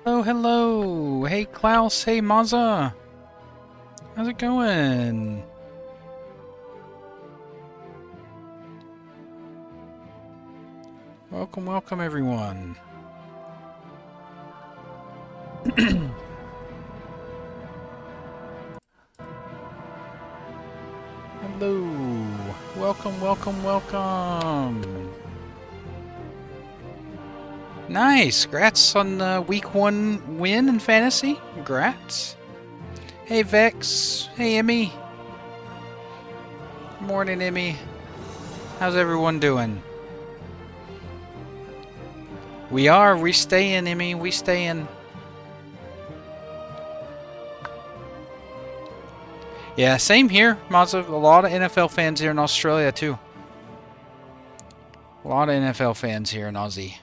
Hello, hello! Hey Klaus, hey Mazza! How's it going? Welcome, welcome everyone. Hello! Welcome, welcome, welcome! Nice! Grats on the week 1 win in fantasy. Grats! Hey Vex! Hey Emmy! Morning Emmy! How's everyone doing? We staying, Emmy, we staying. Yeah, same here, Mazza. A lot of NFL fans here in Australia, too. A lot of NFL fans here in Aussie.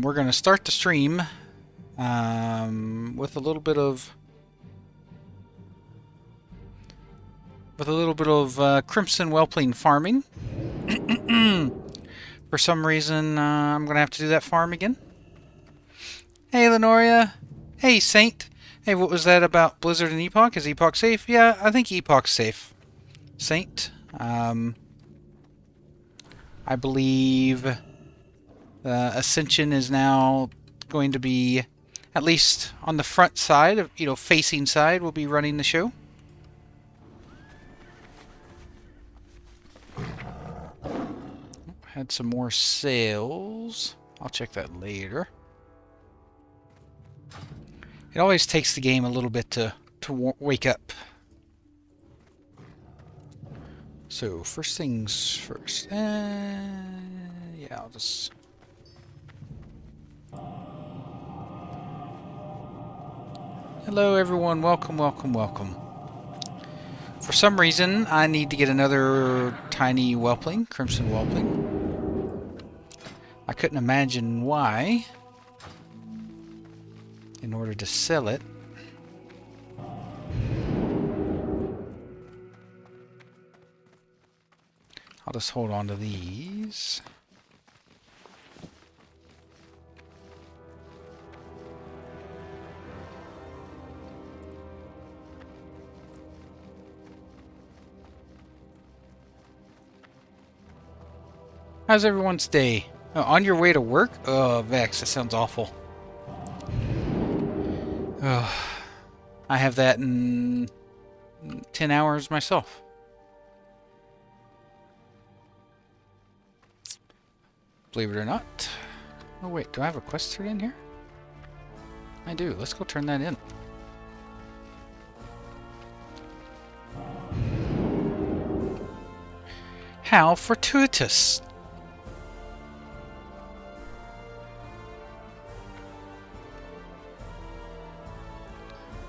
We're going to start the stream with a little bit of Crimson Whelpling farming. For some reason, I'm going to have to do that farm again. Hey, Lenoria. Hey, Saint. Hey, what was that about Blizzard and Epoch? Is Epoch safe? Yeah, I think Epoch's safe. Saint. I believe Ascension is now going to be, at least on the front side, facing side, will be running the show. Had some more sales. I'll check that later. It always takes the game a little bit to wake up. So, first things first. Yeah, I'll just... Hello everyone, welcome, welcome, welcome. For some reason, I need to get another tiny whelpling, Crimson Whelpling. I couldn't imagine why. In order to sell it. I'll just hold on to these. How's everyone's day? Oh, on your way to work? Oh, Vex, that sounds awful. Oh, I have that in 10 hours myself. Believe it or not. Oh wait, do I have a quest turn in here? I do. Let's go turn that in. How fortuitous!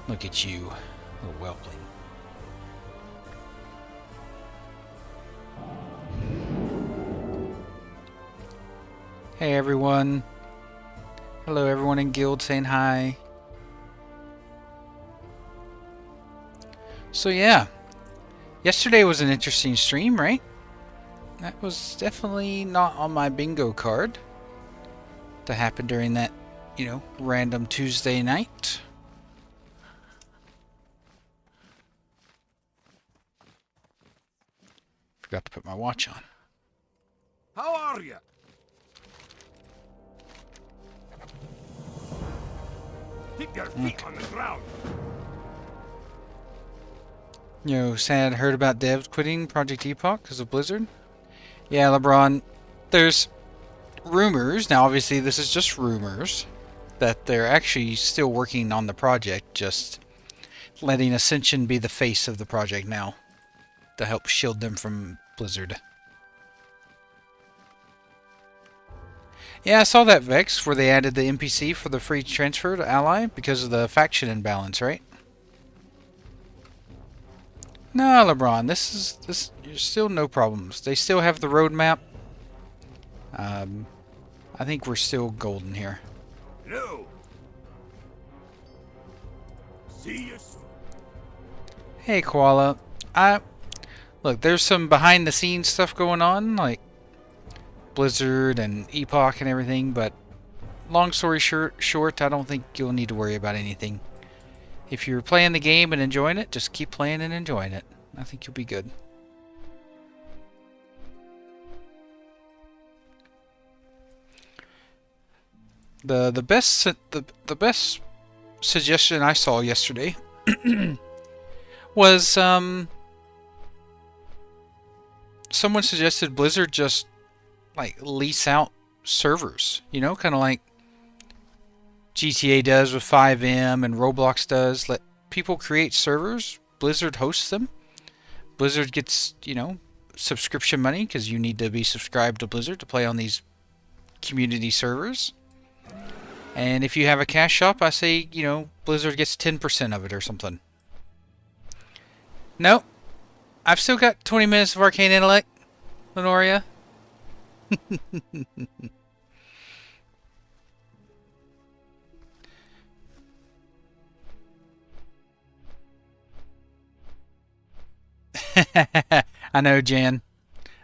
Look at you, little whelpling. Hey everyone. Hello everyone in guild saying hi. So yeah. Yesterday was an interesting stream, right? That was definitely not on my bingo card. To happen during that, random Tuesday night. Forgot to put my watch on. How are you? Keep your feet on the ground. Sad heard about devs quitting Project Epoch because of Blizzard. Yeah, LeBron, there's rumors, now obviously this is just rumors, that they're actually still working on the project, just letting Ascension be the face of the project now. To help shield them from Blizzard. Yeah, I saw that Vex where they added the NPC for the free transfer to Ally because of the faction imbalance, right? No, LeBron, there's still no problems. They still have the roadmap. I think we're still golden here. No. See you soon. Hey, Koala. Look, there's some behind-the-scenes stuff going on. Like, Blizzard and Epoch and everything, but long story short, I don't think you'll need to worry about anything. If you're playing the game and enjoying it, just keep playing and enjoying it. I think you'll be good. The best suggestion I saw yesterday was someone suggested Blizzard just like lease out servers, you know, kind of like GTA does with 5M and Roblox does. Let people create servers, Blizzard hosts them. Blizzard gets, you know, subscription money because you need to be subscribed to Blizzard to play on these community servers. And if you have a cash shop, I say, you know, Blizzard gets 10% of it or something. Nope. I've still got 20 minutes of arcane intellect, Lenoria. I know, Jan.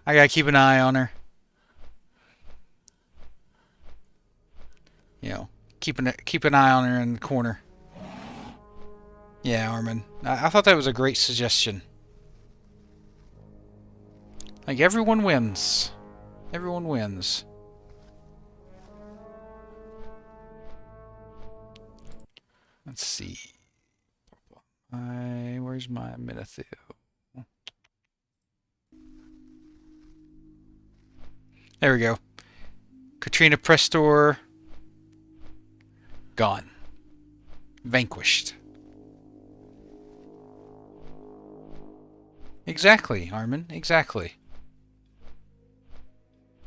I gotta keep an eye on her. You know, keep an eye on her in the corner. Yeah, Armin. I thought that was a great suggestion. Like, everyone wins. Everyone wins. Let's see. Where's my Menethil? There we go. Katrina Prestor. Gone. Vanquished. Exactly, Armin. Exactly.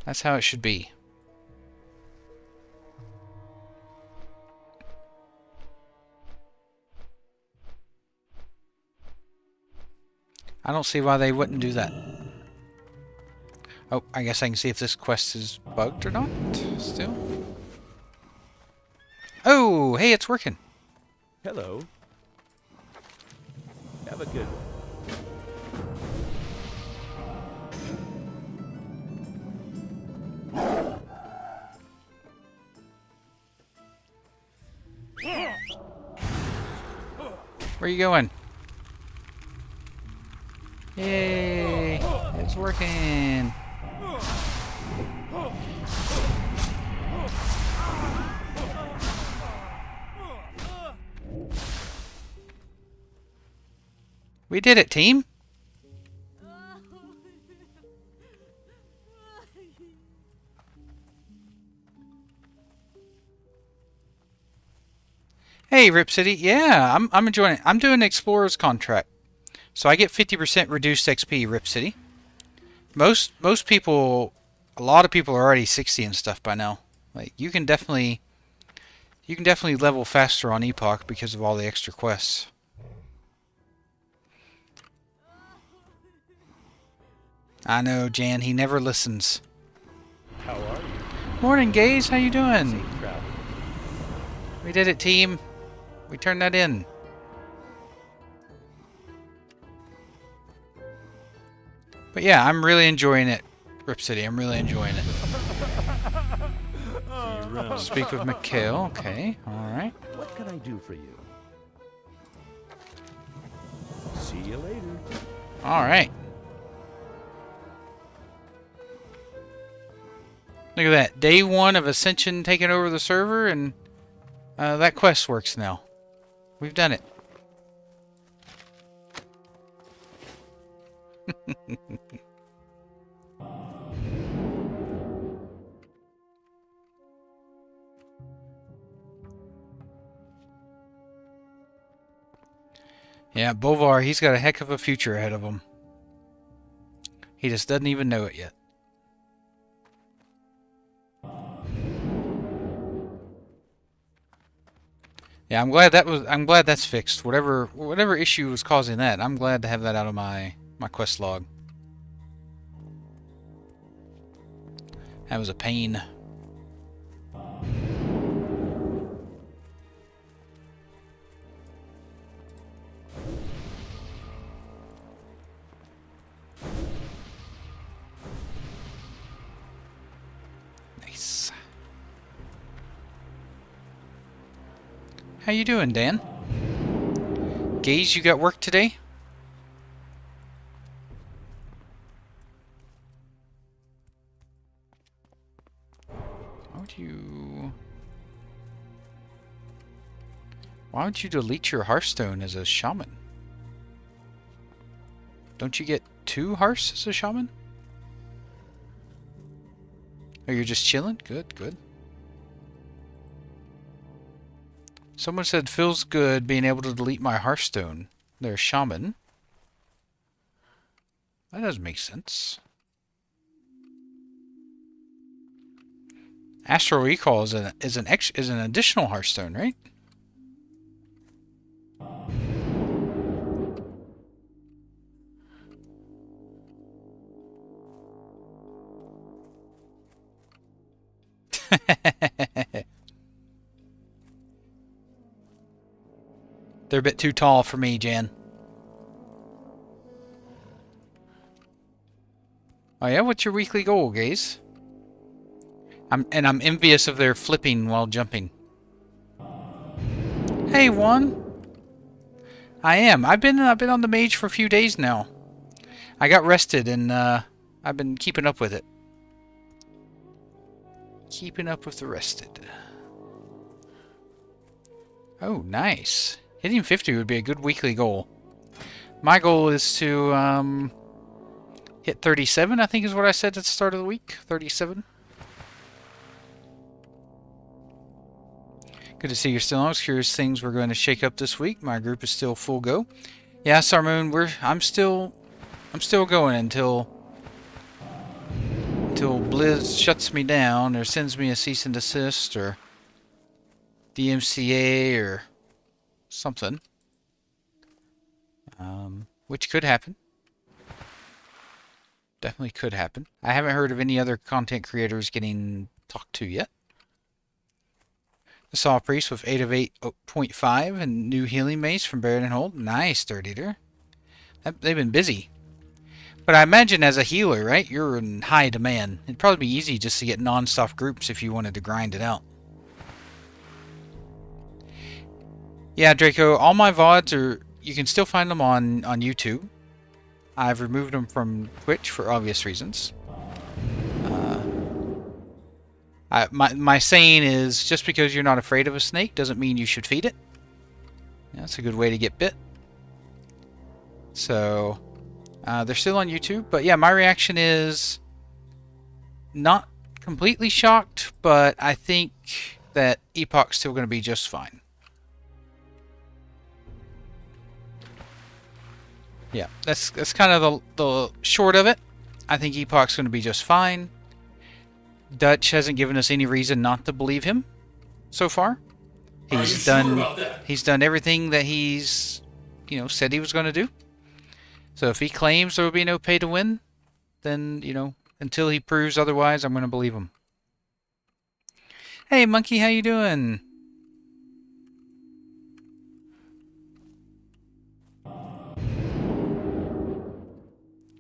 That's how it should be. I don't see why they wouldn't do that. Oh, I guess I can see if this quest is bugged or not. Still. Oh, hey, it's working. Hello. Have a good one. Where are you going? Yay! It's working! We did it, team! Hey, Rip City. Yeah, I'm enjoying it. I'm doing an Explorer's contract. So I get 50% reduced XP, Rip City. Most people, a lot of people are already 60 and stuff by now. Like, you can definitely level faster on Epoch because of all the extra quests. I know, Jan, he never listens. How are you? Morning, Gaze, how you doing? Safe travel. We did it, team. We turned that in. But yeah, I'm really enjoying it, Rip City. I'm really enjoying it. Speak with Mikhail. Okay, alright. What can I do for you? See you later. Alright. Look at that. Day 1 of Ascension taking over the server, and that quest works now. We've done it. Yeah, Bovar, he's got a heck of a future ahead of him. He just doesn't even know it yet. Yeah, I'm glad that's fixed. Whatever issue was causing that, I'm glad to have that out of my quest log. That was a pain. How you doing, Dan? Gaze, you got work today? Why would you delete your Hearthstone as a shaman? Don't you get 2 hearths as a shaman? Oh, you're just chilling? Good, good. Someone said, feels good being able to delete my Hearthstone. They're a shaman. That doesn't make sense. Astral Recall is an additional Hearthstone, right? They're a bit too tall for me, Jan. Oh yeah, what's your weekly goal, Gaze? I'm envious of their flipping while jumping. Hey, Juan. I am. I've been on the Mage for a few days now. I got rested and I've been keeping up with it. Keeping up with the rested. Oh, nice. Hitting 50 would be a good weekly goal. My goal is to hit 37, I think is what I said at the start of the week. 37. Good to see you're still on. I was curious things we're going to shake up this week. My group is still full go. Yeah, Sarmoon, I'm still going until Blizz shuts me down or sends me a cease and desist or DMCA or something. Which could happen. Definitely could happen. I haven't heard of any other content creators getting talked to yet. I saw a priest with 8 of 8.5 and new healing mace from Baron and Hold. Nice, Dirt Eater. They've been busy. But I imagine as a healer, right, you're in high demand. It'd probably be easy just to get non-stop groups if you wanted to grind it out. Yeah, Draco, all my VODs are... You can still find them on YouTube. I've removed them from Twitch for obvious reasons. My saying is, just because you're not afraid of a snake doesn't mean you should feed it. Yeah, that's a good way to get bit. So, they're still on YouTube. But yeah, my reaction is not completely shocked, but I think that Epoch's still going to be just fine. Yeah, that's kind of the short of it. I think Epoch's going to be just fine. Dutch hasn't given us any reason not to believe him so far. He's done everything that he's said he was going to do. So if he claims there will be no pay to win, then until he proves otherwise, I'm going to believe him. Hey Monkey, how you doing?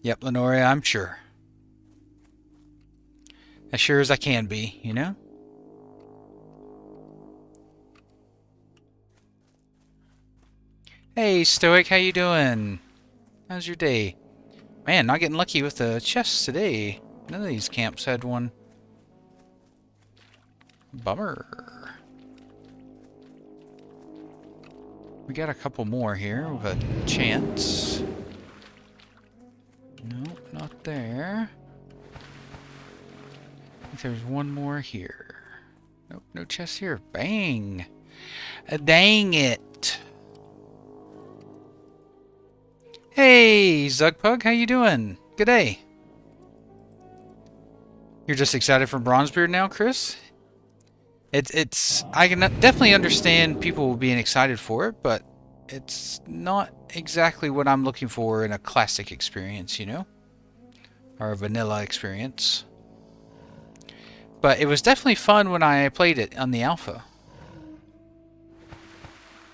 Yep, Lenoria, I'm sure. As sure as I can be, you know? Hey, Stoic, how you doing? How's your day? Man, not getting lucky with the chests today. None of these camps had one. Bummer. We got a couple more here with a chance. Nope, not there. I think there's one more here. Nope, no chest here. Bang! Dang it! Hey, Zugpug, how you doing? Good day. You're just excited for Bronzebeard now, Chris? I can definitely understand people being excited for it, but it's not exactly what I'm looking for in a classic experience, you know? Or a vanilla experience. But it was definitely fun when I played it on the alpha.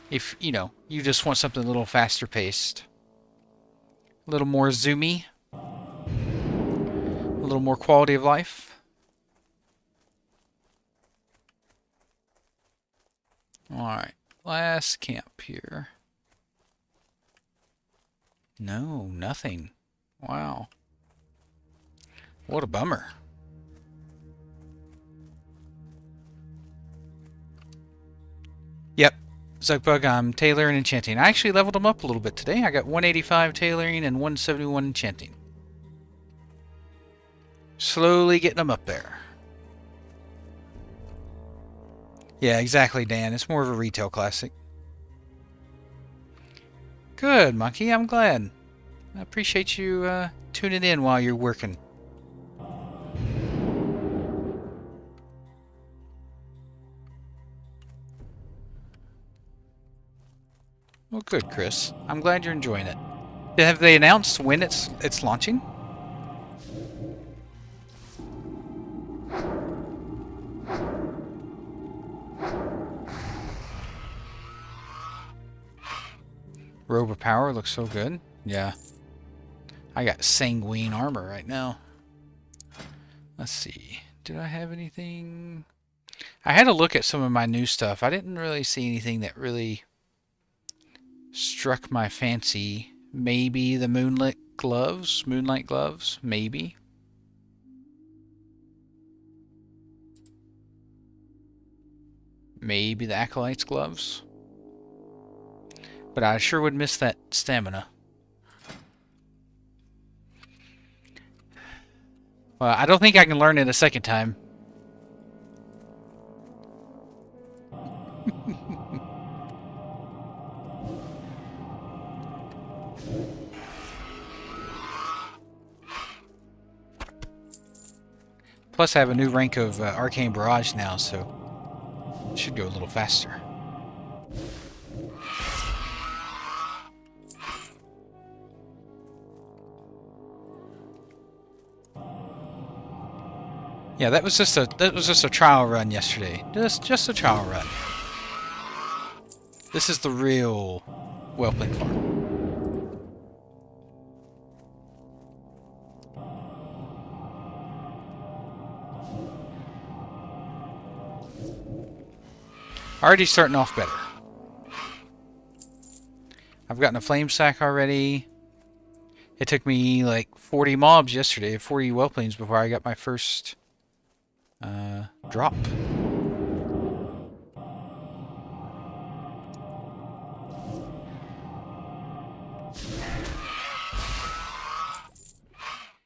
If, you just want something a little faster paced. A little more zoomy. A little more quality of life. Alright. last camp here. No, nothing. Wow. What a bummer. Yep. Zugbug, I'm tailoring and enchanting. I actually leveled them up a little bit today. I got 185 tailoring and 171 enchanting. Slowly getting them up there. Yeah, exactly, Dan. It's more of a retail classic. Good, Monkey. I'm glad. I appreciate you tuning in while you're working. Well, good, Chris. I'm glad you're enjoying it. Have they announced when it's launching? Robe of Power looks so good. Yeah. I got sanguine armor right now. Let's see. Did I have anything? I had a look at some of my new stuff. I didn't really see anything that really struck my fancy. Maybe the moonlight gloves, maybe. Maybe the acolyte's gloves. But I sure would miss that stamina. Well, I don't think I can learn it a second time. Plus, I have a new rank of Arcane Barrage now, so it should go a little faster. Yeah, that was just a trial run yesterday. Just a trial run. This is the real whelpling farm. Already starting off better. I've gotten a flame sack already. It took me like 40 mobs yesterday, 40 whelplings before I got my first drop.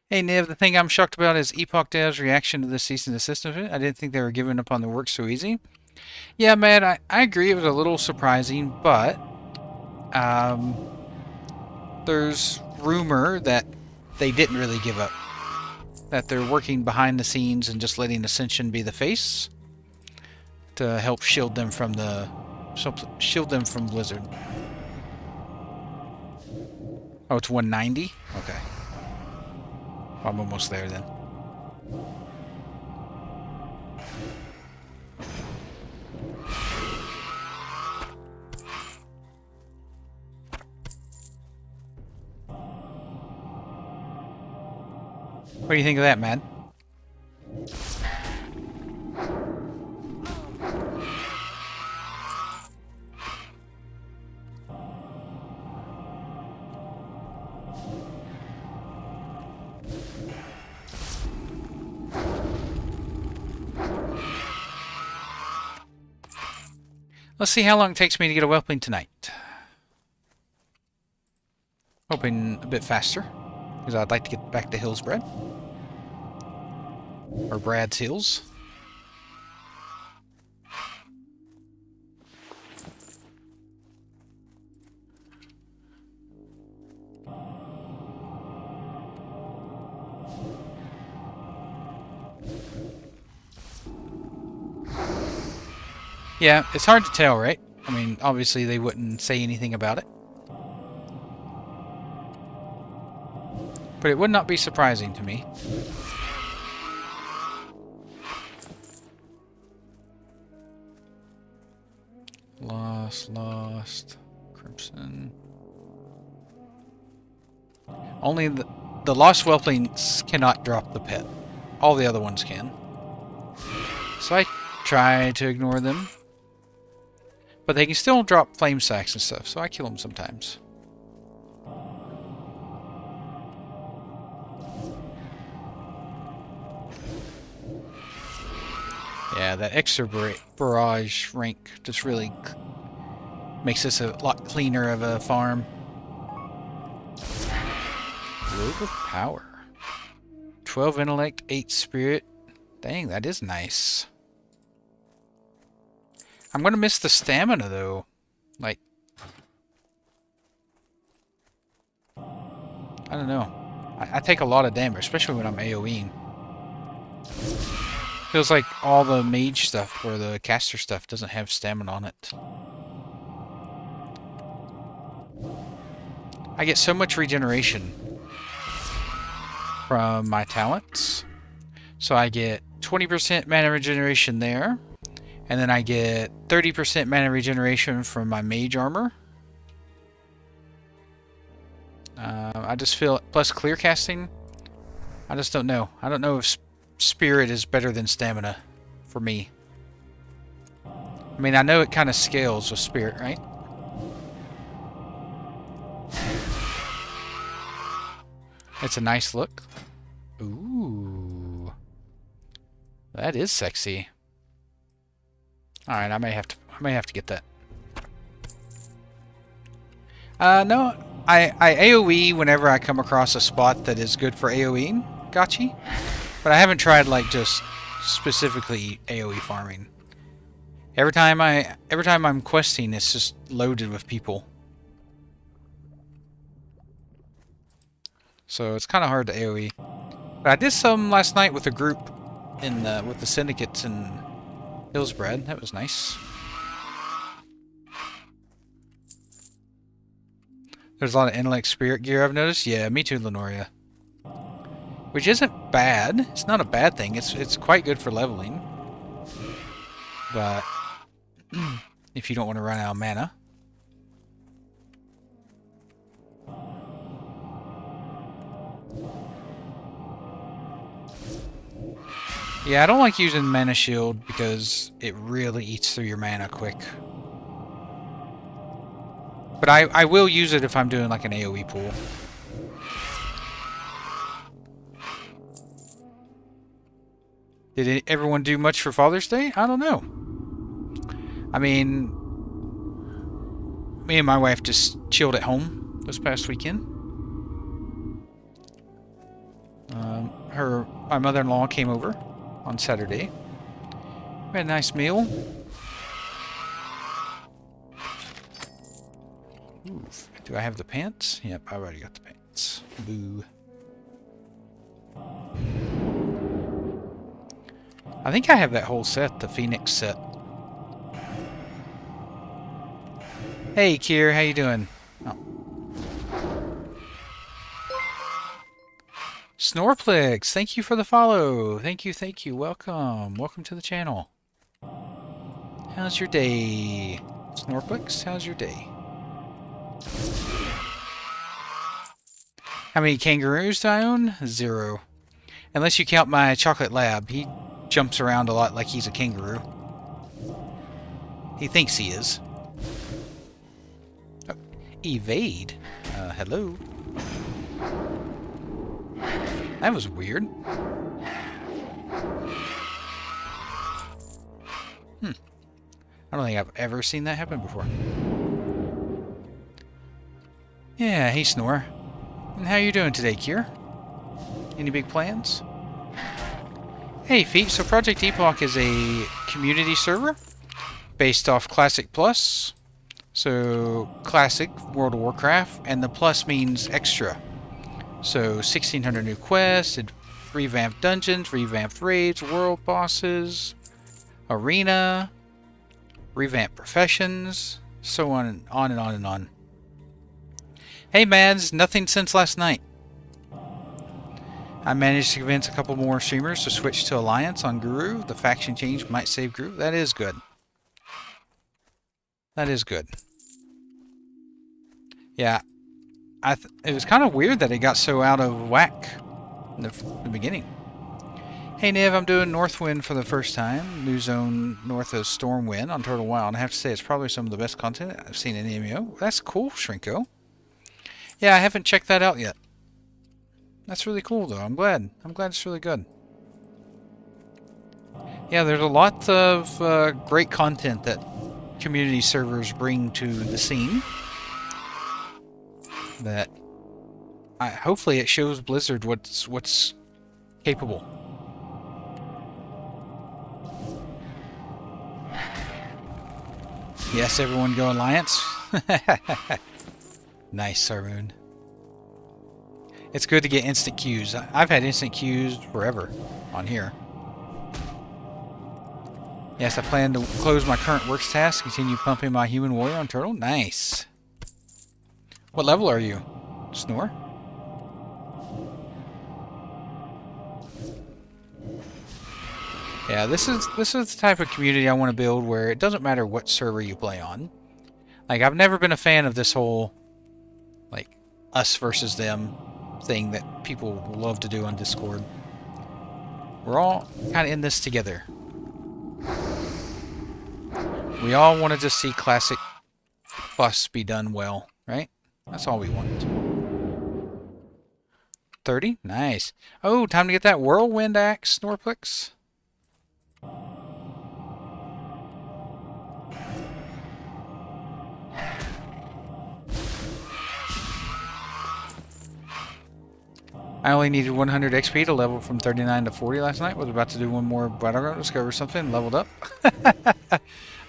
Hey Niv, the thing I'm shocked about is Epoch Dev's reaction to this cease and desist event. I didn't think they were giving up on the work so easy. Yeah, man, I agree. It was a little surprising, but there's rumor that they didn't really give up. That they're working behind the scenes and just letting Ascension be the face to help shield them from Blizzard. Oh, it's 190? Okay. I'm almost there then. What do you think of that, man? Let's see how long it takes me to get a whelpling tonight. Hoping a bit faster, because I'd like to get back to Hillsbred. Or Brad's Hills. Yeah, it's hard to tell, right? I mean, obviously they wouldn't say anything about it. But it would not be surprising to me. Lost. Crimson. Only the Lost Whelplings cannot drop the pet. All the other ones can. So I try to ignore them. But they can still drop flame sacks and stuff, so I kill them sometimes. Yeah, that extra barrage rank just really makes this a lot cleaner of a farm. Globe of Power. 12 intellect, 8 spirit. Dang, that is nice. I'm gonna miss the stamina though. Like, I don't know. I take a lot of damage, especially when I'm AoEing. Feels like all the mage stuff or the caster stuff doesn't have stamina on it. I get so much regeneration from my talents. So I get 20% mana regeneration there. And then I get 30% mana regeneration from my mage armor. I just feel, plus clear casting, I just don't know. I don't know if spirit is better than stamina for me. I mean, I know it kind of scales with spirit, right? It's a nice look. Ooh. That is sexy. Alright, I may have to get that. No, I AoE whenever I come across a spot that is good for AoEing, gotchi. But I haven't tried like just specifically AoE farming. Every time I'm questing, it's just loaded with people. So it's kind of hard to AoE. But I did some last night with a group in with the syndicates in Hillsbrad. That was nice. There's a lot of intellect spirit gear I've noticed. Yeah, me too, Lenoria. Which isn't bad. It's not a bad thing. It's quite good for leveling. But if you don't want to run out of mana. Yeah, I don't like using Mana Shield because it really eats through your mana quick. But I will use it if I'm doing like an AoE pool. Did everyone do much for Father's Day? I don't know. I mean, me and my wife just chilled at home this past weekend. My mother-in-law came over on Saturday. We had a nice meal. Ooh, do I have the pants? Yep, I already got the pants. Boo. I think I have that whole set, the Phoenix set. Hey, Kier, how you doing? Oh. Snorplex, thank you for the follow. Thank you. Welcome. Welcome to the channel. How's your day? Snorplex, how's your day? How many kangaroos do I own? 0. Unless you count my chocolate lab. He jumps around a lot like he's a kangaroo. He thinks he is. Oh, evade? Hello? That was weird. I don't think I've ever seen that happen before. Yeah, hey Snore. And how you doing today, Kier? Any big plans? Hey Feet, so Project Epoch is a community server based off Classic Plus. So Classic, World of Warcraft, and the Plus means extra. So 1600 new quests, revamped dungeons, revamped raids, world bosses, arena, revamped professions, so on and on and on and on. Hey Mads, nothing since last night. I managed to convince a couple more streamers to switch to Alliance on Guru. The faction change might save Guru. That is good. That is good. Yeah. It was kind of weird that it got so out of whack in the beginning. Hey Niv, I'm doing Northwind for the first time. New zone north of Stormwind on Turtle Wild. And I have to say, it's probably some of the best content I've seen in MMO. That's cool, Shrinko. Yeah, I haven't checked that out yet. That's really cool, though. I'm glad. I'm glad it's really good. Yeah, there's a lot of great content that community servers bring to the scene. That hopefully it shows Blizzard what's capable. Yes, everyone go Alliance. Nice, Sarmoon. It's good to get instant queues. I've had instant queues forever on here. Yes, I plan to close my current works task, continue pumping my human warrior on Turtle. Nice. What level are you, Snore? Yeah, this is the type of community I want to build where it doesn't matter what server you play on. Like, I've never been a fan of this whole, like, us versus them thing that people love to do on Discord. We're all kind of in this together. We all want to just see classic plus be done well, right? That's all we want. 30? Nice. Oh, time to get that whirlwind axe, Snorplix. I only needed 100 XP to level from 39 to 40 last night. Was about to do one more battleground, discover something, leveled up.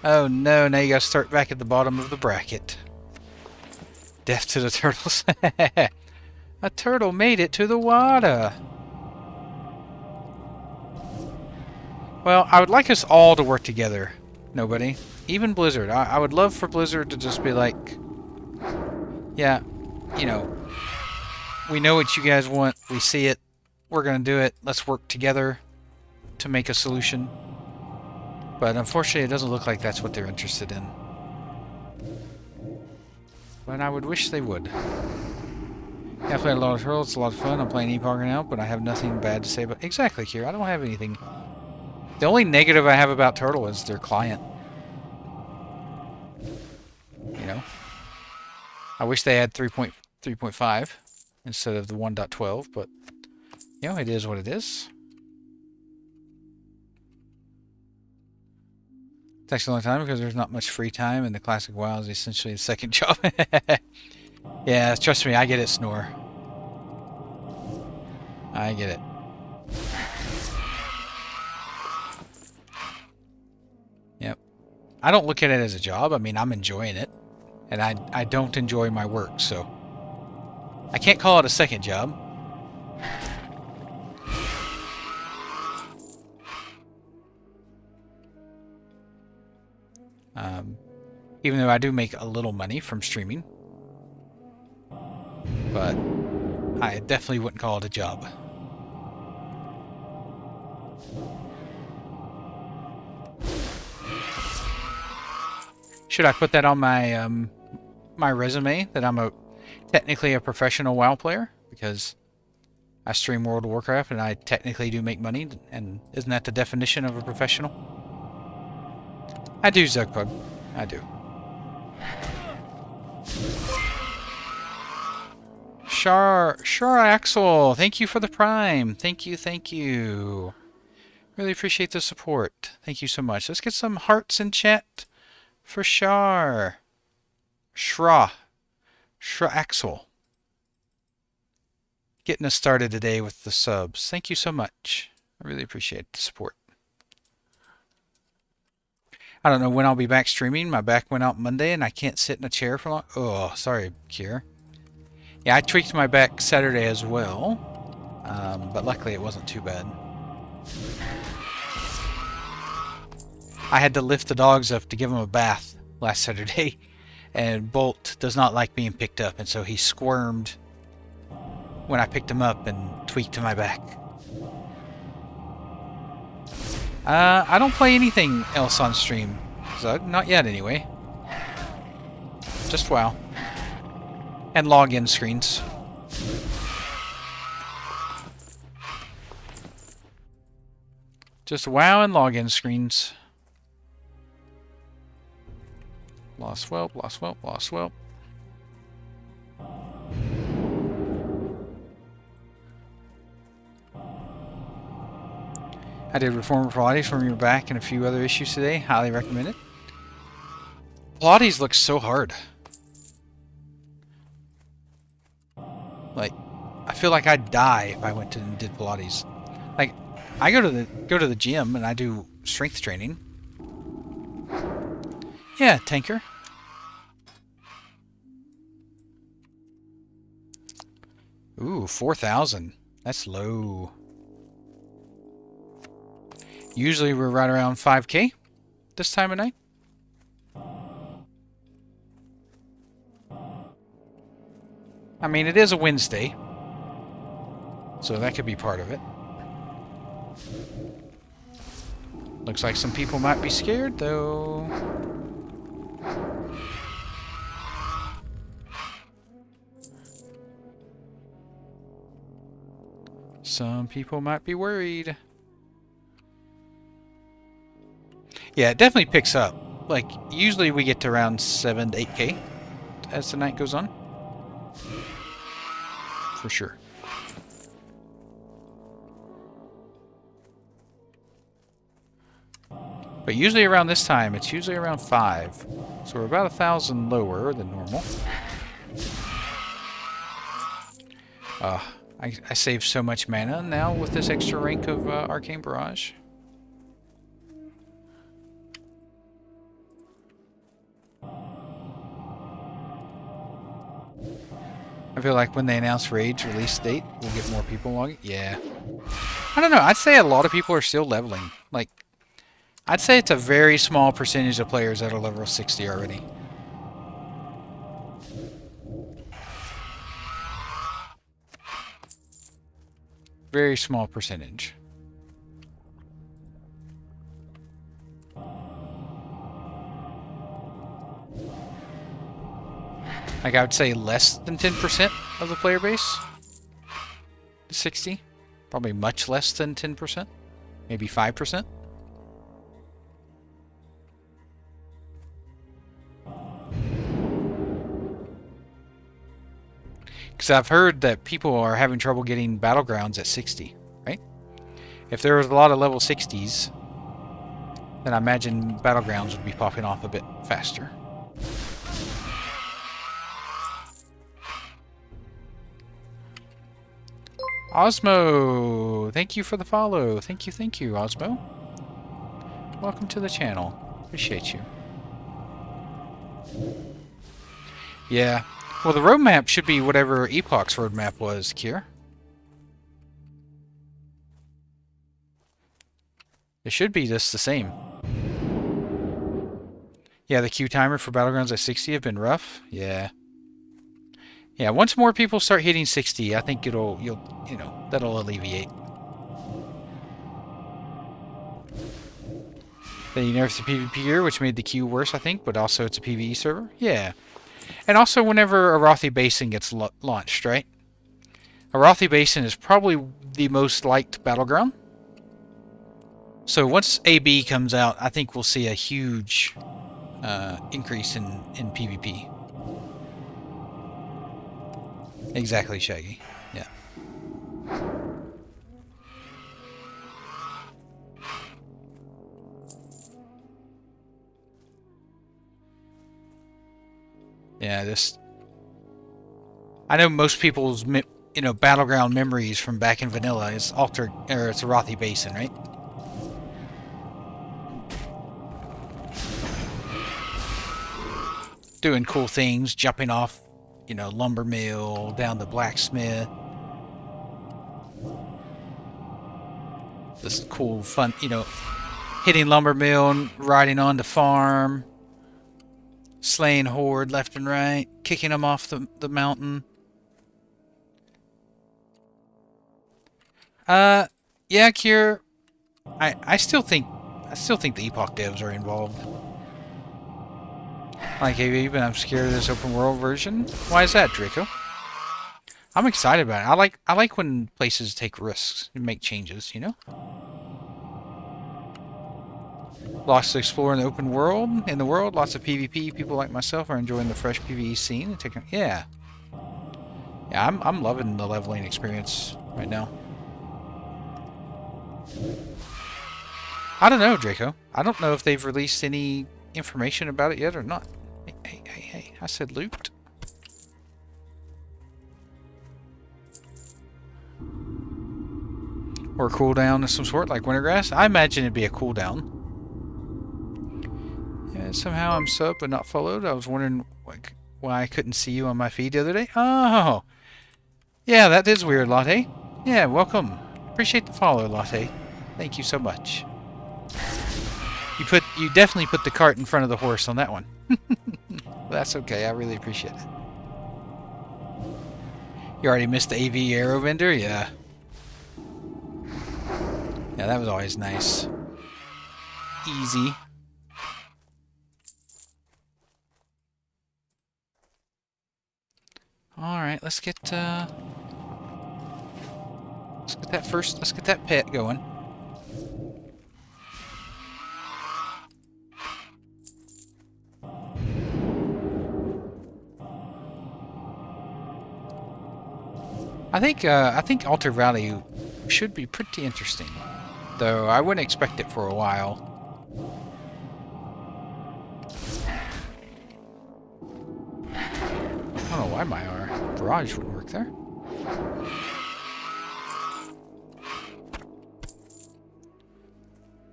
Oh no, now you gotta start back at the bottom of the bracket. Death to the turtles. A turtle made it to the water. Well, I would like us all to work together. Nobody. Even Blizzard. I would love for Blizzard to just be like, yeah, you know, we know what you guys want. We see it. We're going to do it. Let's work together to make a solution. But unfortunately, it doesn't look like that's what they're interested in. But I would wish they would. Yeah, I played a lot of Turtles. It's a lot of fun. I'm playing Epoch now, but I have nothing bad to say about... Exactly, Kira. I don't have anything... The only negative I have about Turtle is their client. You know? I wish they had 3.5 instead of the 1.12, but... You know, it is what it is. It takes a long time because there's not much free time, and the Classic WoW is essentially the second job. Yeah, trust me, I get it, Snore. I get it. Yep. I don't look at it as a job. I mean, I'm enjoying it. And I don't enjoy my work, so... I can't call it a second job. Even though I do make a little money from streaming. But I definitely wouldn't call it a job. Should I put that on my my resume that I'm technically a professional WoW player? Because I stream World of Warcraft and I technically do make money, and isn't that the definition of a professional? I do, Zugpug. I do. Shar Axel, thank you for the Prime. Thank you. Really appreciate the support. Thank you so much. Let's get some hearts in chat for Shra Axel. Getting us started today with the subs. Thank you so much. I really appreciate the support. I don't know when I'll be back streaming. My back went out Monday and I can't sit in a chair for long. Oh, sorry, Kier. Yeah, I tweaked my back Saturday as well. But luckily it wasn't too bad. I had to lift the dogs up to give them a bath last Saturday. And Bolt does not like being picked up. And so he squirmed when I picked him up and tweaked my back. I don't play anything else on stream, Zug. Not yet, anyway. Just WoW. And login screens. Just WoW and login screens. Lost whelp, lost whelp, lost whelp. I did Reformer Pilates from your back and a few other issues today. Highly recommend it. Pilates looks so hard. Like, I feel like I'd die if I went to and did Pilates. Like, I go to the gym and I do strength training. Yeah, tanker. Ooh, 4,000. That's low. Usually we're right around 5K this time of night. I mean, it is a Wednesday, so that could be part of it. Looks like some people might be scared, though. Some people might be worried. Yeah, it definitely picks up. Like, usually we get to around 7 to 8K as the night goes on. For sure. But usually around this time, it's usually around 5. So we're about 1,000 lower than normal. I saved so much mana now with this extra rank of Arcane Barrage. I feel like when they announce Raid's release date, we'll get more people logging. Yeah. I don't know. I'd say a lot of people are still leveling. Like, I'd say it's a very small percentage of players that are level 60 already. Very small percentage. Like, I would say less than 10% of the player base. 60. Probably much less than 10%. Maybe 5%. Because I've heard that people are having trouble getting battlegrounds at 60, right? If there was a lot of level 60s, then I imagine battlegrounds would be popping off a bit faster. Osmo, thank you for the follow. Thank you, Osmo. Welcome to the channel. Appreciate you. Yeah. Well, the roadmap should be whatever Epoch's roadmap was, Kier. It should be just the same. Yeah, the queue timer for Battlegrounds at 60 have been rough. Yeah. Yeah, once more people start hitting 60, I think that'll alleviate. Then you nerfed the PvP gear, which made the queue worse, I think, but also it's a PvE server. Yeah. And also whenever Arathi Basin gets launched, right? Arathi Basin is probably the most liked battleground. So once AB comes out, I think we'll see a huge increase in PvP. Exactly, Shaggy. Yeah. Yeah, I know most people's, battleground memories from back in vanilla is it's Arathi Basin, right? Doing cool things, jumping off, lumber mill, down the blacksmith. This cool, fun, hitting lumber mill and riding on the farm. Slaying horde left and right, kicking them off the mountain. Yeah, Kier. I still think the Epoch devs are involved. Like, AB, but I'm scared of this open world version. Why is that, Draco? I'm excited about it. I like when places take risks and make changes, Lots to explore in the open world. In the world, lots of PvP. People like myself are enjoying the fresh PvE scene and taking. Yeah, yeah. I'm loving the leveling experience right now. I don't know, Draco. I don't know if they've released any information about it yet or not. Hey. I said loot. Or a cooldown of some sort, like Wintergrass. I imagine it'd be a cooldown. Yeah, somehow I'm sub but not followed. I was wondering why I couldn't see you on my feed the other day. Oh! Yeah, that is weird, Latte. Yeah, welcome. Appreciate the follow, Latte. Thank you so much. You definitely put the cart in front of the horse on that one. That's okay, I really appreciate it. You already missed the AV arrow vendor? Yeah. Yeah, that was always nice. Easy. Alright, let's get that pet going. I think Altar Valley should be pretty interesting, though I wouldn't expect it for a while. I don't know why my barrage wouldn't work there.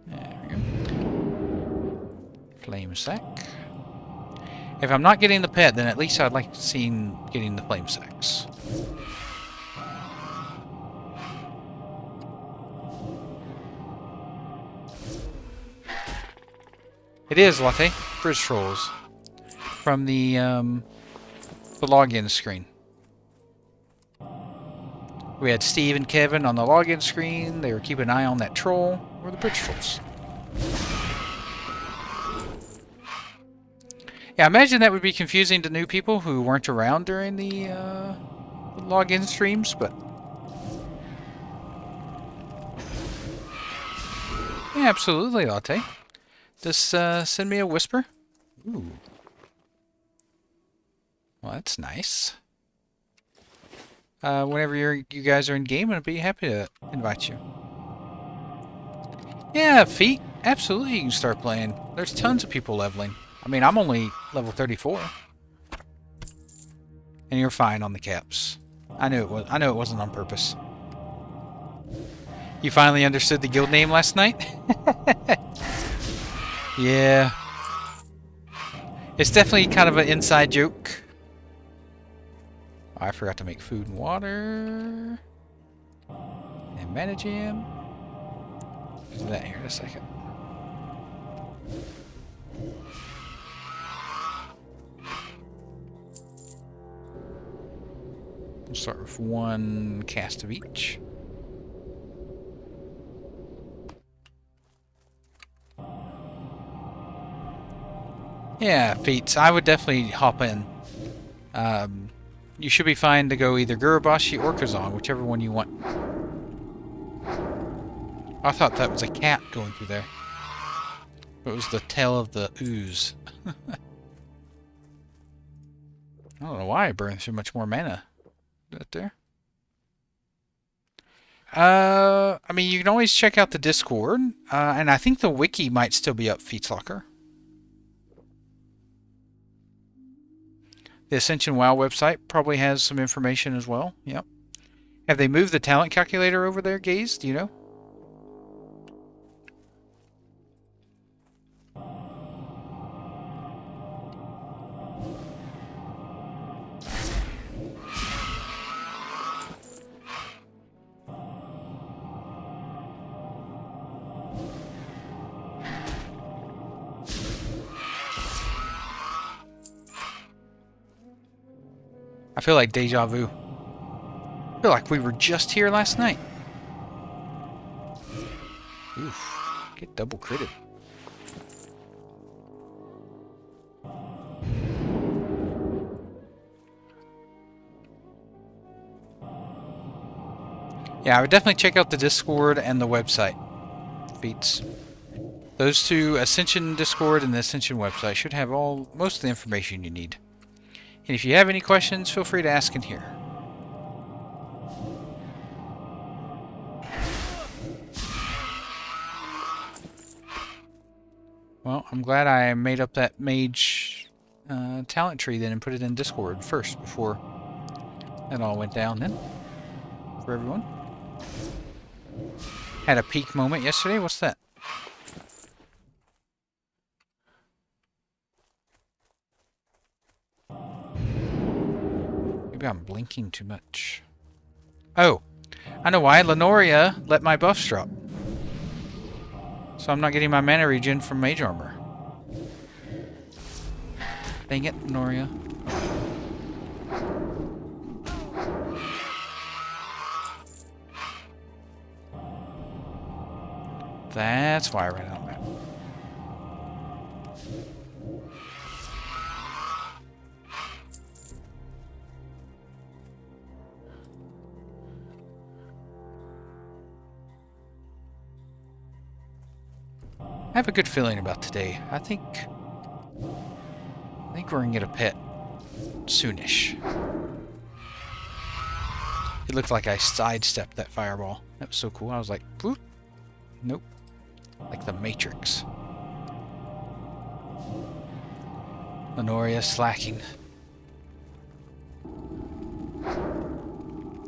There we go. Flame sack. If I'm not getting the pet, then at least I'd like to see getting the flame sacks. It is, Latte. Bridge trolls. From the login screen. We had Steve and Kevin on the login screen. They were keeping an eye on that troll. Or the bridge trolls. Yeah, I imagine that would be confusing to new people who weren't around during the login streams, but... Yeah, absolutely, Latte. Just send me a whisper. Ooh. Well, that's nice. Whenever you guys are in game, I'd be happy to invite you. Yeah, Feet. Absolutely, you can start playing. There's tons of people leveling. I mean, I'm only level 34. And you're fine on the caps. I know it wasn't on purpose. You finally understood the guild name last night? Yeah. It's definitely kind of an inside joke. I forgot to make food and water. And mana jam. Do that here in a second. We'll start with one cast of each. Yeah, Feats. I would definitely hop in. You should be fine to go either Gurubashi or Kazong, whichever one you want. I thought that was a cat going through there. It was the tail of the ooze. I don't know why I burned so much more mana. Right there. I mean, you can always check out the Discord, and I think the wiki might still be up, Feetslocker. The Ascension WoW website probably has some information as well. Yep. Have they moved the talent calculator over there, Gaze? Do you know? I feel like deja vu. I feel like we were just here last night. Oof. Get double critted. Yeah, I would definitely check out the Discord and the website. Feats. Those two, Ascension Discord and the Ascension website, should have most of the information you need. And if you have any questions, feel free to ask in here. Well, I'm glad I made up that Mage talent tree then and put it in Discord first before that all went down then for everyone. Had a peak moment yesterday. What's that? Maybe I'm blinking too much. Oh, I know why. Lenoria let my buffs drop. So I'm not getting my mana regen from Mage Armor. Dang it, Lenoria. That's why I ran out of mana. I have a good feeling about today. I think we're gonna get a pet soonish. It looked like I sidestepped that fireball. That was so cool. I was like, whoop. Nope. Like the Matrix. Lenoria slacking.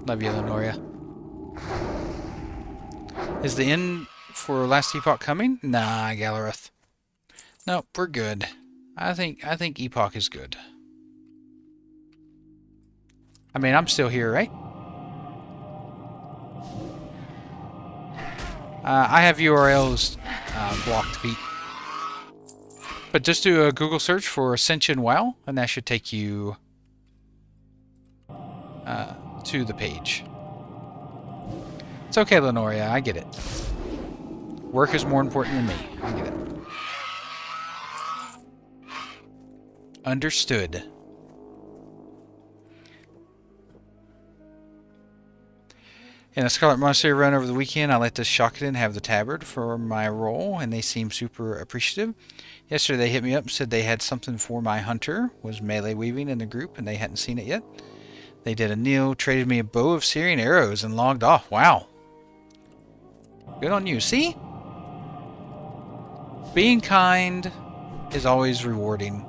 Love you, Lenoria. Is the end for Last Epoch coming? Nah, Galareth. Nope, we're good. I think Epoch is good. I mean, I'm still here, right? I have URLs blocked, Pete. But just do a Google search for Ascension WoW, and that should take you to the page. It's okay, Lenoria, I get it. Work is more important than me. I get it. Understood. In a Scarlet Monastery run over the weekend, I let the Shakadan have the tabard for my role, and they seemed super appreciative. Yesterday they hit me up and said they had something for my hunter, was melee weaving in the group, and they hadn't seen it yet. They did a kneel, traded me a bow of Syrian arrows, and logged off. Wow. Good on you. See? Being kind is always rewarding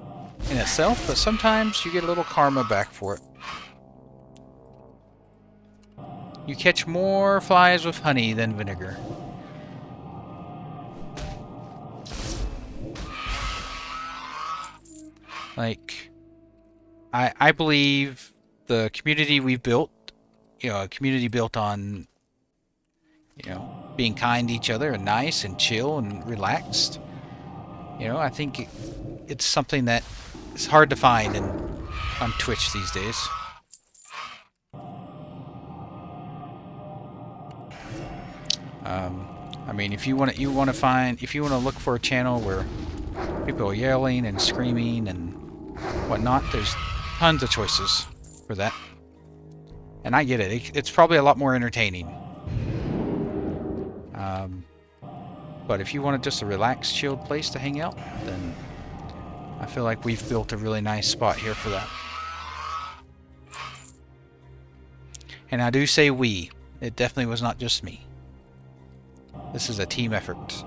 in itself, but sometimes you get a little karma back for it. You catch more flies with honey than vinegar. Like, I believe the community we've built, you know, a community built on, you know, being kind to each other and nice and chill and relaxed. You know, I think it's something that is hard to find on Twitch these days. I mean, if you want to look for a channel where people are yelling and screaming and whatnot, there's tons of choices for that. And I get it. It's probably a lot more entertaining. But if you want just a relaxed, chilled place to hang out, then I feel like we've built a really nice spot here for that. And I do say we. It definitely was not just me. This is a team effort.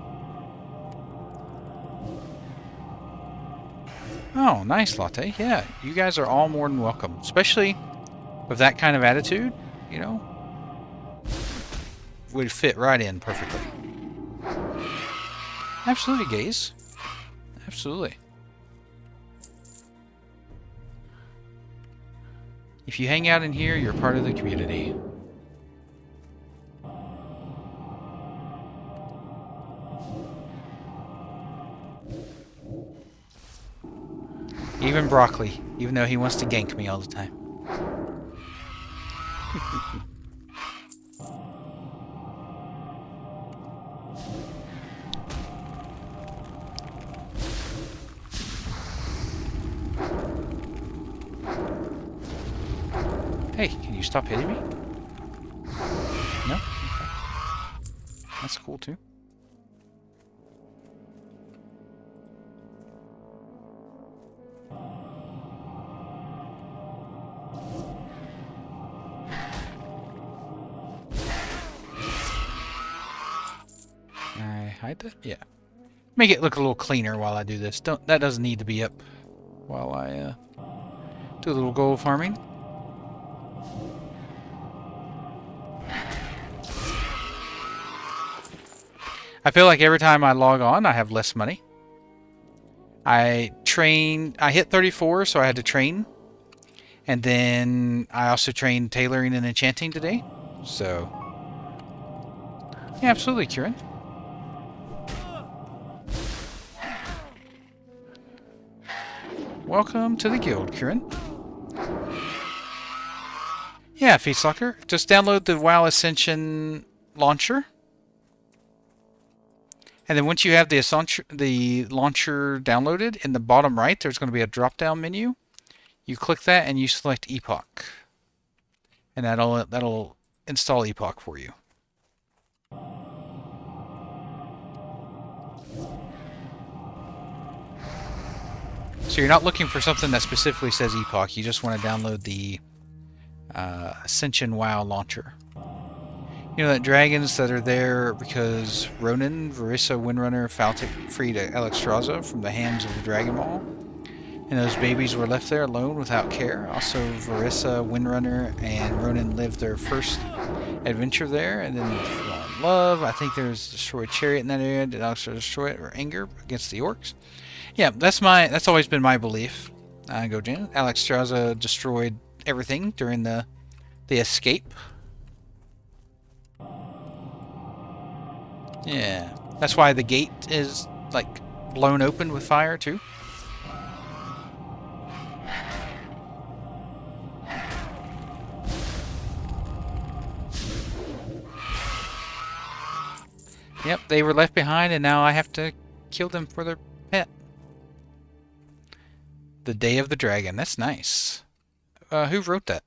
Oh, nice, Latte. Yeah, you guys are all more than welcome. Especially with that kind of attitude, you know. Would fit right in perfectly. Absolutely, gays. Absolutely. If you hang out in here, you're part of the community. Even Broccoli, even though he wants to gank me all the time. Hey, can you stop hitting me? No? Okay. That's cool too. hide that? Yeah. Make it look a little cleaner while I do this. That doesn't need to be up while I do a little gold farming. I feel like every time I log on, I have less money. I hit 34, so I had to train. And then I also trained tailoring and enchanting today. So, yeah, absolutely, Kieran. Welcome to the guild, Kieran. Yeah, Feetsucker. Just download the WoW Ascension launcher. And then once you have the launcher downloaded, in the bottom right, there's going to be a drop-down menu. You click that and you select Epoch. And that'll install Epoch for you. So you're not looking for something that specifically says Epoch. You just want to download the Ascension WoW launcher. You know that dragons that are there because Ronan, Varissa, Windrunner, Faltic freed Alexstrasza from the hands of the Dragon Ball. And those babies were left there alone without care. Also, Varissa, Windrunner, and Ronan lived their first adventure there and then fell in love. I think there's a destroyed chariot in that area. Did Alexstrasza destroy it or anger against the orcs? Yeah, that's always been my belief. Gojan. Alexstrasza destroyed everything during the escape. Yeah, that's why the gate is like blown open with fire too. Yep, they were left behind and now I have to kill them for their pet. The Day of the Dragon, that's nice. Who wrote that?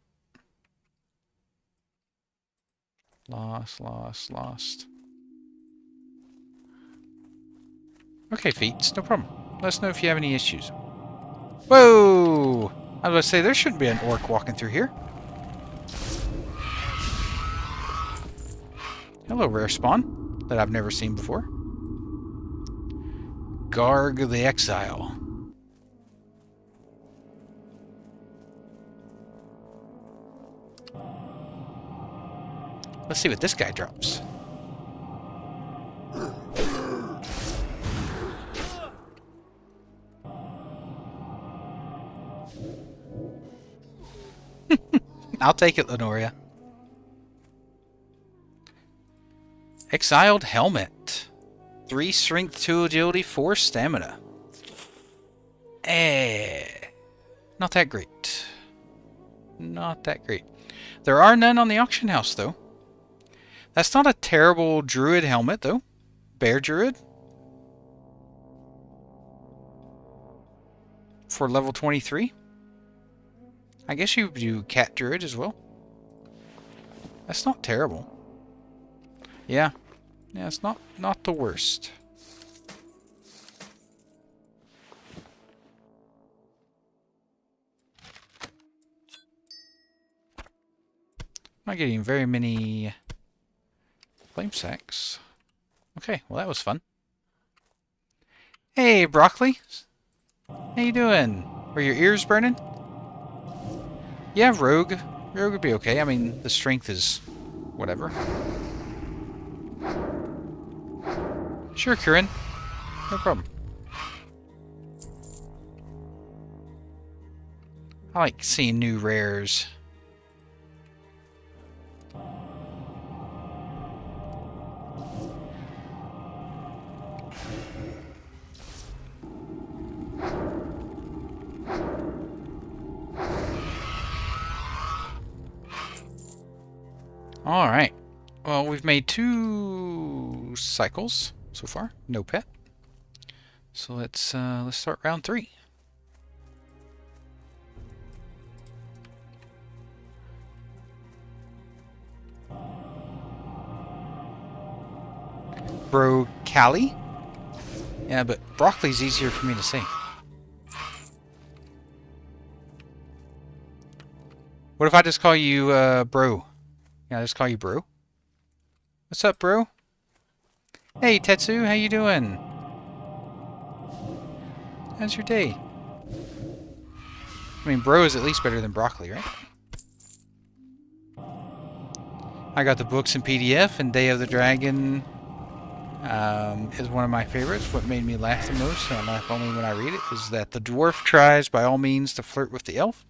Lost. Okay, Feats, no problem. Let us know if you have any issues. Whoa! I was going to say, there shouldn't be an orc walking through here. Hello, rare spawn that I've never seen before. Garg the Exile. Let's see what this guy drops. I'll take it, Lenoria. Exiled Helmet. 3 strength, 2 agility, 4 stamina. Not that great. Not that great. There are none on the auction house, though. That's not a terrible druid helmet, though. Bear druid. For level 23. I guess you do cat druid as well. That's not terrible. Yeah. Yeah, it's not the worst. Not getting very many flame sacks. Okay, well that was fun. Hey, Broccoli. How you doing? Were your ears burning? Yeah, Rogue. Rogue would be okay. I mean, the strength is whatever. Sure, Kieran. No problem. I like seeing new rares. Alright. Well, we've made 2 cycles so far. No pet. So let's start round 3. Bro Callie? Yeah, but broccoli's easier for me to say. What if I just call you bro? Yeah, I just call you bro. What's up, bro? Hey, Tetsu, how you doing? How's your day? I mean, bro is at least better than broccoli, right? I got the books in PDF, and Day of the Dragon is one of my favorites. What made me laugh the most, and I laugh only when I read it, is that the dwarf tries by all means to flirt with the elf.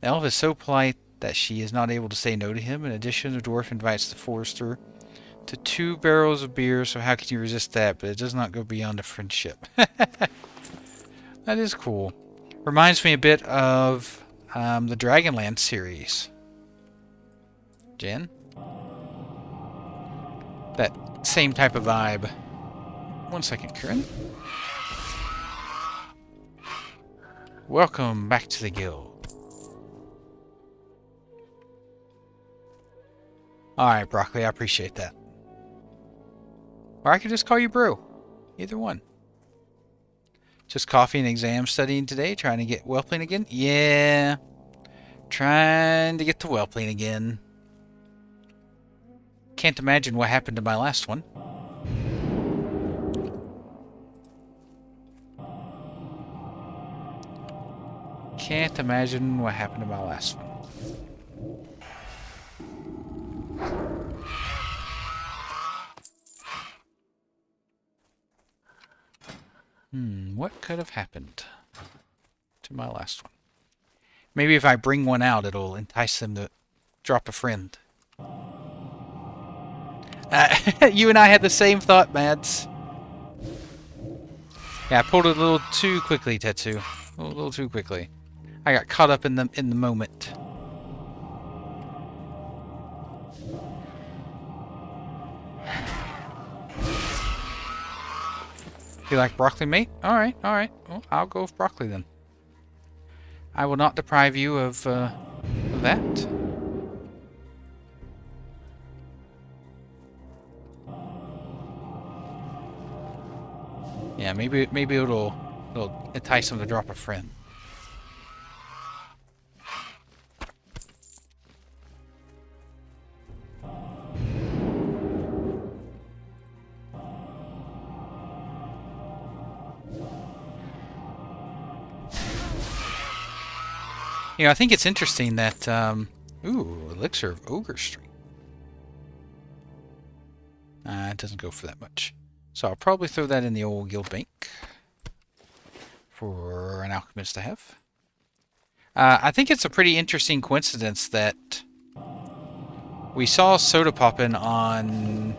The elf is so polite that she is not able to say no to him. In addition, the dwarf invites the forester to 2 barrels of beer, so how can you resist that? But it does not go beyond a friendship. That is cool. Reminds me a bit of the Dragonlance series. Jen? That same type of vibe. 1 second, Kieran. Welcome back to the guild. Alright, Broccoli, I appreciate that. Or I could just call you Bro. Either one. Just coffee and exam studying today, trying to get whelpling again? Yeah. Trying to get to whelpling again. Can't imagine what happened to my last one. Can't imagine what happened to my last one. What could have happened to my last one? Maybe if I bring one out, it'll entice them to drop a friend. You and I had the same thought, Mads. Yeah, I pulled it a little too quickly, Tetsu. A little too quickly. I got caught up in the moment. You like broccoli, mate? Alright, alright. Well, I'll go with broccoli then. I will not deprive you of that. Yeah, maybe it'll entice them to drop a friend. You know, I think it's interesting that, ooh, Elixir of Ogre Street. It doesn't go for that much. So I'll probably throw that in the old guild bank for an alchemist to have. I think it's a pretty interesting coincidence that we saw Soda poppin' on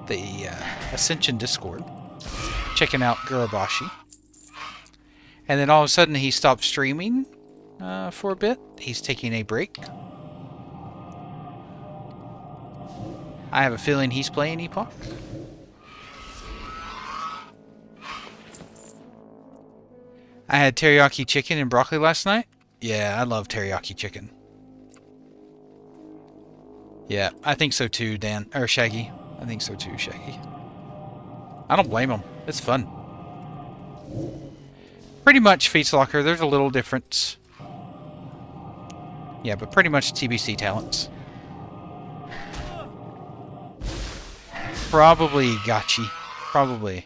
the Ascension Discord, checking out Gurabashi. And then all of a sudden he stopped streaming for a bit. He's taking a break. I have a feeling he's playing Epoch. I had teriyaki chicken and broccoli last night. Yeah, I love teriyaki chicken. Yeah, I think so too, Dan. Or Shaggy. I think so too, Shaggy. I don't blame him. It's fun. Pretty much Fates Locker. There's a little difference. Yeah, but pretty much TBC talents. Probably Gotchi. Probably.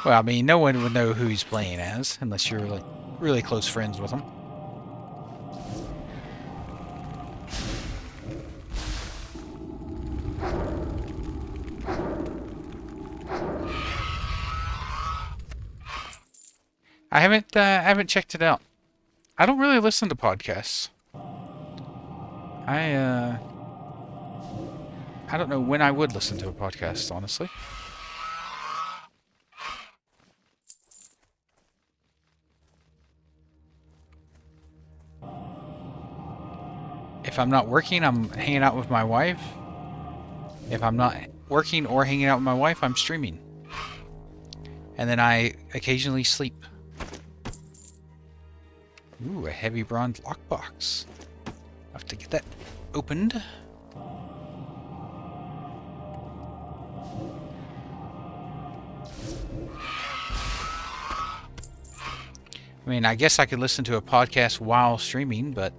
Well, I mean, no one would know who he's playing as, unless you're like really close friends with him. I haven't checked it out. I don't really listen to podcasts. I don't know when I would listen to a podcast, honestly. If I'm not working, I'm hanging out with my wife. If I'm not working or hanging out with my wife, I'm streaming. And then I occasionally sleep. Ooh, a heavy bronze lockbox. Have to get that opened. I mean, I guess I could listen to a podcast while streaming, but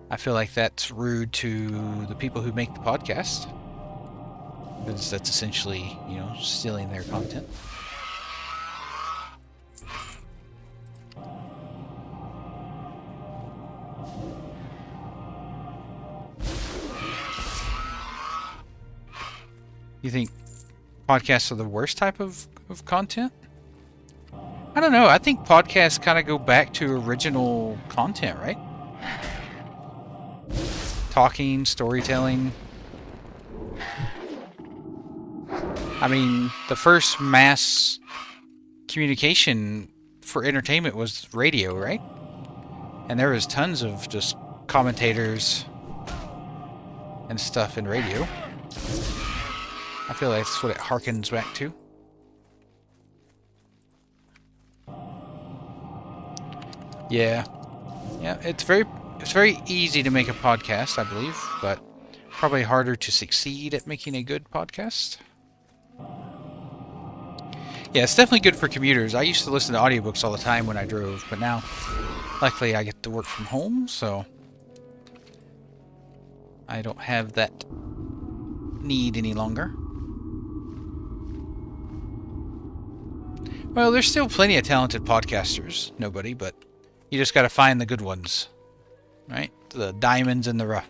I feel like that's rude to the people who make the podcast. Because that's essentially, you know, stealing their content. You think podcasts are the worst type of content? I don't know. I think podcasts kind of go back to original content, right? Talking, storytelling. I mean, the first mass communication for entertainment was radio, right? And there was tons of just commentators and stuff in radio. I feel like that's what it harkens back to. Yeah. Yeah, it's very easy to make a podcast, I believe, but probably harder to succeed at making a good podcast. Yeah, it's definitely good for commuters. I used to listen to audiobooks all the time when I drove, but now, luckily, I get to work from home, so I don't have that need any longer. Well, there's still plenty of talented podcasters. Nobody, but you just gotta find the good ones. Right? The diamonds in the rough.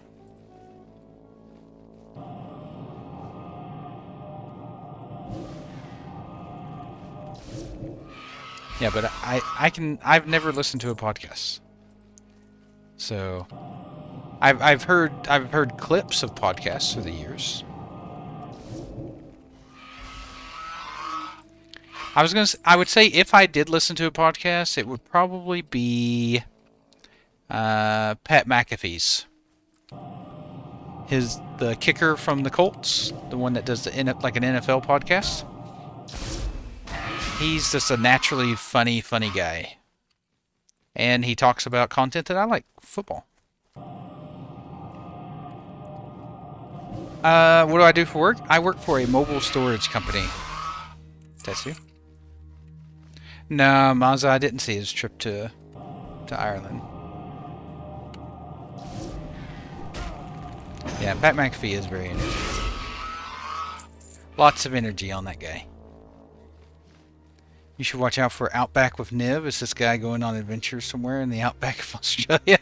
Yeah, but I've never listened to a podcast. So I've heard clips of podcasts through the years. I would say if I did listen to a podcast, it would probably be Pat McAfee's. The kicker from the Colts, the one that does like an NFL podcast. He's just a naturally funny guy. And he talks about content that I like, football. What do I do for work? I work for a mobile storage company. Tetsu? No, Mazza, I didn't see his trip to Ireland. Yeah, Pat McAfee is very energetic. Lots of energy on that guy. You should watch out for Outback with Niv. It's this guy going on adventures somewhere in the Outback of Australia.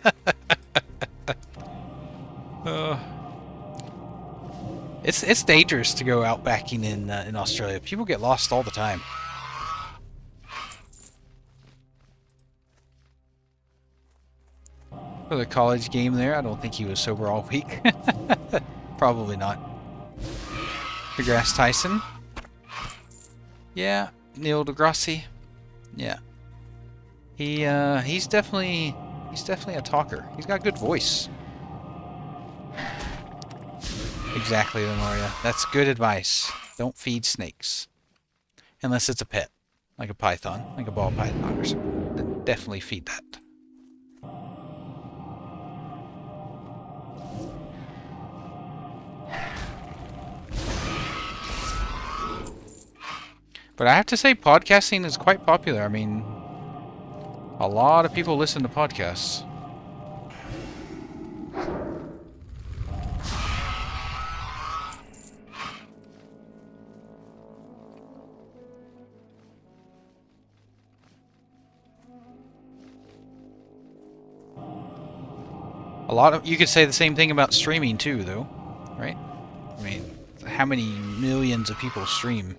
It's dangerous to go outbacking in Australia. People get lost all the time. For the college game there, I don't think he was sober all week. Probably not. DeGrasse Tyson. Yeah, Neil deGrasse. Yeah. He's definitely a talker. He's got a good voice. Exactly, Lemuria. That's good advice. Don't feed snakes. Unless it's a pet. Like a python. Like a ball python or something. Then definitely feed that. But I have to say, podcasting is quite popular. I mean, a lot of people listen to podcasts. You could say the same thing about streaming too, though, right? I mean, how many millions of people stream?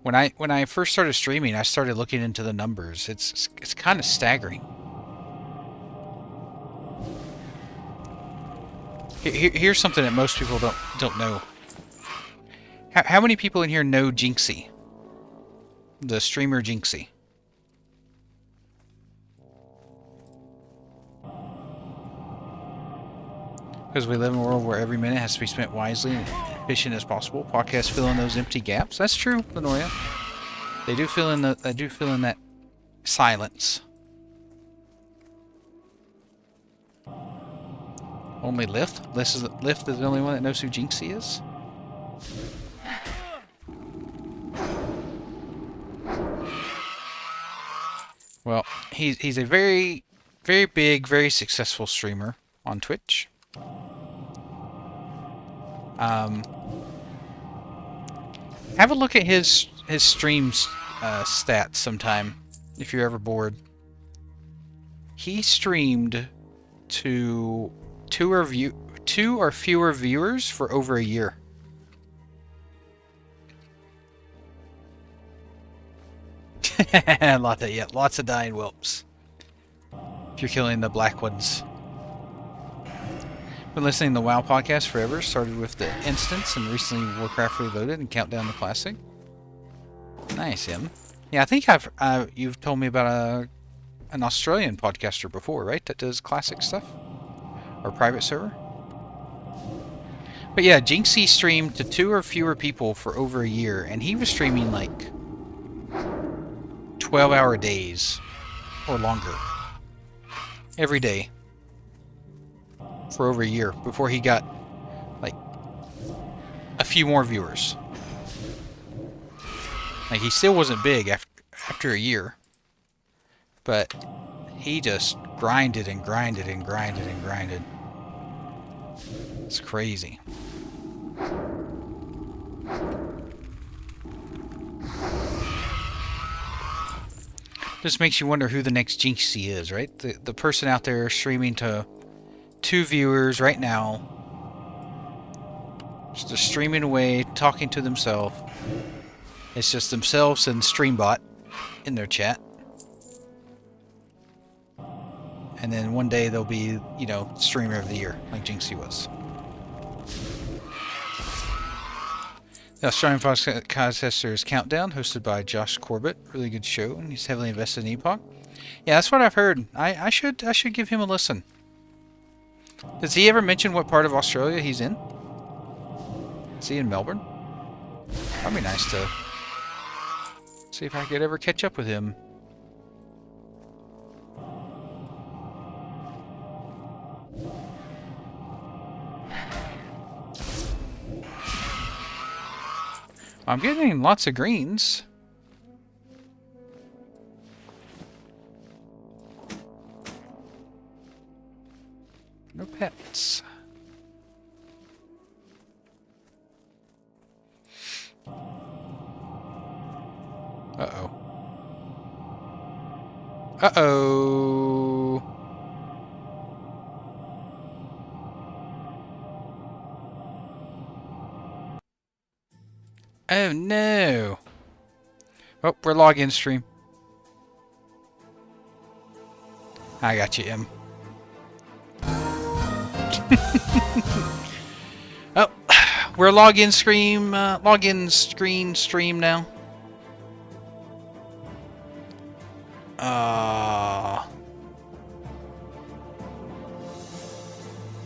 When I first started streaming, I started looking into the numbers. It's kind of staggering. Here's something that most people don't know. How many people in here know Jinxie? The streamer Jinxie. Because we live in a world where every minute has to be spent wisely and efficient as possible. Podcasts fill in those empty gaps. That's true, Lenoya. They do fill in that silence. Only Lift? Lift is the only one that knows who Jinxie is? Well, he's a very, very big, very successful streamer on Twitch. Have a look at his streams stats sometime if you're ever bored. He streamed to two or fewer viewers for over a year. Lots of dying whelps. If you're killing the black ones. Been listening to the WoW podcast forever. Started with the instance and recently Warcraft Reloaded and Countdown to Classic. Nice, him. Yeah, I think you've told me about an Australian podcaster before, right? That does classic stuff? Or private server? But yeah, Jinxie streamed to 2 or fewer people for over a year, and he was streaming like 12-hour days or longer. Every day. For over a year before he got like a few more viewers. Like he still wasn't big after a year, but he just grinded and grinded and grinded and grinded. It's crazy. Just makes you wonder who the next Jinxie is, right? The person out there streaming to 2 viewers right now, just streaming away, talking to themselves. It's just themselves and Streambot in their chat. And then one day they'll be, you know, streamer of the year, like Jinxie was. The Australian Podcasters Countdown, hosted by Josh Corbett. Really good show, and he's heavily invested in Epoch. Yeah, that's what I've heard. I should give him a listen. Does he ever mention what part of Australia he's in? Is he in Melbourne? That'd be nice to see if I could ever catch up with him. I'm getting lots of greens. No pets. Uh-oh. Uh-oh. Oh no. Oh, we're login stream. I got you, M. Oh, we're login screen stream now.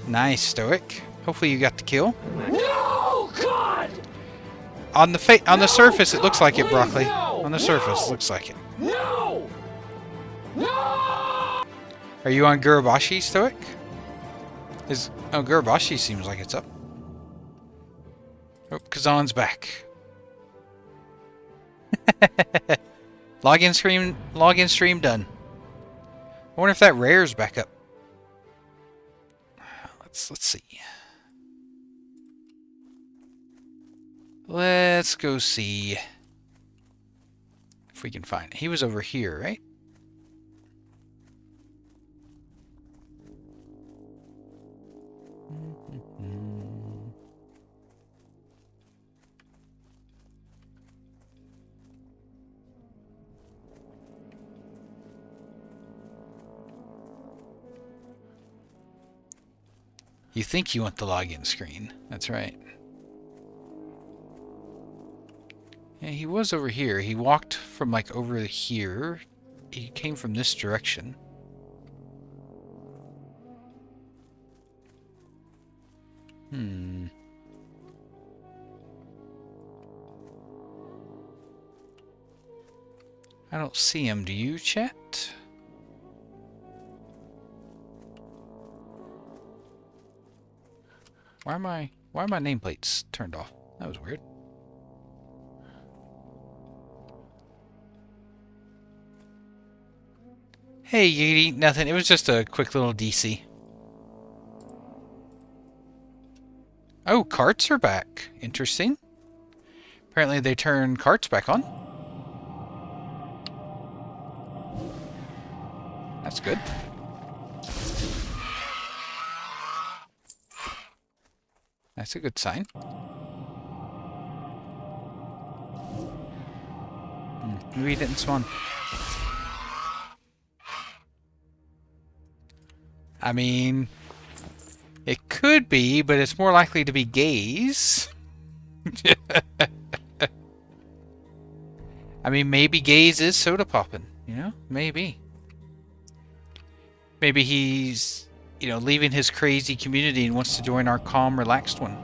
Nice, Stoic. Hopefully you got the kill. No, God! On the surface, it looks like it, Broccoli. On the surface, it looks like it. No! No! Are you on Gurabashi, Stoic? Oh, Gurabashi seems like it's up. Oh, Kazan's back. Login stream done. I wonder if that rare's back up. Let's see. Let's go see if we can find it. He was over here, right? You think you want the login screen. That's right. Yeah, he was over here. He walked from like over here. He came from this direction. I don't see him. Do you, chat? Why are my nameplates turned off? That was weird. Hey, Yeti, nothing. It was just a quick little DC. Oh, carts are back. Interesting. Apparently they turned carts back on. That's good. That's a good sign. Maybe he didn't spawn. I mean, it could be, but it's more likely to be gaze. I mean, maybe gaze is soda popping. You know, maybe. Maybe he's, leaving his crazy community and wants to join our calm, relaxed one.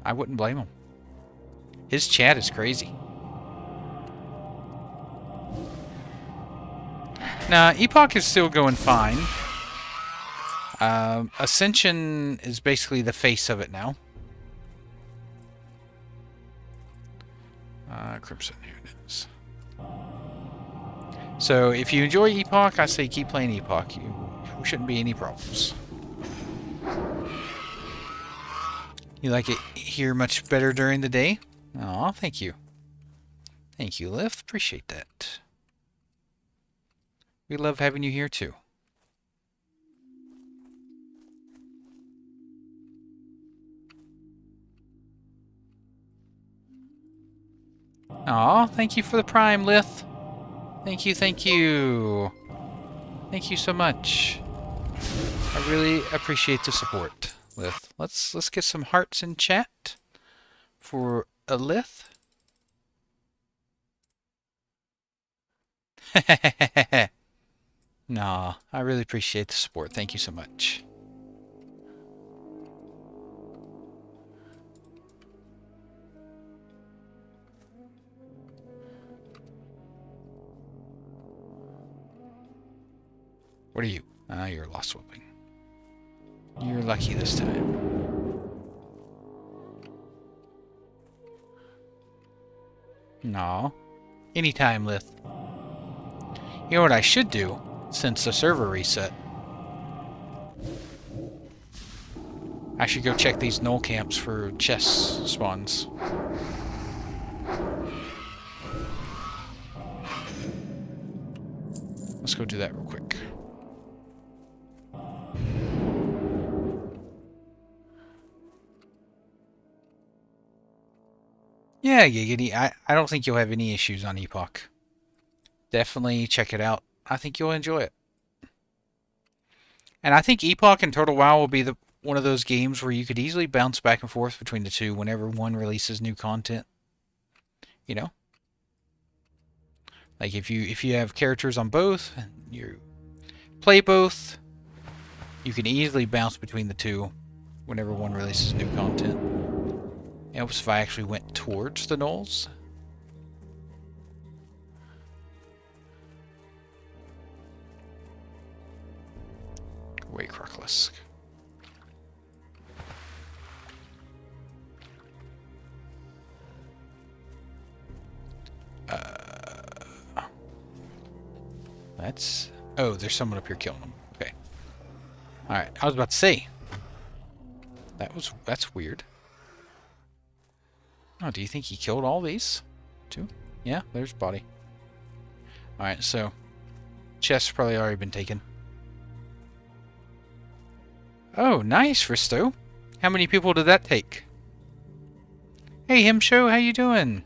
I wouldn't blame him. His chat is crazy. Nah, Epoch is still going fine. Ascension is basically the face of it now. Crimson, here it is. So, if you enjoy Epoch, I say keep playing Epoch. There shouldn't be any problems. You like it here much better during the day? Aw, thank you. Thank you, Lift. Appreciate that. We love having you here, too. Aw, thank you for the Prime, Lith. Thank you, thank you. Thank you so much. I really appreciate the support, Lith. Let's get some hearts in chat for a Lith. Nah, I really appreciate the support. Thank you so much. What are you? You're a lost whelpling. You're lucky this time. No. Anytime, Lith. You know what I should do, since the server reset? I should go check these null camps for chest spawns. Let's go do that real quick. Yeah, Giggity, I don't think you'll have any issues on Epoch. Definitely check it out. I think you'll enjoy it. And I think Epoch and Total WoW will be one of those games where you could easily bounce back and forth between the two whenever one releases new content. You know? Like if you have characters on both, and you play both, you can easily bounce between the two whenever one releases new content. It helps if I actually went towards the gnolls. Way Crocolisk. That's... Oh, there's someone up here killing them. Okay. Alright, I was about to say. That's weird. Oh, do you think he killed all these? Too? Yeah, there's body. Alright, so... Chest's probably already been taken. Oh, nice, Risto. How many people did that take? Hey, Himsho, how you doing?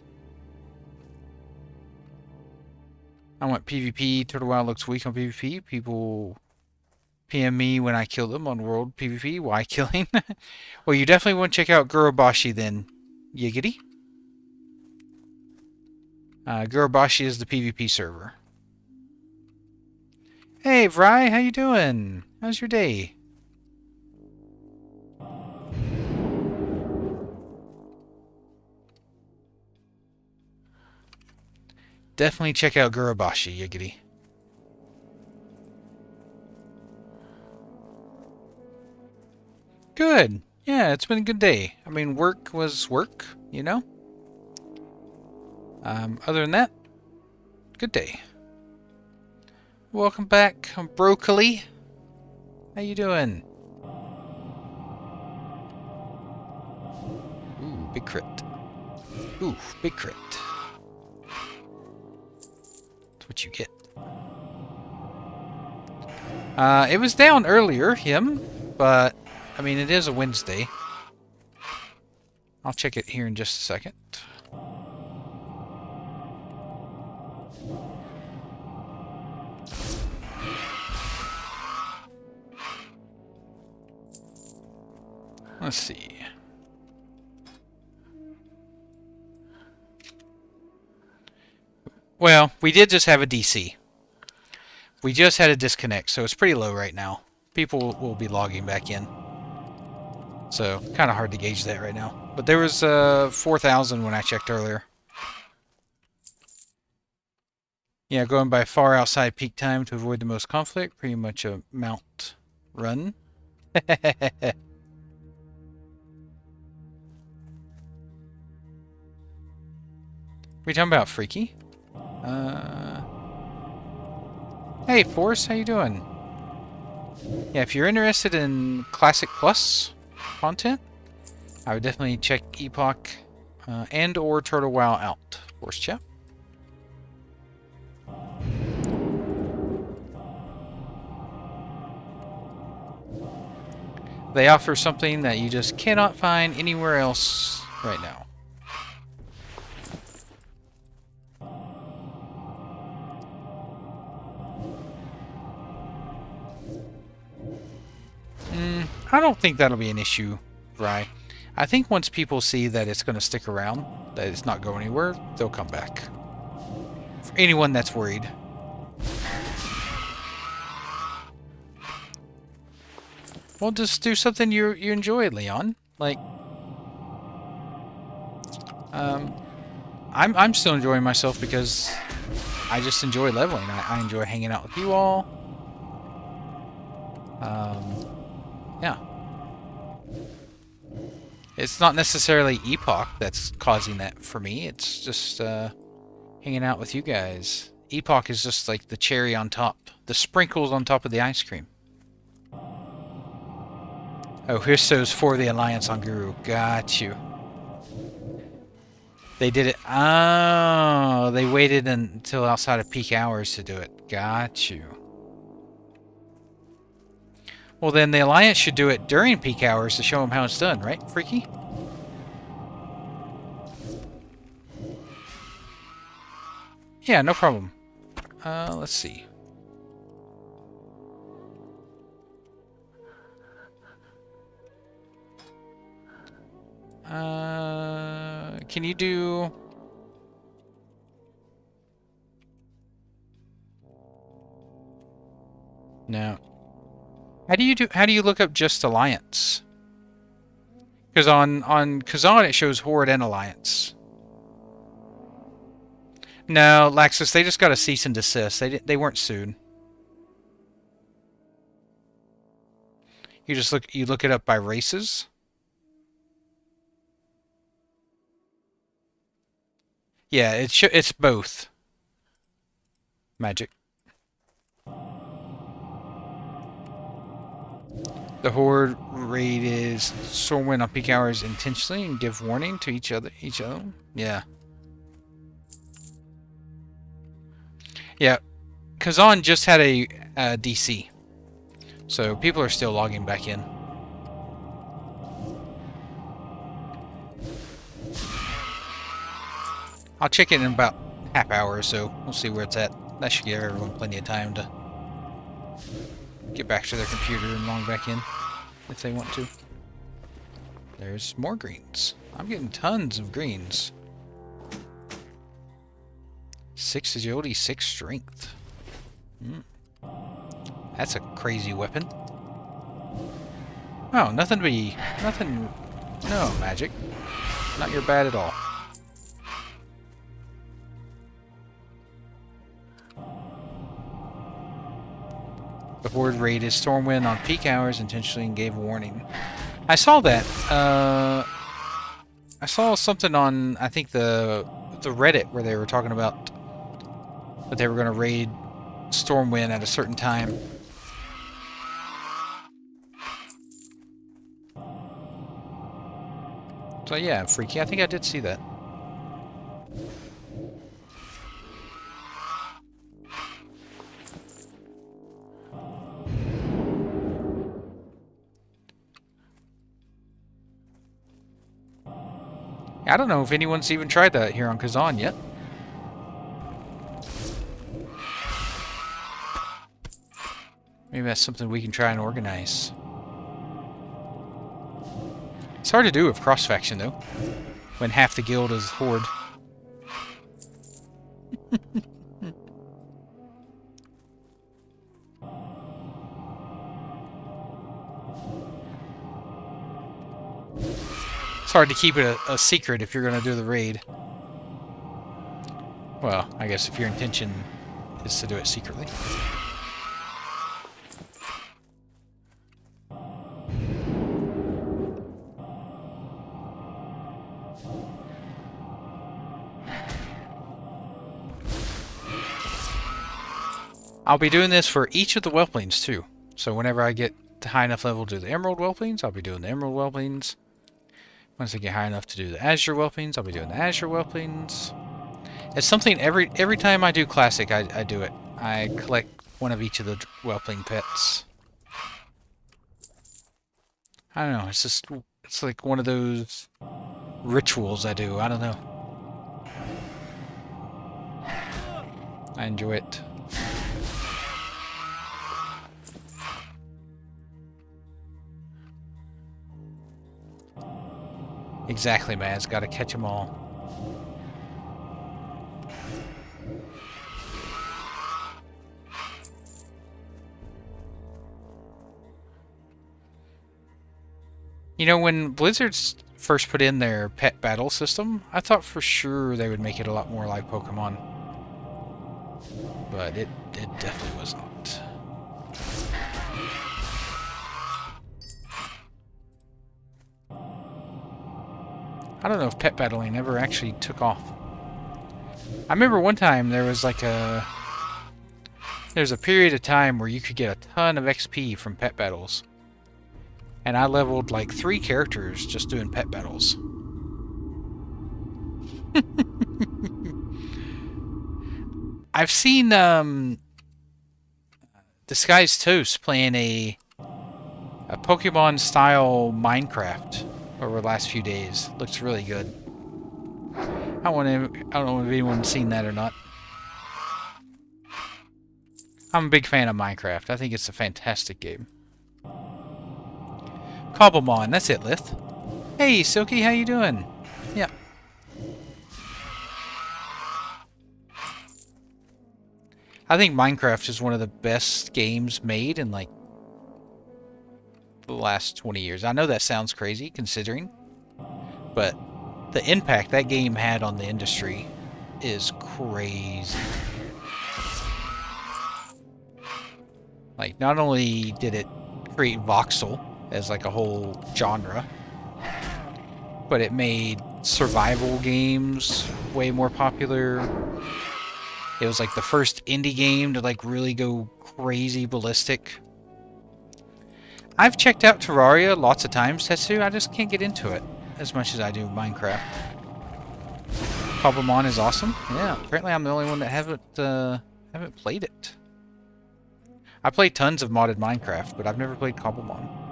I want PvP. Total WoW looks weak on PvP. People PM me when I kill them on World PvP. Why killing? Well, you definitely want to check out Gurubashi then, Yiggity. Gurubashi is the PvP server. Hey, Vry, how you doing? How's your day? Definitely check out Gurubashi, Yiggity. Good. Yeah, it's been a good day. I mean, work was work, you know? Other than that, good day. Welcome back, Broccoli. How you doing? Ooh, big crit. Ooh, big crit. That's what you get. It was down earlier, him, but, I mean, it is a Wednesday. I'll check it here in just a second. Let's see. Well, we did just have a DC. We just had a disconnect, so it's pretty low right now. People will be logging back in. So, kind of hard to gauge that right now. But there was 4,000 when I checked earlier. Yeah, going by far outside peak time to avoid the most conflict. Pretty much a mount run. We talking about Freaky? Hey, Force, how you doing? Yeah, if you're interested in Classic Plus content, I would definitely check Epoch and or Turtle Wow out. Force chat. They offer something that you just cannot find anywhere else right now. I don't think that'll be an issue, Rye. I think once people see that it's going to stick around, that it's not going anywhere, they'll come back. For anyone that's worried. Well, just do something you enjoy, Leon. Like, I'm still enjoying myself because I just enjoy leveling. I enjoy hanging out with you all. Yeah. It's not necessarily Epoch that's causing that for me. It's just hanging out with you guys. Epoch is just like the cherry on top. The sprinkles on top of the ice cream. Oh, Hisso's for the Alliance on Guru. Got you. They did it. Oh, they waited until outside of peak hours to do it. Got you. Well, then the Alliance should do it during peak hours to show them how it's done, right, Freaky? Yeah, no problem. Let's see. Can you do... No. How do you look up just Alliance? Because on Kazan it shows Horde and Alliance. No, Laxus, they just got a cease and desist. They weren't sued. You look it up by races. Yeah, it's both. Magic. The Horde raid is Stormwind on peak hours intentionally and give warning to each other. Yeah. Yeah. Kazan just had a DC. So people are still logging back in. I'll check it in about half hour or so. We'll see where it's at. That should give everyone plenty of time to get back to their computer and log back in if they want to. There's more greens. I'm getting tons of greens. 6 agility, 6 strength. That's a crazy weapon. Oh, nothing. No, magic. Not your bad at all. The Horde raided Stormwind on peak hours intentionally and gave warning. I saw that. I saw something on, I think, the Reddit where they were talking about that they were going to raid Stormwind at a certain time. So yeah, freaky. I think I did see that. I don't know if anyone's even tried that here on Kazan yet. Maybe that's something we can try and organize. It's hard to do with cross-faction, though, when half the guild is Horde. It's hard to keep it a secret if you're going to do the raid. Well, I guess if your intention is to do it secretly. I'll be doing this for each of the whelplings too. So whenever I get to high enough level to do the emerald whelplings, I'll be doing the emerald whelplings. Once I get high enough to do the azure whelplings, I'll be doing the azure whelplings. It's something every time I do classic, I do it. I collect one of each of the whelpling pets. I don't know, it's like one of those rituals I do. I don't know. I enjoy it. Exactly, man. It's got to catch them all. You know, when Blizzard's first put in their pet battle system, I thought for sure they would make it a lot more like Pokemon. But it definitely was not. I don't know if pet battling ever actually took off. I remember one time there was like there's a period of time where you could get a ton of XP from pet battles. And I leveled like 3 characters just doing pet battles. I've seen Disguised Toast playing a Pokemon style Minecraft over the last few days. Looks really good. I don't know if anyone's seen that or not. I'm a big fan of Minecraft. I think it's a fantastic game. Cobblemon, that's it, Lith. Hey, Silky, how you doing? Yeah. I think Minecraft is one of the best games made in like the last 20 years. I know that sounds crazy considering, but the impact that game had on the industry is crazy. Like, not only did it create voxel as like a whole genre, but it made survival games way more popular. It was like the first indie game to like really go crazy ballistic. I've checked out Terraria lots of times, Tetsu. I just can't get into it as much as I do Minecraft. Cobblemon is awesome. Yeah, apparently I'm the only one that haven't played it. I play tons of modded Minecraft, but I've never played Cobblemon.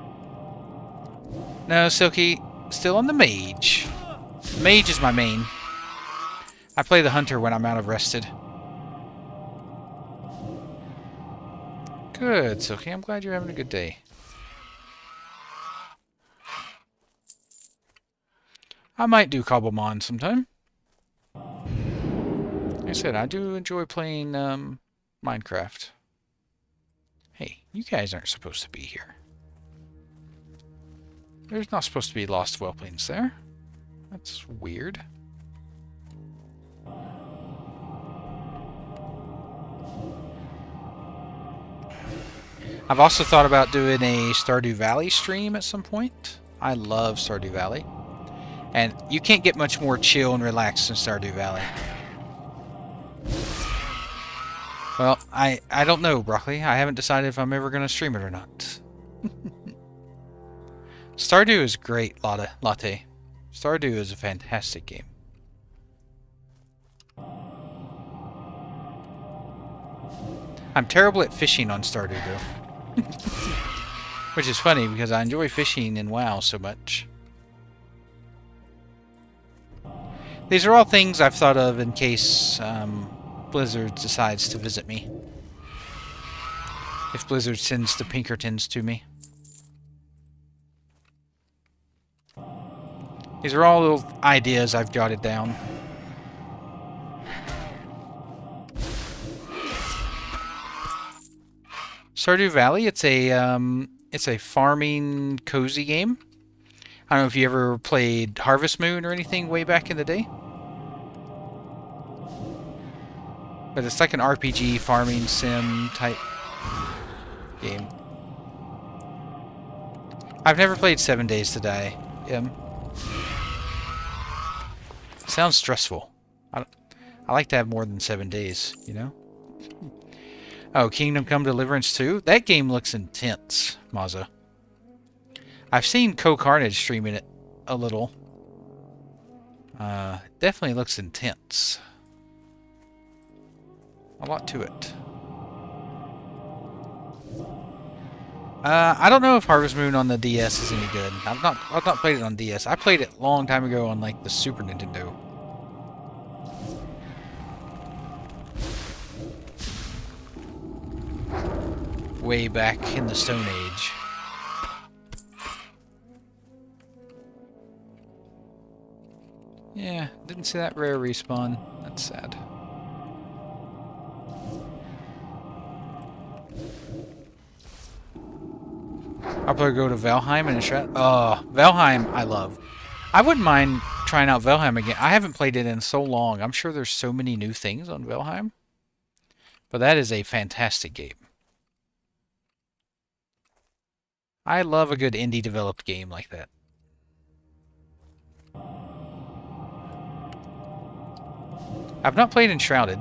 No, Silky, still on the Mage. Mage is my main. I play the Hunter when I'm out of rested. Good, Silky. I'm glad you're having a good day. I might do Cobblemon sometime. Like I said, I do enjoy playing Minecraft. Hey, you guys aren't supposed to be here. There's not supposed to be lost whelplings there. That's weird. I've also thought about doing a Stardew Valley stream at some point. I love Stardew Valley. And you can't get much more chill and relaxed than Stardew Valley. Well, I don't know, Broccoli. I haven't decided if I'm ever going to stream it or not. Stardew is great, Latte. Stardew is a fantastic game. I'm terrible at fishing on Stardew, though. Which is funny, because I enjoy fishing in WoW so much. These are all things I've thought of in case Blizzard decides to visit me. If Blizzard sends the Pinkertons to me. These are all little ideas I've jotted down. Stardew Valley, it's a farming cozy game. I don't know if you ever played Harvest Moon or anything way back in the day. But it's like an RPG farming sim type game. I've never played 7 Days to Die. Sounds stressful. I like to have more than 7 days, you know? Oh, Kingdom Come Deliverance 2? That game looks intense, Mazza. I've seen Co-Carnage streaming it a little. Definitely looks intense. A lot to it. I don't know if Harvest Moon on the DS is any good. I've not played it on DS. I played it a long time ago on like the Super Nintendo. Way back in the Stone Age. Yeah, didn't see that rare respawn. That's sad. I'll probably go to Valheim and Shroud. Oh, Valheim I love. I wouldn't mind trying out Valheim again. I haven't played it in so long. I'm sure there's so many new things on Valheim. But that is a fantastic game. I love a good indie developed game like that. I've not played Enshrouded.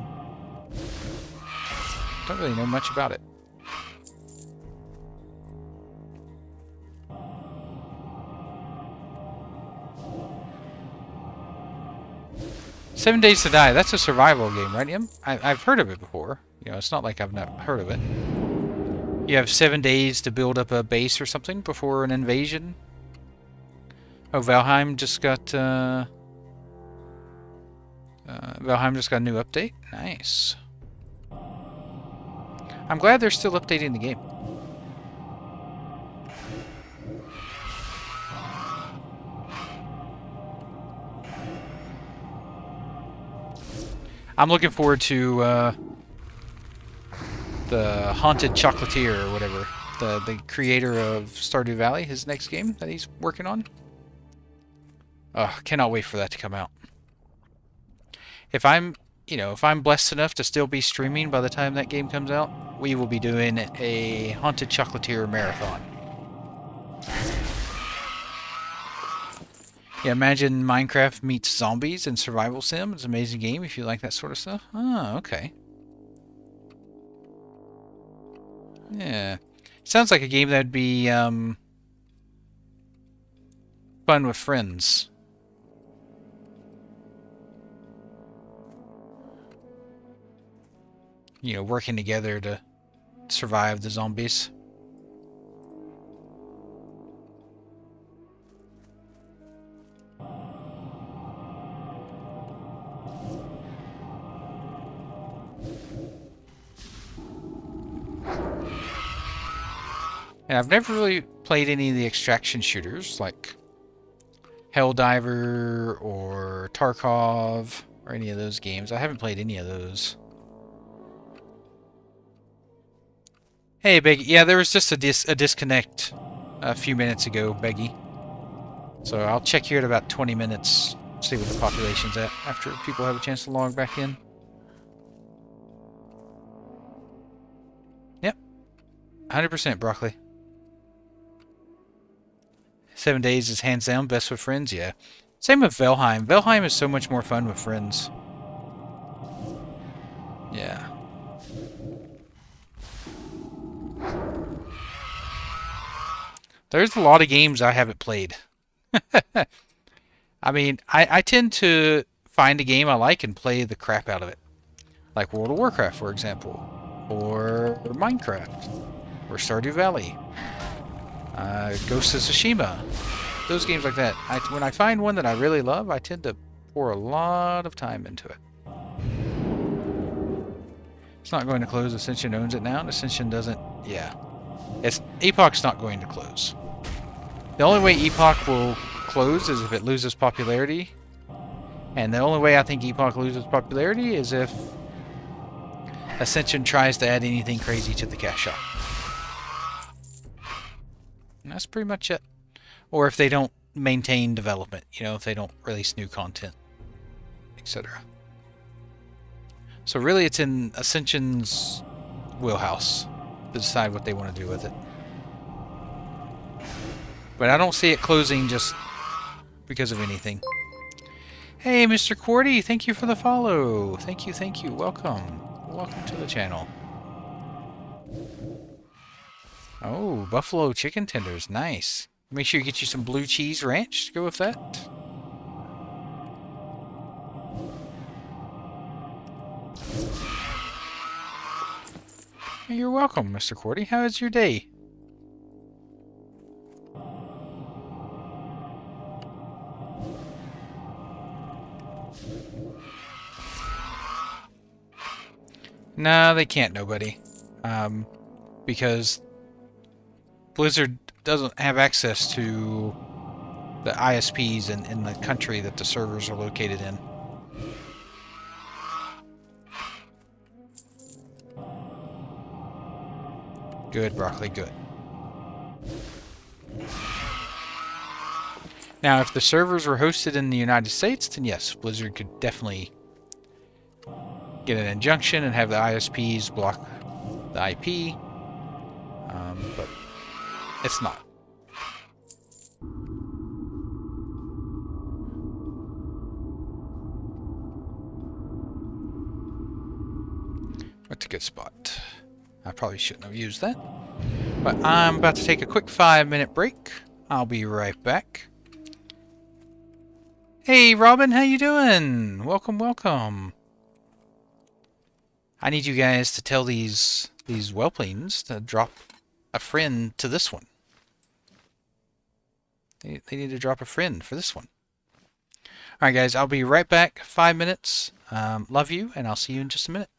Don't really know much about it. Seven Days to Die, that's a survival game, right, Im? I've heard of it before. You know, it's not like I've not heard of it. You have 7 days to build up a base or something before an invasion. Oh, Valheim just got a new update. Nice. I'm glad they're still updating the game. I'm looking forward to the Haunted Chocolatier or whatever, the creator of Stardew Valley, his next game that he's working on. Cannot wait for that to come out. If I'm blessed enough to still be streaming by the time that game comes out, we will be doing a Haunted Chocolatier marathon. Yeah, imagine Minecraft meets zombies and survival sim. It's an amazing game if you like that sort of stuff. Oh, okay. Yeah. Sounds like a game that would be fun with friends. You know, working together to survive the zombies. And I've never really played any of the extraction shooters, like Helldiver or Tarkov or any of those games. I haven't played any of those. Hey, Beggy. Yeah, there was just a disconnect a few minutes ago, Beggy. So I'll check here in about 20 minutes, see what the population's at after people have a chance to log back in. Yep. 100% broccoli. 7 days is hands down best with friends, yeah. Same with Valheim. Valheim is so much more fun with friends. Yeah. There's a lot of games I haven't played. I mean, I tend to find a game I like and play the crap out of it. Like World of Warcraft, for example. Or Minecraft. Or Stardew Valley. Ghost of Tsushima. Those games like that. When I find one that I really love, I tend to pour a lot of time into it. It's not going to close. Ascension owns it now. And Ascension doesn't. Yeah. Epoch's not going to close. The only way Epoch will close is if it loses popularity. And the only way I think Epoch loses popularity is if Ascension tries to add anything crazy to the cash shop. And that's pretty much it. Or if they don't maintain development, you know, if they don't release new content, etc. So really it's in Ascension's wheelhouse to decide what they want to do with it. But I don't see it closing just because of anything. Hey, Mr. Cordy, thank you for the follow. Thank you, thank you. Welcome. Welcome to the channel. Oh, buffalo chicken tenders. Nice. Make sure you get you some blue cheese ranch to go with that. You're welcome, Mr. Cordy. How is your day? No, they can't, nobody. Because Blizzard doesn't have access to the ISPs in the country that the servers are located in. Good, broccoli, good. Now, if the servers were hosted in the United States, then yes, Blizzard could definitely get an injunction and have the ISPs block the IP. But it's not. That's a good spot. I probably shouldn't have used that. But I'm about to take a quick 5-minute break. I'll be right back. Hey, Robin, how you doing? Welcome, welcome. I need you guys to tell these whelplings to drop a friend to this one. They need to drop a friend for this one. Alright, guys, I'll be right back. 5 minutes. Love you, and I'll see you in just a minute.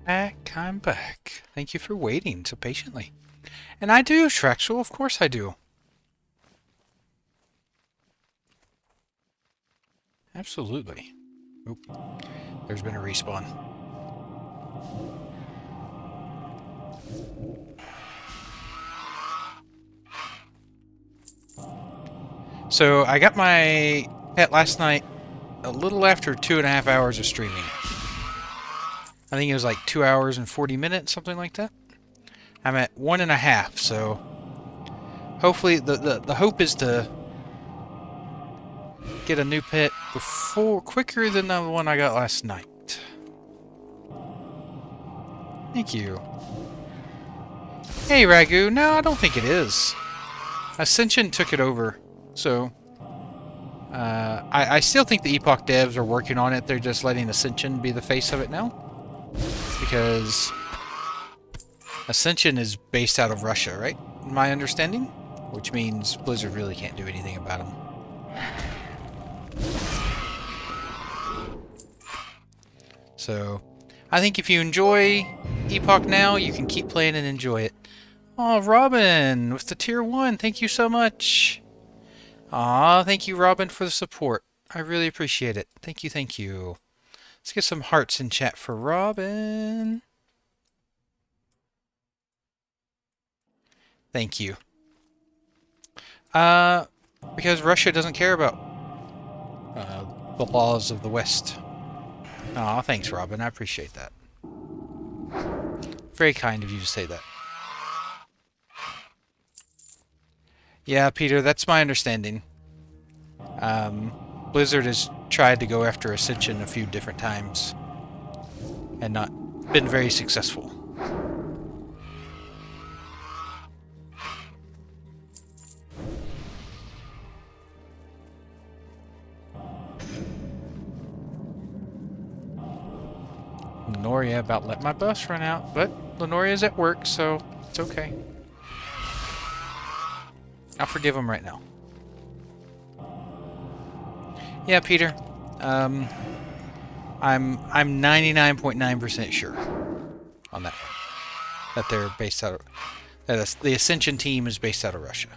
I'm back. Thank you for waiting so patiently. And I do, Shrexel, of course I do. Absolutely. Oop. There's been a respawn. So I got my pet last night a little after 2.5 hours of streaming. I think it was like 2 hours and 40 minutes, something like that. I'm at 1.5, so hopefully the hope is to get a new pet quicker than the one I got last night. Thank you. Hey, Ragu. No, I don't think it is. Ascension took it over, so I still think the Epoch devs are working on it. They're just letting Ascension be the face of it now, because Ascension is based out of Russia, right? My understanding, which means Blizzard really can't do anything about them. So, I think if you enjoy Epoch now, you can keep playing and enjoy it. Oh, Robin, with the tier 1, thank you so much. Aw, thank you, Robin, for the support. I really appreciate it. Thank you, thank you. Let's get some hearts in chat for Robin. Thank you. Because Russia doesn't care about the laws of the West. Aw, thanks, Robin. I appreciate that. Very kind of you to say that. Yeah, Peter, that's my understanding. Blizzard has tried to go after Ascension a few different times and not been very successful. Lenoria about let my bus run out, but Lenoria's at work, so it's okay. I'll forgive him right now. Yeah, Peter. I'm 99.9% sure on that one. That they're based out of... That the Ascension team is based out of Russia.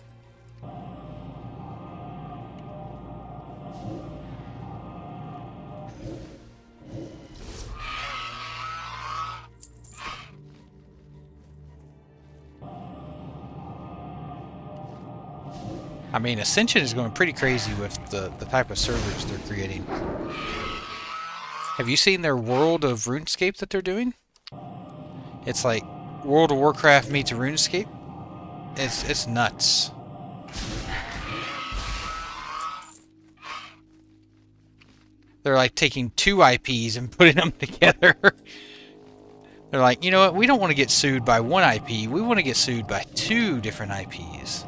I mean, Ascension is going pretty crazy with the type of servers they're creating. Have you seen their World of RuneScape that they're doing? It's like World of Warcraft meets RuneScape. It's nuts. They're like taking 2 IPs and putting them together. They're like, you know what? We don't want to get sued by 1 IP. We want to get sued by 2 different IPs.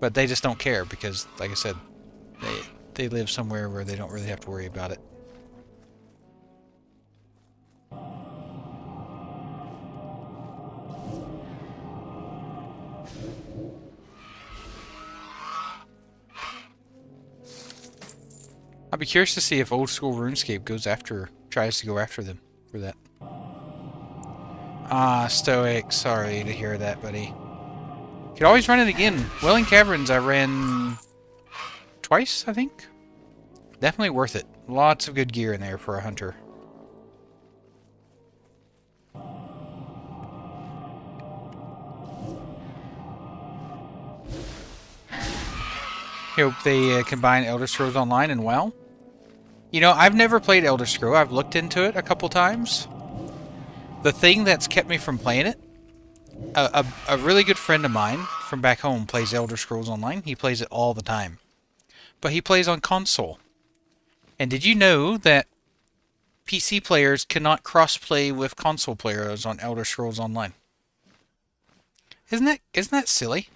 But they just don't care because, like I said, they live somewhere where they don't really have to worry about it. I'll be curious to see if old school RuneScape tries to go after them for that. Ah, Stoic, sorry to hear that, buddy. Could always run it again. Welling Caverns I ran twice, I think. Definitely worth it. Lots of good gear in there for a hunter. Hope they combine Elder Scrolls Online and WoW. You know, I've never played Elder Scrolls. I've looked into it a couple times. The thing that's kept me from playing it, a really good friend of mine from back home plays Elder Scrolls Online. He plays it all the time. But he plays on console. And did you know that PC players cannot cross-play with console players on Elder Scrolls Online? Isn't that silly?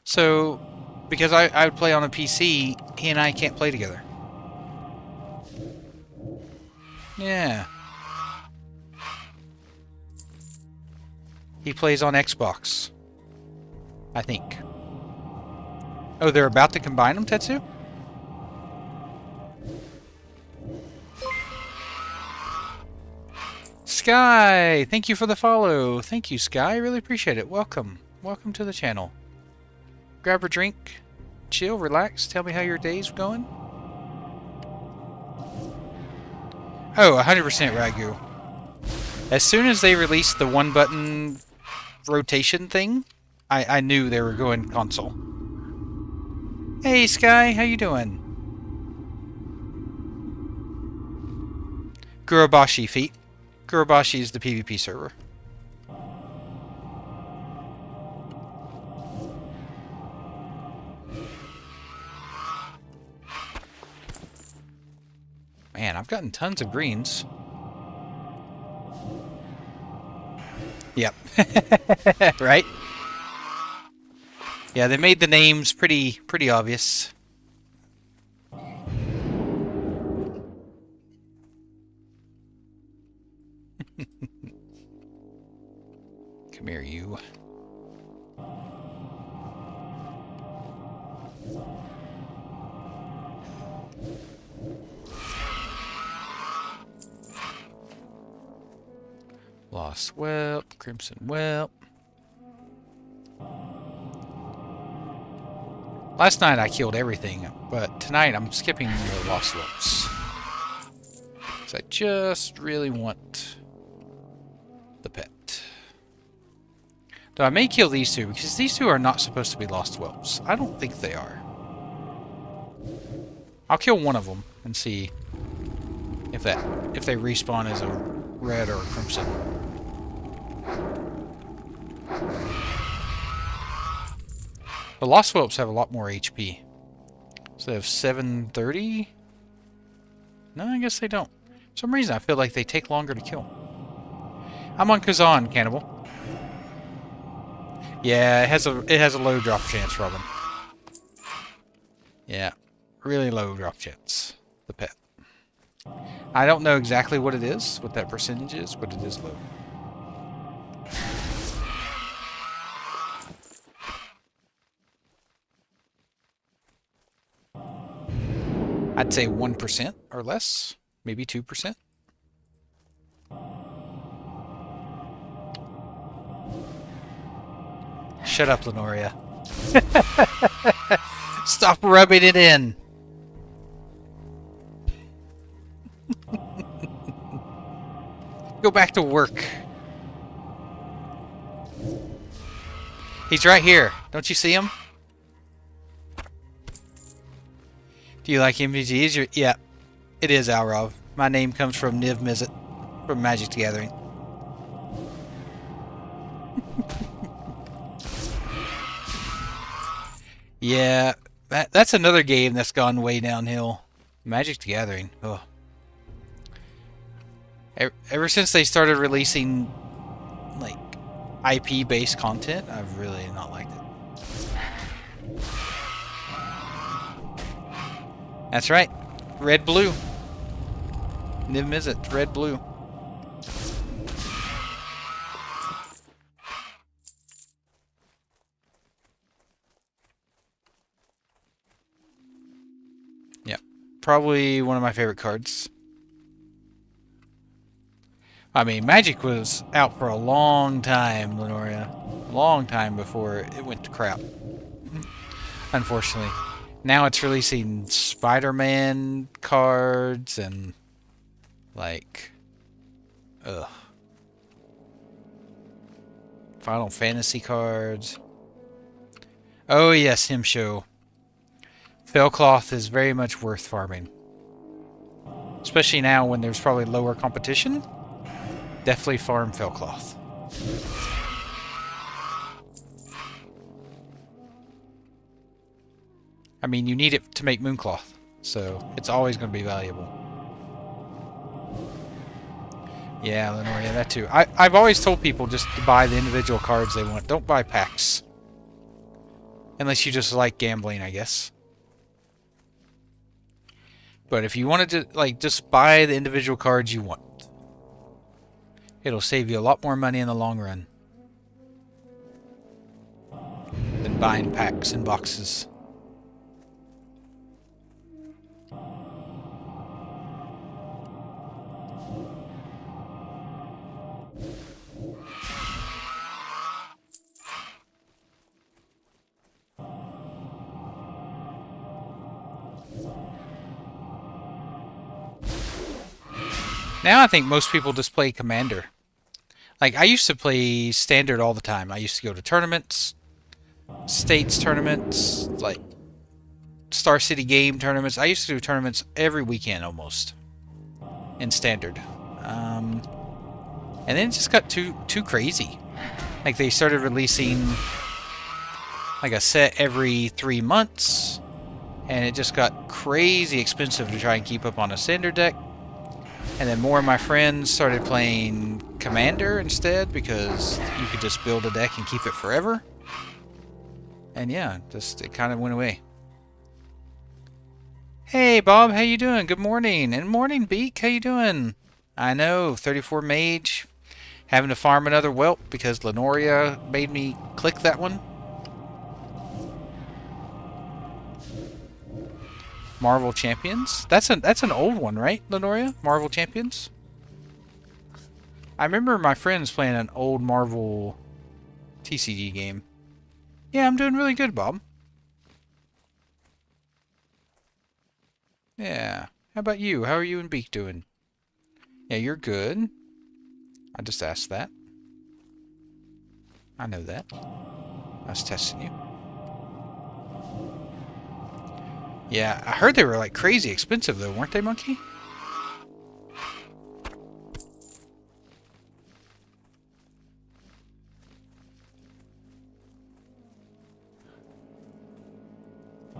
So, because I would play on a PC, he and I can't play together. Yeah. He plays on Xbox, I think. Oh, they're about to combine them, Tetsu? Sky, thank you for the follow. Thank you, Sky. I really appreciate it. Welcome. Welcome to the channel. Grab a drink, chill, relax, tell me how your day's going. Oh, 100% Ragu. As soon as they released the one-button rotation thing, I knew they were going console. Hey, Sky, how you doing? Gurubashi feet. Gurubashi is the PvP server. Man, I've gotten tons of greens. Yep. Right? Yeah, they made the names pretty obvious. Come here, you. Lost Whelp, Crimson Whelp. Last night I killed everything, but tonight I'm skipping the Lost Whelps. Because I just really want the pet. Though I may kill these two, because these two are not supposed to be Lost Whelps. I don't think they are. I'll kill one of them and see if they respawn as a red or a crimson. The Lost Whelps have a lot more HP. So they have 730? No, I guess they don't. For some reason I feel like they take longer to kill. I'm on Kazan, Cannibal. Yeah, it has a low drop chance, Robin. Yeah, really low drop chance. The pet. I don't know exactly what it is, what that percentage is, but it is low. I'd say 1% or less, maybe 2%. Shut up, Lenoria. Stop rubbing it in. Go back to work. He's right here. Don't you see him? Do you like MVGs? Yeah, it is Alrov. My name comes from Niv Mizzet from Magic the Gathering. Yeah, that's another game that's gone way downhill. Magic the Gathering. Oh. Ever since they started releasing like IP-based content, I've really not liked it. That's right. Red blue. Niv Mizzet, red blue. Yep. Probably one of my favorite cards. I mean, Magic was out for a long time, Lenoria. Long time before it went to crap. Unfortunately. Now it's releasing Spider-Man cards and like Final Fantasy cards. Oh yes, him show. Felcloth is very much worth farming. Especially now when there's probably lower competition. Definitely farm Felcloth. I mean, you need it to make Mooncloth, so it's always going to be valuable. Yeah, Lenoria, that too. I've always told people just to buy the individual cards they want. Don't buy packs. Unless you just like gambling, I guess. But if you wanted to, like, just buy the individual cards you want. It'll save you a lot more money in the long run than buying packs and boxes. Now I think most people just play Commander. Like, I used to play Standard all the time. I used to go to tournaments, States tournaments, like Star City game tournaments. I used to do tournaments every weekend almost in Standard. And then it just got too crazy. Like, they started releasing like a set every 3 months, and it just got crazy expensive to try and keep up on a Standard deck. And then more of my friends started playing Commander instead, because you could just build a deck and keep it forever. And yeah, just it kind of went away. Hey Bob, how you doing? Good morning. And morning Beak, how you doing? I know, 34 Mage. Having to farm another whelp because Lenoria made me click that one. Marvel Champions. That's an old one, right, Lenoria? Marvel Champions? I remember my friends playing an old Marvel TCG game. Yeah, I'm doing really good, Bob. Yeah. How about you? How are you and Beak doing? Yeah, you're good. I just asked that. I know that. I was testing you. Yeah, I heard they were like crazy expensive though, weren't they, Monkey?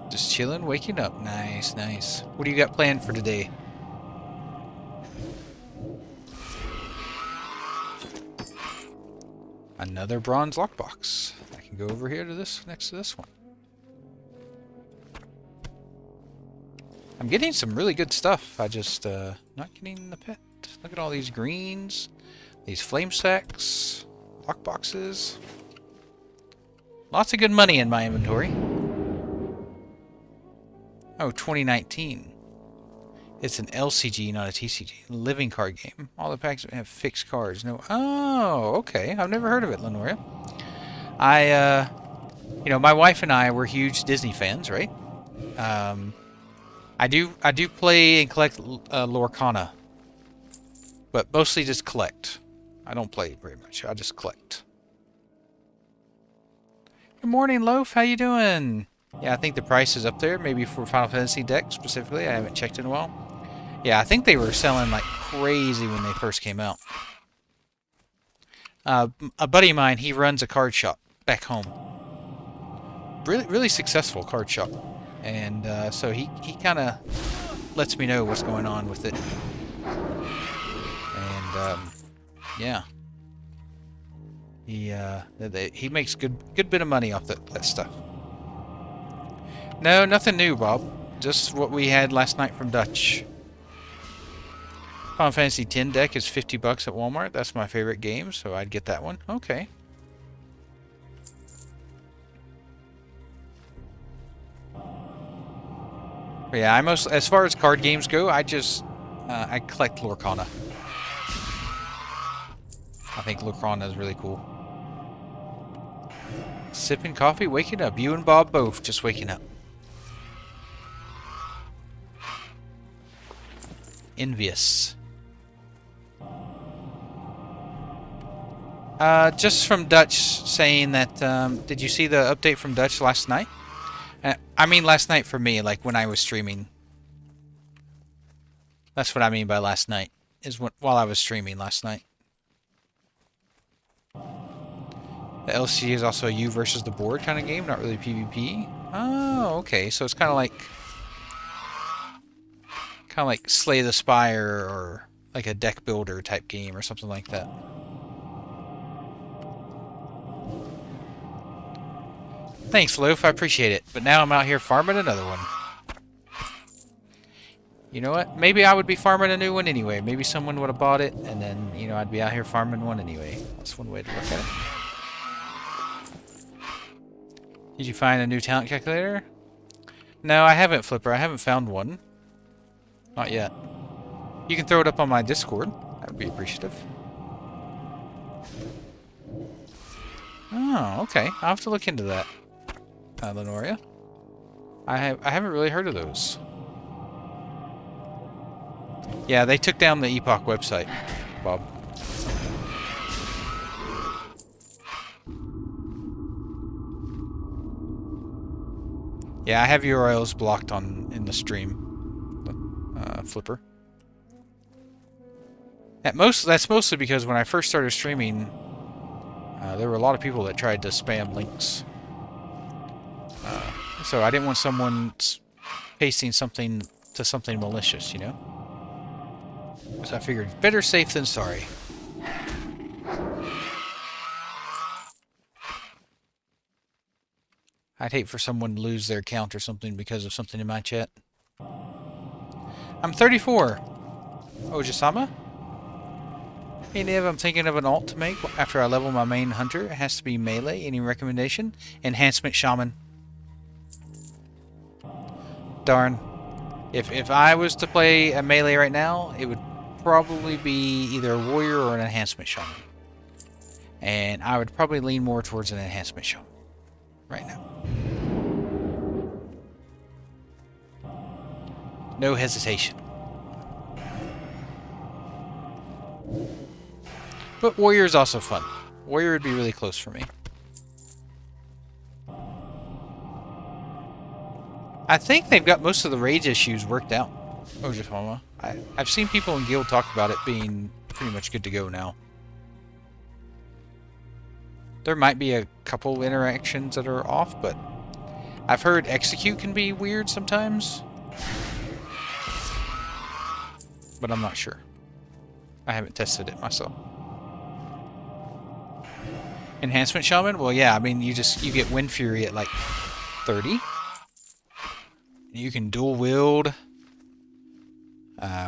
Just chilling, waking up. Nice, nice. What do you got planned for today? Another bronze lockbox. I can go over here to this, next to this one. I'm getting some really good stuff. I just, not getting the pet. Look at all these greens, these flame sacks, lockboxes. Lots of good money in my inventory. Oh, 2019. It's an LCG, not a TCG. Living card game. All the packs have fixed cards. No. Oh, okay. I've never heard of it, Lenoria. You know, my wife and I were huge Disney fans, right? I do play and collect Lorcana, but mostly just collect. I don't play very much. I just collect. Good morning, Loaf. How you doing? Yeah, I think the price is up there. Maybe for Final Fantasy decks specifically. I haven't checked in a while. Yeah, I think they were selling like crazy when they first came out. A buddy of mine, he runs a card shop back home. Really successful card shop. And so he kind of lets me know what's going on with it. And yeah, he makes good bit of money off that stuff. No, nothing new, Bob. Just what we had last night from Dutch. Final Fantasy X deck is $50 at Walmart. That's my favorite game, so I'd get that one. Okay. But yeah, as far as card games go, I collect Lorcana. I think Lorcana is really cool. Sipping coffee, waking up. You and Bob both just waking up. Envious. Just from Dutch saying that, did you see the update from Dutch last night? I mean last night for me, like when I was streaming. That's what I mean by last night, is while I was streaming last night. The LCG is also a you versus the board kind of game, not really PvP. Oh, okay, so it's kind of like Slay the Spire or like a deck builder type game or something like that. Thanks, Loaf. I appreciate it. But now I'm out here farming another one. You know what? Maybe I would be farming a new one anyway. Maybe someone would have bought it, and then, you know, I'd be out here farming one anyway. That's one way to look at it. Did you find a new talent calculator? No, I haven't, Flipper. I haven't found one. Not yet. You can throw it up on my Discord. That would be appreciative. Oh, okay. I'll have to look into that, Lenoria. I haven't really heard of those. Yeah, they took down the Epoch website, Bob. Yeah, I have URLs blocked in the stream, Flipper. That's mostly because when I first started streaming, there were a lot of people that tried to spam links. So I didn't want someone pasting something to something malicious, you know? So I figured, better safe than sorry. I'd hate for someone to lose their account or something because of something in my chat. I'm 34. Oh, Jisama? Hey, Niv, I'm thinking of an alt to make after I level my main hunter. It has to be melee. Any recommendation? Enhancement Shaman. Darn. If I was to play a melee right now, it would probably be either a warrior or an enhancement shaman. And I would probably lean more towards an enhancement shaman right now. No hesitation. But warrior is also fun. Warrior would be really close for me. I think they've got most of the rage issues worked out. Ojifama. I've seen people in Guild talk about it being pretty much good to go now. There might be a couple interactions that are off, but I've heard execute can be weird sometimes. But I'm not sure. I haven't tested it myself. Enhancement Shaman? Well, yeah, I mean, you get Wind Fury at like 30. You can dual wield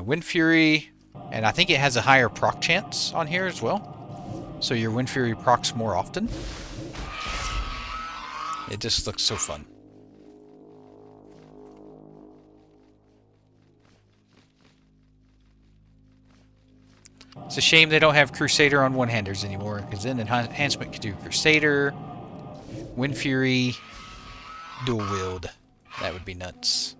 Wind Fury, and I think it has a higher proc chance on here as well. So your Wind Fury procs more often. It just looks so fun. It's a shame they don't have Crusader on one-handers anymore, because then enhancement could do Crusader, Wind Fury, dual wield. That would be nuts.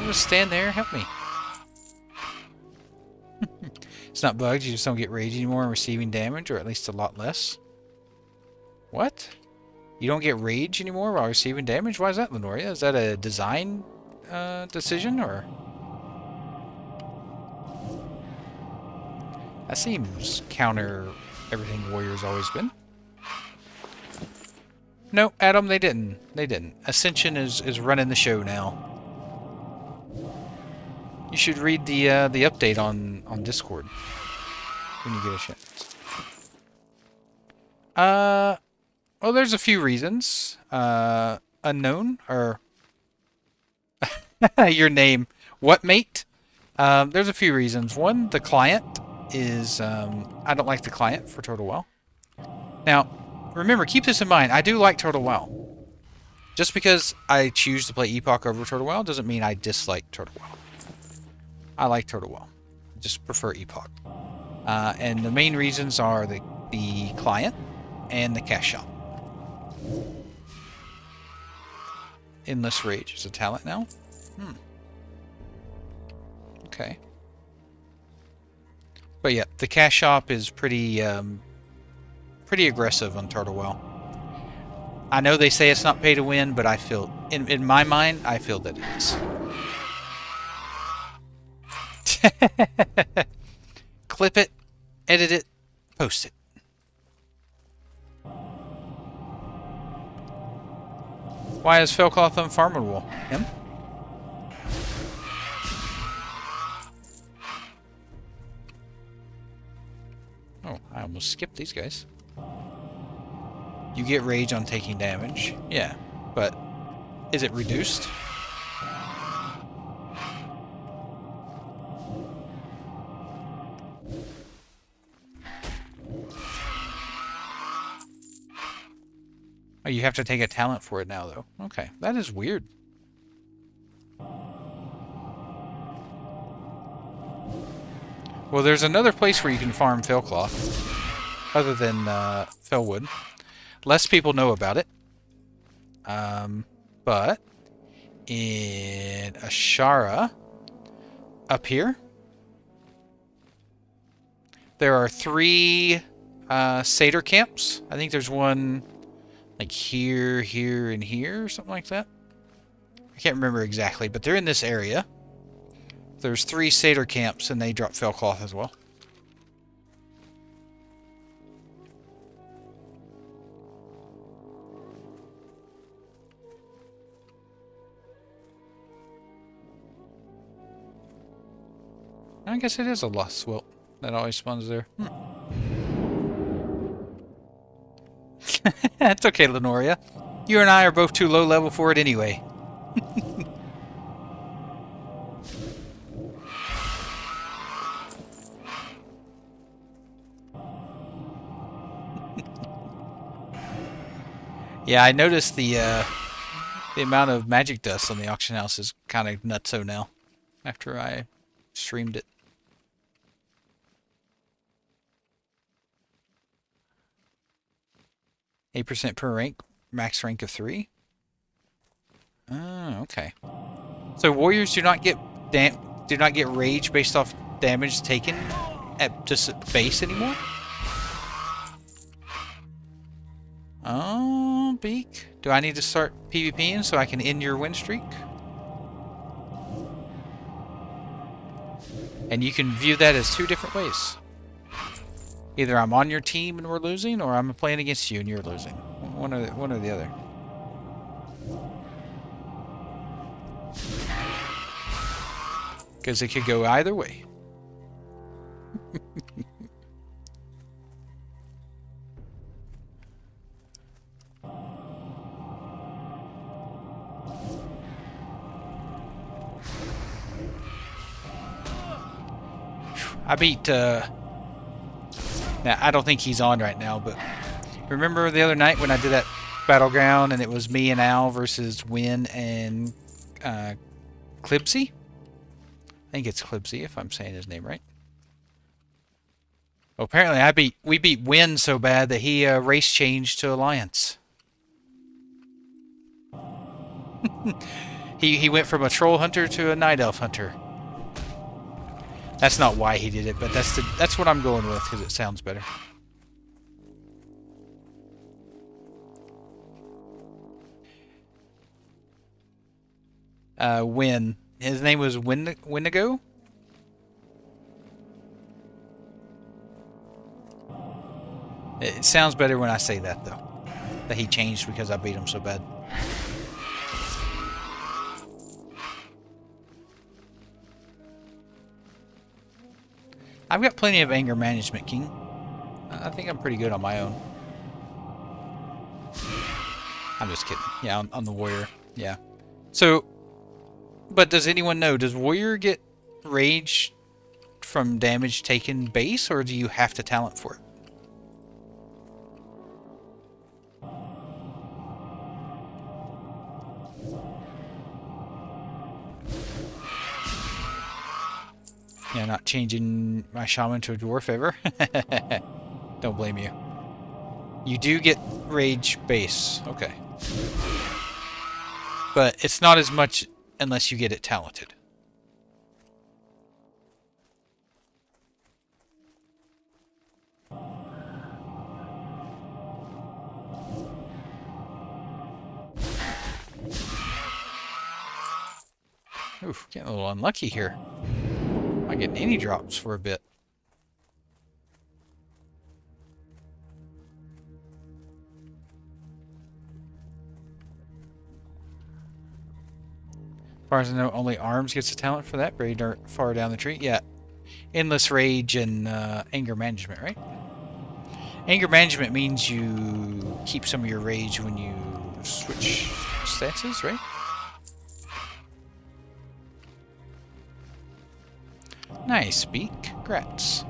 Just stand there, help me. It's not bugged, you just don't get rage anymore and receiving damage, or at least a lot less. What? You don't get rage anymore while receiving damage? Why is that, Lenoria? Is that a design decision, or? That seems counter everything Warrior's always been. No, Adam, they didn't. They didn't. Ascension is running the show now. You should read the update on Discord when you get a chance. Well, there's a few reasons. Unknown, or your name. What, mate? There's a few reasons. One, the client is, I don't like the client for Total WoW. Now, remember, keep this in mind. I do like Total WoW. Just because I choose to play Epoch over Total WoW doesn't mean I dislike Total WoW. I like Total WoW. Just prefer Epoch. And the main reasons are the client and the cash shop. Endless Rage is a talent now? Okay. But yeah, the cash shop is pretty aggressive on Turtle WoW. I know they say it's not pay to win, but I feel, in my mind, I feel that it is. Clip it, edit it, post it. Why is Felcloth unfarmable? Him? Oh, I almost skipped these guys. You get rage on taking damage. Yeah, but is it reduced? Oh, you have to take a talent for it now, though. Okay, that is weird. Well, there's another place where you can farm Felcloth, other than Felwood. Less people know about it. But in Ashara, up here, there are 3 satyr camps. I think there's one like here, here, and here, or something like that. I can't remember exactly, but they're in this area. There's 3 satyr camps, and they drop Felcloth as well. I guess it is a lost whelp that always spawns there. That's okay, Lenoria. You and I are both too low level for it anyway. Yeah, I noticed the amount of magic dust on the auction house is kind of nutso now after I streamed it. %8 per rank, max rank of 3. Oh, okay. So warriors do not get rage based off damage taken at just base anymore. Oh, Beak. Do I need to start PvPing so I can end your win streak? And you can view that as 2 different ways. Either I'm on your team and we're losing, or I'm playing against you and you're losing. One or the other. Because it could go either way. I beat, now, I don't think he's on right now, but remember the other night when I did that battleground and it was me and Al versus Win and Clibsy? I think it's Clibsy, if I'm saying his name right. Well, apparently we beat Win so bad that he race changed to Alliance. He went from a troll hunter to a night elf hunter. That's not why he did it, but that's what I'm going with because it sounds better. Win. His name was Windigo. It sounds better when I say that, though. That he changed because I beat him so bad. I've got plenty of anger management, King. I think I'm pretty good on my own. I'm just kidding. Yeah, on the warrior. Yeah. So, but does anyone know, does warrior get rage from damage taken base, or do you have to talent for it? Yeah, not changing my shaman to a dwarf ever. Don't blame you. You do get rage base. Okay. But it's not as much unless you get it talented. Oof, getting a little unlucky here. Not getting any drops for a bit. As far as I know, only Arms gets a talent for that. Very far down the tree. Yeah. Endless Rage and Anger Management, right? Anger Management means you keep some of your rage when you switch stances, right? Nice, Beak. Congrats.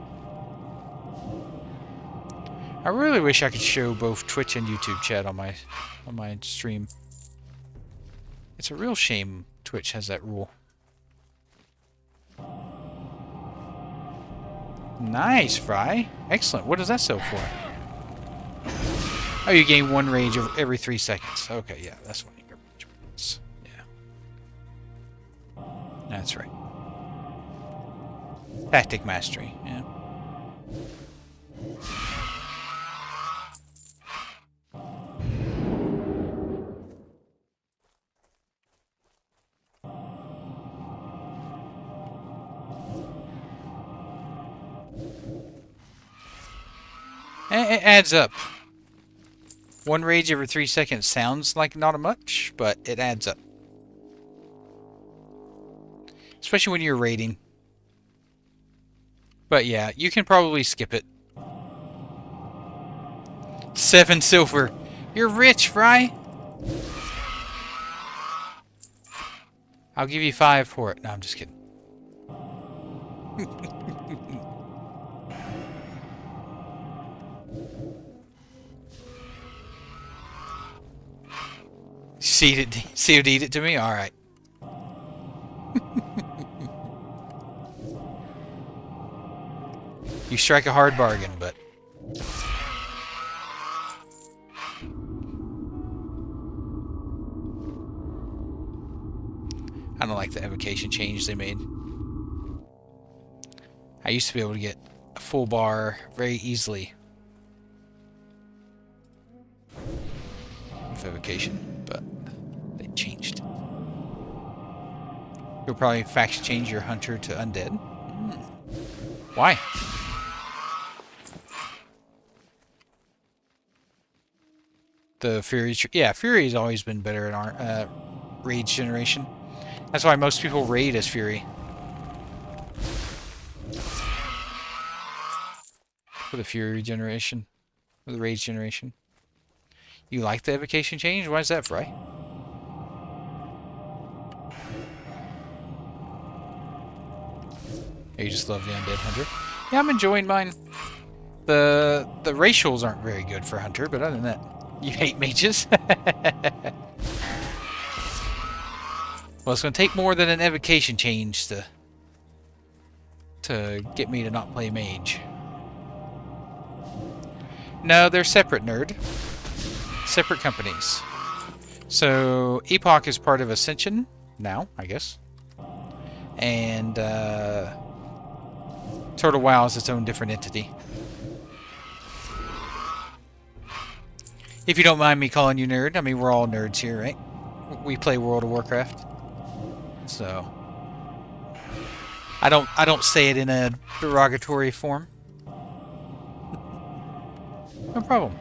I really wish I could show both Twitch and YouTube chat on my stream. It's a real shame Twitch has that rule. Nice, Fry. Excellent. What does that sell for? Oh, you gain 1 rage every 3 seconds. Okay, yeah, that's what your rage was. Yeah. That's right. Tactic mastery, yeah. It adds up. 1 rage every 3 seconds sounds like not much, but it adds up. Especially when you're raiding. But yeah, you can probably skip it. 7 silver. You're rich, Fry. I'll give you 5 for it. No, I'm just kidding. COD'd it to me? Alright. You strike a hard bargain, but... I don't like the evocation change they made. I used to be able to get a full bar very easily with evocation, but they changed. You'll probably faction change your hunter to undead. Why? The Fury... Yeah, Fury's always been better in our rage generation. That's why most people raid as Fury. For the Fury generation. For the rage generation. You like the evocation change? Why is that, Fry? Or you just love the Undead Hunter? Yeah, I'm enjoying mine. The racials aren't very good for Hunter, but other than that, you hate mages? Well, it's going to take more than an evocation change to get me to not play Mage. No, they're separate, nerd. Separate companies. So, Epoch is part of Ascension now, I guess. And Total WoW is its own different entity. If you don't mind me calling you nerd, I mean, we're all nerds here, right? We play World of Warcraft. So I don't say it in a derogatory form. No problem.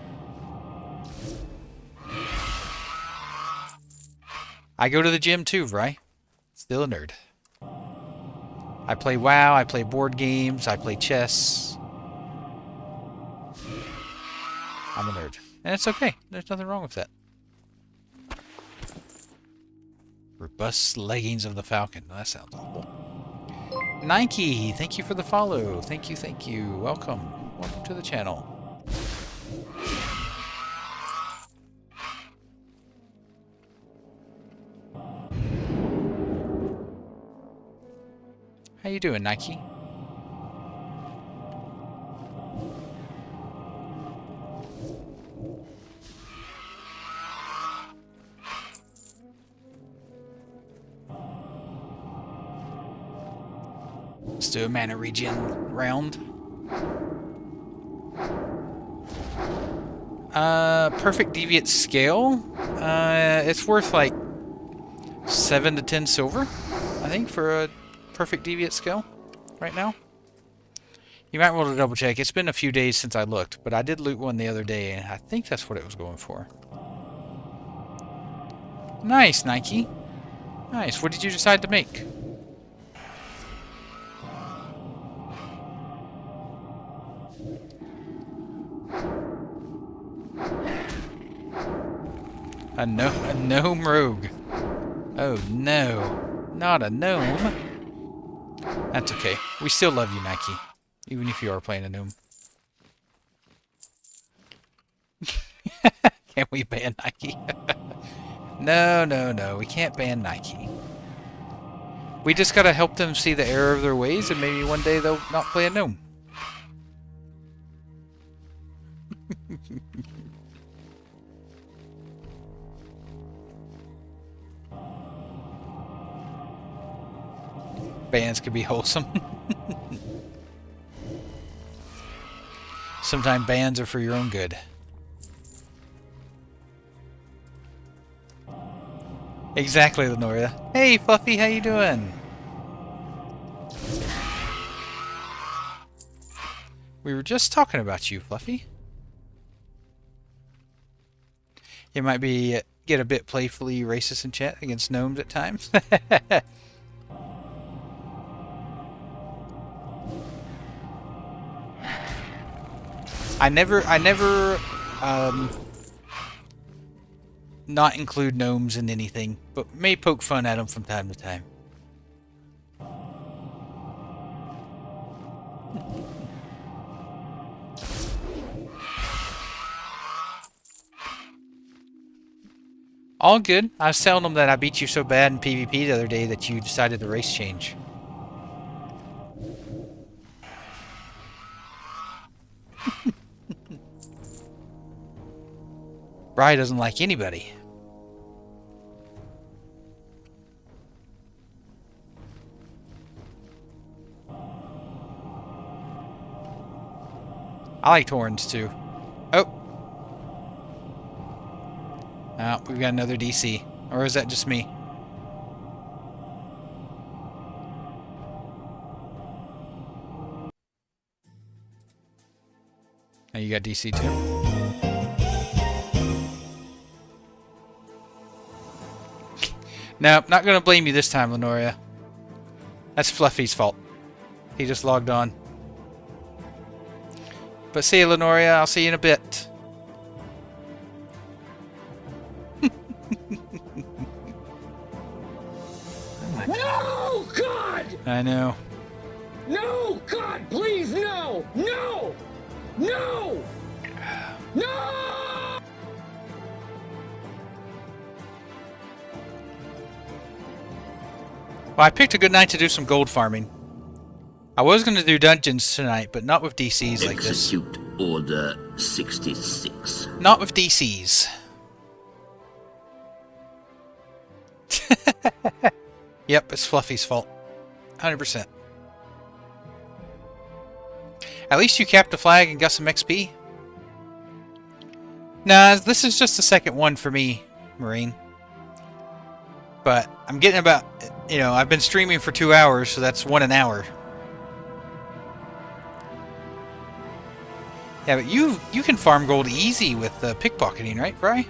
I go to the gym too, right? Still a nerd. I play WoW, I play board games, I play chess. I'm a nerd. And it's okay. There's nothing wrong with that. Robust leggings of the Falcon. That sounds awful. Nike, thank you for the follow. Thank you, thank you. Welcome. Welcome to the channel. How you doing, Nike? Let's do a mana regen round. Perfect deviate scale. It's worth like 7 to 10 silver, I think, for a perfect deviate scale right now. You might want to double check. It's been a few days since I looked, but I did loot one the other day, and I think that's what it was going for. Nice, Nike. Nice. What did you decide to make? A gnome rogue. Oh no. Not a gnome. That's okay. We still love you, Nike. Even if you are playing a gnome. Can we ban Nike? No, no, no. We can't ban Nike. We just gotta help them see the error of their ways, and maybe one day they'll not play a gnome. Bans can be wholesome. Sometimes bans are for your own good. Exactly, Lenoria. Hey, Fluffy, how you doing? We were just talking about you, Fluffy. You might be get a bit playfully racist in chat against gnomes at times. I never not include gnomes in anything, but may poke fun at them from time to time. All good. I was telling them that I beat you so bad in PvP the other day that you decided to race change. Bri doesn't like anybody. I like Torrens too. Oh. Oh, we've got another DC. Or is that just me? Oh, you got DC too? No, not gonna blame you this time, Lenoria. That's Fluffy's fault. He just logged on. But see you, Lenoria. I'll see you in a bit. No, God! I know. No, God, please, no! No! No! No! Well, I picked a good night to do some gold farming. I was going to do dungeons tonight, but not with DCs like this. Execute Order 66. Not with DCs. Yep, it's Fluffy's fault. 100%. At least you capped a flag and got some XP. Nah, this is just the second one for me, Marine. But I'm getting about, you know, I've been streaming for 2 hours, so that's 1 an hour. Yeah, but you can farm gold easy with pickpocketing, right, Bri?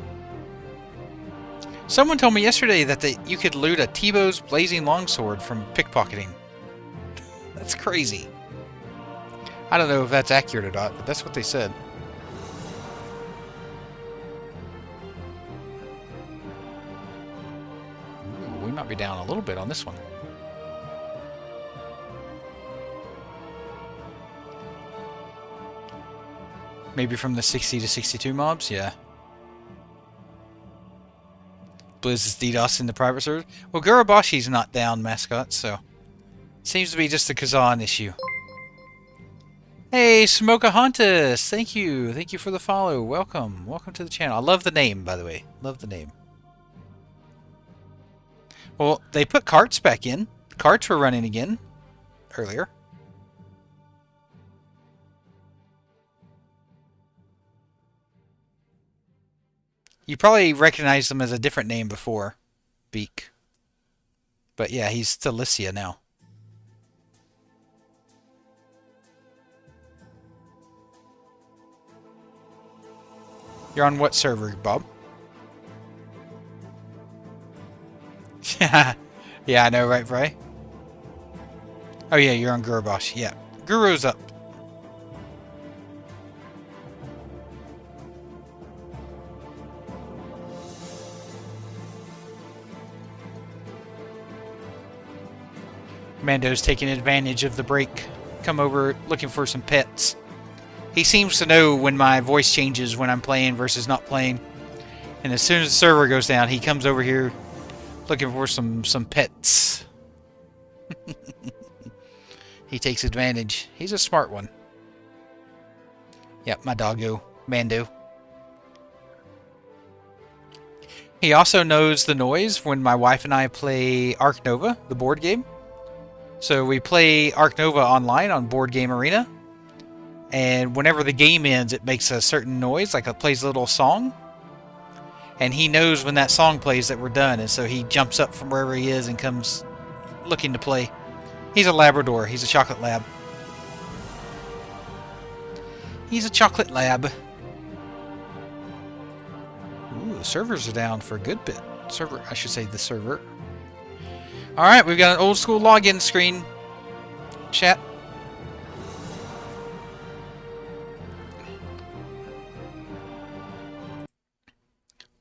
Someone told me yesterday that you could loot a Tebow's Blazing Longsword from pickpocketing. That's crazy. I don't know if that's accurate or not, but that's what they said. Ooh, we might be down a little bit on this one. Maybe from the 60 to 62 mobs? Yeah. Blizz is DDoS in the private server. Well, Gurabashi's not down, mascot, so... Seems to be just a Kazan issue. Hey, Smokahontas! Thank you. Thank you for the follow. Welcome. Welcome to the channel. I love the name, by the way. Love the name. Well, they put carts back in. Carts were running again. Earlier. You probably recognized him as a different name before. Beak. But yeah, he's Stalicia now. You're on what server, Bob? Yeah, I know, right, Bri? Oh yeah, you're on Gurubash. Yeah. Guru's up. Mando's taking advantage of the break. Come over looking for some pets. He seems to know when my voice changes when I'm playing versus not playing. And as soon as the server goes down, he comes over here looking for some pets. He takes advantage. He's a smart one. Yep, my doggo, Mando. He also knows the noise when my wife and I play Ark Nova, the board game. So we play Ark Nova online on Board Game Arena. And whenever the game ends, it makes a certain noise, like it plays a little song. And he knows when that song plays that we're done. And so he jumps up from wherever he is and comes looking to play. He's a Labrador. He's a chocolate lab. He's a chocolate lab. Ooh, the servers are down for a good bit. Server, I should say the server. Alright, we've got an old school login screen. Chat.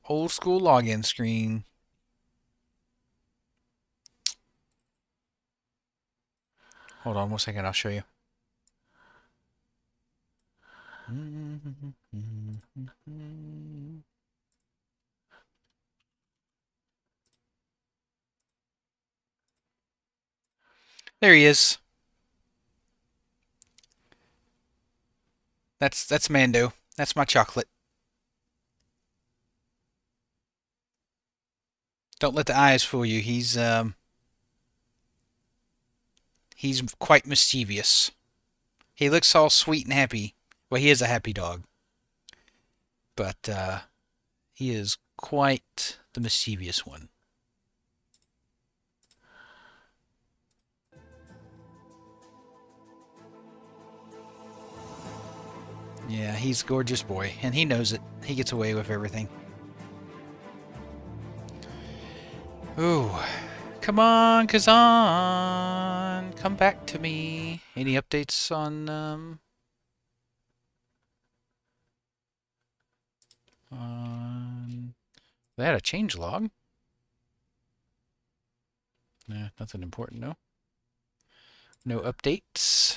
Old school login screen. Hold on 1 second, I'll show you. There he is. That's Mando. That's my chocolate. Don't let the eyes fool you. He's quite mischievous. He looks all sweet and happy. Well, he is a happy dog. But he is quite the mischievous one. Yeah, he's a gorgeous boy, and he knows it. He gets away with everything. Ooh. Come on, Kazan! Come back to me. Any updates on, they had a change log. Nah, nothing important, no. No updates.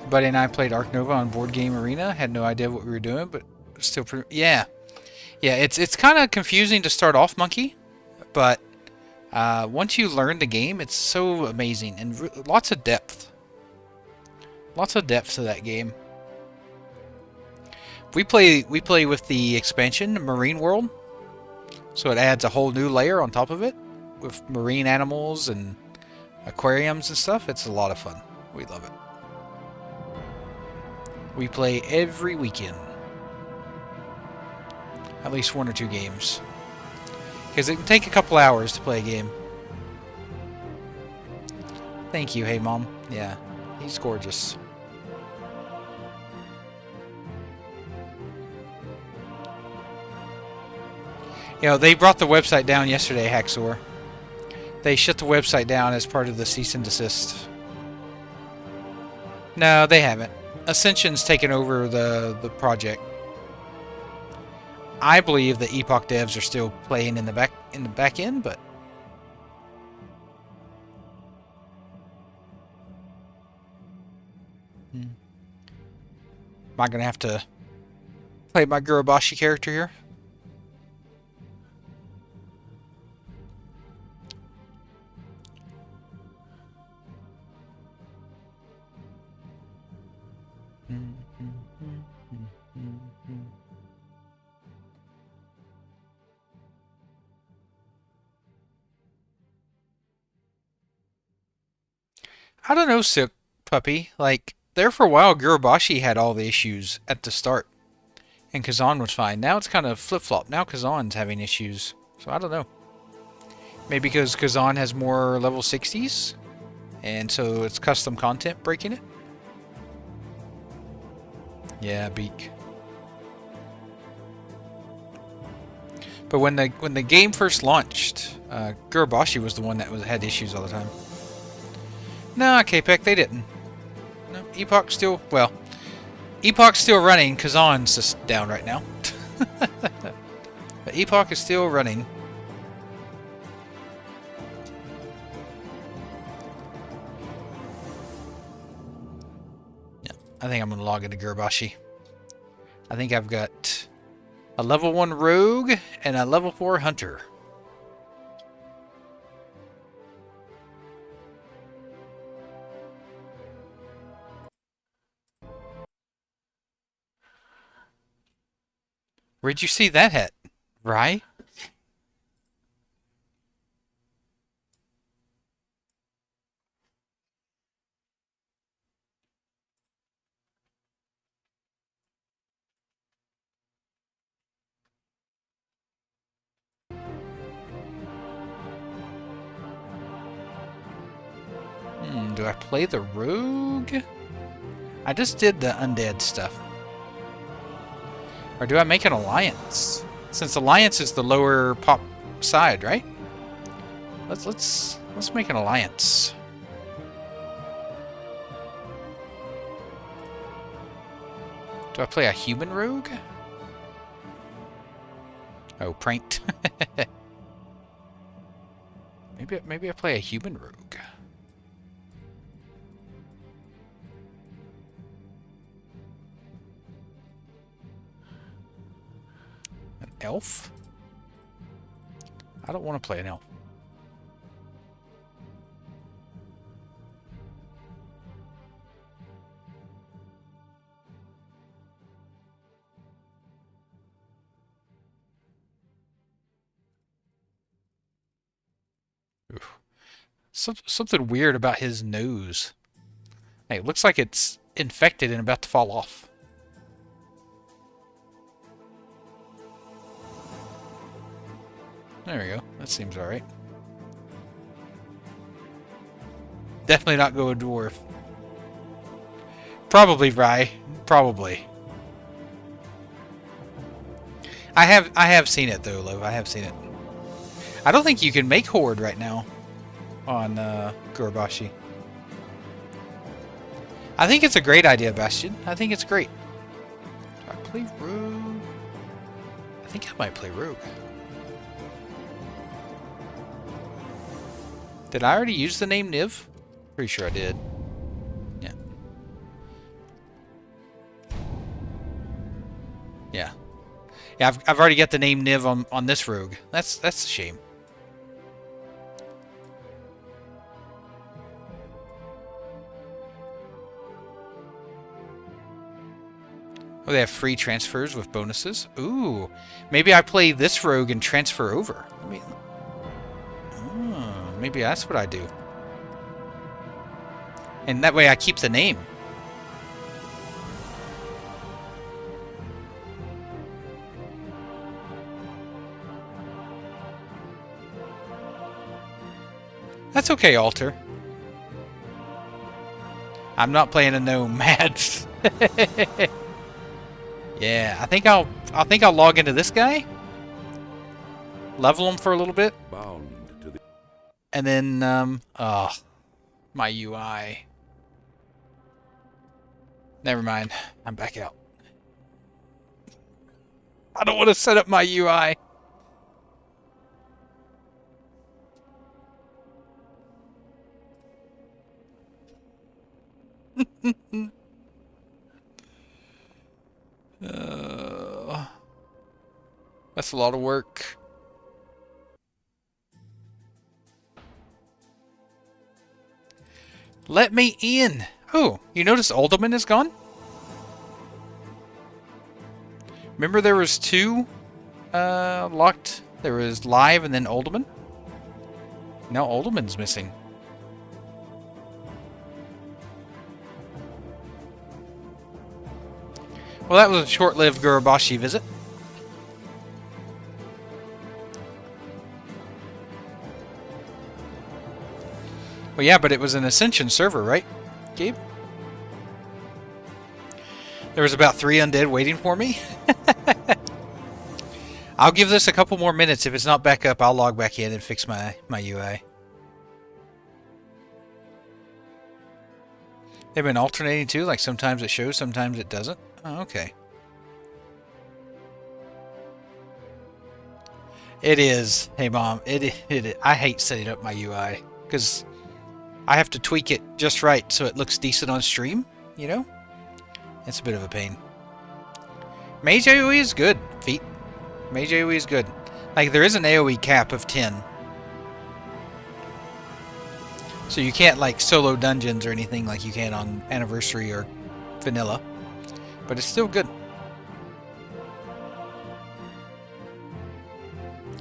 Buddy and I played Ark Nova on Board Game Arena. Had no idea what we were doing, but still pretty... Yeah. Yeah, it's kind of confusing to start off, Monkey. But once you learn the game, it's so amazing. And lots of depth. Lots of depth to that game. We play with the expansion, Marine World. So it adds a whole new layer on top of it. With marine animals and aquariums and stuff. It's a lot of fun. We love it. We play every weekend. At least 1 or 2 games. Because it can take a couple hours to play a game. Thank you, hey mom. Yeah, he's gorgeous. You know, they brought the website down yesterday, Haxor. They shut the website down as part of the cease and desist. No, they haven't. Ascension's taken over the project. I believe the Epoch devs are still playing in the back end, but am I gonna have to play my Gurubashi character here? I don't know, Silk Puppy. Like, there for a while, Gurubashi had all the issues at the start. And Kazan was fine. Now it's kind of flip-flop. Now Kazan's having issues. So I don't know. Maybe because Kazan has more level 60s? And so it's custom content breaking it? Yeah, Beak. But when the game first launched, Gurubashi was the one that had issues all the time. No, K-Pec, they didn't. No, Epoch still, well, Epoch's still running. Kazan's just down right now. But Epoch is still running. Yeah, I think I'm going to log into Gurubashi. I think I've got a level 1 rogue and a level 4 hunter. Where'd you see that hat? Right? Do I play the rogue? I just did the undead stuff. Or do I make an alliance? Since alliance is the lower pop side, right? Let's make an alliance. Do I play a human rogue? Oh, pranked. maybe I play a human rogue. An elf? I don't want to play an elf. Oof. Something weird about his nose. Hey, it looks like it's infected and about to fall off. There we go. That seems alright. Definitely not go a dwarf. Probably Rye. Probably. I have seen it though, Love. I have seen it. I don't think you can make Horde right now on Gurabashi. I think it's a great idea, Bastion. I think it's great. Do I play Rogue? I think I might play Rogue. Did I already use the name Niv? Pretty sure I did. Yeah. Yeah. Yeah, I've already got the name Niv on this rogue. That's a shame. Oh, they have free transfers with bonuses. Ooh, maybe I play this rogue and transfer over. Maybe that's what I do. And that way I keep the name. That's okay, Alter. I'm not playing a nomads. Yeah, I think I'll log into this guy. Level him for a little bit. Bound to the And then my UI. Never mind. I'm back out. I don't want to set up my UI. That's a lot of work. Let me in. Oh, you notice Alderman is gone? Remember there was two locked? There was Live and then Alderman? Now Alderman's missing. Well, that was a short-lived Gurabashi visit. Well, yeah, but it was an Ascension server, right, Gabe? There was about 3 undead waiting for me. I'll give this a couple more minutes. If it's not back up, I'll log back in and fix my UI. They've been alternating too, like sometimes it shows, sometimes it doesn't. Oh, okay. It is. Hey, Mom. I hate setting up my UI because I have to tweak it just right so it looks decent on stream, you know? It's a bit of a pain. Mage AoE is good, Feet. Mage AoE is good. Like, there is an AoE cap of 10. So you can't, like, solo dungeons or anything like you can on Anniversary or Vanilla. But it's still good.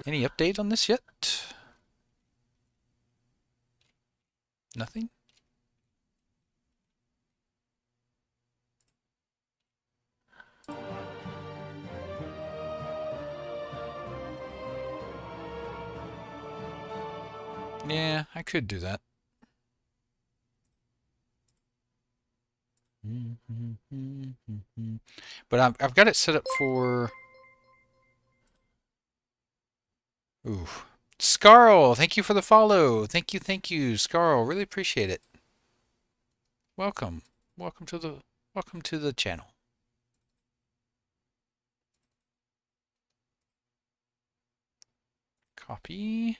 Any update on this yet? Nothing? Yeah, I could do that. But I've got it set up for... Ooh. Scarl, thank you for the follow. Thank you, Scarl. Really appreciate it. Welcome. Welcome to the channel. Copy.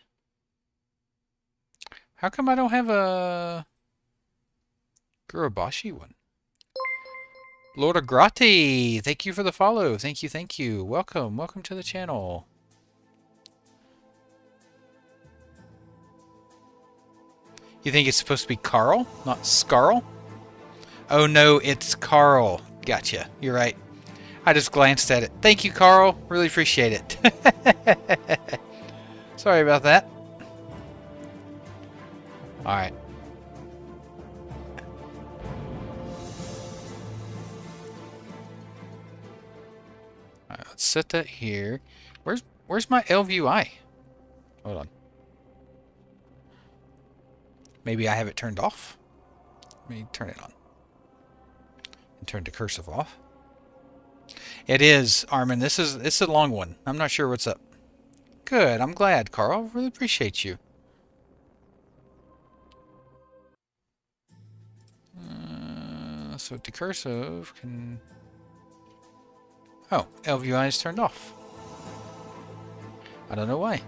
How come I don't have a Gurabashi one? Lord Agrati, thank you for the follow. Thank you. Welcome to the channel. You think it's supposed to be Carl, not Scarl? Oh no, it's Carl. Gotcha. You're right. I just glanced at it. Thank you, Carl. Really appreciate it. Sorry about that. Alright. Alright, let's set that here. Where's my LVI? Hold on. Maybe I have it turned off. Let me turn it on. And turn the cursive off. It is, Armin. It's a long one. I'm not sure what's up. Good. I'm glad, Carl. Really appreciate you. So decursive can... Oh, LVI is turned off. I don't know why.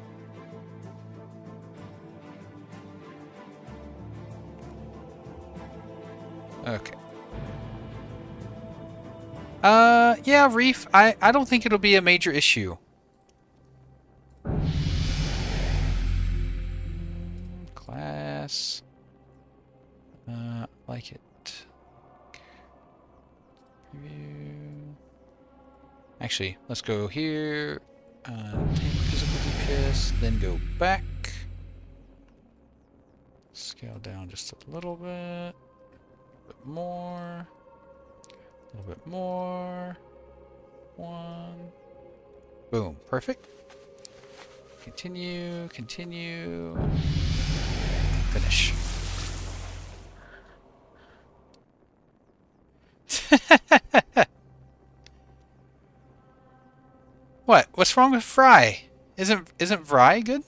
Okay. Yeah, Reef, I don't think it'll be a major issue. Class. Like it. Preview. Actually, let's go here. Take physical DPS, then go back. Scale down just a little bit. More. A little bit more. One. Boom. Perfect. Continue. Finish. What? What's wrong with Fry? Isn't Fry good?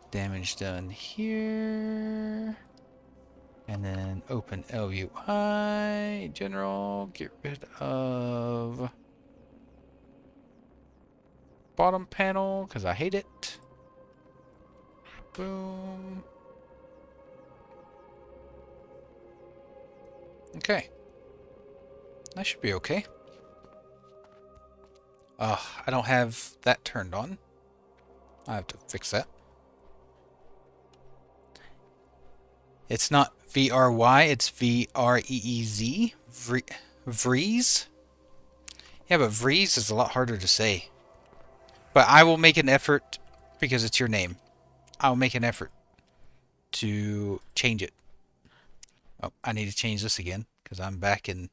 Damage done here. And then open LUI, general, get rid of bottom panel, because I hate it. Boom. Okay. That should be okay. I don't have that turned on. I have to fix that. It's not VRY, it's VREEZ. Vreeze? Yeah, but Vreeze is a lot harder to say. But I will make an effort, because it's your name. I'll make an effort to change it. Oh, I need to change this again, because I'm back in...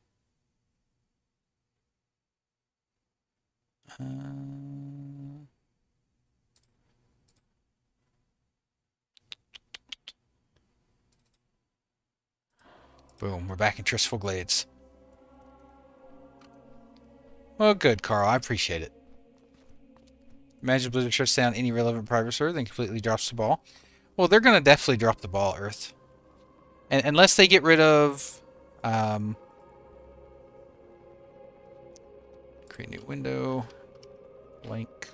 Boom, we're back in Tristful Glades. Well, good, Carl. I appreciate it. Imagine Blizzard shuts down any relevant private server, then completely drops the ball. Well, they're going to definitely drop the ball, Earth. And unless they get rid of... create new window. Blank.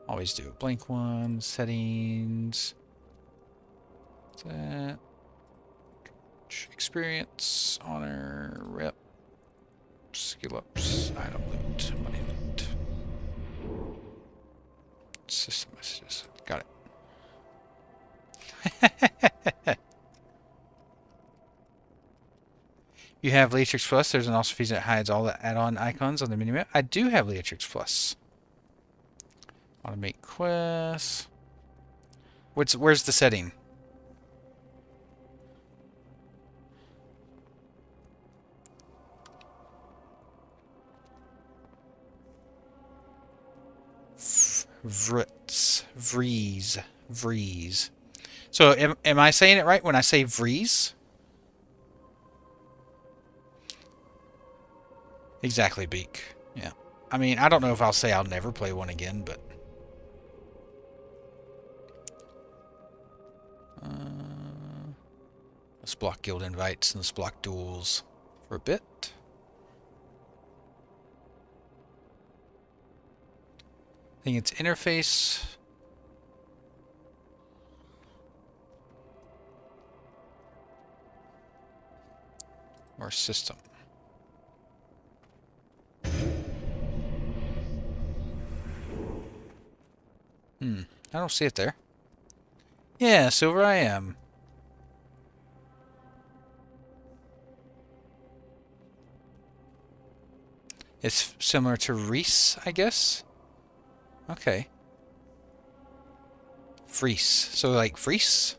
Always do. Blank one. Settings. That. Experience. Honor. Rep. Skill ups. Item loot. Money loot. System messages. Got it. You have Leatrix Plus. There's an awesome feature that hides all the add-on icons on the minimap. I do have Leatrix Plus. Automate quests. Where's the setting? Vreeze. So am I saying it right when I say Vreeze? Exactly, Beak. Yeah. I mean, I don't know if I'll say I'll never play one again, but... let's block guild invites and let's block duels for a bit. I think it's interface. Or system. I don't see it there. Yeah, silver I am. It's similar to Reese, I guess? Okay. Freese. So like Freese?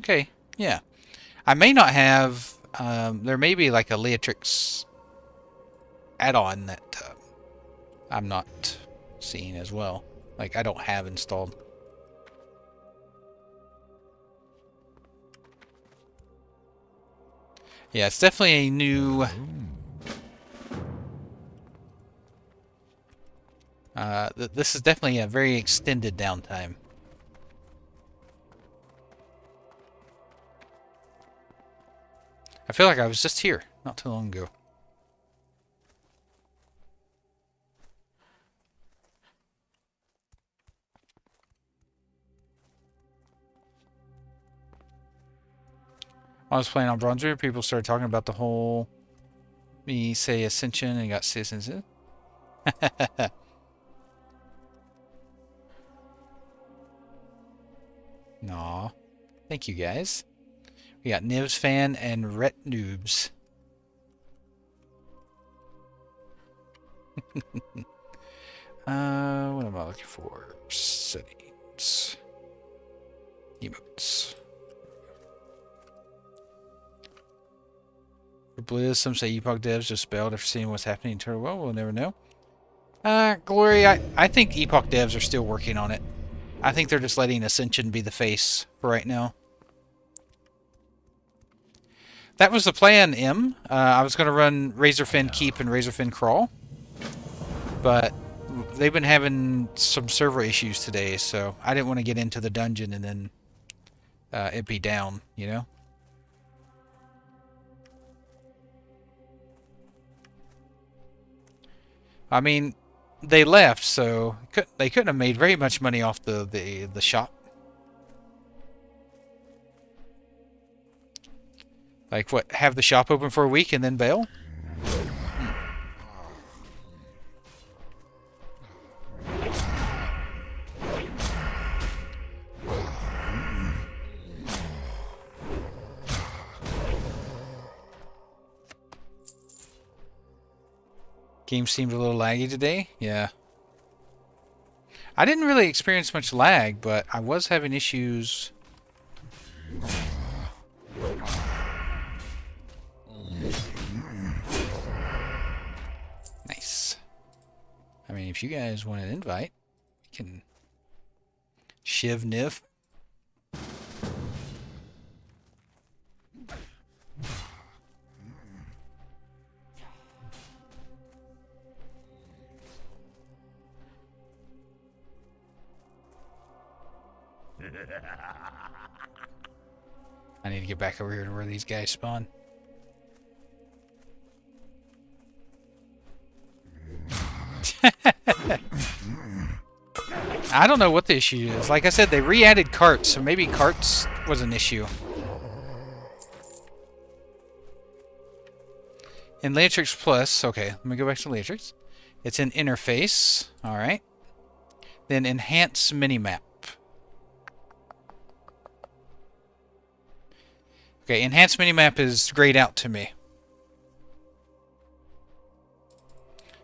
Okay, yeah. I may not have... there may be like a Leatrix add-on that I'm not seeing as well. Like, I don't have installed. Yeah, it's definitely a new... this is definitely a very extended downtime. I feel like I was just here not too long ago. I was playing on Bronzer, people started talking about the whole me say Ascension and got citizens. Aw. Thank you guys. We got Nivs Fan and Ret Noobs. What am I looking for? Settings. Emotes. For Blizz, some say Epoch devs just bailed after seeing what's happening in Turtle. Well, we'll never know. Glory, I think Epoch devs are still working on it. I think they're just letting Ascension be the face for right now. That was the plan, M. I was going to run Razorfin Keep and Razorfin Crawl. But they've been having some server issues today, so I didn't want to get into the dungeon and then it be down, you know? I mean, they left, so they couldn't have made very much money off the shop. Like, what, have the shop open for a week and then bail? Game seemed a little laggy today. Yeah. I didn't really experience much lag, but I was having issues. Nice. I mean, if you guys want an invite, we can shiv Niv. I need to get back over here to where these guys spawn. I don't know what the issue is. Like I said, they re-added carts, so maybe carts was an issue. In Latrix Plus, okay, let me go back to Latrix. It's in Interface, alright. Then Enhance Minimap. Okay, Enhance Minimap is grayed out to me.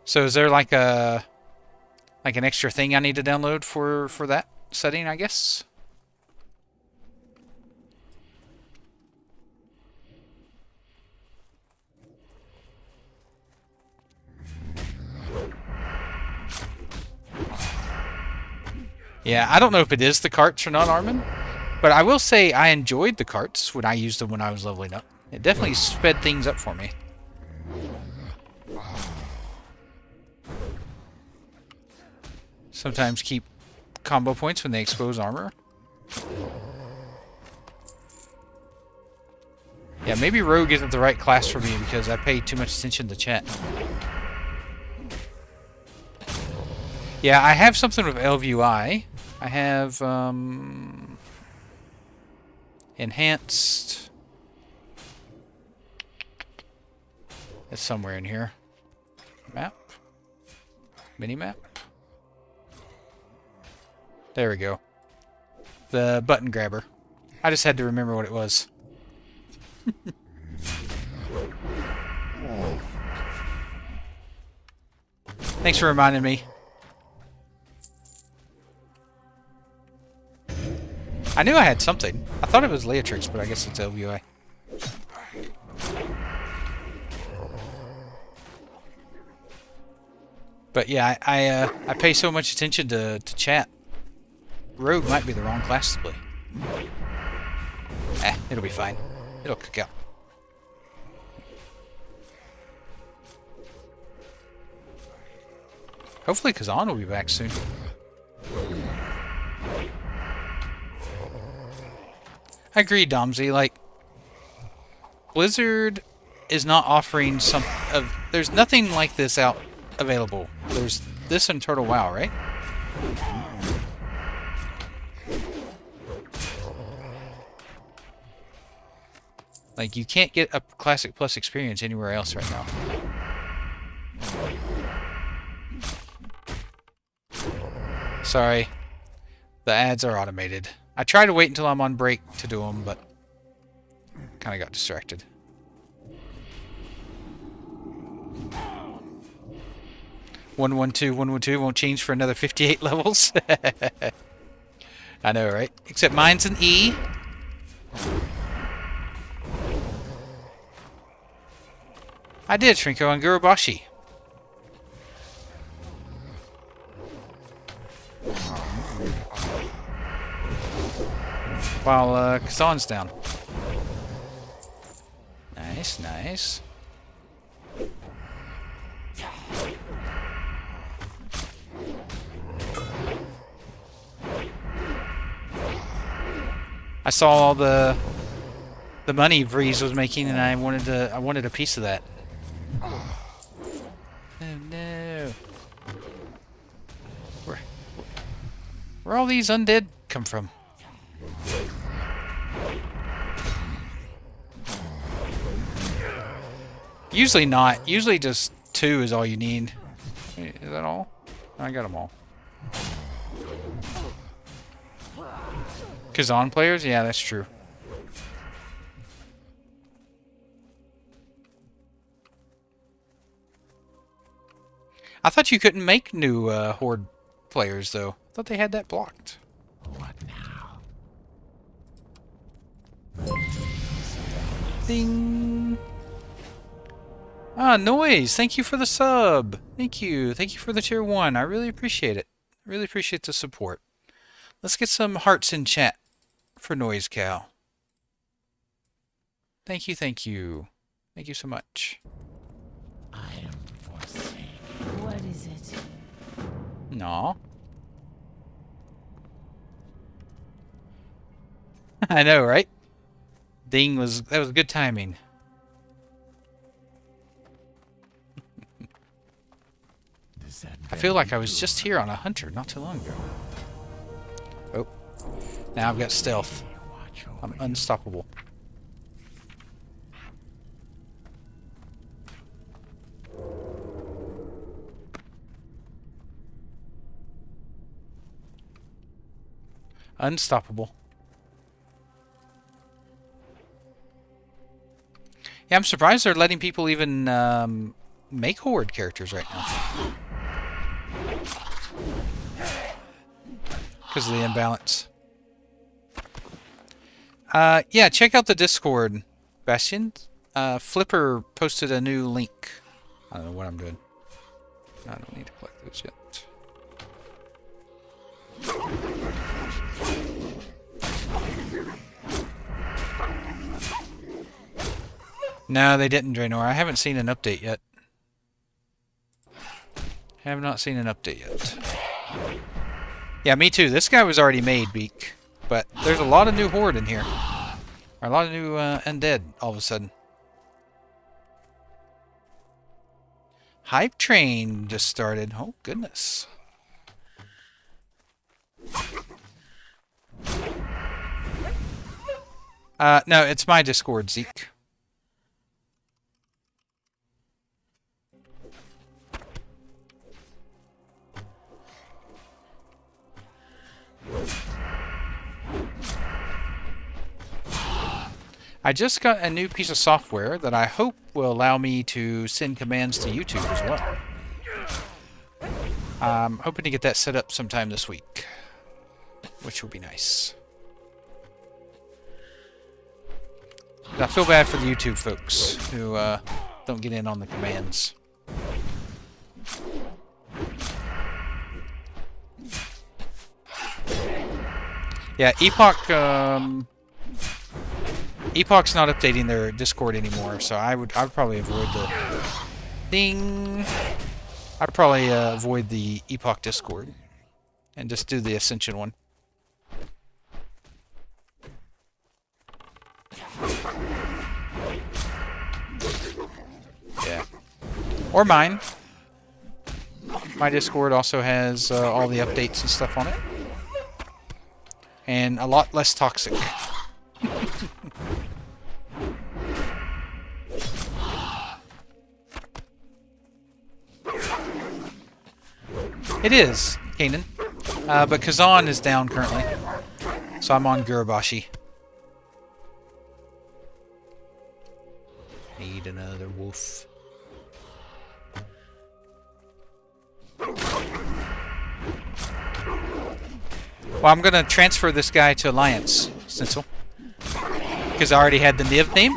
So is there like an extra thing I need to download for that setting, I guess? Yeah, I don't know if it is the carts or not, Armin. But I will say I enjoyed the carts when I used them when I was leveling up. It definitely sped things up for me. Sometimes keep combo points when they expose armor. Yeah, maybe Rogue isn't the right class for me because I pay too much attention to chat. Yeah, I have something with LVUI. I have, enhanced. It's somewhere in here. Map. Minimap. There we go. The button grabber. I just had to remember what it was. Thanks for reminding me. I knew I had something. I thought it was Leatrix, but I guess it's LVI. But yeah, I pay so much attention to chat. Rogue might be the wrong class to play. It'll be fine. It'll cook out. Hopefully Kazan will be back soon. I agree, Domsy. Like, Blizzard is not offering there's nothing like this out available. There's this and Turtle WoW, right? Like, you can't get a Classic Plus experience anywhere else right now. Sorry. The ads are automated. I try to wait until I'm on break to do them, but kind of got distracted. One 112 won't change for another 58 levels. I know, right? Except mine's an E. I did, Shrinko, on Gurubashi. While Kazan's down. Nice, nice. I saw all the money Vreeze was making, and I wanted a piece of that. Oh no! Where all these undead come from? Usually not. Usually just 2 is all you need. Is that all? I got them all. Kazan players? Yeah, that's true. I thought you couldn't make new Horde players, though. I thought they had that blocked. What now? Ding! Ah, Noise! Thank you for the sub! Thank you. Thank you for the tier 1. I really appreciate it. Really appreciate the support. Let's get some hearts in chat for Noise Cow. Thank you, thank you. Thank you so much. I am forsaken. What is it? Aw. I know, right? Ding that was good timing. I feel like I was just here on a hunter not too long ago. Oh. Now I've got stealth. I'm unstoppable. Unstoppable. Yeah, I'm surprised they're letting people even make horde characters right now. Because of the imbalance. Yeah, check out the Discord, Bastion. Flipper posted a new link. I don't know what I'm doing. I don't need to collect those yet. No, they didn't, Draenor. I haven't seen an update yet. Have not seen an update yet. Yeah, me too. This guy was already made, Beak. But there's a lot of new horde in here. Or a lot of new undead, all of a sudden. Hype train just started. Oh, goodness. No, it's my Discord, Zeke. I just got a new piece of software that I hope will allow me to send commands to YouTube as well. I'm hoping to get that set up sometime this week, which will be nice. But I feel bad for the YouTube folks who don't get in on the commands. Yeah, Epoch, Epoch's not updating their Discord anymore, so I would probably avoid the ding. I'd probably avoid the Epoch Discord and just do the Ascension one. Yeah, or mine. My Discord also has all the updates and stuff on it. And a lot less toxic. It is, Kanan. But Kazan is down currently. So I'm on Gurabashi. Need another wolf. Well, I'm going to transfer this guy to Alliance, Stencil. Because I already had the Niv name.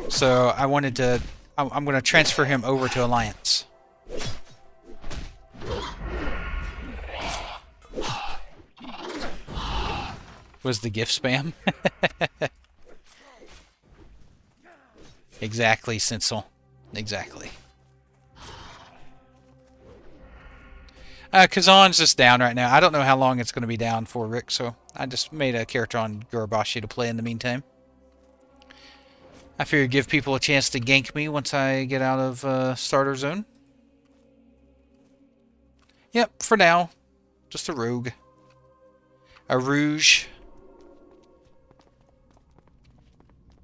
So I wanted to... I'm going to transfer him over to Alliance. Was the gift spam? Exactly, Stencil. Exactly. Kazan's just down right now. I don't know how long it's going to be down for, Rick, so I just made a character on Gurabashi to play in the meantime. I figured give people a chance to gank me once I get out of starter zone. Yep, for now. Just a rogue. A rouge.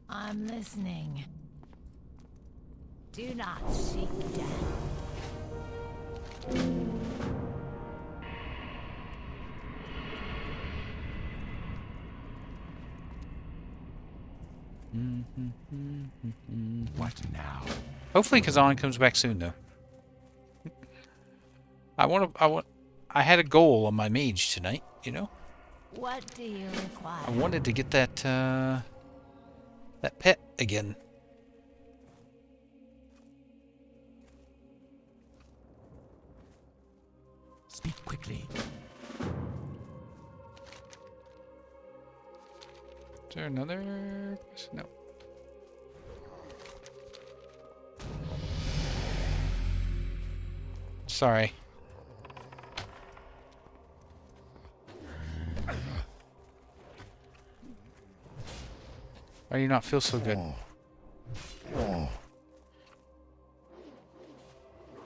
I'm listening. Do not seek death. What now? Hopefully Kazan comes back soon, though. I had a goal on my mage tonight, you know? What do you require? I wanted to get that, that pet again. Speak quickly. Is there another? No. Sorry. Why do you not feel so good?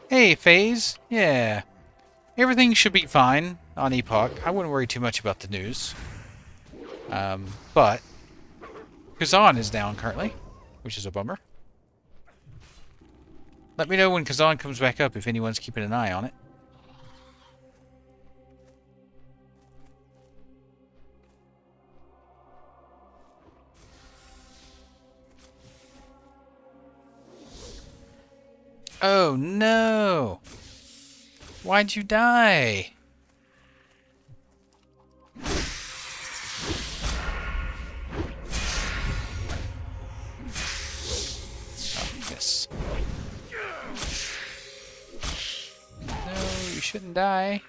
Hey, FaZe. Yeah. Everything should be fine on Epoch. I wouldn't worry too much about the news. But Kazan is down currently, which is a bummer. Let me know when Kazan comes back up if anyone's keeping an eye on it. Oh no! Why'd you die? Oh, yes. No, you shouldn't die.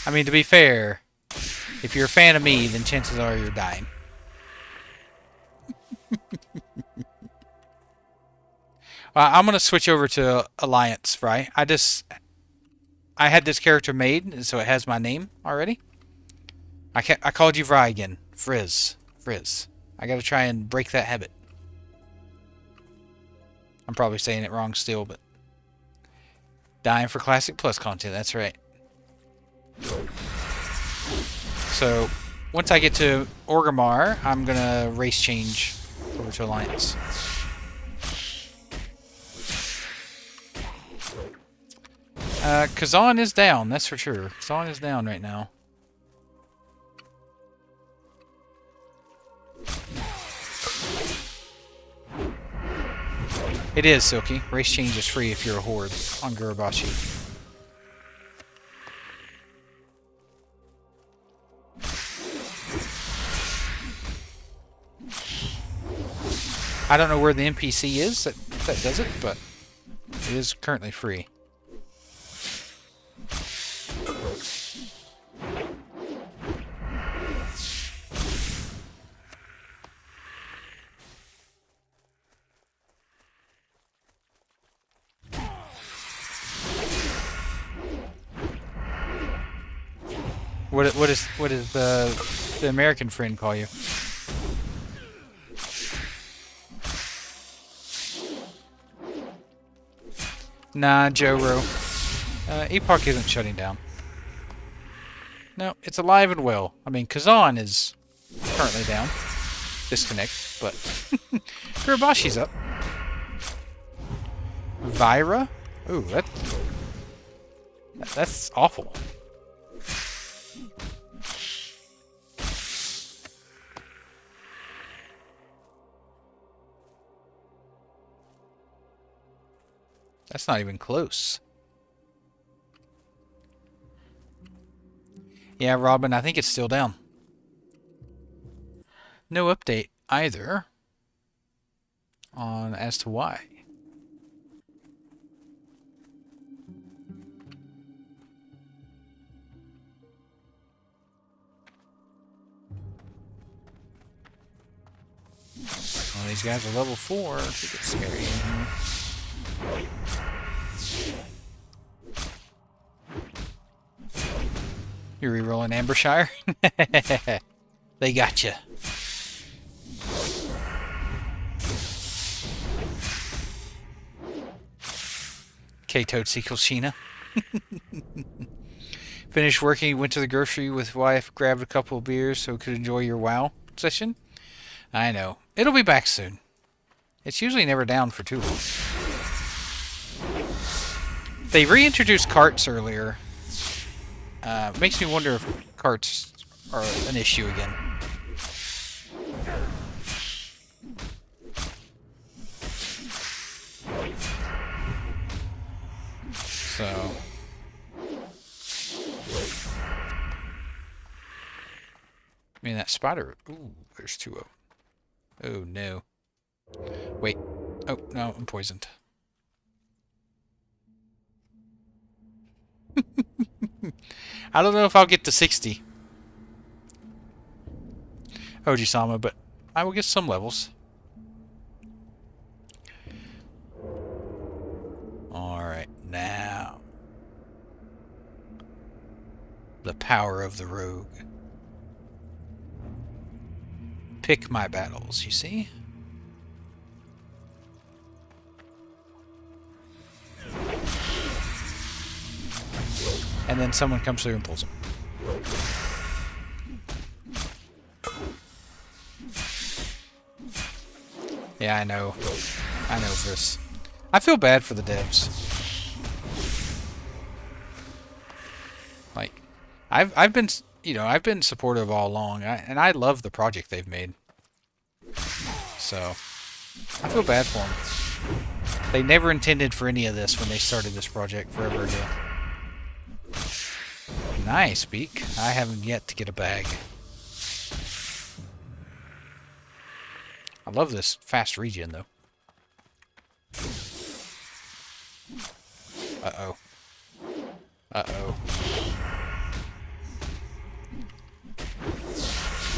I mean, to be fair, if you're a fan of me, then chances are you're dying. I'm gonna switch over to Alliance, right? I had this character made, and so it has my name already. I called you Vry again. Frizz. I gotta try and break that habit. I'm probably saying it wrong still, but... Dying for Classic Plus content, that's right. So, once I get to Orgrimmar, I'm gonna race change over to Alliance. Kazan is down, that's for sure. Kazan is down right now. It is, Silky. Race change is free if you're a horde on Gurabashi. I don't know where the NPC is that does it, but it is currently free. What is the American friend call you? Nah, Joro. Epoch isn't shutting down. No, it's alive and well. I mean, Kazan is currently down. Disconnect, but... Kurabashi's up. Vyra? Ooh, that's awful. That's not even close. Yeah, Robin, I think it's still down. No update either on as to why. Well, these guys are level 4. It gets scary in here. You're rerolling Ambershire? They got you. K-Toad equals Sheena. Finished working, went to the grocery with wife, grabbed a couple of beers so could enjoy your WoW session. I know. It'll be back soon. It's usually never down for too long. They reintroduced carts earlier. Makes me wonder if carts are an issue again. So... I mean, that spider... Ooh, there's 2 of them. Oh, no. Wait. Oh, no, I'm poisoned. I don't know if I'll get to 60. Oji-sama, but I will get some levels. Alright, now. The power of the rogue. Pick my battles, you see? And then someone comes through and pulls him. Yeah, I know. I know this. I feel bad for the devs. Like, I've been, you know, I've been supportive all along, and I love the project they've made. So I feel bad for them. They never intended for any of this when they started this project forever ago. Nice, Beak. I haven't yet to get a bag. I love this fast regen, though. Uh-oh. Uh-oh.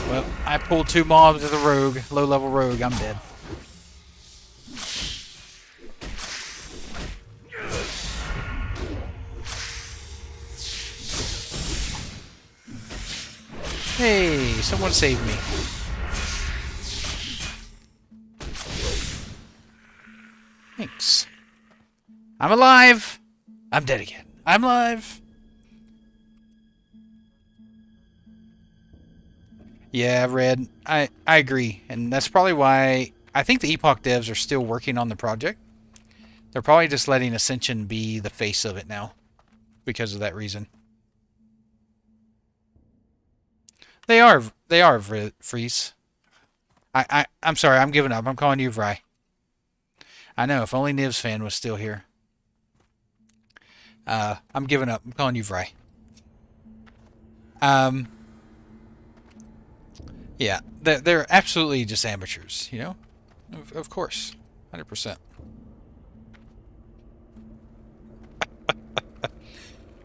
Well, I pulled 2 mobs as a rogue. Low-level rogue. I'm dead. Hey, someone save me. Thanks. I'm alive! I'm dead again. I'm alive! Yeah, Red. I agree. And that's probably why I think the Epoch devs are still working on the project. They're probably just letting Ascension be the face of it now. Because of that reason. They are Freeze. I'm sorry, I'm giving up. I'm calling you Vry. I know, if only Niv's fan was still here. I'm giving up. I'm calling you Vry. Yeah, they're absolutely just amateurs, you know? Of course. 100%.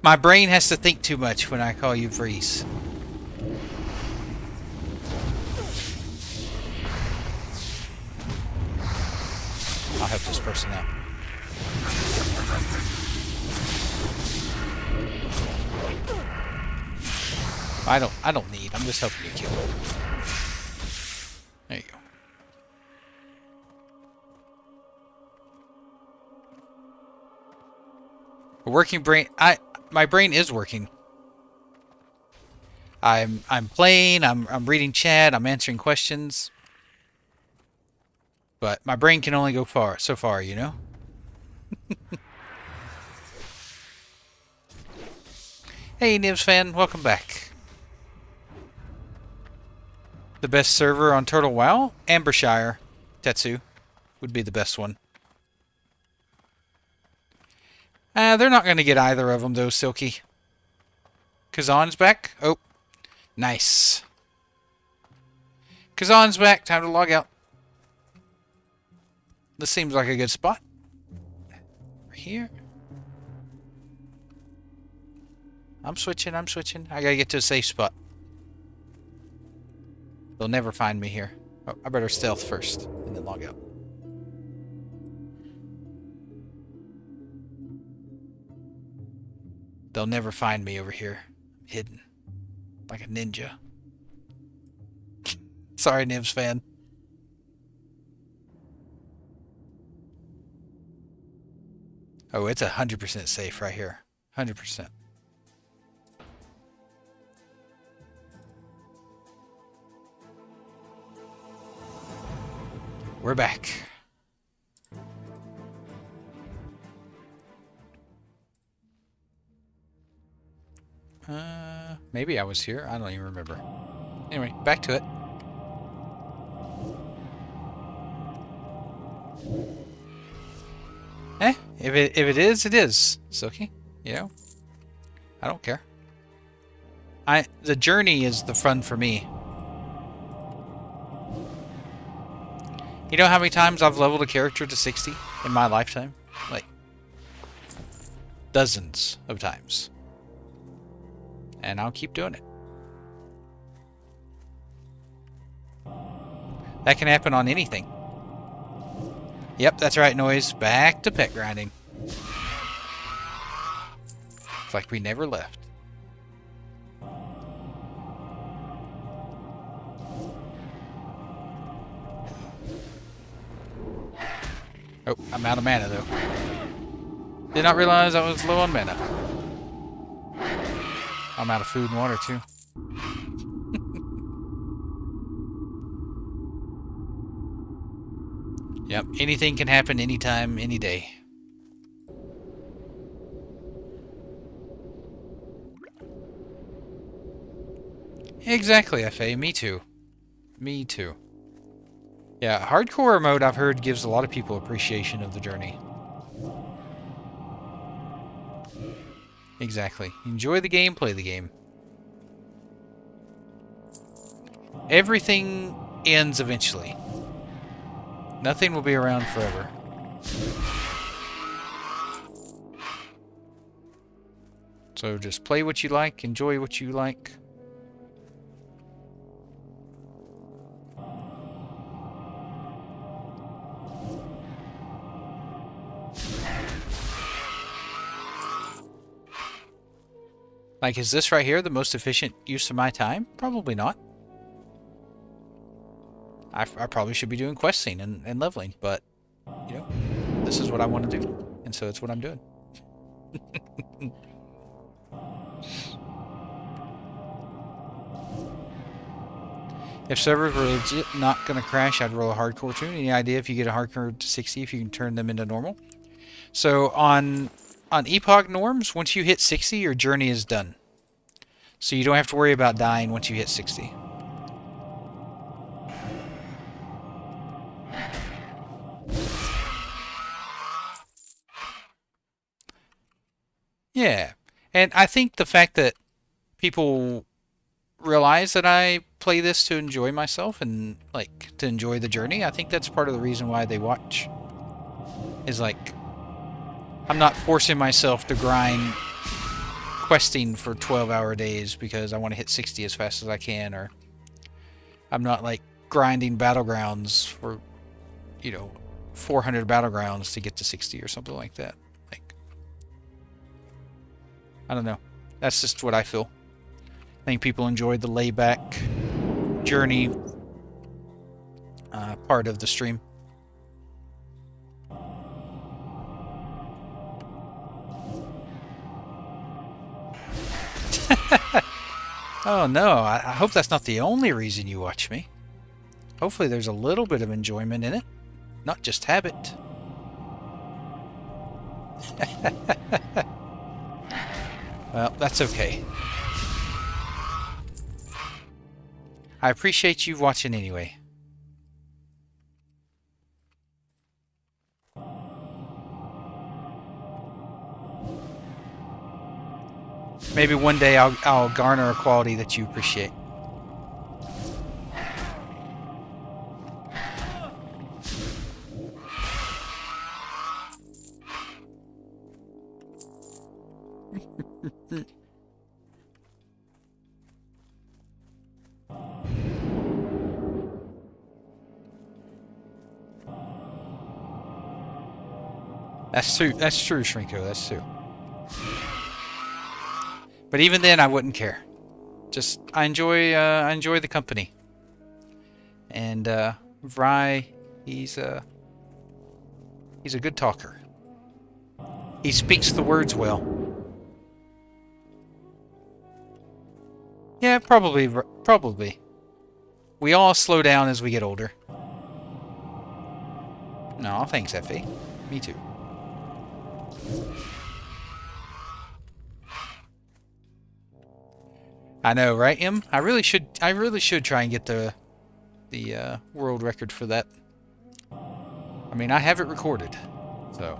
My brain has to think too much when I call you Freeze. I'll help this person out. I don't need. I'm just helping you kill him. There you go. A working brain. My brain is working. I'm playing. I'm reading chat. I'm answering questions. But my brain can only go so far, you know? Hey, Nibs fan, welcome back. The best server on Turtle WoW? Ambershire. Tetsu would be the best one. They're not going to get either of them, though, Silky. Kazan's back? Oh, nice. Kazan's back. Time to log out. This seems like a good spot. Right here. I'm switching. I gotta get to a safe spot. They'll never find me here. Oh, I better stealth first and then log out. They'll never find me over here. Hidden. Like a ninja. Sorry, Nibs fan. Oh, it's 100% safe right here. 100%. We're back. Maybe I was here. I don't even remember. Anyway, back to it. If it is, it is. Silky. You know? I don't care. The journey is the fun for me. You know how many times I've leveled a character to 60 in my lifetime? Like, dozens of times. And I'll keep doing it. That can happen on anything. Yep, that's right, Noise. Back to pet grinding. It's like we never left. Oh, I'm out of mana, though. Did not realize I was low on mana. I'm out of food and water, too. Yep, anything can happen anytime, any day. Exactly, FA. Me too. Me too. Yeah, hardcore mode I've heard gives a lot of people appreciation of the journey. Exactly. Enjoy the game, play the game. Everything ends eventually. Nothing will be around forever. So just play what you like, enjoy what you like. Like, is this right here the most efficient use of my time? Probably not. I probably should be doing questing and leveling, but, you know, this is what I want to do. And so it's what I'm doing. If servers were legit not going to crash, I'd roll a hardcore tune. Any idea if you get a hardcore to 60, if you can turn them into normal? So on Epoch norms, once you hit 60, your journey is done. So you don't have to worry about dying once you hit 60. Yeah. And I think the fact that people realize that I play this to enjoy myself and, like, to enjoy the journey, I think that's part of the reason why they watch. Is, like, I'm not forcing myself to grind questing for 12-hour days because I want to hit 60 as fast as I can, or I'm not, like, grinding battlegrounds for, you know, 400 battlegrounds to get to 60 or something like that. Like, I don't know. That's just what I feel. I think people enjoyed the layback journey part of the stream. Oh no, I hope that's not the only reason you watch me. Hopefully there's a little bit of enjoyment in it, not just habit. Well, that's okay. I appreciate you watching anyway. Maybe one day I'll garner a quality that you appreciate. That's true. That's true, Shrinko. That's true. But even then, I wouldn't care. Just I enjoy the company. And Vry, he's a good talker. He speaks the words well. Yeah, probably. We all slow down as we get older. No, thanks, Effie. Me too. I know, right, Em? I really should try and get the world record for that. I mean, I have it recorded, so.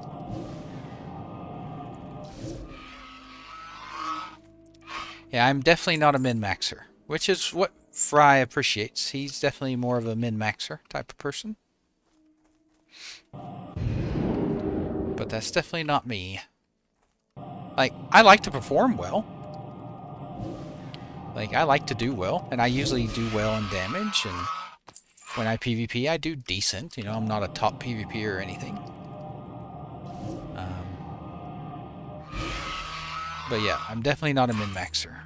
Yeah, I'm definitely not a min-maxer, which is what Fry appreciates. He's definitely more of a min-maxer type of person. But that's definitely not me. Like, I like to perform well. Like, I like to do well, and I usually do well in damage, and when I PvP, I do decent. You know, I'm not a top PvPer or anything. But yeah, I'm definitely not a min-maxer.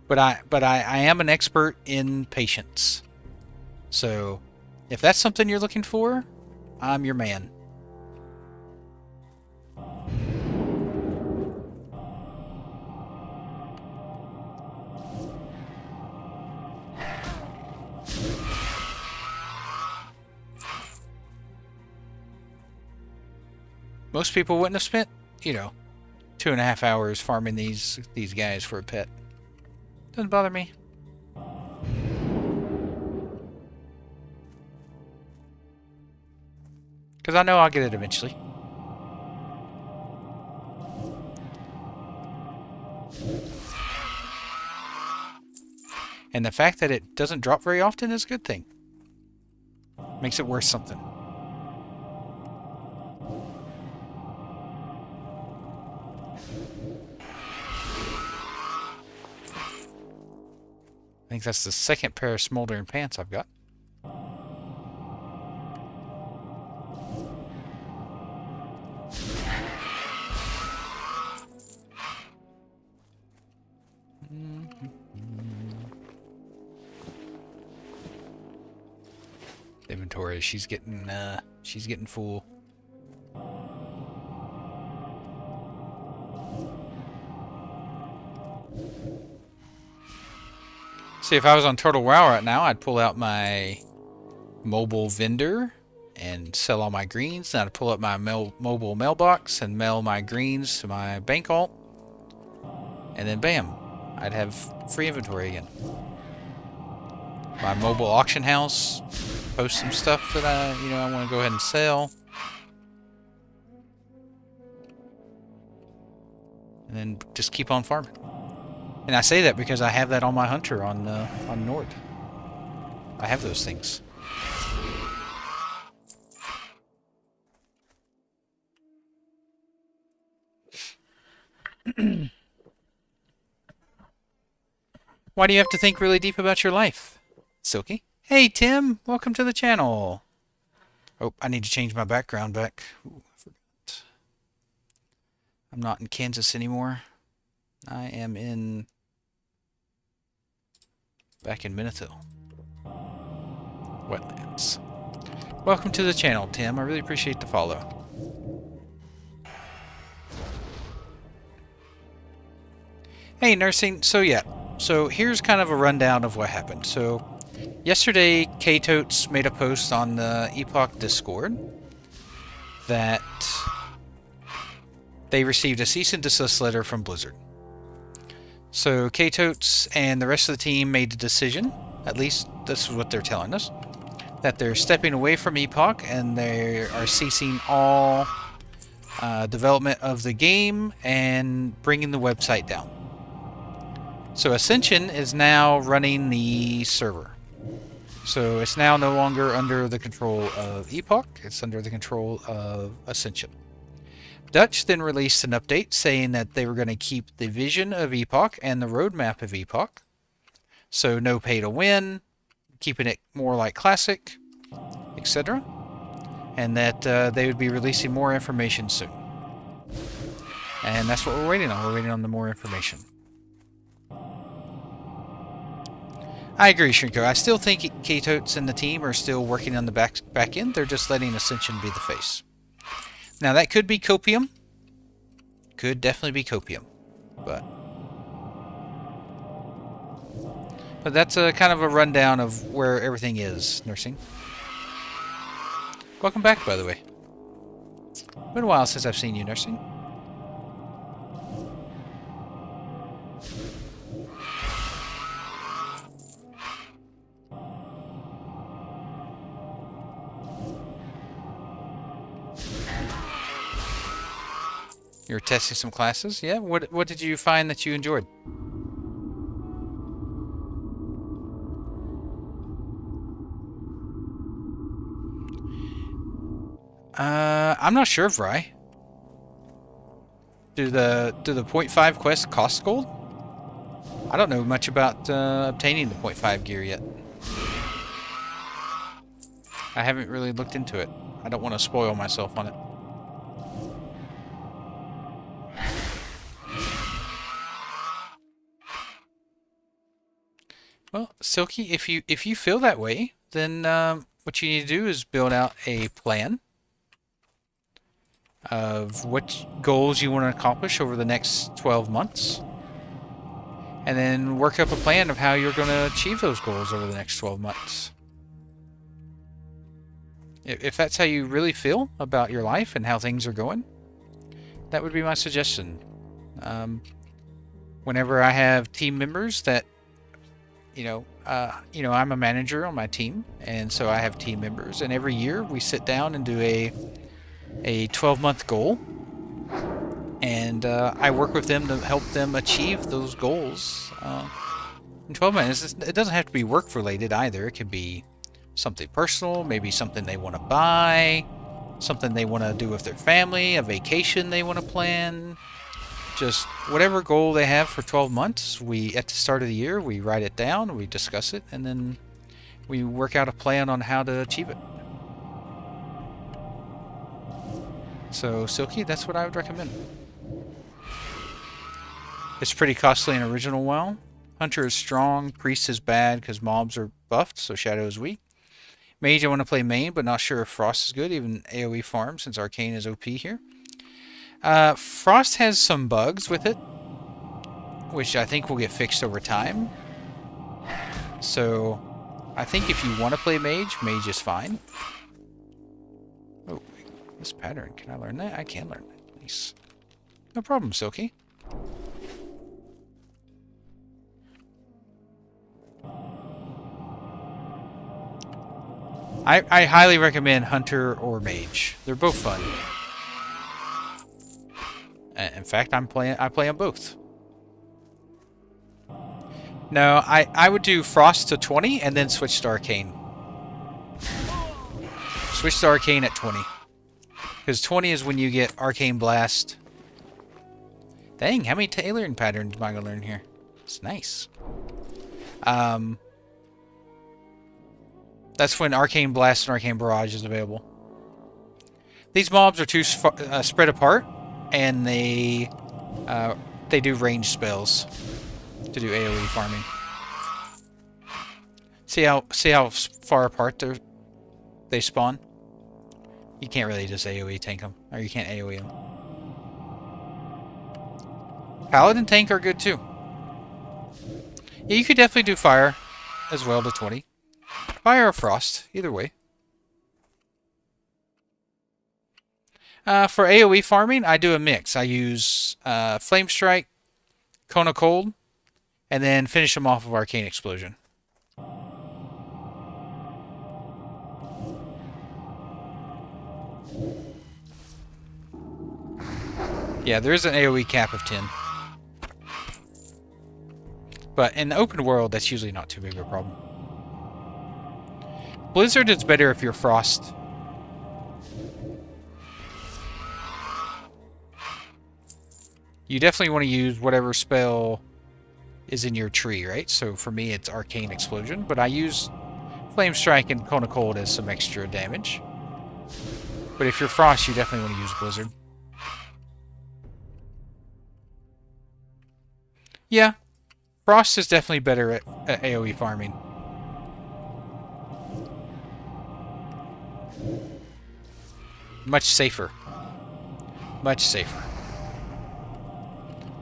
But I am an expert in patience. So, if that's something you're looking for, I'm your man. Most people wouldn't have spent, you know, 2.5 hours farming these guys for a pet. Doesn't bother me. Because I know I'll get it eventually. And the fact that it doesn't drop very often is a good thing. Makes it worth something. I think that's the second pair of smoldering pants I've got. Inventory, she's getting full. See, if I was on Total WoW right now, I'd pull out my mobile vendor and sell all my greens. Then I'd pull up my mobile mailbox and mail my greens to my bank alt. And then bam, I'd have free inventory again. My mobile auction house, post some stuff that I want to go ahead and sell. And then just keep on farming. And I say that because I have that on my hunter on Nord. I have those things. Why do you have to think really deep about your life, Silky? Hey, Tim! Welcome to the channel! Oh, I need to change my background back. Ooh, I forgot. I'm not in Kansas anymore. I am back in Minnesota. Wetlands. Welcome to the channel, Tim. I really appreciate the follow. Hey, nursing. So yeah. So here's kind of a rundown of what happened. So yesterday, K-Totes made a post on the Epoch Discord that they received a cease and desist letter from Blizzard. So K-Totes and the rest of the team made the decision, at least this is what they're telling us, that they're stepping away from Epoch and they are ceasing all development of the game and bringing the website down. So Ascension is now running the server. So it's now no longer under the control of Epoch, it's under the control of Ascension. Dutch then released an update saying that they were going to keep the vision of Epoch and the roadmap of Epoch. So no pay to win, keeping it more like Classic, etc. And that they would be releasing more information soon. And that's what we're waiting on. We're waiting on the more information. I agree, Shrinko. I still think K-Totes and the team are still working on the back end. They're just letting Ascension be the face. Now, that could be copium. Could definitely be copium. But that's a kind of a rundown of where everything is, nursing. Welcome back, by the way. Been a while since I've seen you, nursing. You're testing some classes? Yeah? What did you find that you enjoyed? I'm not sure, Vry. Do the 0.5 quests cost gold? I don't know much about obtaining the 0.5 gear yet. I haven't really looked into it. I don't want to spoil myself on it. Well, Silky, if you feel that way, then what you need to do is build out a plan of what goals you want to accomplish over the next 12 months. And then work up a plan of how you're going to achieve those goals over the next 12 months. If that's how you really feel about your life and how things are going, that would be my suggestion. Whenever I have team members that, I'm a manager on my team, and so I have team members, and every year we sit down and do a 12-month goal, and I work with them to help them achieve those goals in 12 months. It doesn't have to be work related either. It could be something personal, maybe something they want to buy, something they want to do with their family, a vacation they want to plan. Just whatever goal they have for 12 months, at the start of the year, we write it down, we discuss it, and then we work out a plan on how to achieve it. So, Silky, that's what I would recommend. It's pretty costly and original WoW. Hunter is strong, Priest is bad because mobs are buffed, so Shadow is weak. Mage, I want to play main, but not sure if Frost is good, even AoE farm, since Arcane is OP here. Frost has some bugs with it, which I think will get fixed over time. So, I think if you want to play Mage, Mage is fine. Oh, this pattern, can I learn that? I can learn that, nice. No problem, Silky. I highly recommend Hunter or Mage. They're both fun. In fact, I play them both. No, I would do Frost to 20 and then switch to Arcane. Switch to Arcane at 20. Because 20 is when you get Arcane Blast. Dang, how many tailoring patterns am I going to learn here? It's nice. That's when Arcane Blast and Arcane Barrage is available. These mobs are too spread apart, and they do range spells to do AoE farming. See how far apart they spawn? You can't really just AoE tank them, or you can't AoE them. Paladin tank are good too. Yeah, you could definitely do fire as well to 20. Fire or Frost, either way. For AoE farming, I do a mix. I use Flame Strike, Cone of Cold, and then finish them off of Arcane Explosion. Yeah, there is an AoE cap of 10. But in the open world, that's usually not too big of a problem. Blizzard is better if you're Frost. You definitely want to use whatever spell is in your tree, right? So for me, it's Arcane Explosion, but I use Flame Strike and Cone of Cold as some extra damage. But if you're Frost, you definitely want to use Blizzard. Yeah, Frost is definitely better at AoE farming. Much safer. Much safer.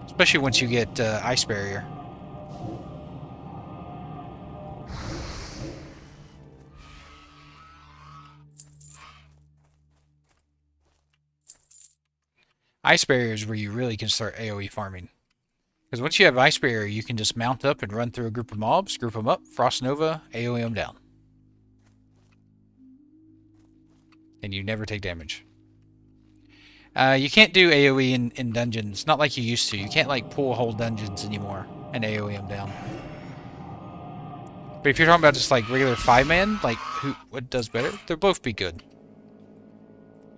Especially once you get Ice Barrier. Ice Barrier is where you really can start AoE farming. Because once you have Ice Barrier, you can just mount up and run through a group of mobs, group them up, Frost Nova, AoE them down. And you never take damage. You can't do AoE in dungeons, not like you used to. You can't like pull whole dungeons anymore and AoE them down. But if you're talking about just like regular 5-man, like what does better? They'll both be good.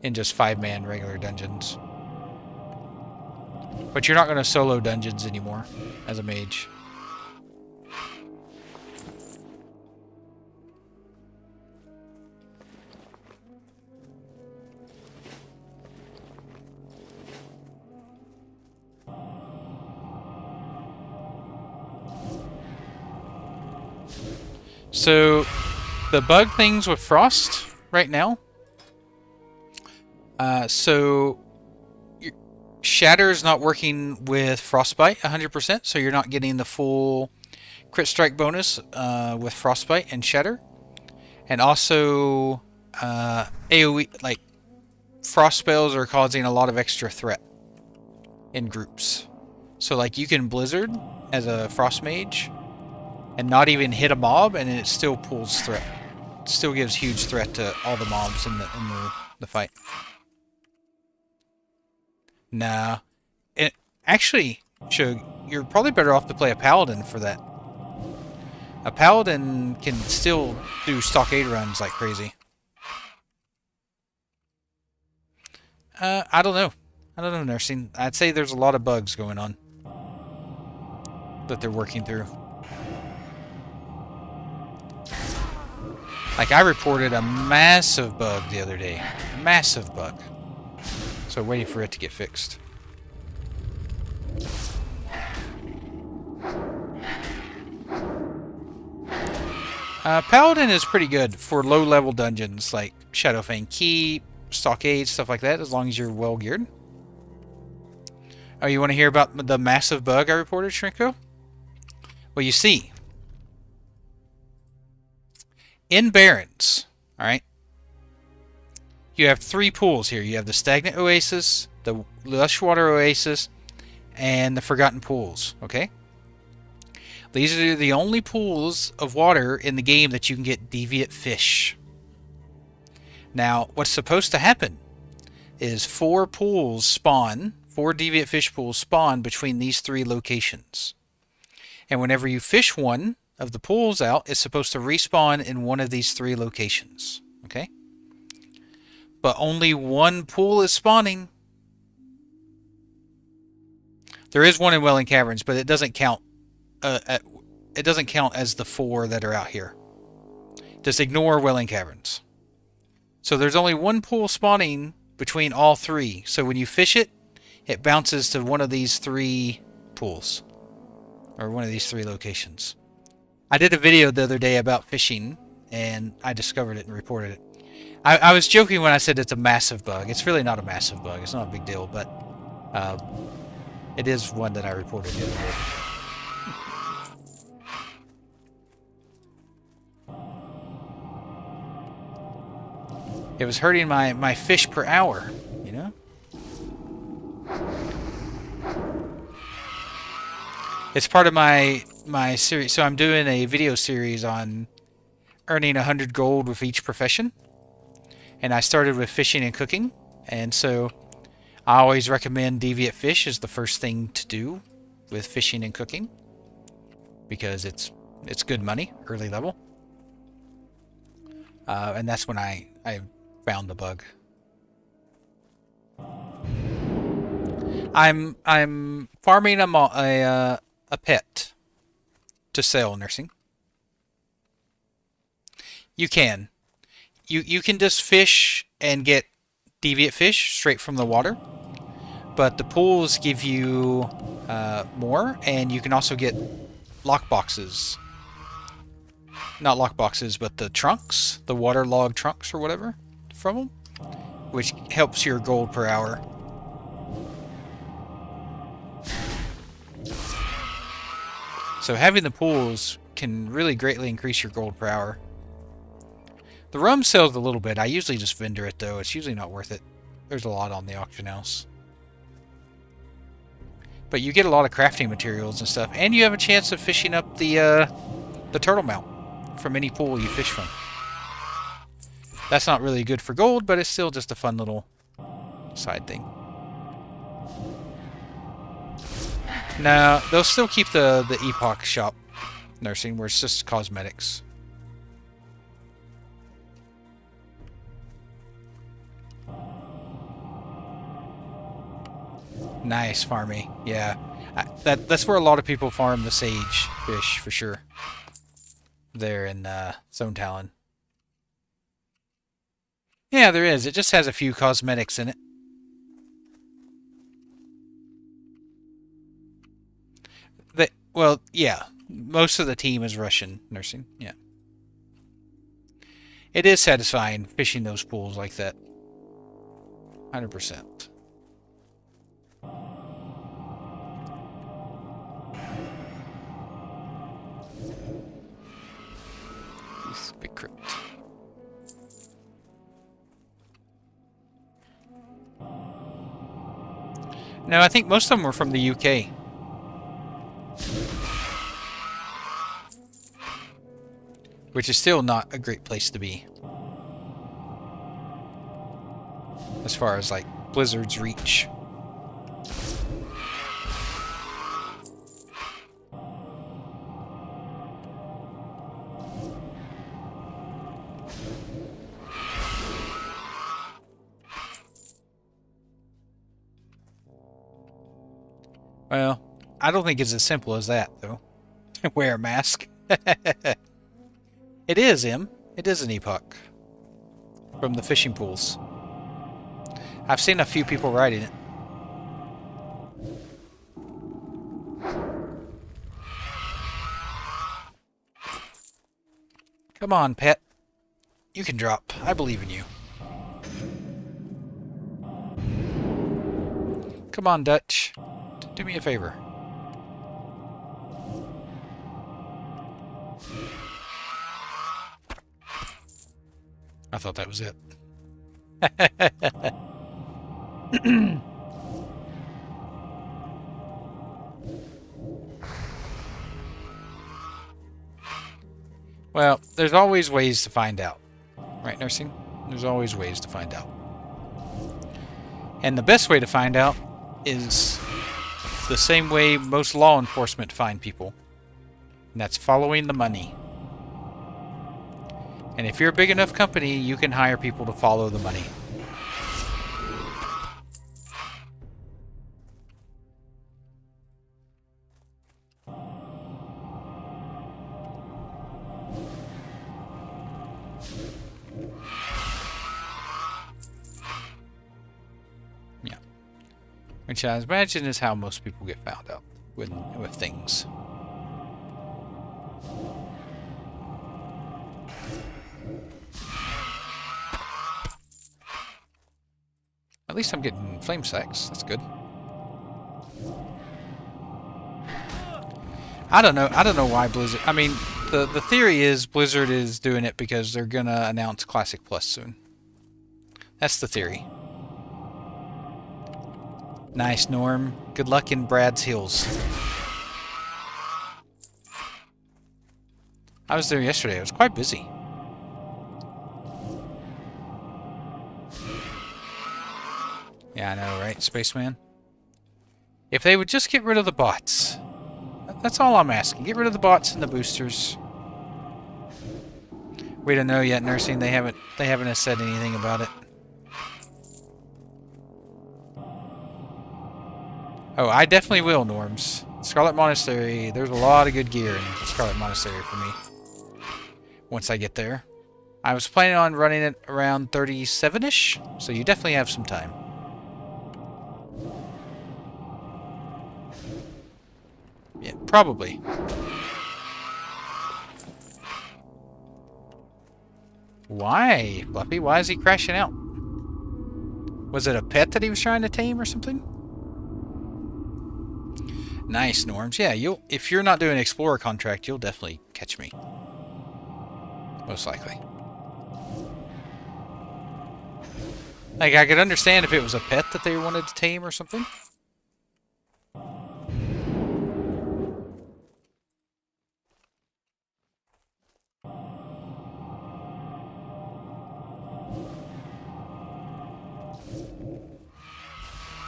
In just 5-man regular dungeons. But you're not going to solo dungeons anymore as a mage. So, the bug things with Frost right now. So, Shatter is not working with Frostbite 100%, so you're not getting the full crit strike bonus with Frostbite and Shatter. And also, AoE, like, Frost spells are causing a lot of extra threat in groups. So like you can blizzard as a frost mage and not even hit a mob, and it still pulls threat. It still gives huge threat to all the mobs in the fight. Nah, it actually, Shug, you're probably better off to play a paladin for that. A paladin can still do stockade runs like crazy. I don't know. I don't know, nursing. I'd say there's a lot of bugs going on that they're working through. Like, I reported a massive bug the other day. Massive bug. So waiting for it to get fixed. Paladin is pretty good for low-level dungeons like Shadowfang Keep, Stockade, stuff like that, as long as you're well-geared. Oh, you want to hear about the massive bug I reported, Shrinko? Well, you see, in Barrens, alright, you have 3 pools here. You have the Stagnant Oasis, the Lushwater Oasis, and the Forgotten Pools, okay? These are the only pools of water in the game that you can get deviant fish. Now, what's supposed to happen is 4 pools spawn, 4 deviant fish pools spawn between these 3 locations. And whenever you fish one of the pools out, it's supposed to respawn in one of these 3 locations. Okay? But only 1 pool is spawning. There is one in Welling Caverns, but it doesn't count. It doesn't count as the 4 that are out here. Just ignore Welling Caverns. So there's only 1 pool spawning between all 3. So when you fish it, it bounces to one of these 3 pools. Or one of these 3 locations. I did a video the other day about fishing, and I discovered it and reported it. I was joking when I said it's a massive bug. It's really not a massive bug. It's not a big deal, but it is one that I reported the other day. It was hurting my fish per hour, you know? It's part of my series. So I'm doing a video series on earning 100 gold with each profession. And I started with fishing and cooking. And so I always recommend deviant fish as the first thing to do with fishing and cooking. Because it's good money, early level. And that's when I found the bug. I'm farming a pet to sell, nursing. You can. You can just fish and get deviant fish straight from the water, but the pools give you more, and you can also get lockboxes. Not lockboxes, but the trunks, the waterlogged trunks or whatever from them, which helps your gold per hour. So having the pools can really greatly increase your gold per hour. The rum sells a little bit. I usually just vendor it though. It's usually not worth it. There's a lot on the auction house. But you get a lot of crafting materials and stuff, and you have a chance of fishing up the turtle mount from any pool you fish from. That's not really good for gold, but it's still just a fun little side thing. No, they'll still keep the Epoch shop nursing, where it's just cosmetics. Nice farming, yeah. That's where a lot of people farm the sage fish for sure. There in Zone Talon. Yeah, there is. It just has a few cosmetics in it. Well, yeah. Most of the team is Russian nursing, yeah. It is satisfying fishing those pools like that. 100%. This big crypt. No, I think most of them were from the UK. Which is still not a great place to be. As far as, like, blizzards reach. Well, I don't think it's as simple as that, though. Wear a mask. It is, Em. It is an Epoch. From the fishing pools. I've seen a few people riding it. Come on, pet. You can drop. I believe in you. Come on, Dutch. Do me a favor. I thought that was it. Well, there's always ways to find out. Right, nursing? There's always ways to find out. And the best way to find out is the same way most law enforcement find people. And that's following the money. And if you're a big enough company, you can hire people to follow the money. Yeah. Which I imagine is how most people get found out with things. At least I'm getting flame sacks. That's good. I don't know why Blizzard... I mean, the theory is Blizzard is doing it because they're gonna announce Classic Plus soon. That's the theory. Nice, Norm. Good luck in Brad's Hills. I was there yesterday. It was quite busy. Yeah, I know, right, Spaceman? If they would just get rid of the bots. That's all I'm asking. Get rid of the bots and the boosters. We don't know yet, nursing. They haven't said anything about it. Oh, I definitely will, Norms. Scarlet Monastery, there's a lot of good gear in Scarlet Monastery for me. Once I get there. I was planning on running it around 37-ish, so you definitely have some time. Yeah, probably. Why, Fluffy? Why is he crashing out? Was it a pet that he was trying to tame or something? Nice, Norms. Yeah, if you're not doing an Explorer contract, you'll definitely catch me. Most likely. Like, I could understand if it was a pet that they wanted to tame or something.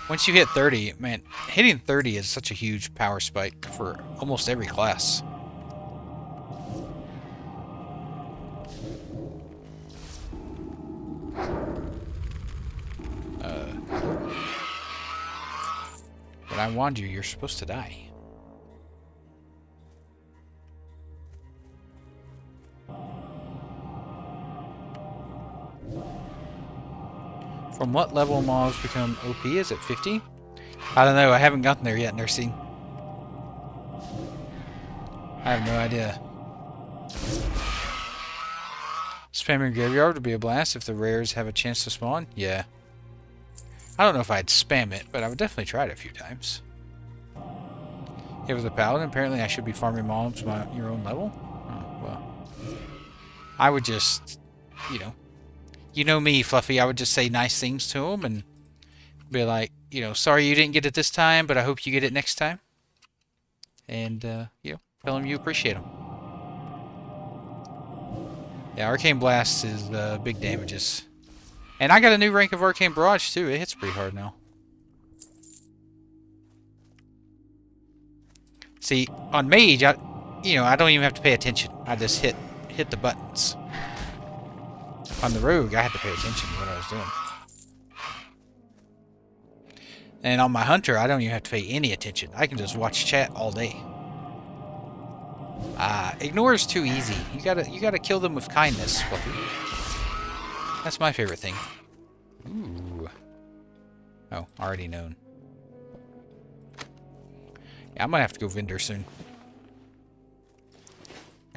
Once you hit 30, man, hitting 30 is such a huge power spike for almost every class. When I warned you, you're supposed to die. From what level mobs become OP? Is it 50? I don't know. I haven't gotten there yet, Nursing. I have no idea. Spamming Graveyard would be a blast if the rares have a chance to spawn. Yeah. I don't know if I'd spam it, but I would definitely try it a few times. If it was a paladin, apparently I should be farming mobs at your own level. Oh, well. I would just, you know me, Fluffy. I would just say nice things to them and Be like, you know, sorry you didn't get it this time, but I hope you get it next time. And, you know, tell them you appreciate them. Yeah, Arcane Blast is big damages. And I got a new rank of Arcane Barrage, too. It hits pretty hard now. See, on Mage, I don't even have to pay attention. I just hit the buttons. On the Rogue, I had to pay attention to what I was doing. And on my Hunter, I don't even have to pay any attention. I can just watch chat all day. Ignore is too easy. You gotta kill them with kindness, Fluffy. That's my favorite thing. Ooh. Oh, already known. Yeah, I'm gonna have to go vendor soon.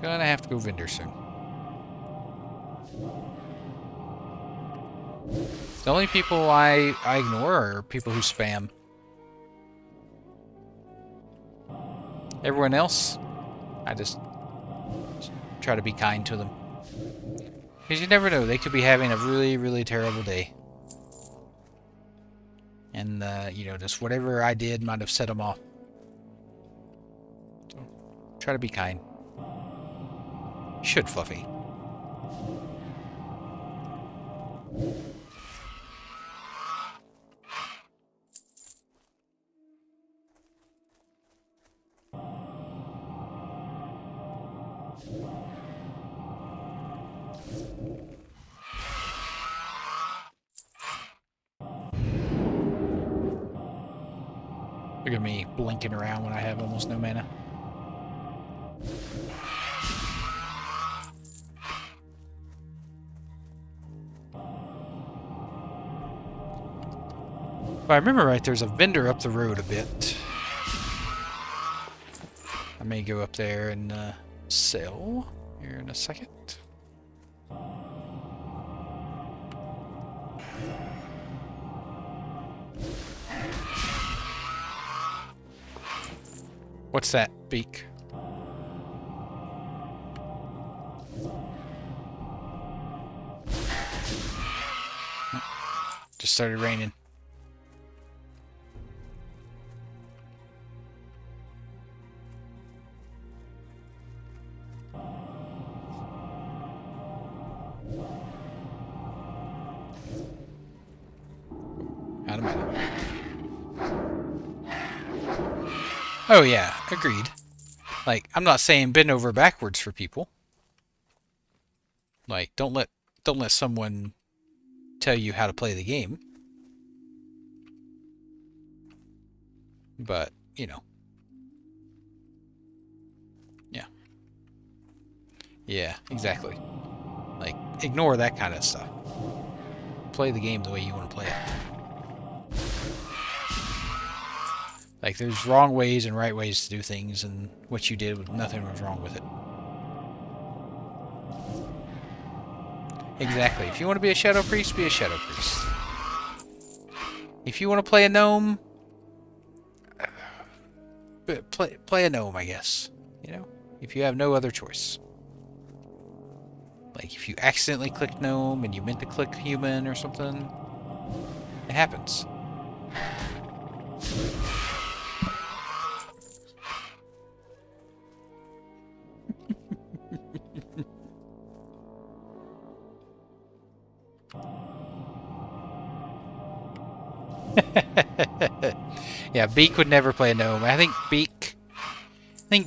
Gonna have to go vendor soon. The only people I ignore are people who spam. Everyone else, I just try to be kind to them. Because you never know, they could be having a really, really terrible day. And, you know, just whatever I did might have set them off. So, try to be kind. You should, Fluffy. Look at me blinking around when I have almost no mana. If I remember right, there's a vendor up the road a bit. I may go up there and sell here in a second. What's that, Beak? Just started raining. Out of mana. Oh yeah, agreed. Like, I'm not saying bend over backwards for people. Like, don't let someone tell you how to play the game. But, you know. Yeah. Yeah, exactly. Like, ignore that kind of stuff. Play the game the way you want to play it. Like, there's wrong ways and right ways to do things, and what you did, nothing was wrong with it. Exactly. If you want to be a Shadow Priest, be a Shadow Priest. If you want to play a gnome, play a gnome, I guess. You know? If you have no other choice. Like, if you accidentally clicked gnome and you meant to click human or something, it happens. Yeah, Beak would never play a gnome. I think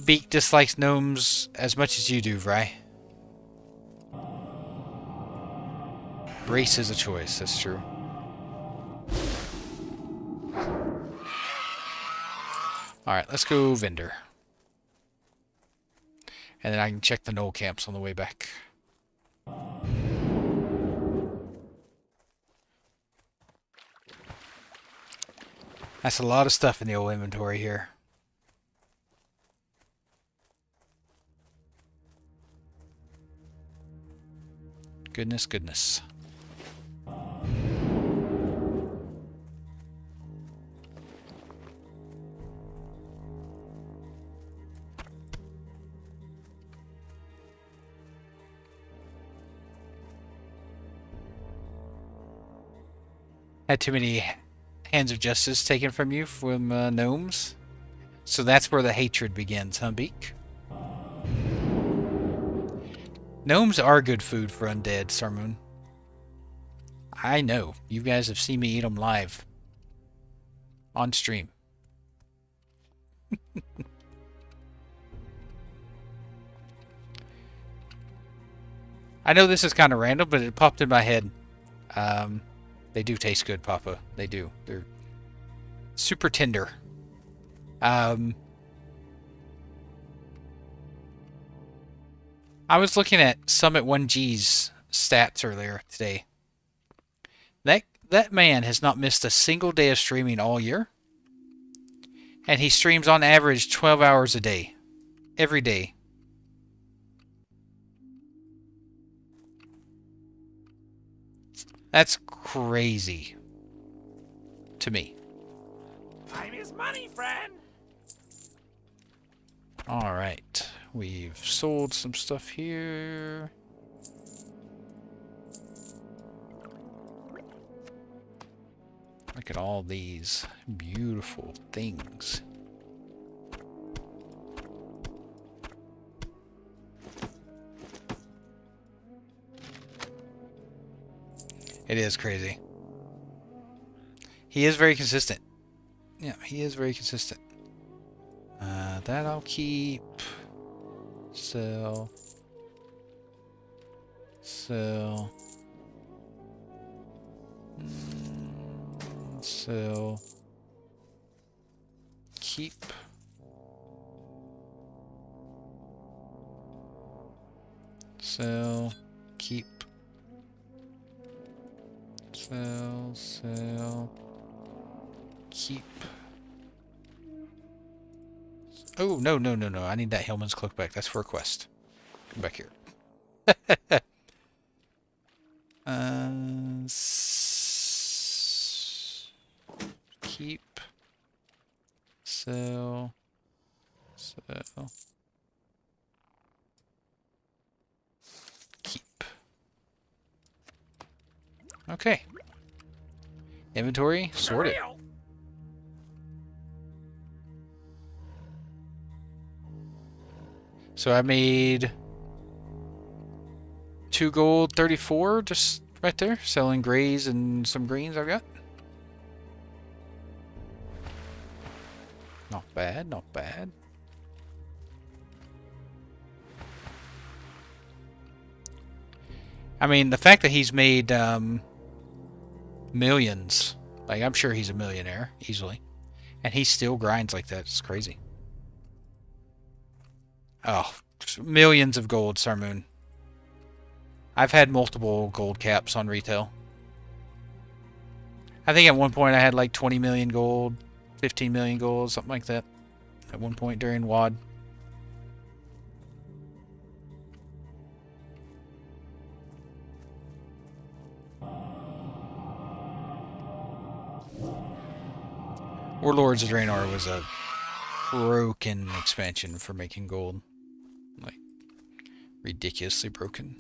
Beak dislikes gnomes as much as you do, Vry. Race is a choice, that's true. Alright, let's go vendor. And then I can check the gnoll camps on the way back. That's a lot of stuff in the old inventory here. Goodness, goodness. Had too many hands of justice taken from you from gnomes. So that's where the hatred begins, huh, Beak? Gnomes are good food for undead, Sarmoon. I know. You guys have seen me eat them live. On stream. I know this is kind of random, but it popped in my head. They do taste good, Papa. They do. They're super tender. I was looking at Summit 1G's stats earlier today. That man has not missed a single day of streaming all year. And he streams on average 12 hours a day. Every day. That's crazy. To me. Time is money, friend. Alright. We've sold some stuff here. Look at all these beautiful things. It is crazy. He is very consistent. Yeah, he is very consistent. That I'll keep. Sell. Sell. Sell. Keep. Sell. Keep. Sell. Sell. Keep. Oh, no, no, no, no. I need that Hillman's Cloak back. That's for a quest. Come back here. Keep. Sell. Sell. Keep. Okay. Inventory sorted. So I made 2 gold, 34, just right there, selling grays and some greens I've got. Not bad, not bad. I mean, the fact that he's made millions, like I'm sure he's a millionaire easily, and he still grinds like that. It's crazy. Oh, millions of gold, Sarmoon. I've had multiple gold caps on retail. I think at one point I had like 20 million gold, 15 million gold, something like that. At one point during WOD. Warlords of Draenor was a broken expansion for making gold. Like, ridiculously broken.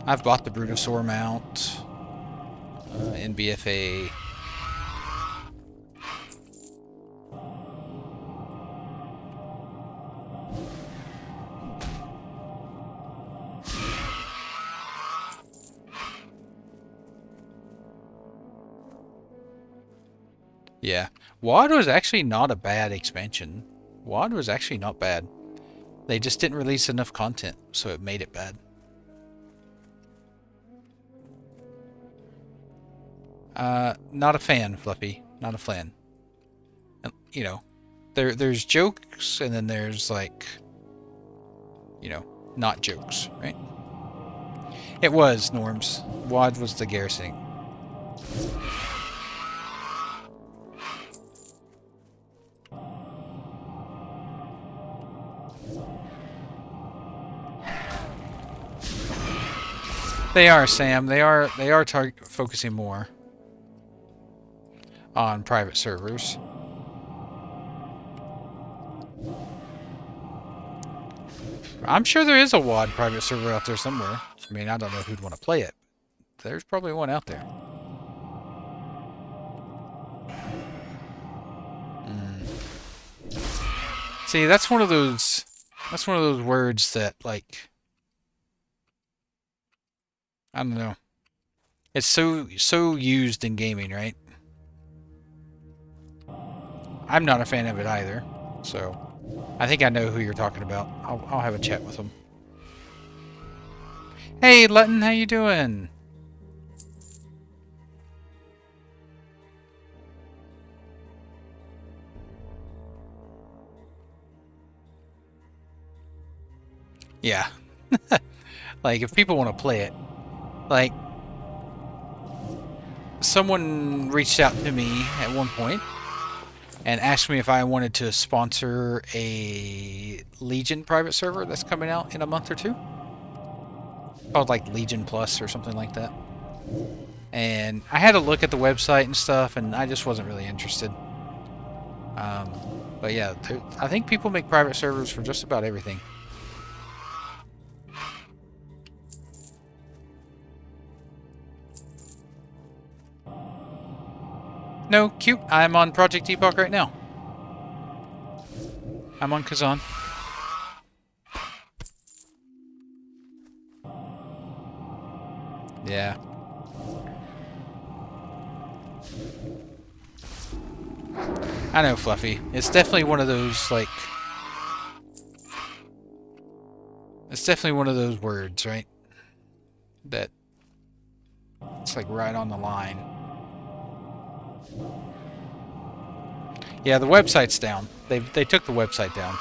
I've bought the Brutosaur mount in BFA. Yeah, WOD was actually not a bad expansion. WOD was actually not bad. They just didn't release enough content, so it made it bad. Not a fan, Fluffy. Not a fan. You know, there's jokes, and then there's like, you know, not jokes, right? It was, Norms. WOD was the garrison. They are, Sam. They are focusing more on private servers. I'm sure there is a WOD private server out there somewhere. I mean, I don't know who'd want to play it. there's probably one out there. See, that's one of those words that, like, I don't know. It's so used in gaming, right? I'm not a fan of it either, so I think I know who you're talking about. I'll have a chat with him. Hey, Lutton, how you doing? Yeah. Like, if people want to play it, like, someone reached out to me at one point and asked me if I wanted to sponsor a Legion private server that's coming out in a month or two. Called, like, Legion Plus or something like that. And I had a look at the website and stuff, and I just wasn't really interested. But yeah, I think people make private servers for just about everything. No, cute. I'm on Project Epoch right now. I'm on Kazan. Yeah. I know, Fluffy. It's definitely one of those, like... It's definitely one of those words, right? That... It's like right on the line. Yeah, the website's down. They took the website down.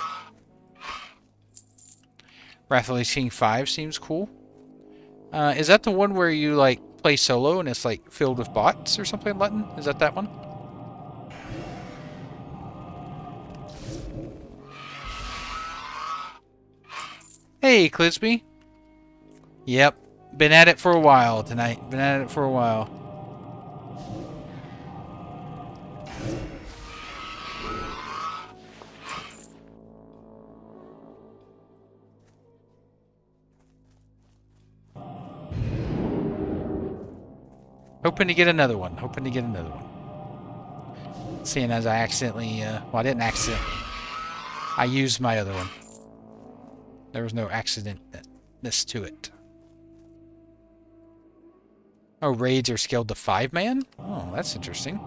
Wrath of the King 5 seems cool. Is that the one where you, like, play solo and it's, like, filled with bots or something, Lutton? Is that that one? Hey, Clisby. Yep. Been at it for a while tonight. Been at it for a while. Hoping to get another one. Hoping to get another one. Seeing as I accidentally... well, I didn't accidentally. I used my other one. There was no accidentness to it. Oh, raids are scaled to 5-man? Oh, that's interesting.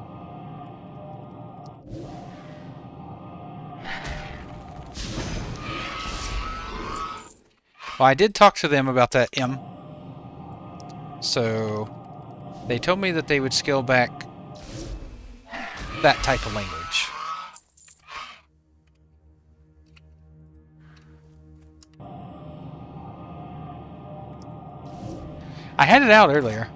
Well, I did talk to them about that M. So, they told me that they would scale back that type of language. I had it out earlier.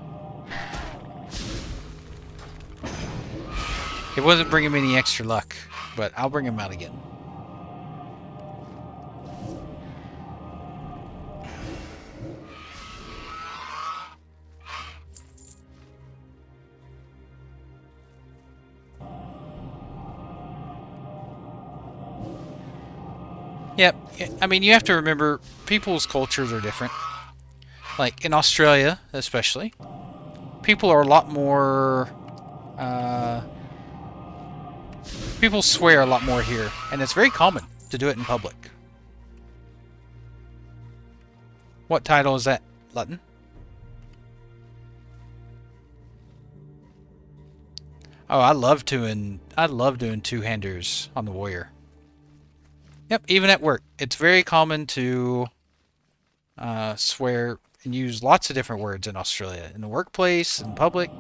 It wasn't bringing me any extra luck, but I'll bring him out again. Yep. I mean, you have to remember, people's cultures are different. Like, in Australia, especially, people are a lot more... people swear a lot more here, and it's very common to do it in public. What title is that, Lutton? Oh, I love doing two-handers on the warrior. Yep, even at work. It's very common to swear and use lots of different words in Australia. In the workplace, in public,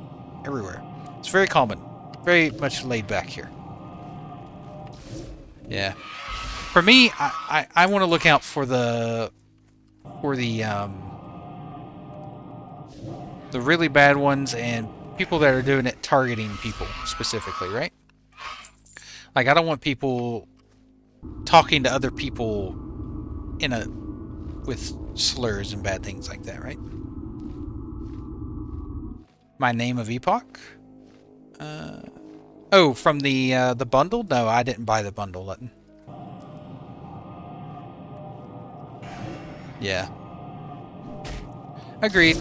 everywhere. It's very common. Very much laid back here. Yeah. For me, I want to look out for the really bad ones and people that are doing it targeting people specifically, right? Like, I don't want people talking to other people with slurs and bad things like that, right? My name of Epoch? Oh, from the bundle? No, I didn't buy the bundle, Lutton. Yeah. Agreed.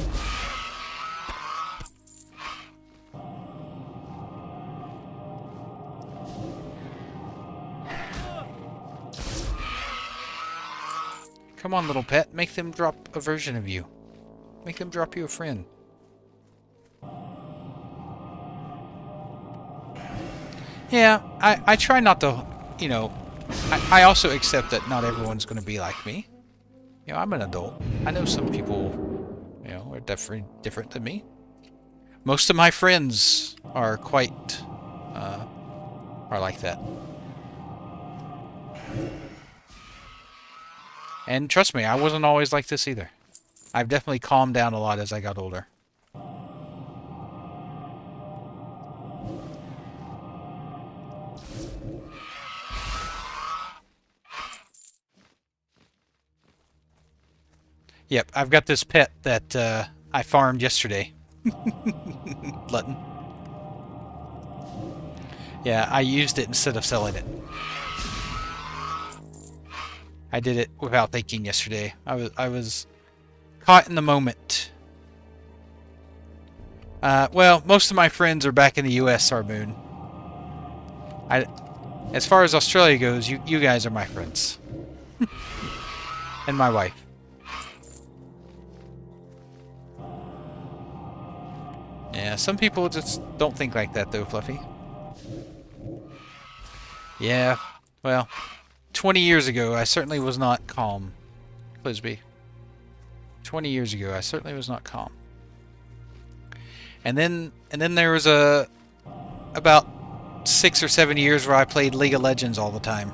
Come on, little pet. Make them drop a version of you. Make them drop you a friend. Yeah, I try not to, you know, I also accept that not everyone's going to be like me. You know, I'm an adult. I know some people, you know, are different than me. Most of my friends are quite, are like that. And trust me, I wasn't always like this either. I've definitely calmed down a lot as I got older. Yep, I've got this pet that I farmed yesterday. Lutton. Yeah, I used it instead of selling it. I did it without thinking yesterday. I was caught in the moment. Well, most of my friends are back in the U.S., Sarboon. As far as Australia goes, you guys are my friends. And my wife. Yeah, some people just don't think like that, though, Fluffy. Yeah, well, 20 years ago, I certainly was not calm, Clisby. 20 years ago, I certainly was not calm. And then there was about 6 or 7 years where I played League of Legends all the time.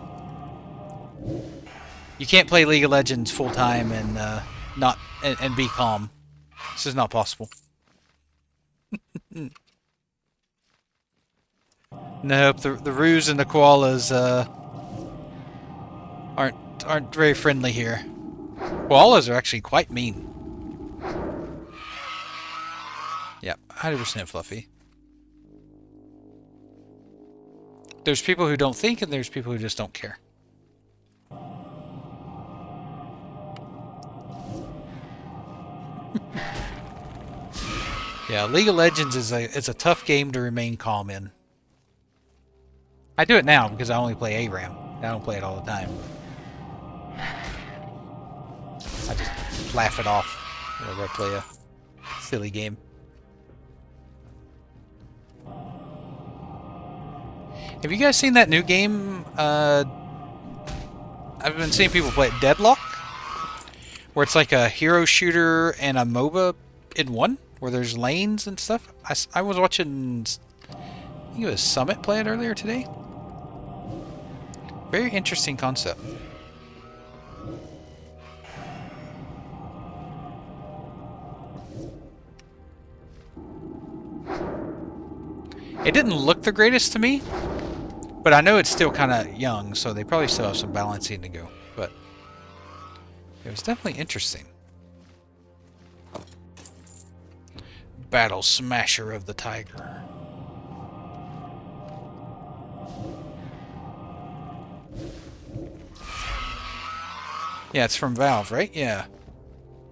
You can't play League of Legends full time and be calm. This is not possible. Nope, the roos and the koalas aren't very friendly here. Koalas are actually quite mean. Yep, 100% Fluffy. There's people who don't think, and there's people who just don't care. Yeah, League of Legends is a tough game to remain calm in. I do it now because I only play ARAM. I don't play it all the time. I just laugh it off whenever I play a silly game. Have you guys seen that new game? I've been seeing people play it, Deadlock, where it's like a hero shooter and a MOBA in one, where there's lanes and stuff. I was watching, I think it was Summit play it earlier today. Very interesting concept. It didn't look the greatest to me, but I know it's still kind of young, so they probably still have some balancing to go. But it was definitely interesting. Battle Smasher of the Tiger. Yeah, it's from Valve, right? Yeah.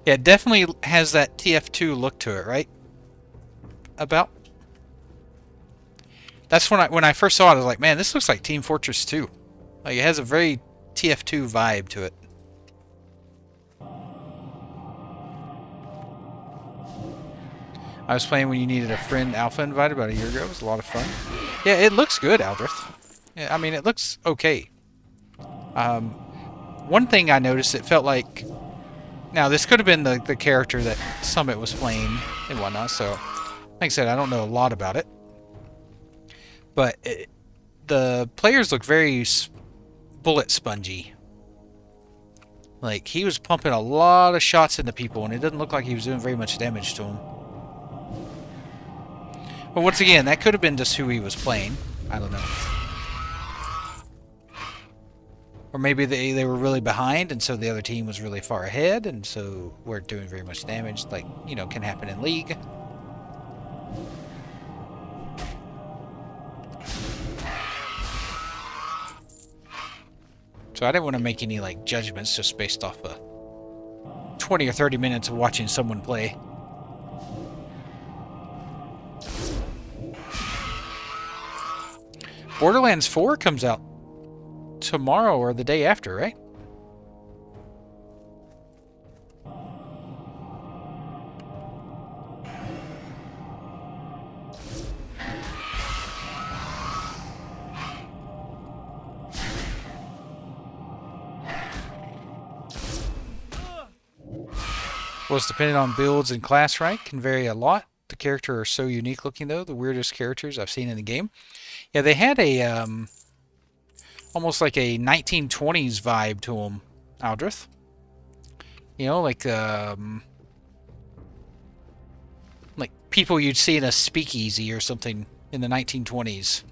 Yeah, it definitely has that TF2 look to it, right? About. That's when I first saw it, I was like, man, this looks like Team Fortress 2. Like, it has a very TF2 vibe to it. I was playing when you needed a friend alpha invite about a year ago. It was a lot of fun. Yeah, it looks good, Aldrith. Yeah, I mean, it looks okay. One thing I noticed, it felt like... Now, this could have been the character that Summit was playing and whatnot, so... Like I said, I don't know a lot about it. But the players look very bullet spongy. Like, he was pumping a lot of shots into people, and it didn't look like he was doing very much damage to them. But once again, that could have been just who he was playing. I don't know. Or maybe they were really behind, and so the other team was really far ahead, and so weren't doing very much damage, like, you know, can happen in League. So I didn't want to make any, like, judgments just based off 20 or 30 minutes of watching someone play. Borderlands 4 comes out tomorrow or the day after, right? Was dependent on builds and class rank, can vary a lot. The characters are so unique looking though, the weirdest characters I've seen in the game. Yeah, they had a almost like a 1920s vibe to them, Aldrith. You know, like people you'd see in a speakeasy or something in the 1920s.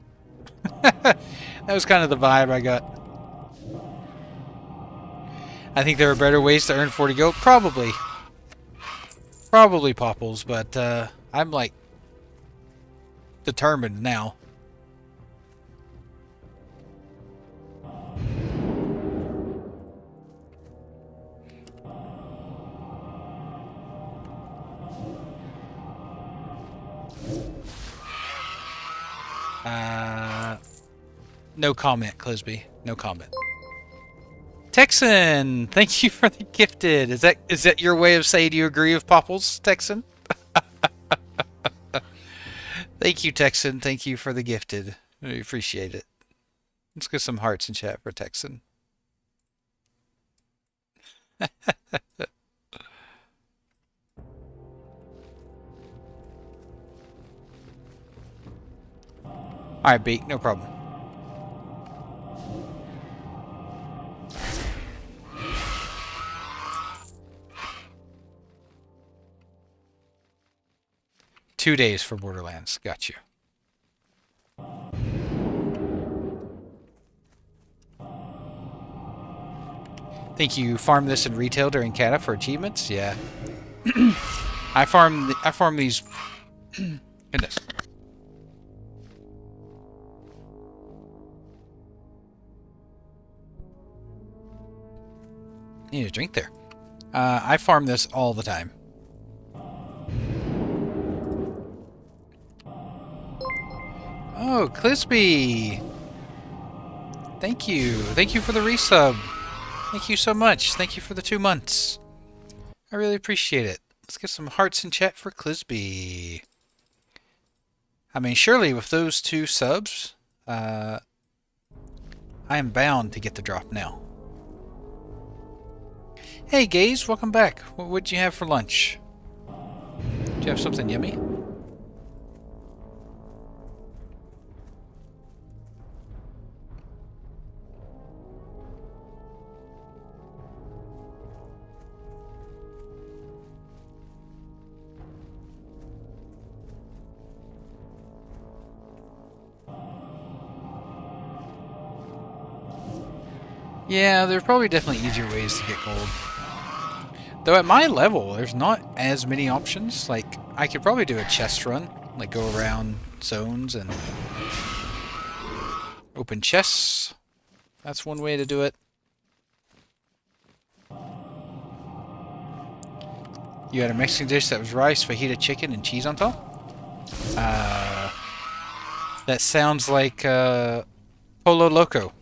That was kind of the vibe I got. I think there are better ways to earn 40 gold. Probably. Probably Popples, but I'm like determined now. No comment, Clisby. No comment. Texan, thank you for the gifted. Is that your way of saying you agree with Popples, Texan? Thank you, Texan. Thank you for the gifted. I appreciate it. Let's get some hearts in chat for Texan. Alright, Beak, no problem. Two days for Borderlands. Got you. Think you farm this in retail during Cata for achievements? Yeah. I farm these. Goodness. Need a drink there. I farm this all the time. Oh, Clisby! Thank you. Thank you for the resub. Thank you so much. Thank you for the 2 months. I really appreciate it. Let's get some hearts in chat for Clisby. I mean, surely with those 2 subs, I am bound to get the drop now. Hey, Gaze, welcome back. What'd you have for lunch? Did you have something yummy? Yeah, there are probably definitely easier ways to get gold. Though at my level, there's not as many options. Like, I could probably do a chest run. Like, go around zones and open chests. That's one way to do it. You had a Mexican dish that was rice, fajita chicken, and cheese on top? That sounds like Polo Loco.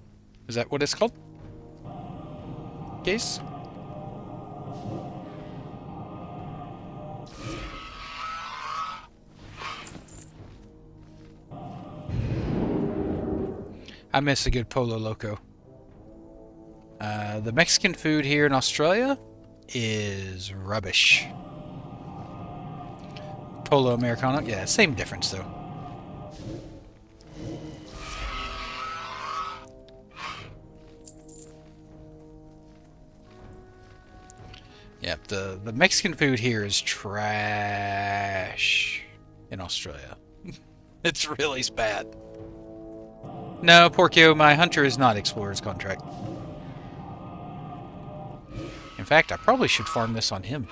Is that what it's called? Case? I miss a good Polo Loco. The Mexican food here in Australia is rubbish. Polo Americano? Yeah, same difference though. Yep, the Mexican food here is trash in Australia. It's really bad. No, Porkio, my hunter is not Explorer's Contract. In fact, I probably should farm this on him.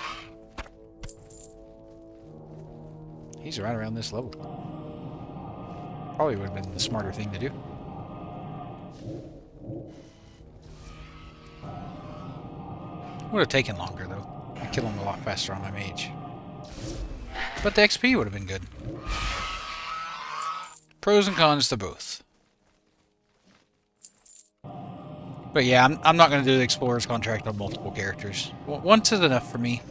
He's right around this level. Probably would have been the smarter thing to do. Would have taken longer, though. I'd kill him a lot faster on my mage. But the XP would have been good. Pros and cons to both. But yeah, I'm not going to do the Explorer's Contract on multiple characters. Once is enough for me.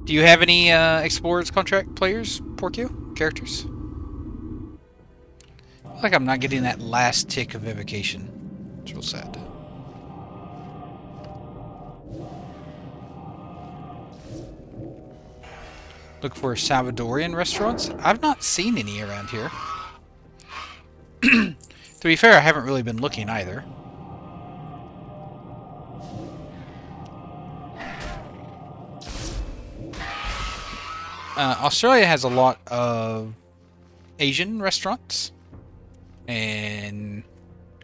Do you have any Explorers contract players, Porkio? Characters? I feel like I'm not getting that last tick of evocation. It's real sad. Look for Salvadorian restaurants. I've not seen any around here. To be fair, I haven't really been looking either. Australia has a lot of Asian restaurants. And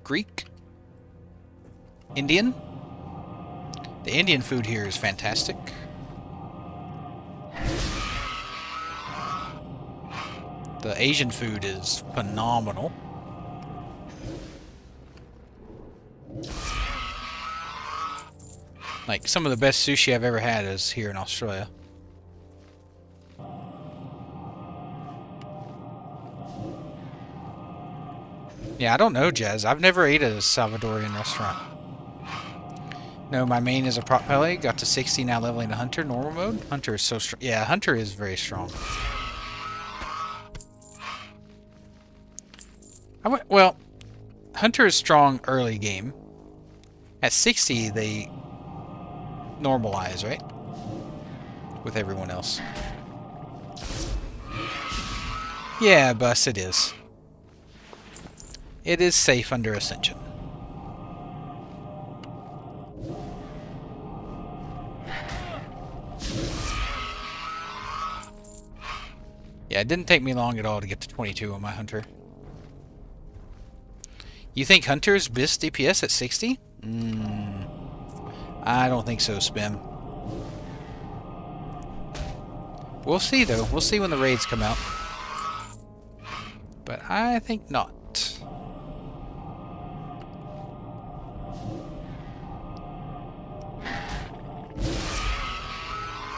Greek. Indian. The Indian food here is fantastic. The Asian food is phenomenal. Like, some of the best sushi I've ever had is here in Australia. Yeah, I don't know, Jazz. I've never ate at a Salvadorian restaurant. No, my main is a prop pele. Got to 60, now leveling to Hunter, normal mode. Hunter is so strong. Yeah, Hunter is very strong. Well, Hunter is strong early game. At 60, they normalize, right? With everyone else. Yeah, Bus, it is. It is safe under Ascension. Yeah, it didn't take me long at all to get to 22 on my Hunter. You think Hunter's best DPS at 60? I don't think so, Spim. We'll see, though. We'll see when the raids come out. But I think not.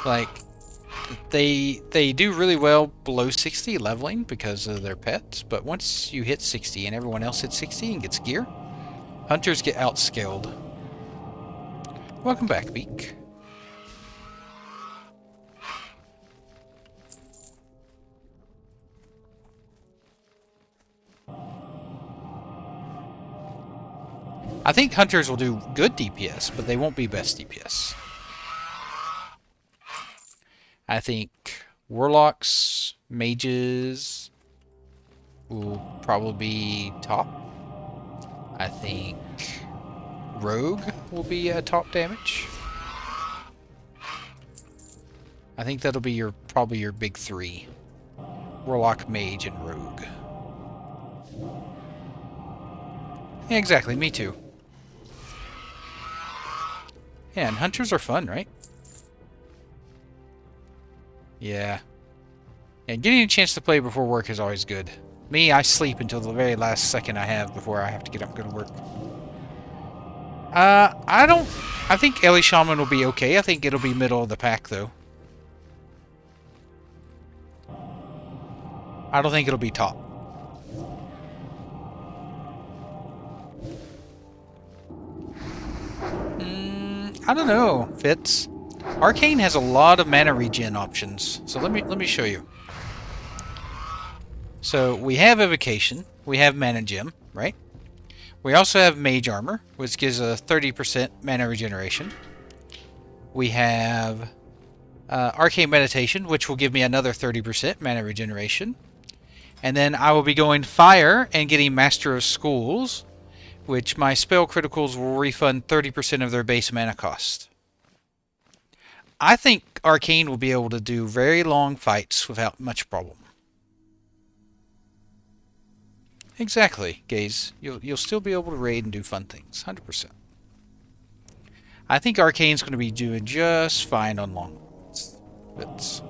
Like, they do really well below 60 leveling because of their pets, but once you hit 60 and everyone else hits 60 and gets gear, hunters get outscaled. Welcome back, Beak. I think hunters will do good DPS, but they won't be best DPS. I think warlocks, mages will probably be top. I think rogue will be top damage. I think that'll be probably your big three. Warlock, mage, and rogue. Yeah, exactly, me too. Yeah, and hunters are fun, right? Yeah. And getting a chance to play before work is always good. Me, I sleep until the very last second I have before I have to get up and go to work. I think Ellie Shaman will be okay. I think it'll be middle of the pack, though. I don't think it'll be top. I don't know, Fitz. Arcane has a lot of mana regen options, so let me show you. So we have Evocation, we have Mana Gem, right? We also have Mage Armor, which gives a 30% mana regeneration. We have Arcane Meditation, which will give me another 30% mana regeneration. And then I will be going Fire and getting Master of Schools, which my spell criticals will refund 30% of their base mana cost. I think Arcane will be able to do very long fights without much problem. Exactly, Gaze. You'll still be able to raid and do fun things, 100%. I think Arcane's going to be doing just fine on long bits.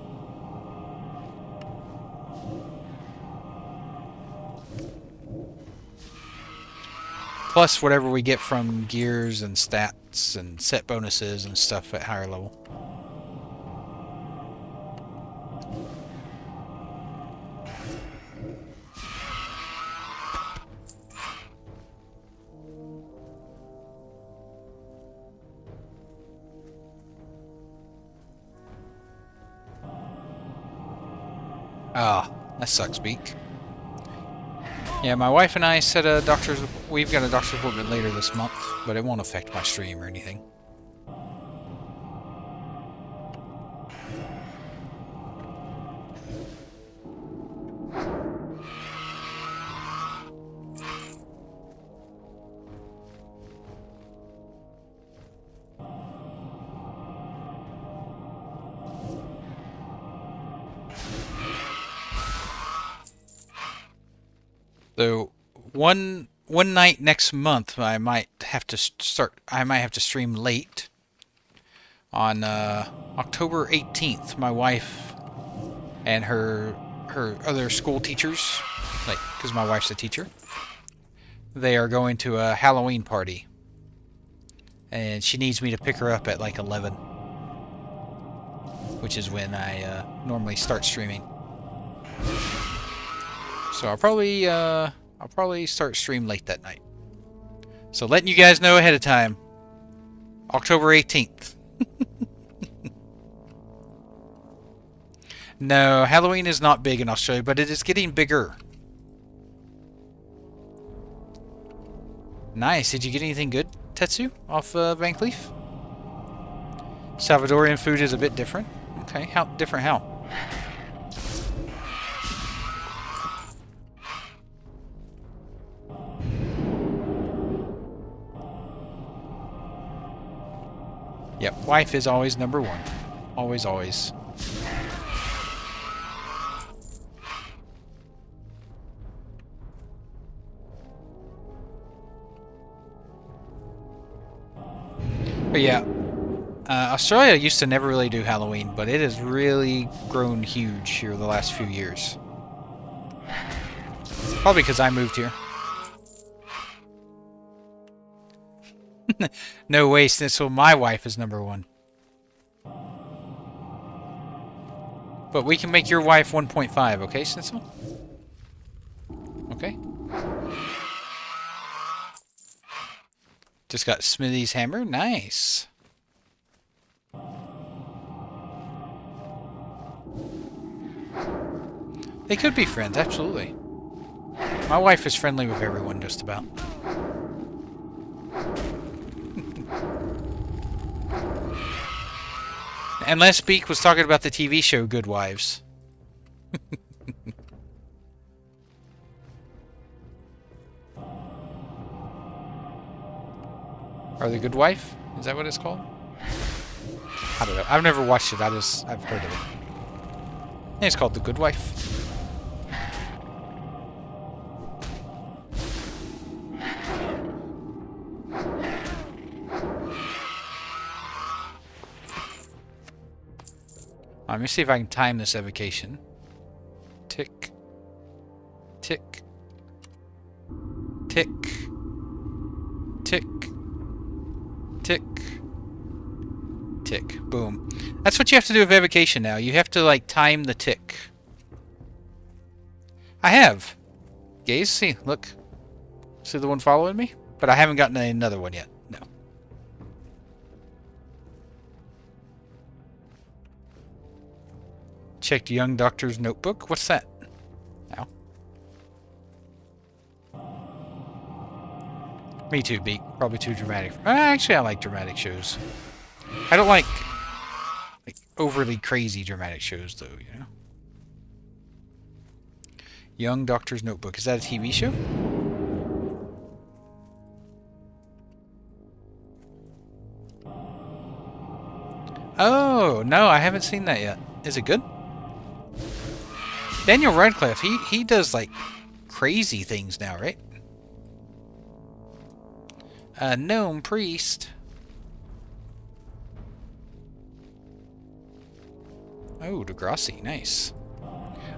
Plus whatever we get from gears and stats and set bonuses and stuff at higher level. Ah, that sucks, Beak. Yeah, my wife and I set a doctor's... We've got a doctor's appointment later this month, but it won't affect my stream or anything. So one night next month, I might have to stream late on October 18th. My wife and her other school teachers, like, because my wife's a teacher, they are going to a Halloween party, and she needs me to pick her up at like 11, which is when I normally start streaming. So I'll probably start stream late that night. So letting you guys know ahead of time. October 18th. No, Halloween is not big in Australia, but it is getting bigger. Nice. Did you get anything good, Tetsu, off Van Cleef? Salvadorian food is a bit different. Okay, how different? How? Yep, wife is always number one. Always, always. But yeah, Australia used to never really do Halloween, but it has really grown huge here the last few years. Probably because I moved here. No way, so my wife is number one. But we can make your wife 1.5, okay, Snitzle? Okay. Just got Smithy's hammer. Nice. They could be friends, absolutely. My wife is friendly with everyone, just about. Unless Beak was talking about the TV show Good Wives. Or The Good Wife? Is that what it's called? I don't know. I've never watched it. I've heard of it. I think it's called The Good Wife. Let me see if I can time this evocation. Tick. Tick. Tick. Tick. Tick. Tick. Boom. That's what you have to do with evocation now. You have to, like, time the tick. I have. Gaze, see, look. See the one following me? But I haven't gotten another one yet. No. Checked Young Doctor's notebook. What's that? Ow. Me too, Beak. Probably too dramatic. Actually, I like dramatic shows. I don't like overly crazy dramatic shows, though, you know? Young Doctor's Notebook. Is that a TV show? Oh, no, I haven't seen that yet. Is it good? Daniel Radcliffe, he does, like, crazy things now, right? Gnome Priest. Oh, Degrassi, nice.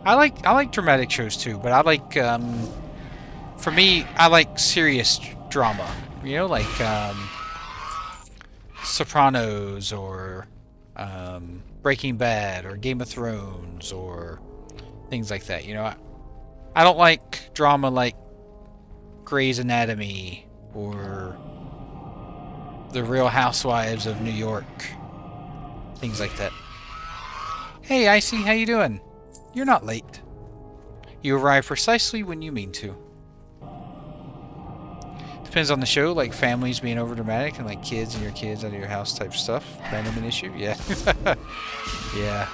I like dramatic shows too, but I like, for me, I like serious drama. You know, like, Sopranos, or, Breaking Bad, or Game of Thrones, or things like that. You know, I don't like drama like Grey's Anatomy, or The Real Housewives of New York. Things like that. Hey, Icy, how you doing? You're not late. You arrive precisely when you mean to. Depends on the show, like families being over dramatic and like kids and your kids out of your house type stuff. Abandonment issue, yeah. Yeah.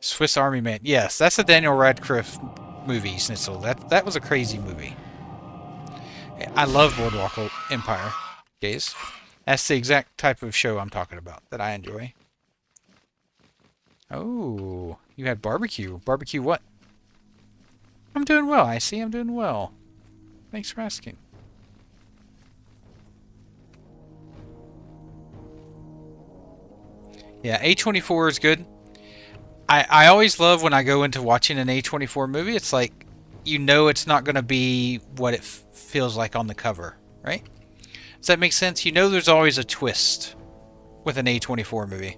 Swiss Army Man. Yes, that's a Daniel Radcliffe movie, Schnitzel. That was a crazy movie. I love Boardwalk Empire, guys. That's the exact type of show I'm talking about that I enjoy. Oh, you had barbecue. Barbecue what? I'm doing well, I see. I'm doing well. Thanks for asking. Yeah, A24 is good. I always love when I go into watching an A24 movie. It's like, you know it's not going to be what it feels like on the cover, right? Does that make sense? You know there's always a twist with an A24 movie.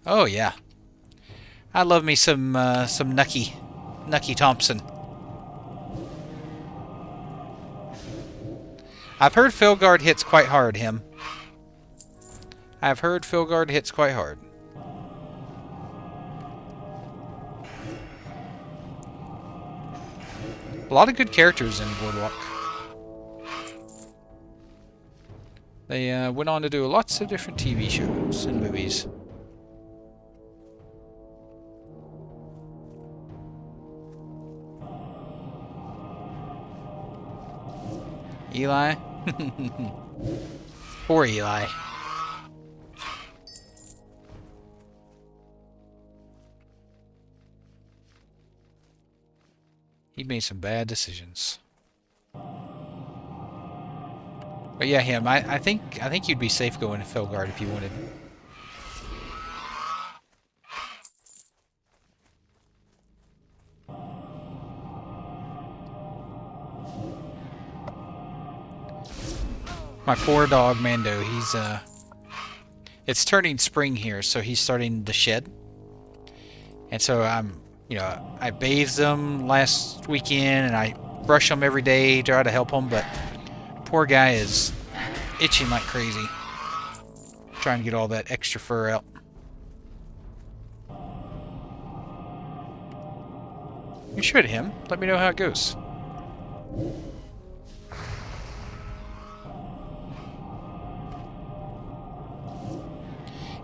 Oh, yeah. I love me some Nucky Thompson. I've heard Felgard hits quite hard, him. I've heard Felgard hits quite hard. A lot of good characters in Boardwalk. They went on to do lots of different TV shows and movies. Eli? Poor Eli. He made some bad decisions. But yeah, him. I think you'd be safe going to Felgard if you wanted. My poor dog Mando, he's it's turning spring here, so he's starting to shed. And so I bathed him last weekend and I brush him every day, try to help him, but poor guy is itching like crazy. Trying to get all that extra fur out. You should him. Let me know how it goes.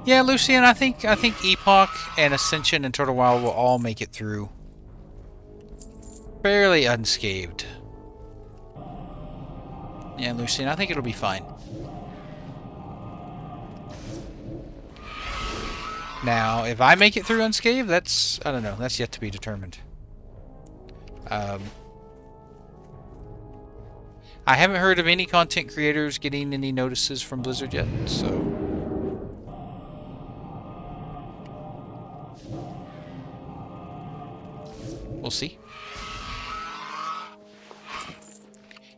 Yeah, Lucian, I think Epoch and Ascension and Turtle Wild will all make it through fairly unscathed. Yeah, Lucian, I think it'll be fine. Now, if I make it through unscathed, I don't know, that's yet to be determined. I haven't heard of any content creators getting any notices from Blizzard yet, so... we'll see.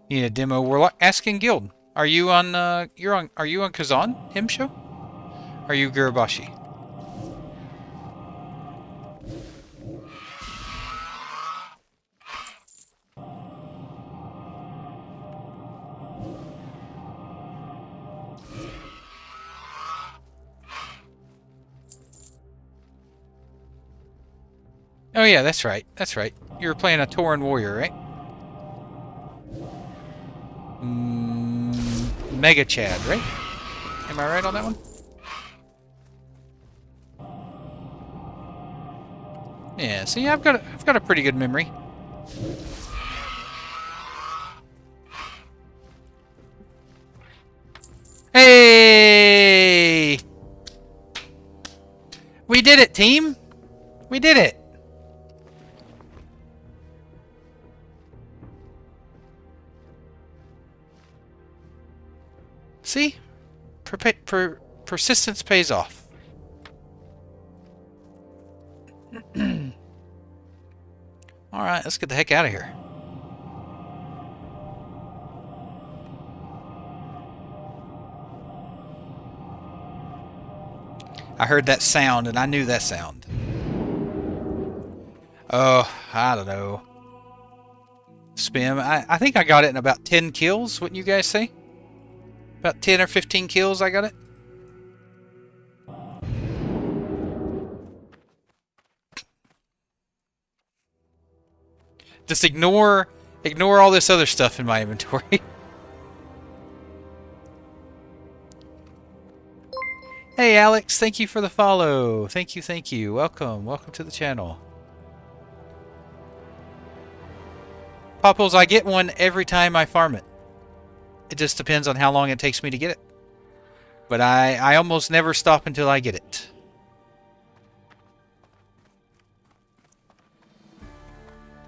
Need a demo Warlock? Asking Guild. Are you on are you on Kazan? Him show? Are you Gurabashi? Oh yeah, that's right. That's right. You were playing a Tauren warrior, right? Mega Chad, right? Am I right on that one? Yeah. See, I've got a pretty good memory. Hey! We did it, team. We did it. See? Persistence pays off. Alright, let's get the heck out of here. I heard that sound and I knew that sound. Oh, I don't know. Spim. I think I got it in about 10 kills, wouldn't you guys say? About 10 or 15 kills, I got it. Just ignore all this other stuff in my inventory. Hey Alex, thank you for the follow. Thank you. Welcome to the channel. Popples, I get one every time I farm it. It just depends on how long it takes me to get it. But I almost never stop until I get it.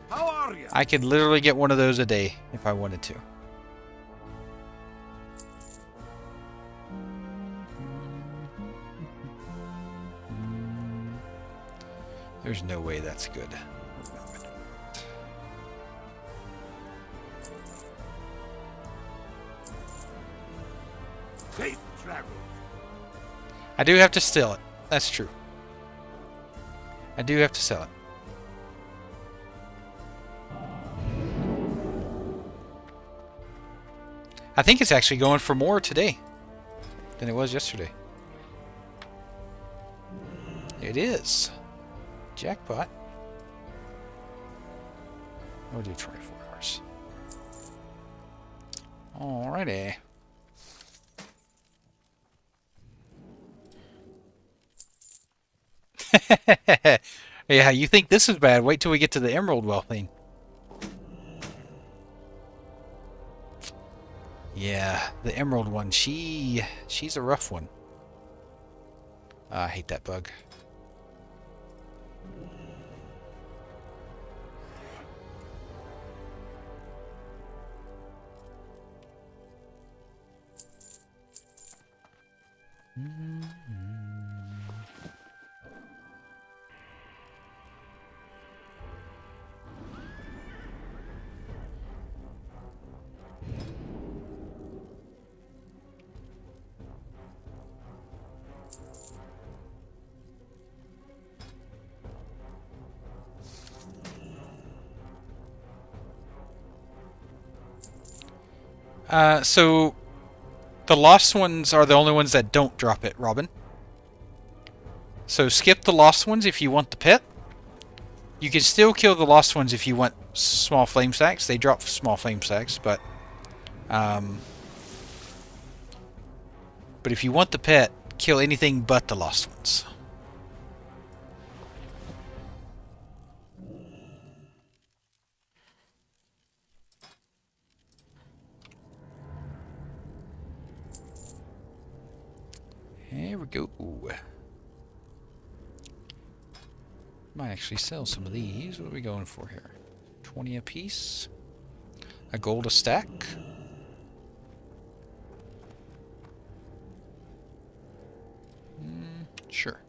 How are you? I could literally get one of those a day if I wanted to. There's no way that's good. Safe travel. I do have to sell it. That's true. I do have to sell it. I think it's actually going for more today than it was yesterday. It is. Jackpot. We'll do 24 hours. Alrighty. Yeah, you think this is bad? Wait till we get to the emerald whelpling. Yeah, the emerald one. She's a rough one. I hate that bug. So the lost ones are the only ones that don't drop it, Robin. So skip the lost ones if you want the pet. You can still kill the lost ones if you want small flame sacks. They drop small flame sacks, but if you want the pet, kill anything but the lost ones. Here we go. Might actually sell some of these. What are we going for here? 20 a piece. A gold a stack. Sure.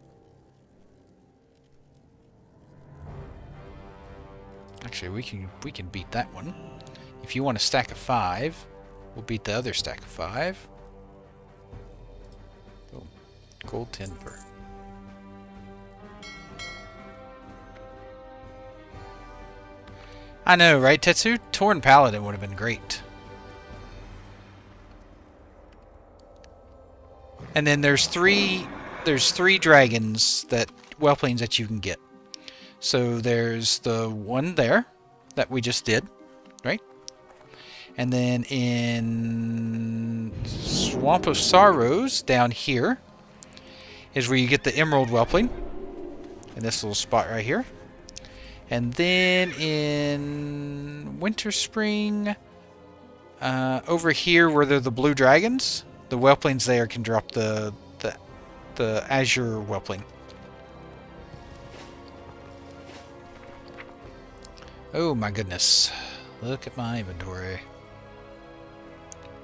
Actually, we can beat that one. If you want a stack of 5, we'll beat the other stack of 5. Boom. Gold timber. I know, right, Tetsu? Torn Paladin would have been great. And then there's three dragons that whelplings that you can get. So there's the one there that we just did, right? And then in Swamp of Sorrows down here is where you get the emerald whelpling. In this little spot right here. And then in Winter Spring, over here where they're the blue dragons, the whelplings there can drop the azure whelpling. Oh my goodness. Look at my inventory.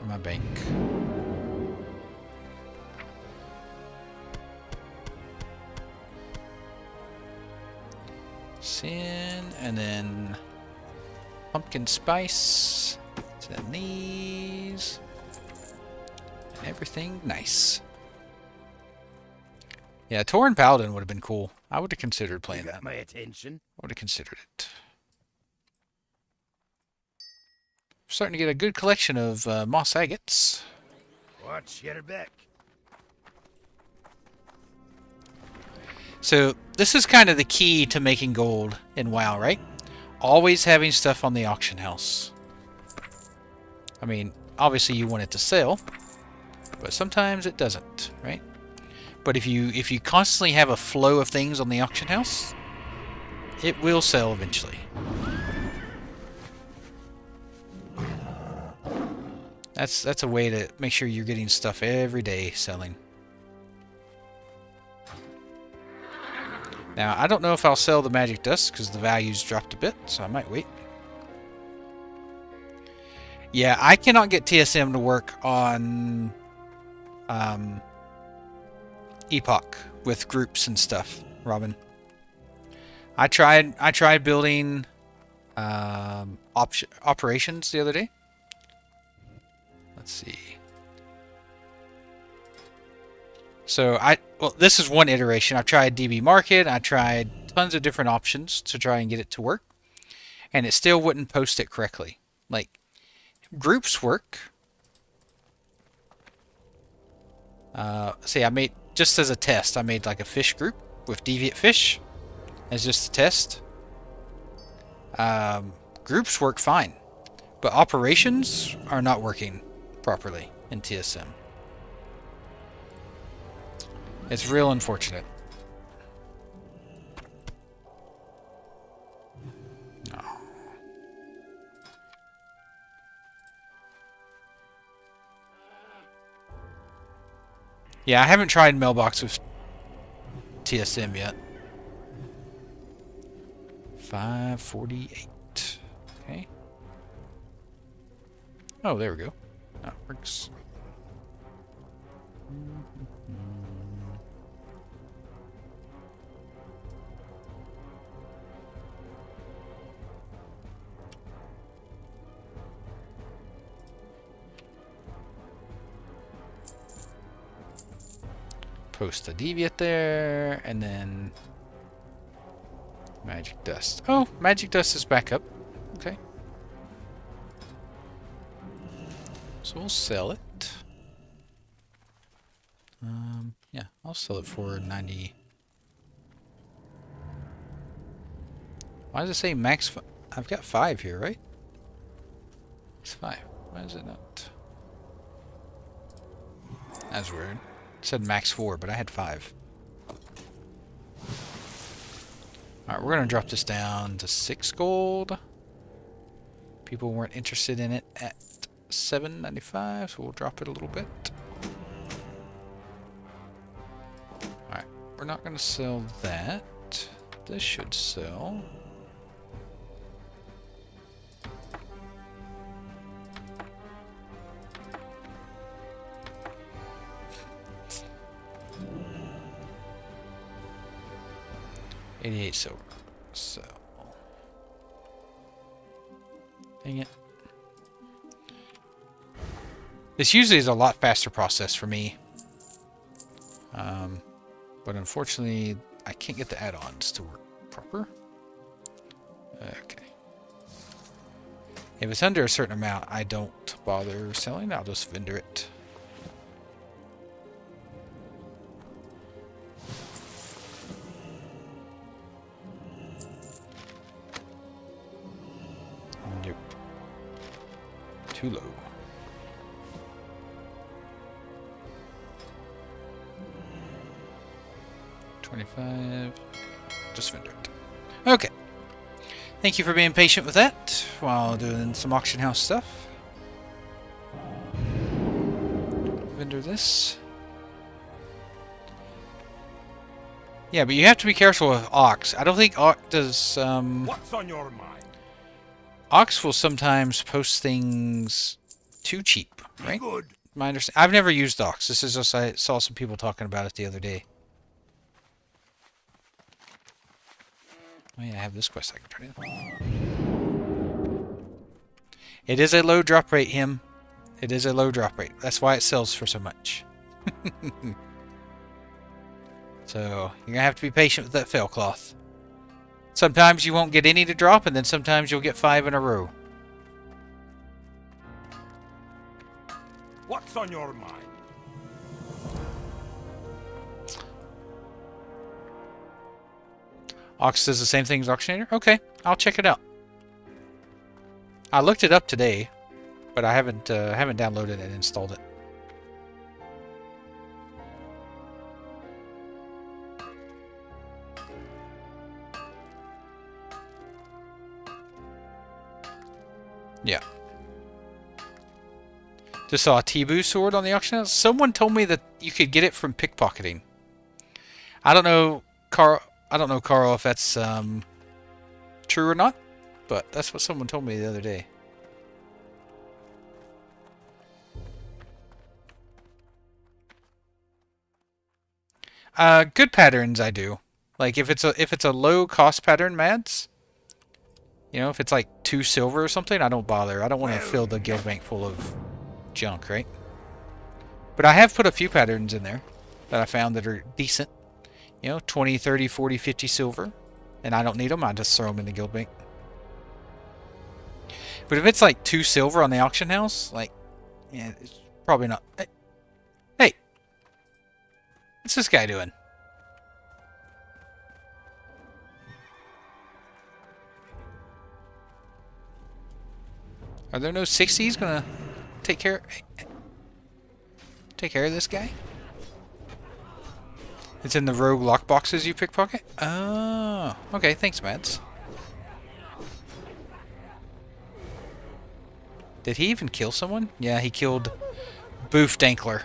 Or my bank. Sin, and then pumpkin spice, and these, and everything nice. Yeah, Torn Paladin would have been cool. I would have considered playing that. My attention. I would have considered it. Starting to get a good collection of moss agates. Watch your back. So this is kind of the key to making gold in WoW, right? always having stuff on the auction house. I mean, obviously you want it to sell, but sometimes it doesn't, right? But if you constantly have a flow of things on the auction house, it will sell eventually. That's a way to make sure you're getting stuff every day selling. Now, I don't know if I'll sell the magic dust because the value's dropped a bit, so I might wait. Yeah, I cannot get TSM to work on Epoch with groups and stuff, Robin. I tried building operations the other day. Let's see. So well, this is one iteration. I've tried DB Market. I tried tons of different options to try and get it to work, and it still wouldn't post it correctly. Like, groups work. See, I made, just as a test, I made like a fish group with deviant fish as just a test. Groups work fine, but operations are not working properly in TSM. It's real unfortunate. No. Yeah, I haven't tried mailbox with TSM yet. 548. Okay. Oh, there we go. That works. Post the deviant there, and then magic dust. Oh, magic dust is back up. Okay. So we'll sell it. Yeah, I'll sell it for 90. Why does it say max? I've got 5 here, right? It's 5. Why is it not? That's weird. It said max 4, but I had 5. Alright, we're going to drop this down to 6 gold. People weren't interested in it at 7.95, so we'll drop it a little bit. Alright, we're not going to sell that. This should sell. $88 silver. So, dang it. This usually is a lot faster process for me. But unfortunately, I can't get the add-ons to work proper. Okay. If it's under a certain amount, I don't bother selling. I'll just vendor it. Nope. Too low. $25. Just vendor it. Okay. Thank you for being patient with that while doing some auction house stuff. Vendor this. Yeah, but you have to be careful with Ox. I don't think Ox does. What's on your mind? Ox will sometimes post things too cheap, right? Good. My understanding. I've never used Ox. This is just I saw some people talking about it the other day. Oh yeah, I have this quest I can turn in. It is a low drop rate, him. It is a low drop rate. That's why it sells for so much. So, you're going to have to be patient with that fail cloth. Sometimes you won't get any to drop, and then sometimes you'll get 5 in a row. What's on your mind? Ox does the same thing as Auctionator? Okay, I'll check it out. I looked it up today, but I haven't downloaded and installed it. Yeah. Just saw a Tibu sword on the auction house. Someone told me that you could get it from pickpocketing. I don't know, Carl. I don't know, Carl, if that's true or not, but that's what someone told me the other day. Good patterns I do. Like if it's a low cost pattern, Mads. You know, if it's like 2 silver or something, I don't bother. I don't want to fill the guild bank full of junk, right? But I have put a few patterns in there that I found that are decent. You know, 20, 30, 40, 50 silver. And I don't need them, I just throw them in the guild bank. But if it's like 2 silver on the auction house, like, yeah, it's probably not. Hey! What's this guy doing? Are there no 60s gonna take care of this guy? It's in the rogue lockboxes you pickpocket? Oh, okay, thanks, Mads. Did he even kill someone? Yeah, he killed Boof Dankler.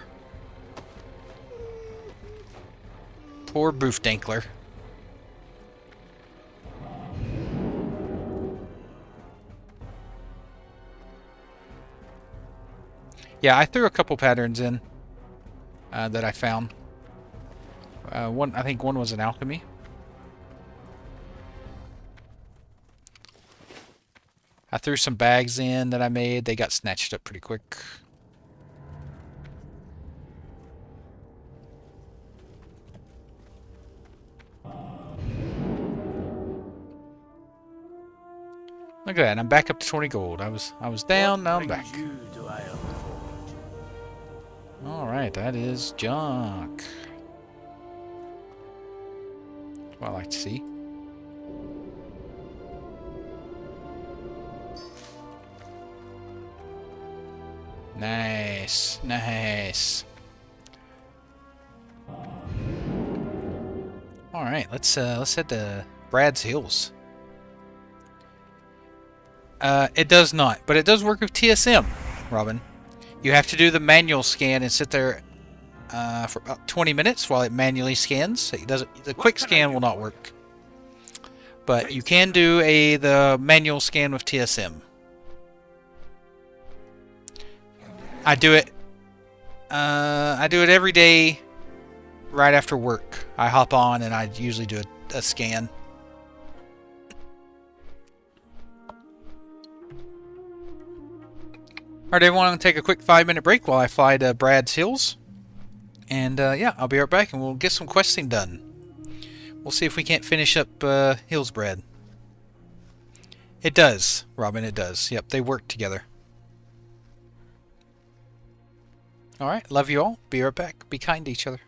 Poor Boof Dankler. Yeah, I threw a couple patterns in that I found. I think one was an alchemy. I threw some bags in that I made. They got snatched up pretty quick. Look at that, I'm back up to 20 gold. I was down, now I'm back. Alright, that is junk. That's what I like to see. Nice, nice. Alright, let's head to Brad's Hills. It does not, but it does work with TSM, Robin. You have to do the manual scan and sit there for about 20 minutes while it manually scans. It doesn't. The quick scan will not work, but you can do the manual scan with TSM. I do it. I do it every day, right after work. I hop on and I usually do a scan. Alright, everyone, I'm going to take a quick 5-minute break while I fly to Brad's Hills. And, yeah, I'll be right back and we'll get some questing done. We'll see if we can't finish up Hills Brad. It does, Robin, it does. Yep, they work together. Alright, love you all. Be right back. Be kind to each other.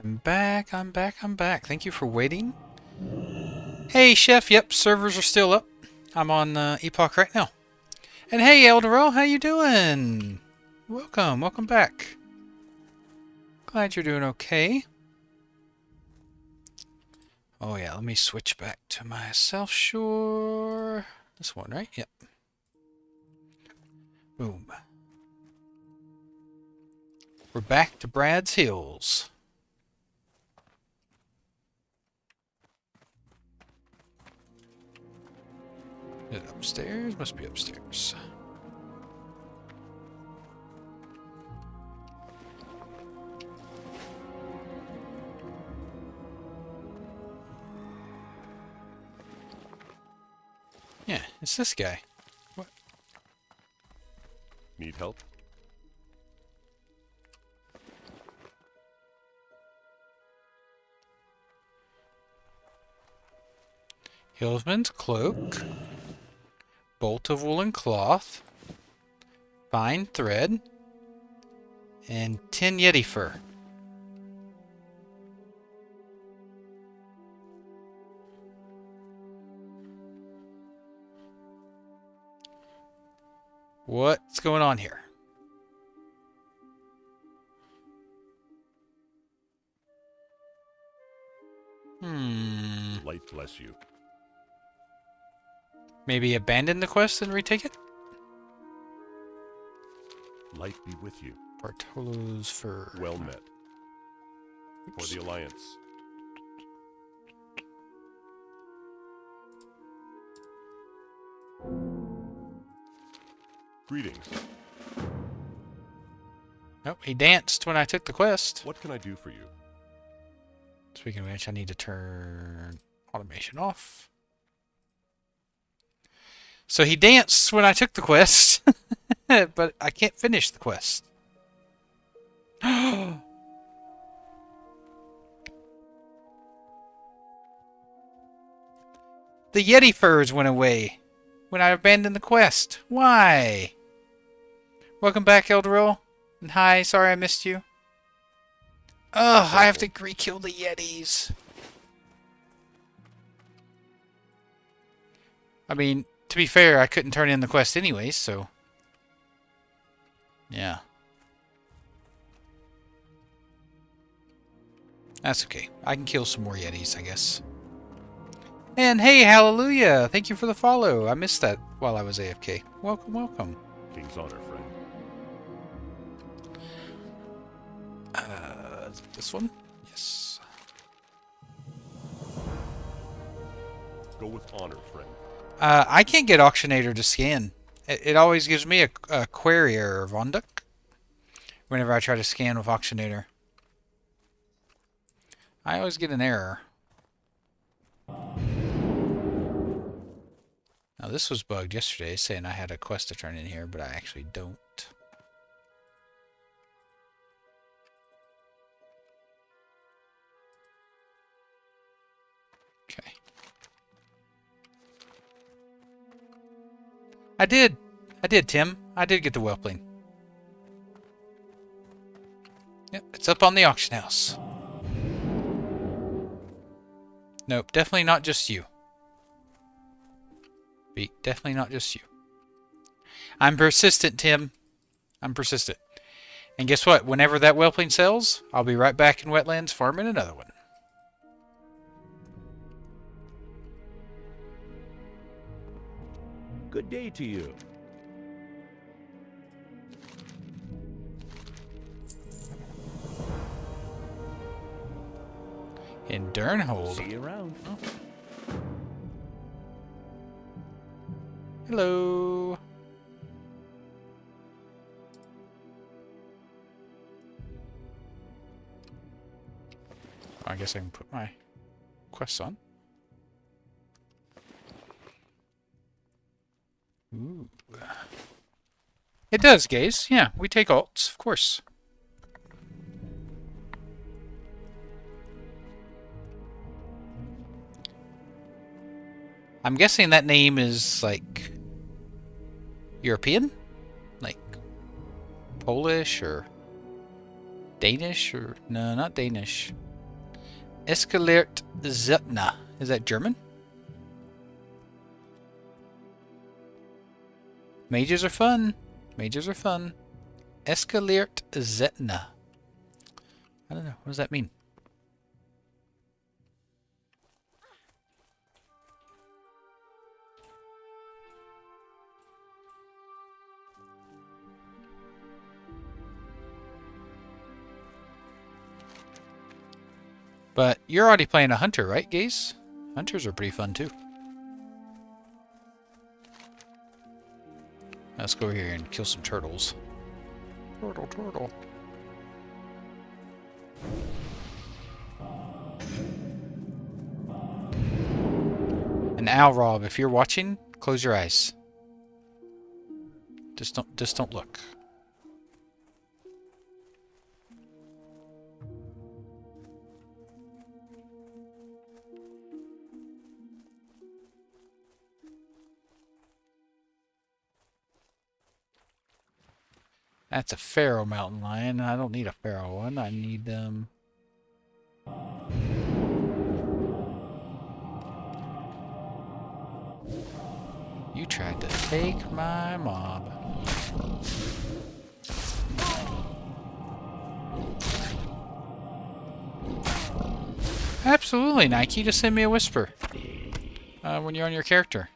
I'm back, I'm back, I'm back. Thank you for waiting. Hey, Chef. Yep, servers are still up. I'm on Epoch right now. And hey, Eldorel, how you doing? Welcome, welcome back. Glad you're doing okay. Oh yeah, let me switch back to my South Shore. This one, right? Yep. Boom. We're back to Brad's Hills. Is it upstairs? Must be upstairs. Yeah, it's this guy. What? Need help? Hillsman's cloak. Bolt of woolen cloth. Fine thread. And 10 Yeti fur. What's going on here? Light bless you. Maybe abandon the quest and retake it? Light be with you. Bartolo's fur. Well met. Oops. For the Alliance. Greetings. Nope, he danced when I took the quest. What can I do for you? Speaking of which, I need to turn automation off. So he danced when I took the quest, but I can't finish the quest. The Yeti furs went away when I abandoned the quest. Why? Welcome back, Eldorel. And hi, sorry I missed you. Ugh, I have to re-kill the Yetis. I mean, to be fair, I couldn't turn in the quest anyways, so... yeah. That's okay. I can kill some more Yetis, I guess. And hey, hallelujah! Thank you for the follow. I missed that while I was AFK. Welcome, welcome. King's honor, friend. This one? Yes. Go with honor, friend. I can't get Auctionator to scan. It always gives me a query error, Vonduk, whenever I try to scan with Auctionator. I always get an error. Now this was bugged yesterday, saying I had a quest to turn in here, but I actually don't. Okay. I did, Tim. I did get the whelpling. Yep, it's up on the auction house. Nope, definitely not just you. Definitely not just you. I'm persistent, Tim. I'm persistent. And guess what? Whenever that whelpling sells, I'll be right back in wetlands farming another one. Good day to you. In Durnhold. See you around. Oh. Hello. I guess I can put my quests on. Ooh. It does, Gaze. Yeah, we take alts, of course. I'm guessing that name is like European? Like Polish or Danish or no, not Danish. Eskaliert Zetna. Is that German? Mages are fun. Mages are fun. Eskaliert Zetna. I don't know. What does that mean? But you're already playing a hunter, right, Gaze? Hunters are pretty fun, too. Let's go over here and kill some turtles. Turtle, turtle. And Alrob, if you're watching, close your eyes. Just don't look. That's a Pharaoh mountain lion. I don't need a Pharaoh one. I need You tried to take my mob. Absolutely, Nike. Just send me a whisper when you're on your character.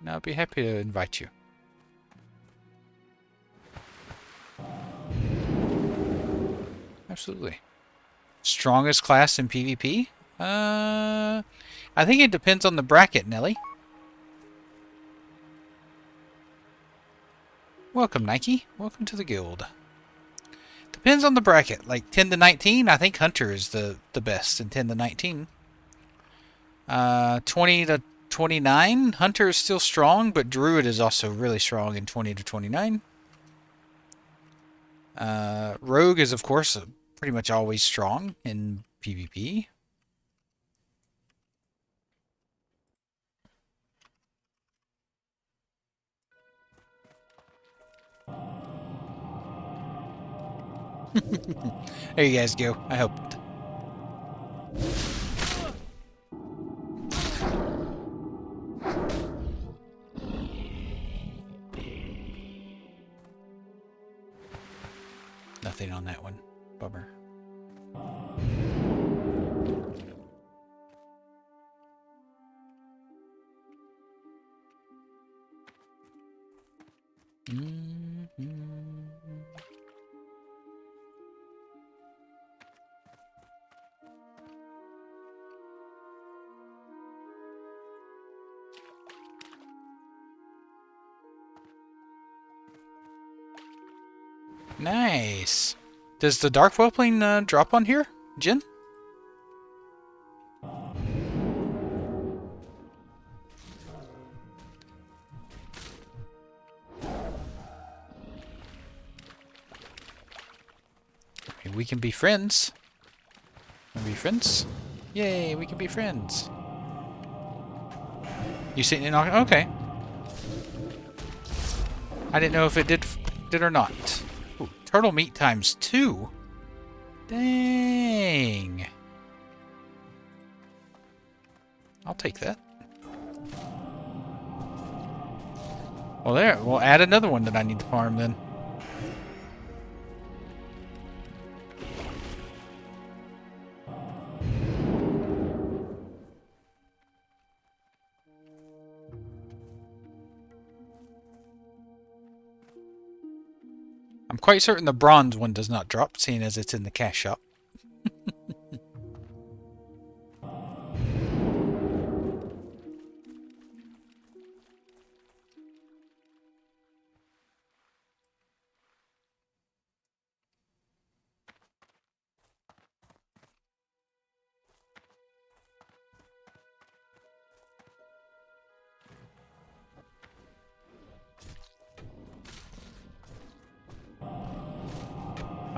And I'll be happy to invite you. Absolutely. Strongest class in PvP? I think it depends on the bracket, Nelly. Welcome, Nike. Welcome to the guild. Depends on the bracket. Like 10 to 19, I think Hunter is the best in 10 to 19. 20 to 29, Hunter is still strong, but Druid is also really strong in 20 to 29. Rogue is, of course, pretty much always strong in PvP. There you guys go. I helped. Nothing on that one. Bummer. Nice. Does the Dark Whelpling drop on here, Jin? We can be friends. Can we be friends? Yay, we can be friends. You sitting in on... Okay. I didn't know if it did or not. Ooh, turtle meat times 2. Dang. I'll take that. Well, there. We'll add another one that I need to farm then. I'm quite certain the bronze one does not drop, seeing as it's in the cash shop.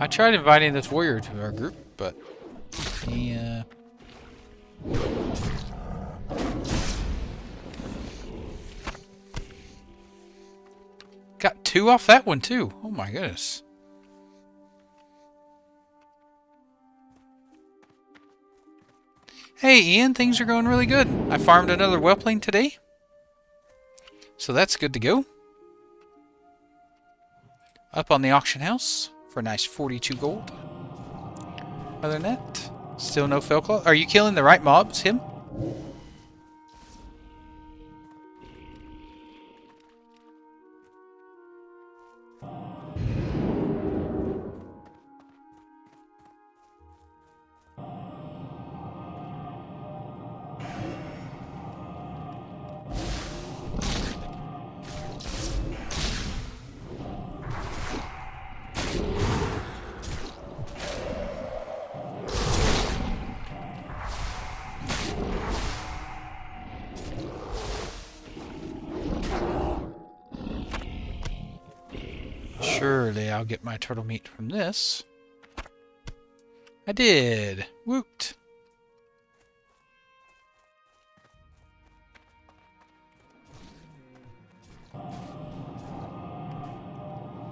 I tried inviting this warrior to our group, but he, got 2 off that one, too. Oh my goodness. Hey Ian, things are going really good. I farmed another whelpling today, so that's good to go. Up on the auction house for a nice 42 gold. Other than that, still no fell claw. Are you killing the right mobs, him? Surely I'll get my turtle meat from this. I did! Woot!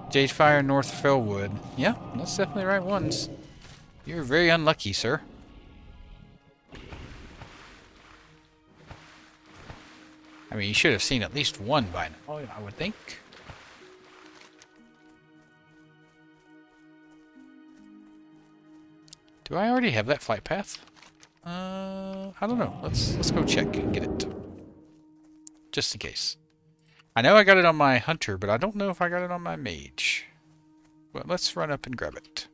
Jadefire, North Fellwood. Yeah, that's definitely the right ones. You're very unlucky, sir. I mean, you should have seen at least one by now, I would think. Do I already have that flight path? I don't know. Let's go check and get it. Just in case. I know I got it on my hunter, but I don't know if I got it on my mage. Well, let's run up and grab it.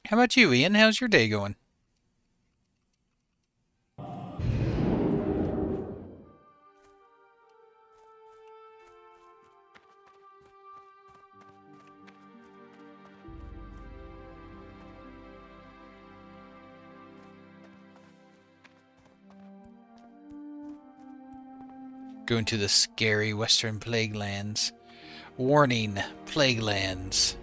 How about you, Ian? How's your day going? Going to the scary western plague lands. Warning, plague lands.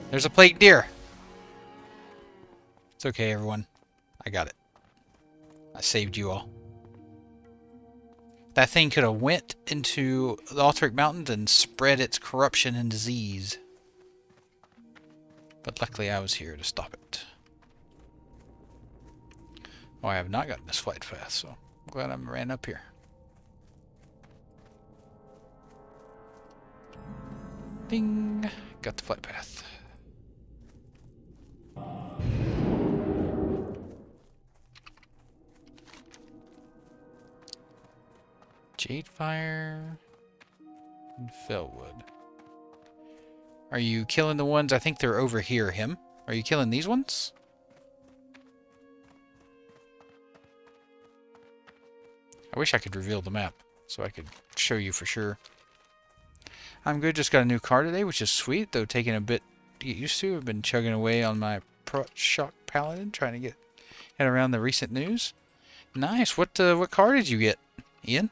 There's a plague deer. It's okay, everyone. I got it. I saved you all. That thing could have went into the Alteric Mountains and spread its corruption and disease. But luckily I was here to stop it. Oh, I have not gotten this flight path, so I'm glad I ran up here. Ding! Got the flight path. Jadefire and Fellwood. Are you killing the ones? I think they're over here, him. Are you killing these ones? I wish I could reveal the map so I could show you for sure. I'm good. Just got a new car today, which is sweet, though taking a bit to get used to. I've been chugging away on my Shock Paladin, trying to get head around the recent news. Nice. What car did you get, Ian?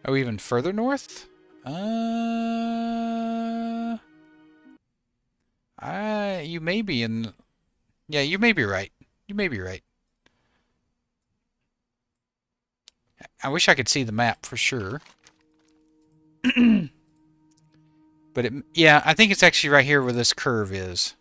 Oh, even further north? You may be in... Yeah, you may be right. You may be right. I wish I could see the map for sure. But yeah, I think it's actually right here where this curve is.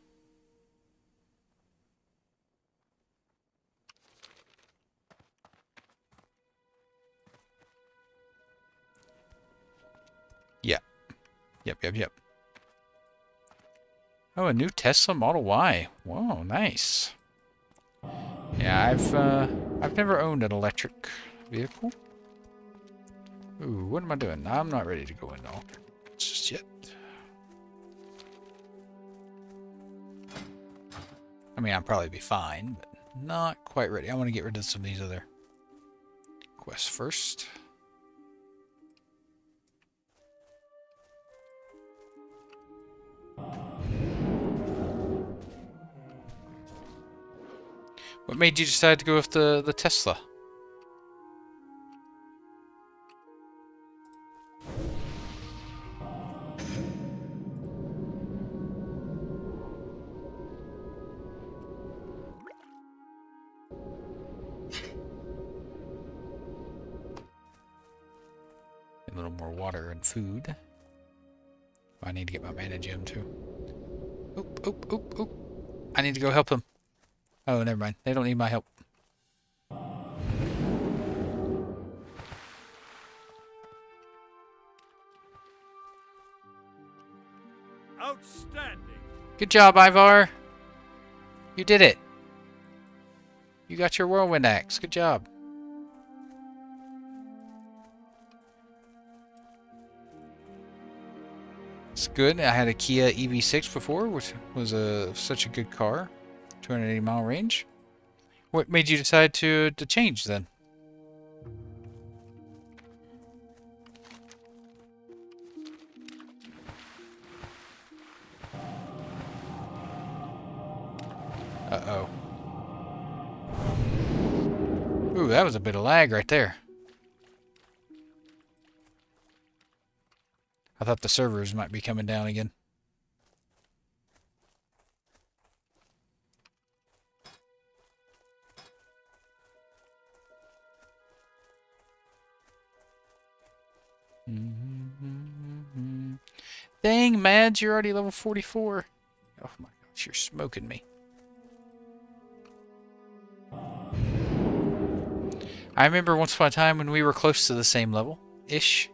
Yeah. Yep. Oh, a new Tesla Model Y. Whoa, nice. Yeah, I've never owned an electric vehicle. Ooh, what am I doing? I'm not ready to go in all just yet. I mean, I'll probably be fine, but not quite ready. I want to get rid of some of these other quests first. What made you decide to go with the Tesla? A little more water and food. I need to get my mana gem too. Oop, oop, oop, oop. I need to go help them. Oh, never mind. They don't need my help. Outstanding. Good job, Ivar. You did it. You got your whirlwind axe. Good job. It's good. I had a Kia EV6 before, which was such a good car. 280-mile range. What made you decide to change then? Uh-oh. Ooh, that was a bit of lag right there. I thought the servers might be coming down again. Dang, Mads, you're already level 44. Oh my gosh, you're smoking me. I remember once upon a time when we were close to the same level-ish.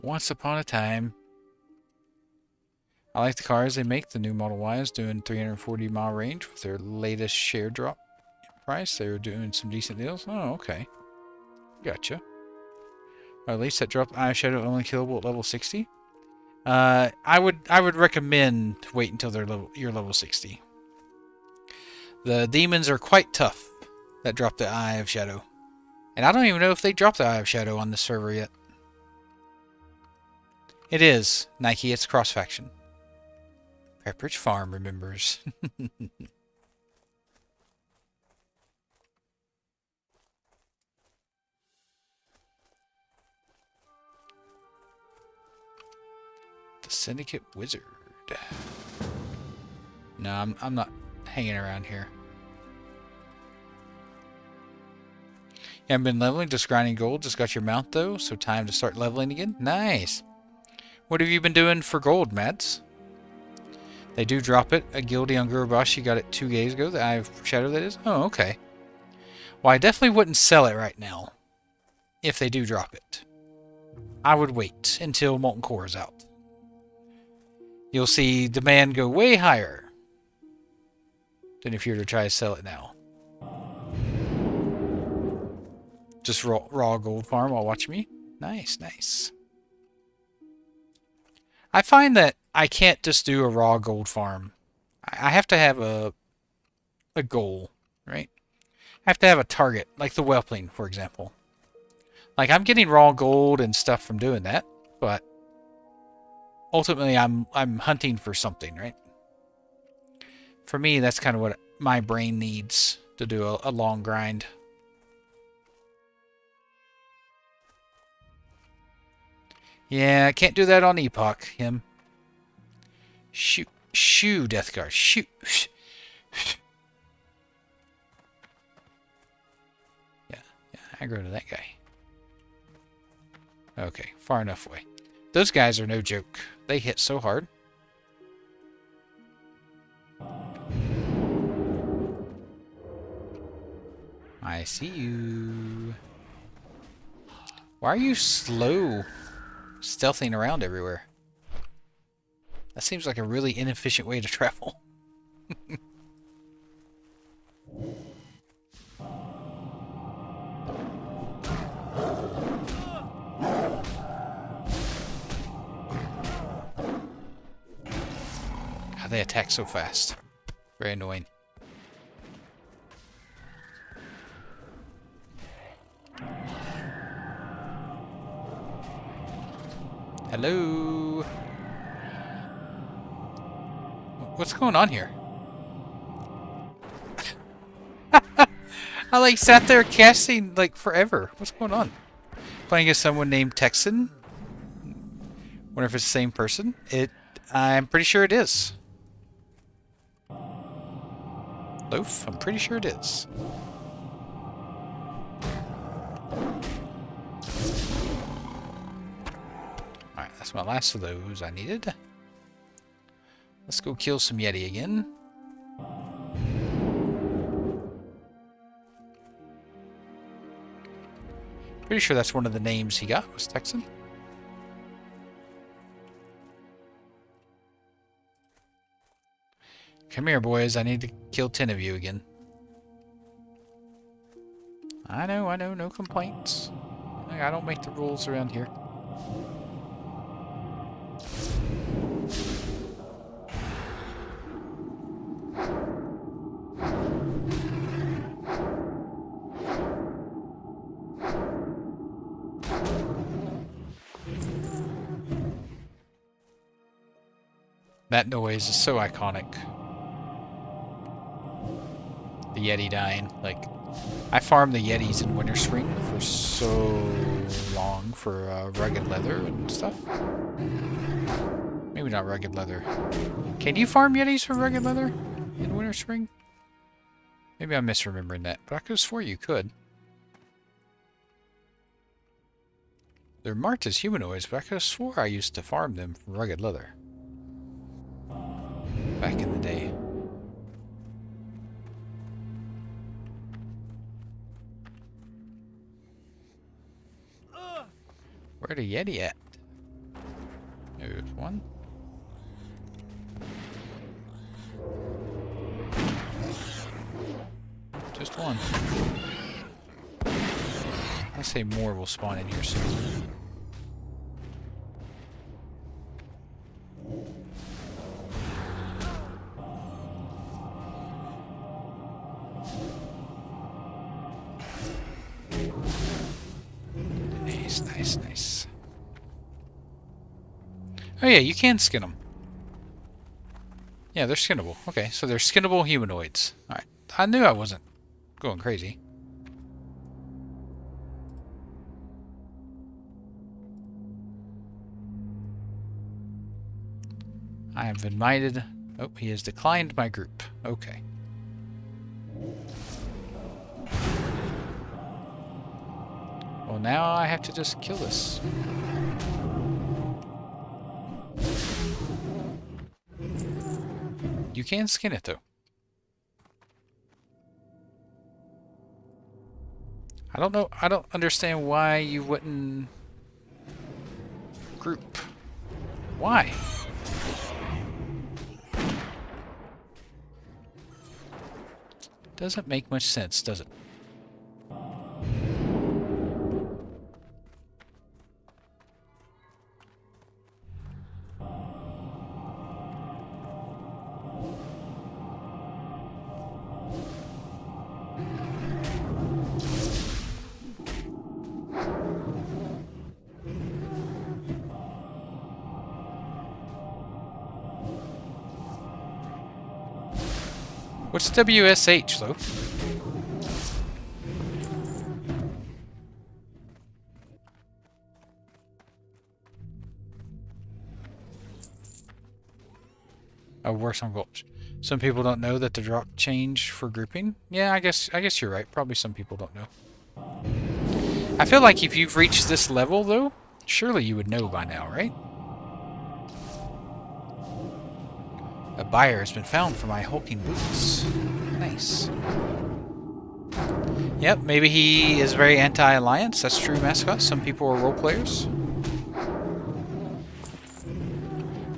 Once upon a time. I like the cars they make, the new Model Ys, doing 340-mile range with their latest share drop price. They were doing some decent deals. Oh, okay. Gotcha. Or at least that drop Eye of Shadow only killable at level 60. I would recommend wait until you're level 60. The demons are quite tough that drop the Eye of Shadow. And I don't even know if they dropped the Eye of Shadow on this server yet. It is, Nike, it's cross-faction. Pepperidge Farm remembers. The Syndicate Wizard. No, I'm not hanging around here. You haven't been leveling, just grinding gold. Just got your mount though, so time to start leveling again. Nice. What have you been doing for gold, Mads? They do drop it. A Guilty on Gurubashi got it 2 days ago. The Eye of Shadow, that is. Oh, okay. Well, I definitely wouldn't sell it right now. If they do drop it. I would wait until Molten Core is out. You'll see demand go way higher than if you were to try to sell it now. Just raw gold farm while watching me. Nice, nice. I find that I can't just do a raw gold farm. I have to have a goal, right? I have to have a target, like the whelpling, for example. Like, I'm getting raw gold and stuff from doing that, but ultimately I'm hunting for something, right? For me, that's kind of what my brain needs to do a long grind. Yeah, I can't do that on Epoch, him. Shoot. Shoo, Death Guard. Shoot. Yeah, aggro to that guy. Okay, far enough away. Those guys are no joke. They hit so hard. I see you. Why are you slow? Stealthing around everywhere. That seems like a really inefficient way to travel. God, they attack so fast. Very annoying. Hello? What's going on here? I like sat there casting like forever. What's going on? Playing as someone named Texan? Wonder if it's the same person. I'm pretty sure it is. Loaf? I'm pretty sure it is. Alright, that's my last of those I needed. Let's go kill some Yeti again. Pretty sure that's one of the names he got, was Texan. Come here, boys. I need to kill 10 of you again. I know, no complaints. I don't make the rules around here. That noise is so iconic. The Yeti dying. Like, I farmed the Yetis in Winter Spring for so long for rugged leather and stuff. Maybe not rugged leather. Can you farm Yetis for rugged leather in Winter Spring? Maybe I'm misremembering that, but I could have swore you could. They're marked as humanoids, but I could have swore I used to farm them for rugged leather. Back in the day. Where'd a Yeti at? There's one. Just one. I say more will spawn in here soon. Nice. Oh yeah, you can skin them. Yeah, they're skinnable. Okay, so they're skinnable humanoids. Alright, I knew I wasn't going crazy. I have invited... Oh, he has declined my group. Okay. Well, now I have to just kill this. You can skin it, though. I don't know. I don't understand why you wouldn't group. Why? Doesn't make much sense, does it? What's WSH, though? Oh, worse on gulch. Some people don't know that the drop change for grouping. Yeah, I guess you're right. Probably some people don't know. I feel like if you've reached this level, though, surely you would know by now, right? A buyer has been found for my hulking boots. Nice. Yep, maybe he is very anti-alliance. That's true, mascot. Some people are role players.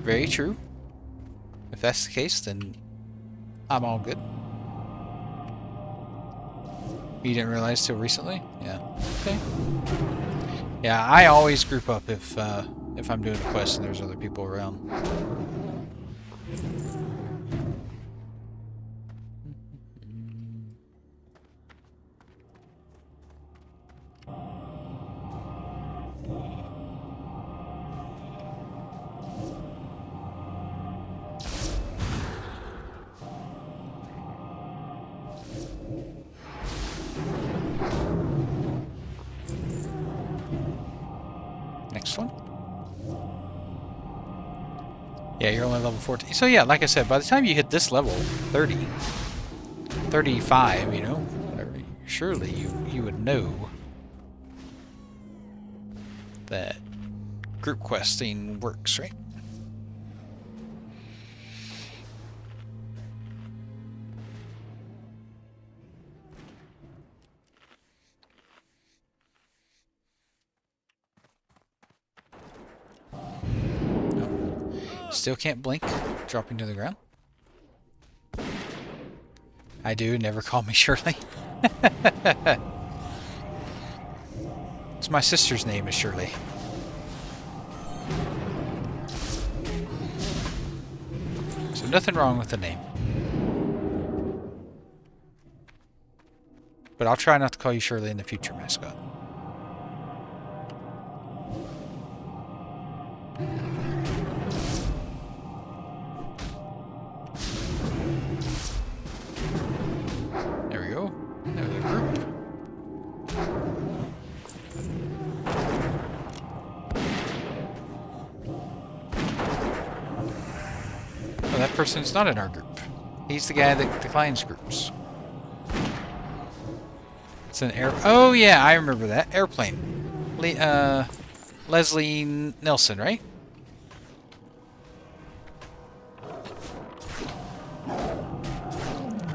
Very true. If that's the case, then I'm all good. You didn't realize till recently? Yeah. Okay. Yeah, I always group up if I'm doing a quest and there's other people around. Next one. Yeah, you're only level 14. So yeah, like I said, by the time you hit this level, 30, 35, you know, whatever. Surely you would know that group questing works, right? Still can't blink, dropping to the ground. I do, never call me Shirley. It's my sister's name is Shirley. So nothing wrong with the name. But I'll try not to call you Shirley in the future, mascot. There we go. There's the group. Oh, that person's not in our group. He's the guy that declines groups. It's an air... Oh, yeah, I remember that. Airplane. Leslie Nelson, right?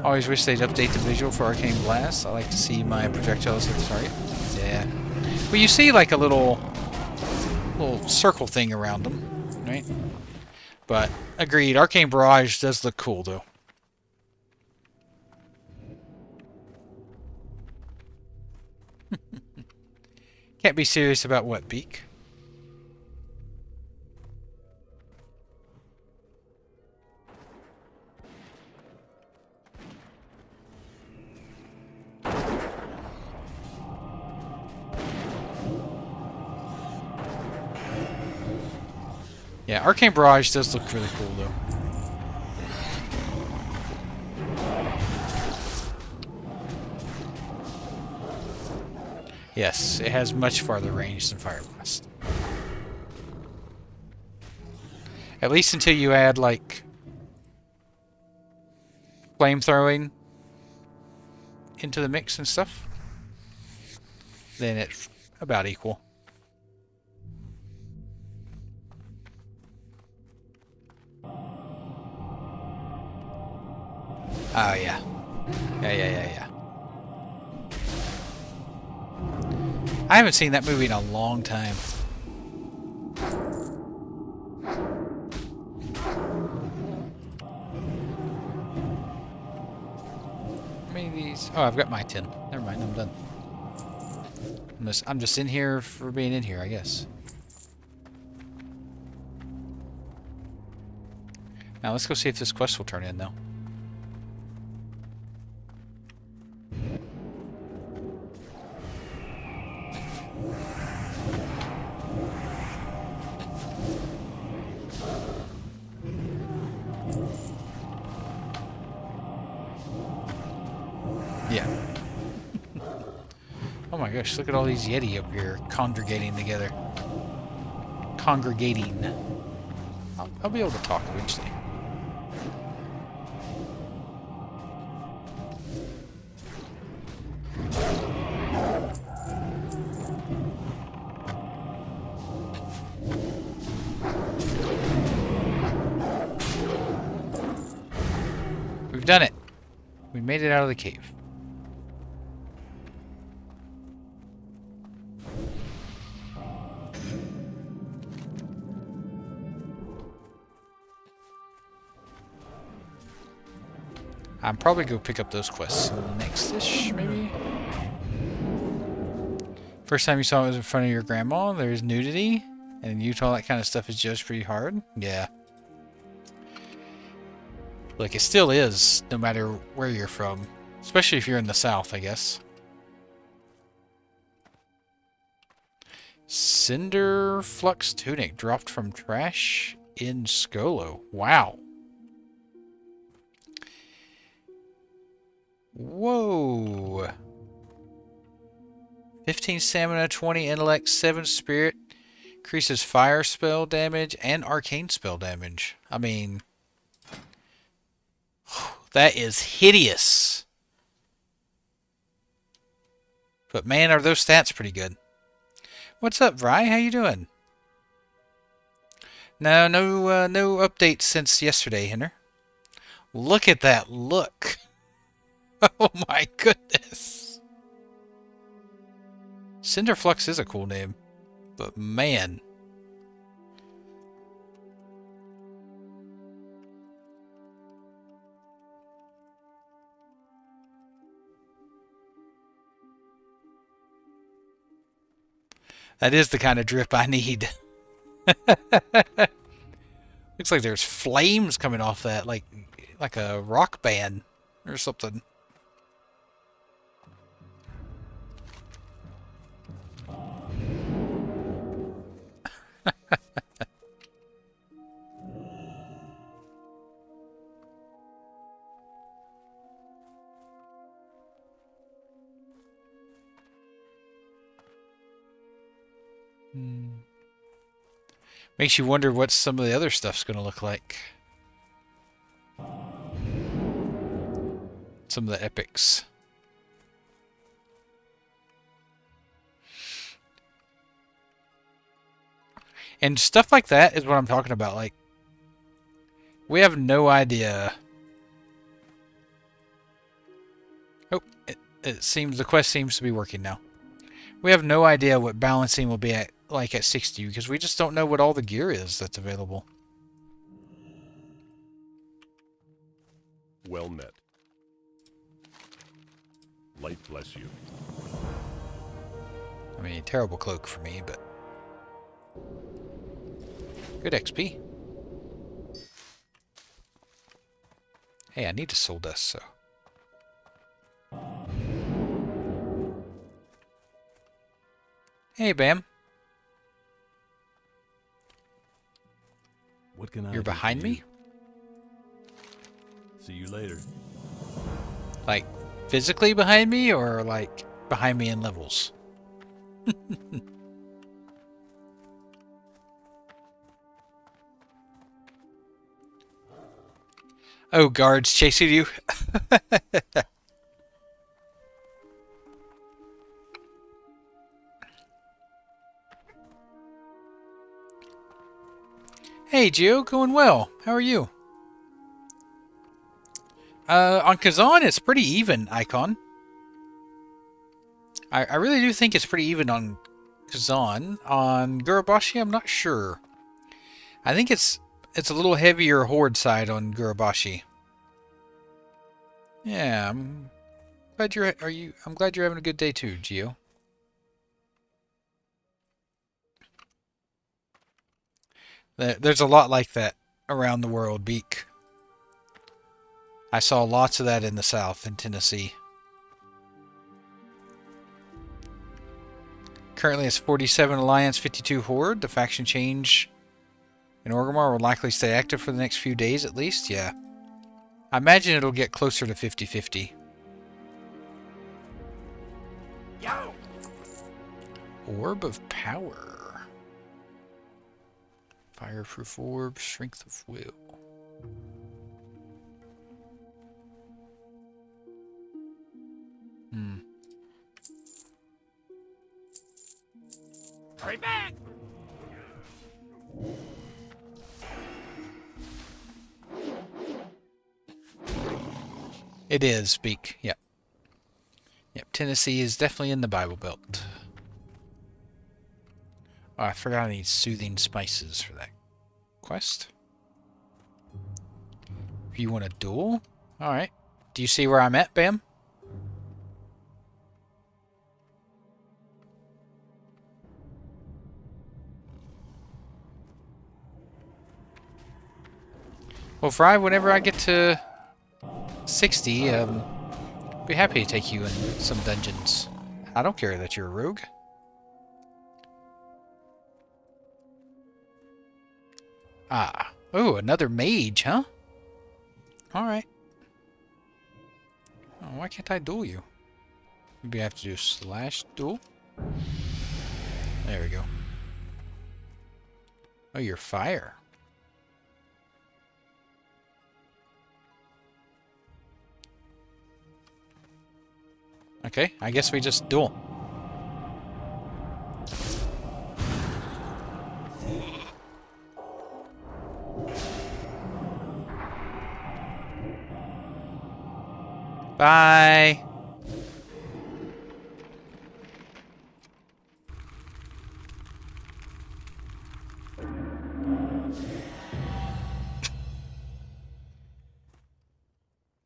Always wish they'd update the visual for Arcane Blast. I like to see my projectiles hit the target. Yeah. Well, you see like a little circle thing around them, right? But, agreed, Arcane Barrage does look cool, though. Can't be serious about what, Beak? Yeah, Arcane Barrage does look really cool, though. Yes, it has much farther range than Fire Blast. At least until you add, like, flamethrowing into the mix and stuff. Then it's about equal. Oh, yeah. Yeah. I haven't seen that movie in a long time. How many of these? Oh, I've got my 10. Never mind, I'm done. I'm just in here for being in here, I guess. Now let's go see if this quest will turn in, though. Yeah. Oh my gosh, look at all these Yeti up here congregating together. Congregating. I'll be able to talk eventually. We've done it. We made it out of the cave. I'm probably going to pick up those quests next-ish, maybe? First time you saw it was in front of your grandma. There's nudity. And in Utah, that kind of stuff is judged pretty hard. Yeah. Like, it still is, no matter where you're from. Especially if you're in the South, I guess. Cinder Flux Tunic dropped from trash in Skolo. Wow. Whoa. 15 stamina, 20 intellect, 7 spirit. Increases fire spell damage and arcane spell damage. I mean, that is hideous. But man, are those stats pretty good. What's up, Vry? How you doing? No updates since yesterday, Henner. Look at that look. Oh my goodness. Cinderflux is a cool name, but man. That is the kind of drip I need. Looks like there's flames coming off that, like a rock band or something. Makes you wonder what some of the other stuff's going to look like. Some of the epics. And stuff like that is what I'm talking about. Like, we have no idea. Oh, it seems the quest seems to be working now. We have no idea what balancing will be at like at 60 because we just don't know what all the gear is that's available. Well met. Light bless you. I mean, terrible cloak for me, but good XP. Hey, I need to soul dust, so. Hey, Bam. What can I You're do for behind you? me? See you later. Like, physically behind me, or like behind me in levels? Oh, guards chasing you? Hey, Gio, going well. How are you? On Kazan, it's pretty even, Icon. I really do think it's pretty even on Kazan. On Gurabashi, I'm not sure. I think it's a little heavier horde side on Gurabashi. Yeah, I'm glad I'm glad you're having a good day too, Gio. There's a lot like that around the world, Beak. I saw lots of that in the South, in Tennessee. Currently it's 47 Alliance, 52 Horde. The faction change in Orgrimmar will likely stay active for the next few days at least, yeah. I imagine it'll get closer to 50-50. Yo! Orb of Power. Fireproof Orb, Strength of Will. Hurry back! It is, Beak. Yep. Yep, Tennessee is definitely in the Bible Belt. Oh, I forgot I need soothing spices for that quest. If you want a duel? Alright. Do you see where I'm at, Bam? Well, Fry, whenever I get to 60, be happy to take you in some dungeons. I don't care that you're a rogue. Ah. Oh, another mage, huh? Alright. Oh, why can't I duel you? Maybe I have to do slash duel? There we go. Oh, you're fire. Okay, I guess we just duel. Bye.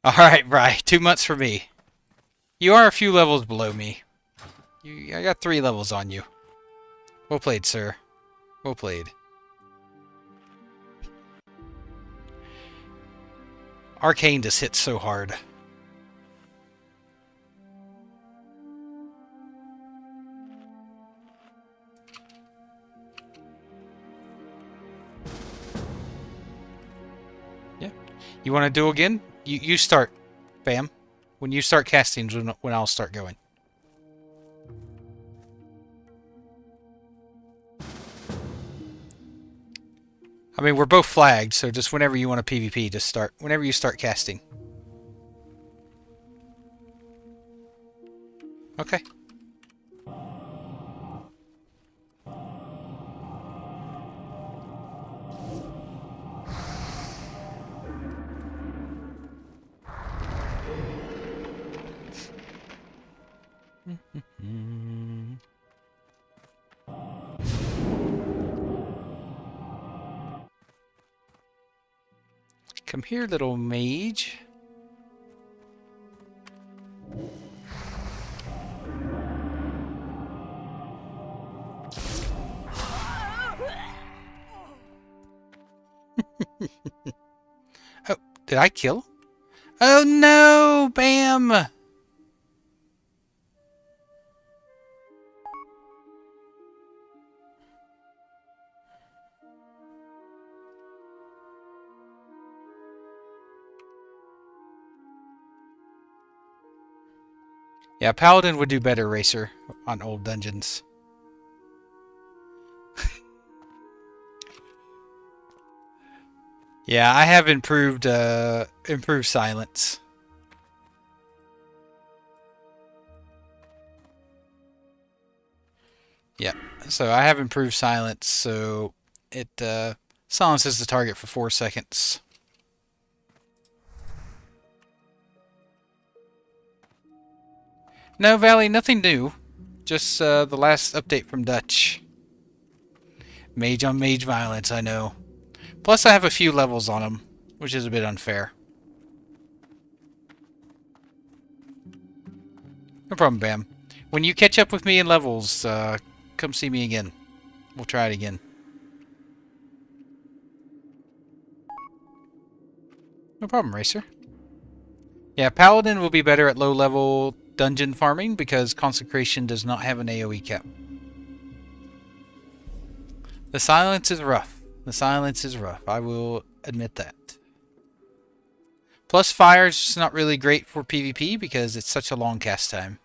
Alright, Bri. 2 months for me. You are a few levels below me. I got 3 levels on you. Well played, sir. Well played. Arcane just hits so hard. Yeah. You want to do again? You start, Bam. When you start casting is when I'll start going. I mean, we're both flagged, so just whenever you want to PvP, just start. Whenever you start casting. Okay. Come here, little mage. Oh, did I kill? Oh no, Bam! Yeah, Paladin would do better, Racer, on old dungeons. Yeah, I have improved silence. Yeah, so I have improved silence, so it silences the target for 4 seconds. No, Valley, nothing new. Just the last update from Dutch. Mage on mage violence, I know. Plus I have a few levels on him, which is a bit unfair. No problem, Bam. When you catch up with me in levels, come see me again. We'll try it again. No problem, Racer. Yeah, Paladin will be better at low-level dungeon farming because Consecration does not have an AoE cap. The silence is rough. The silence is rough. I will admit that. Plus, fire is just not really great for PvP because it's such a long cast time.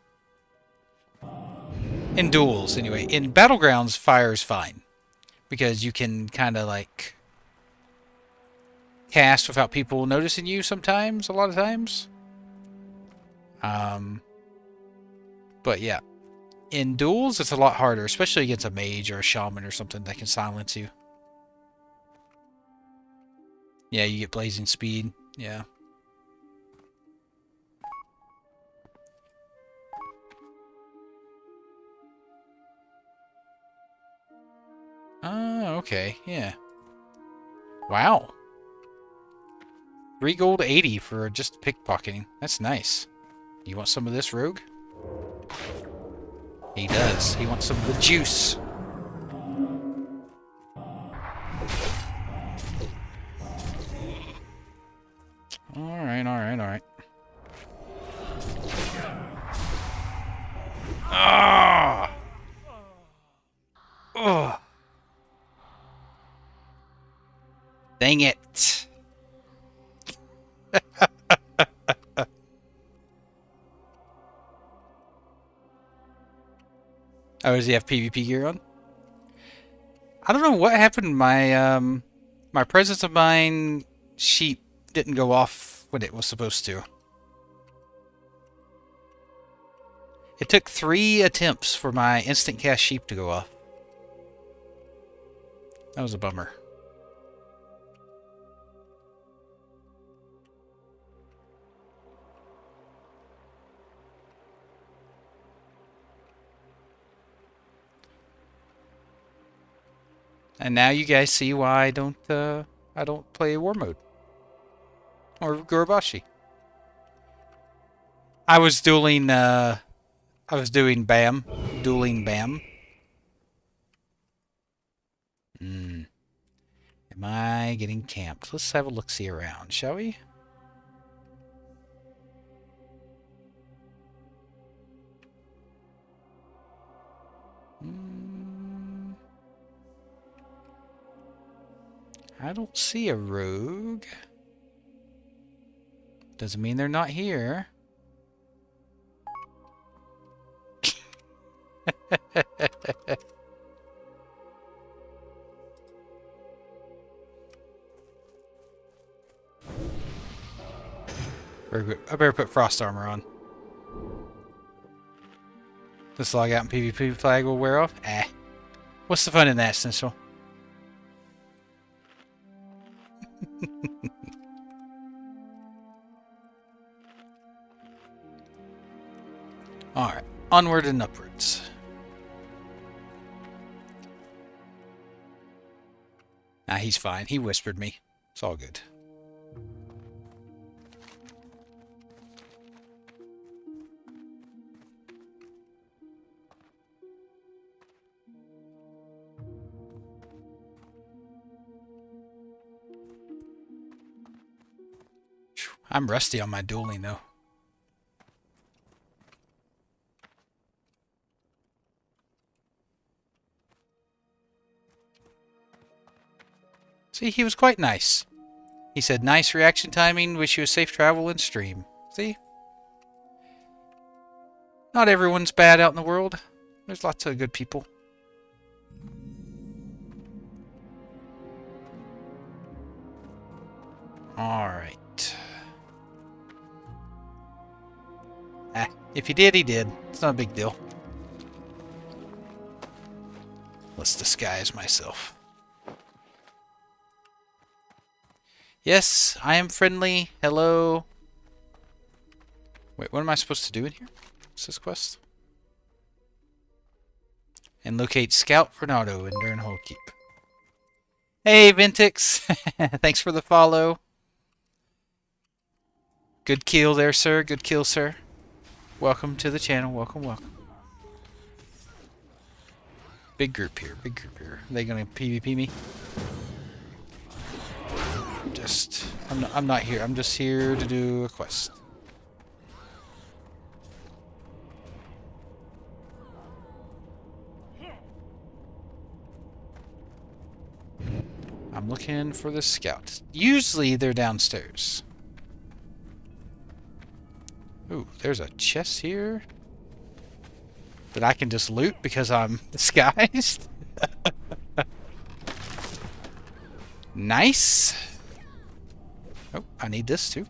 In duels, anyway. In battlegrounds, fire is fine because you can kind of like cast without people noticing you sometimes, a lot of times. But yeah, in duels, it's a lot harder, especially against a mage or a shaman or something that can silence you. Yeah, you get blazing speed. Yeah. Oh, okay. Yeah. Wow. 3 gold 80 for just pickpocketing. That's nice. You want some of this, rogue? He does. He wants some of the juice. Alright, alright, alright. Ah! Oh! Dang it! Oh, does he have PvP gear on? I don't know what happened. My presence of mind sheep didn't go off when it was supposed to. It took 3 attempts for my instant cast sheep to go off. That was a bummer. And now you guys see why I don't play war mode or Gorobashi. I was dueling dueling BAM. Am I getting camped? Let's have a look-see around, shall we? I don't see a rogue. Doesn't mean they're not here. I better put frost armor on. This log out and PvP flag will wear off? Eh. What's the fun in that, Snitchel? Alright. Onward and upwards. Nah, he's fine. He whispered me. It's all good. I'm rusty on my dueling, though. See, he was quite nice. He said, nice reaction timing, wish you a safe travel and stream. See? Not everyone's bad out in the world. There's lots of good people. Alright. If he did, he did. It's not a big deal. Let's disguise myself. Yes, I am friendly. Hello. Wait, what am I supposed to do in here? What's this quest? And locate Scout Fernado in Durnhold Keep. Hey, Ventix. Thanks for the follow. Good kill there, sir. Good kill, sir. Welcome to the channel. Welcome, welcome. Big group here. Big group here. Are they gonna PvP me? I'm not here. I'm just here to do a quest. I'm looking for the scout. Usually they're downstairs. Ooh, there's a chest here that I can just loot because I'm disguised. Nice. Oh, I need this too.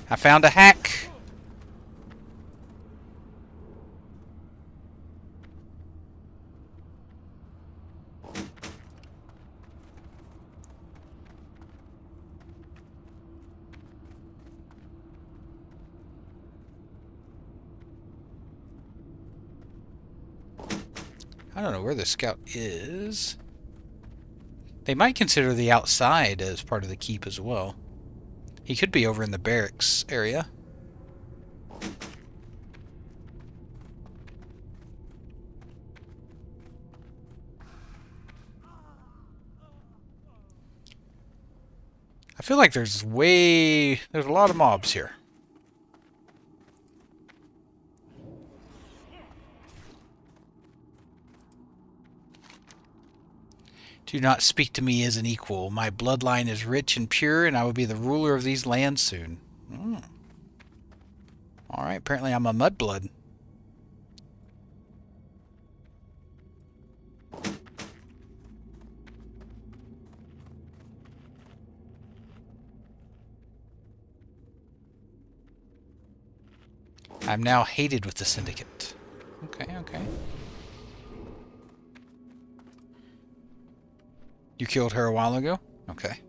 I found a hack. I don't know where the scout is. They might consider the outside as part of the keep as well. He could be over in the barracks area. I feel like there's a lot of mobs here. Do not speak to me as an equal. My bloodline is rich and pure, and I will be the ruler of these lands soon. Alright, apparently I'm a mudblood. I'm now hated with the Syndicate. Okay, okay. You killed her a while ago? Okay.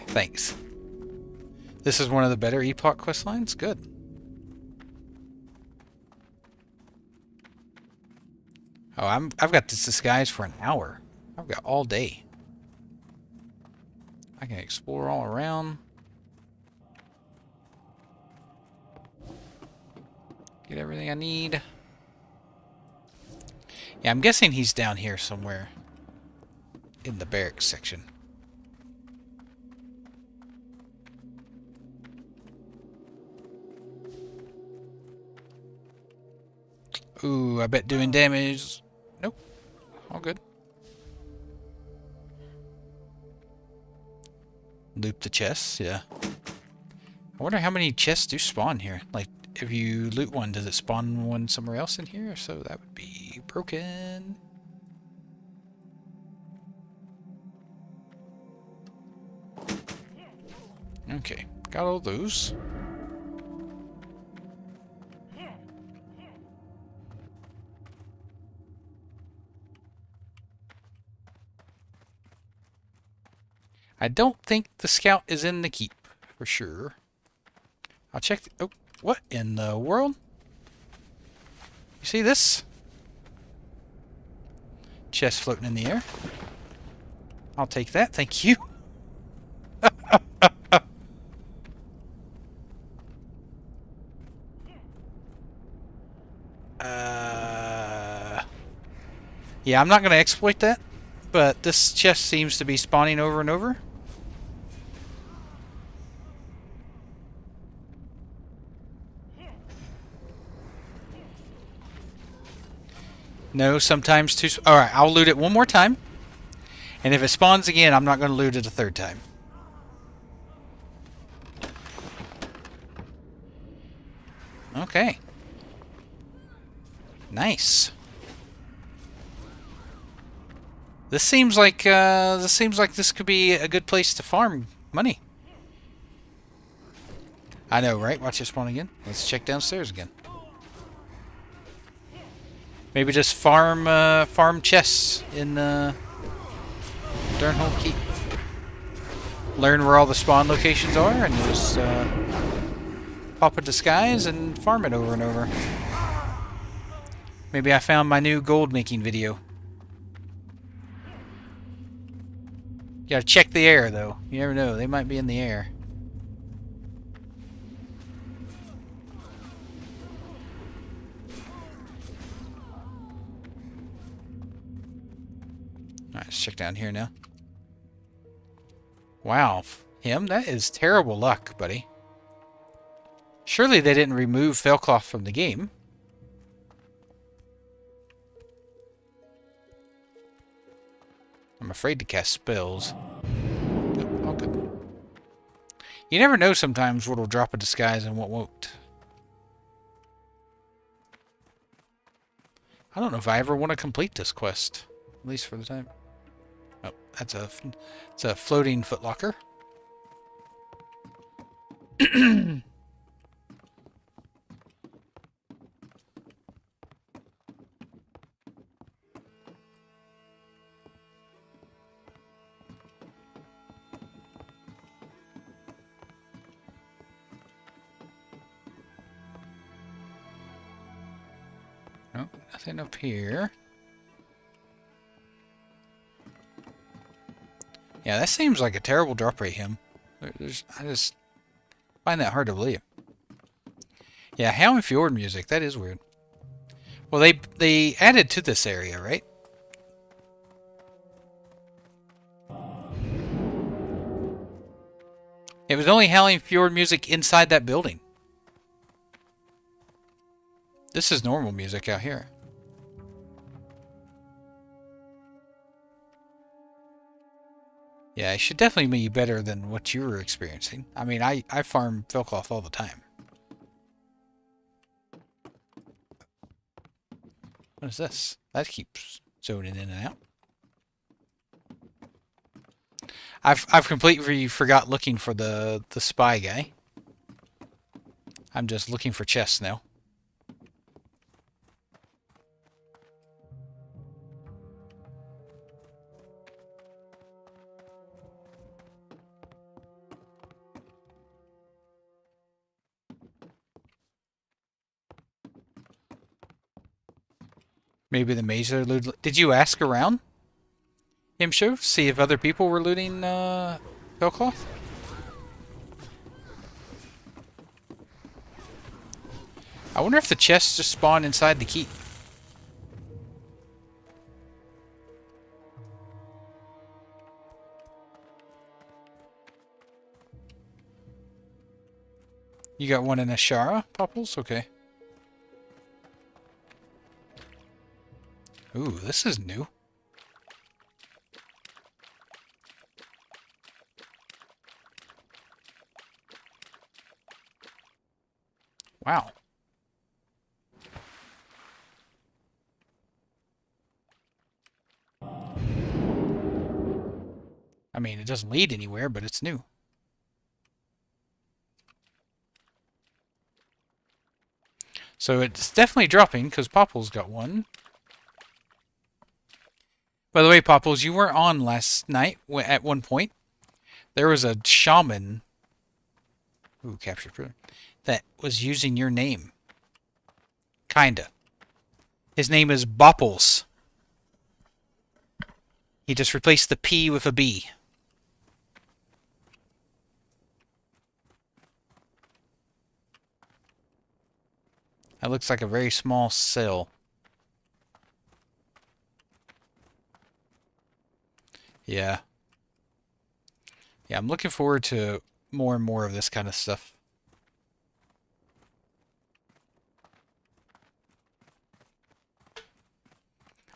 Thanks. This is one of the better Epoch quest lines? Good. Oh, I've got this disguise for an hour. I've got all day. I can explore all around. Get everything I need. Yeah, I'm guessing he's down here somewhere in the barracks section. Ooh, I bet doing damage. Nope. All good. Loop the chests, yeah. I wonder how many chests do spawn here. Like, if you loot one, does it spawn one somewhere else in here? So that would be broken. Okay, got all those. I don't think the scout is in the keep, for sure. I'll check the... Oh, what in the world? You see this? Chest floating in the air. I'll take that, thank you. Yeah, I'm not going to exploit that, but this chest seems to be spawning over and over. No, sometimes two... Alright, I'll loot it one more time. And if it spawns again, I'm not going to loot it a third time. Okay. Nice. This seems like this could be a good place to farm money. I know, right? Watch it spawn again. Let's check downstairs again. Maybe just farm chests in Durnhold Keep. Learn where all the spawn locations are, and just pop a disguise and farm it over and over. Maybe I found my new gold making video. You gotta check the air, though. You never know. They might be in the air. Alright, let's check down here now. Wow. Him? That is terrible luck, buddy. Surely they didn't remove Failcloth from the game. I'm afraid to cast spells. Nope, all good. You never know sometimes what'll drop a disguise and what won't. I don't know if I ever want to complete this quest. At least for the time. Oh, it's a floating footlocker. Nope, nothing up here. Yeah, that seems like a terrible drop rate, him. I just find that hard to believe. Yeah, Howling Fjord music, that is weird. Well, they added to this area, right? It was only Howling Fjord music inside that building. This is normal music out here. Yeah, it should definitely be better than what you were experiencing. I mean, I farm Failcloth all the time. What is this? That keeps zoning in and out. I've completely forgot looking for the spy guy. I'm just looking for chests now. Maybe the mage that are looting. Did you ask around, Himsho? See if other people were looting Fellcloth? I wonder if the chests just spawn inside the keep. You got one in Ashara, Popples? Okay. Ooh, this is new. Wow. I mean, it doesn't lead anywhere, but it's new. So it's definitely dropping, because Popples got one. By the way, Popples, you weren't on last night at one point. There was a shaman, ooh, captured prisoner, that was using your name. Kinda. His name is Bopples. He just replaced the P with a B. That looks like a very small cell. Yeah. Yeah, I'm looking forward to more and more of this kind of stuff.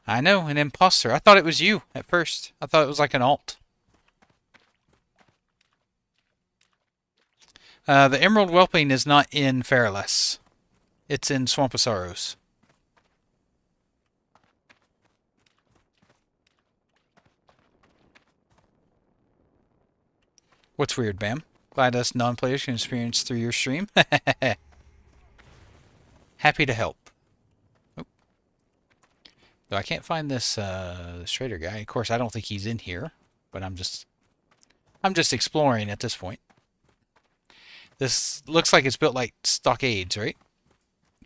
I know, an imposter. I thought it was you at first. I thought it was like an alt. The Emerald Whelpling is not in Fairless. It's in Swamp of Sorrows. What's weird, Bam? Glad us non-players can experience through your stream. Happy to help. Oh. Though I can't find this trader guy. Of course, I don't think he's in here, but I'm just exploring at this point. This looks like it's built like stockades, right?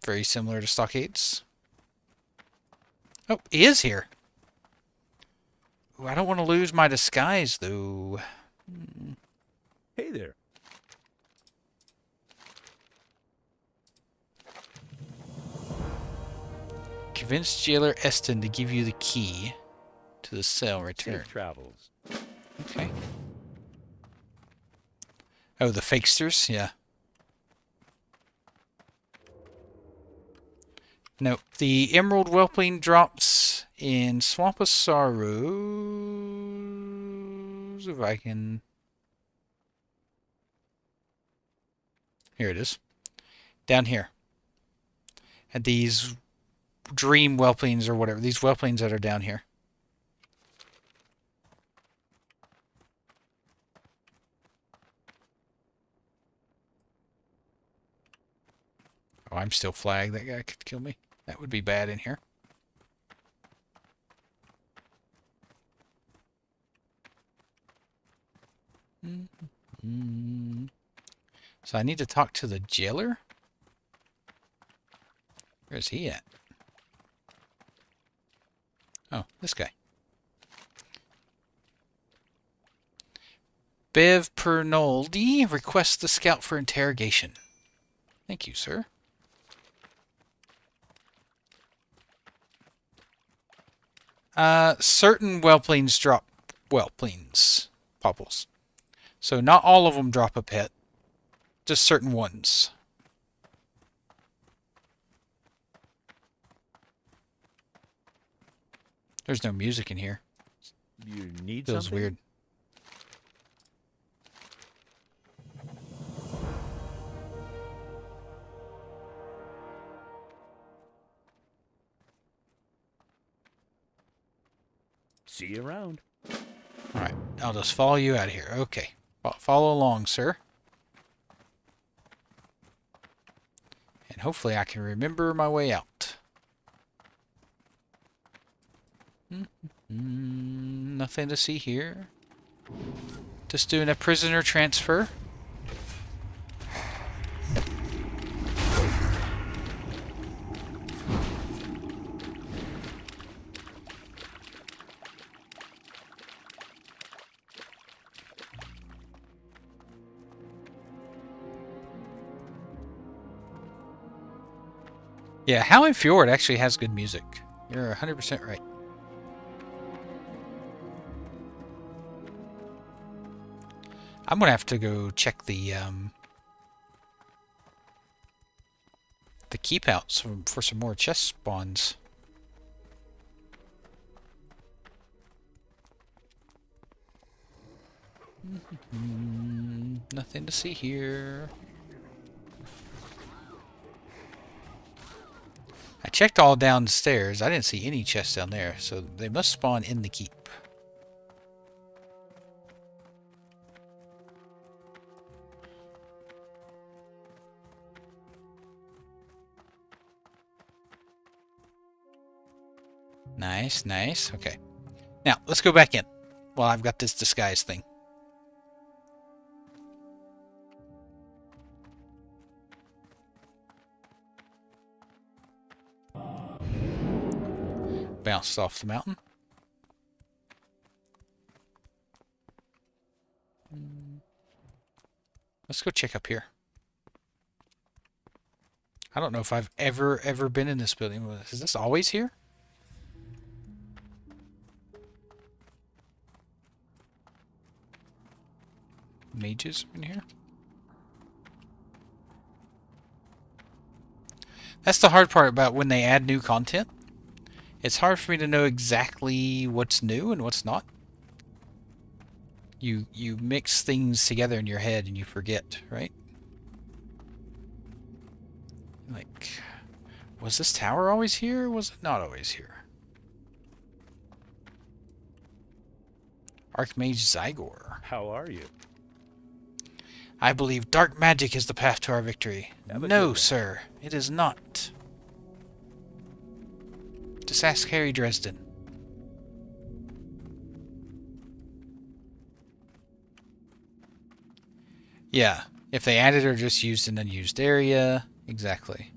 Very similar to stockades. Oh, he is here. Ooh, I don't want to lose my disguise, though. Hey there. Convince jailer Eston to give you the key to the cell. Return. Safe travels. Okay. Oh, the fakesters? Yeah. No, the Emerald Whelpling drops in Swamp of Sorrows. If I can... Here it is. Down here. And these dream whelplings or whatever. These whelplings that are down here. Oh, I'm still flagged. That guy could kill me. That would be bad in here. So I need to talk to the jailer? Where's he at? Oh, this guy. Bev Pernoldi requests the scout for interrogation. Thank you, sir. Certain whelplings drop whelplings, Popples. So not all of them drop a pet. Just certain ones. There's no music in here. You need Feels something? weird. See you around. Alright, I'll just follow you out of here. Okay. Follow along, sir. And hopefully I can remember my way out. Nothing to see here. Just doing a prisoner transfer. Yeah, Howling Fjord actually has good music. You're 100% right. I'm gonna have to go check the keep outs for some more chest spawns. Nothing to see here. I checked all downstairs. I didn't see any chests down there, so they must spawn in the keep. Nice, nice. Okay. Now, let's go back in while I've got this disguise thing. Bounced off the mountain. Let's go check up here. I don't know if I've ever been in this building. Is this always here? Mages in here? That's the hard part about when they add new content. It's hard for me to know exactly what's new and what's not. You mix things together in your head and you forget, right? Like, was this tower always here or was it not always here? Archmage Zygor. How are you? I believe dark magic is the path to our victory. Have a good No, one. sir, it is not. Just ask Harry Dresden. Yeah, if they added or just used an unused area, exactly.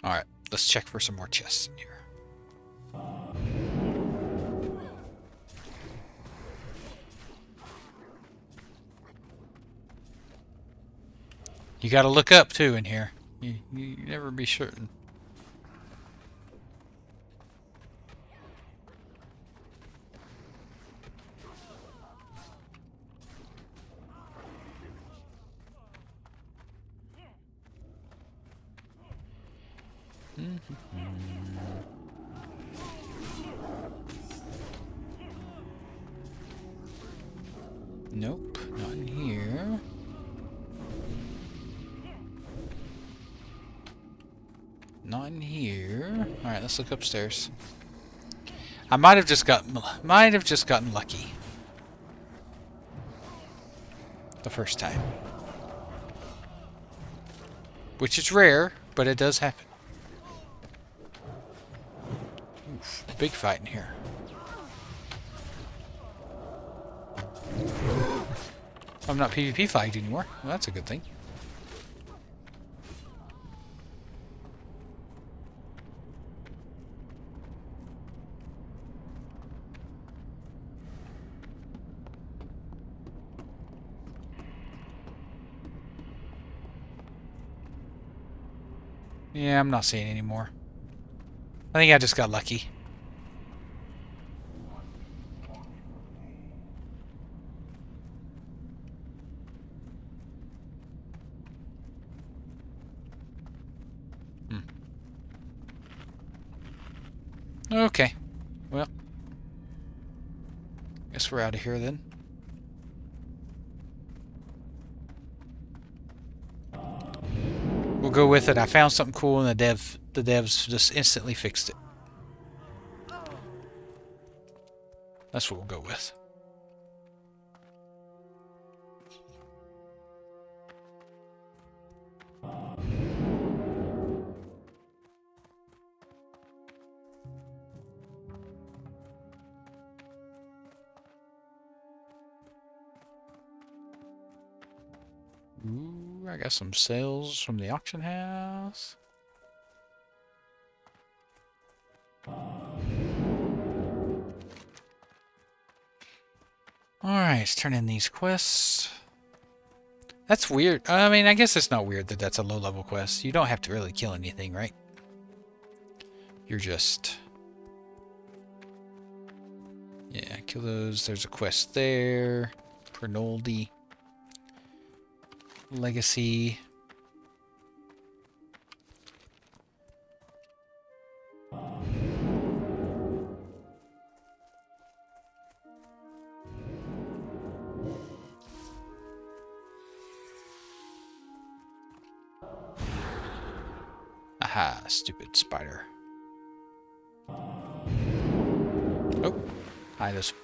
Alright, let's check for some more chests in here. You gotta look up too in here. You never be certain. Nope, not in here. Not in here. All right, let's look upstairs. I might have just gotten lucky the first time, which is rare, but it does happen. Oof, big fight in here. I'm not PvP flagged anymore. Well, that's a good thing. Yeah, I'm not seeing any more. I think I just got lucky. Okay. Well, guess we're out of here then. We'll go with it. I found something cool and the devs just instantly fixed it. That's what we'll go with. Ooh. I got some sales from the auction house. Alright, let's turn in these quests. That's weird. I mean, I guess it's not weird that that's a low-level quest. You don't have to really kill anything, right? You're just... Yeah, kill those. There's a quest there. Pernoldi. Legacy. Aha, stupid spider. Oh, I just...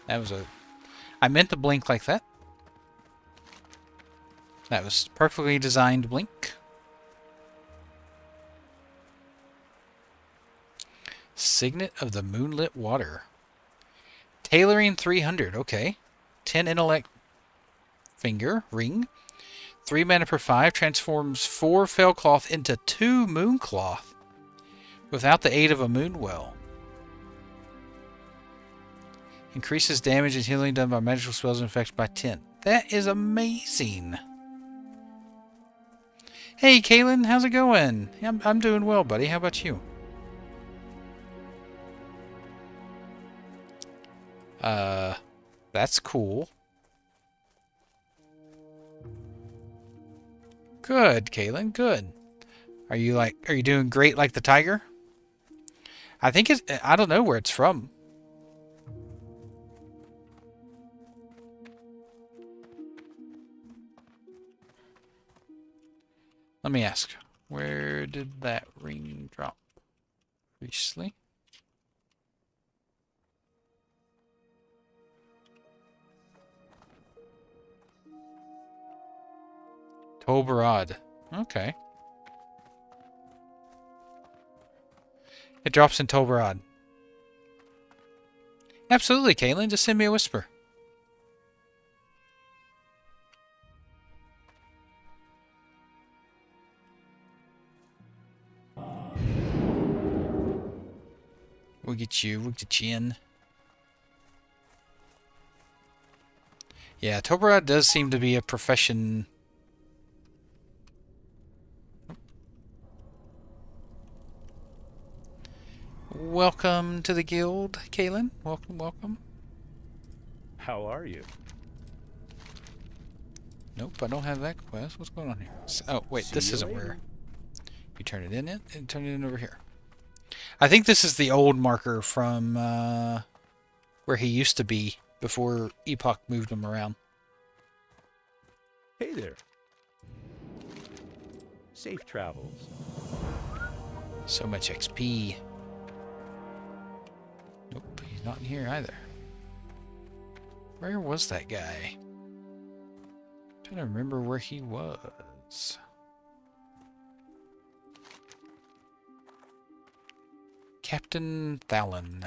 That was a... I meant to blink like that. That was perfectly designed blink. Signet of the Moonlit Water. Tailoring 300, okay. 10 intellect finger, ring. 3 mana per 5, transforms 4 Fellcloth into 2 Mooncloth. Without the aid of a Moonwell. Increases damage and healing done by magical spells and effects by 10. That is amazing. Hey, Kaylin, how's it going? I'm doing well, buddy. How about you? That's cool. Good, Kaylin, good. Are you doing great like the tiger? I think I don't know where it's from. Let me ask. Where did that ring drop? Recently? Toberod. Okay. It drops in Toberod. Absolutely, Caitlin. Just send me a whisper. We'll get you in. Yeah, Toberod does seem to be a profession. Welcome to the guild, Kaylin. Welcome, welcome. How are you? Nope, I don't have that quest. What's going on here? Oh, wait, this isn't where you turn it in yet, and turn it in over here. I think this is the old marker from where he used to be before Epoch moved him around. Hey there. Safe travels. So much XP. Nope, he's not in here either. Where was that guy? I'm trying to remember where he was. Captain Thallon.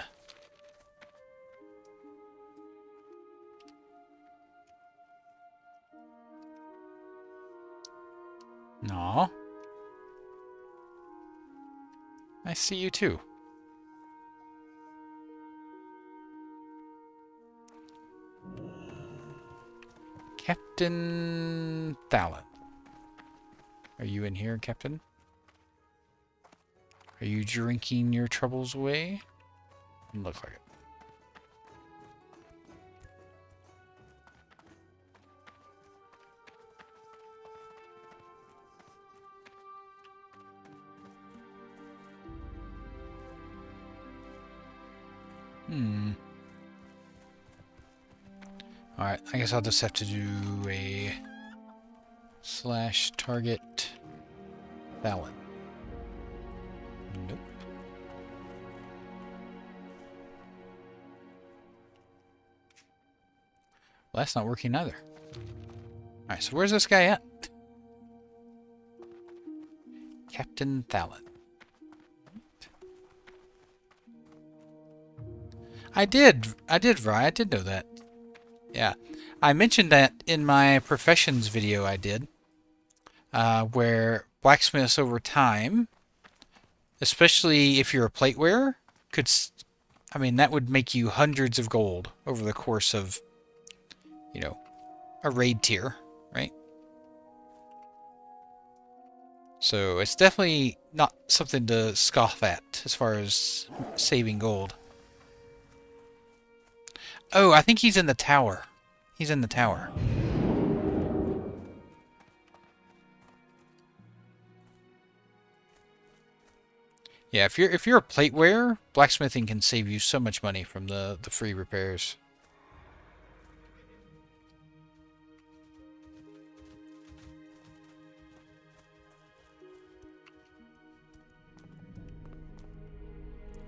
Aw. I see you too. Captain Thallon. Are you in here, Captain? Are you drinking your troubles away? Looks like it. Alright, I guess I'll just have to do a /target Thallon. Nope. Well, that's not working either. Alright, so where's this guy at? Captain Thallon. I did, Vry. I did know that. Yeah. I mentioned that in my professions video I did, where blacksmiths over time, especially if you're a plate wearer, I mean, that would make you hundreds of gold over the course of, you know, a raid tier, right? So it's definitely not something to scoff at as far as saving gold. Oh, I think he's in the tower. He's in the tower. Yeah, if you're a plate wearer, blacksmithing can save you so much money from the free repairs.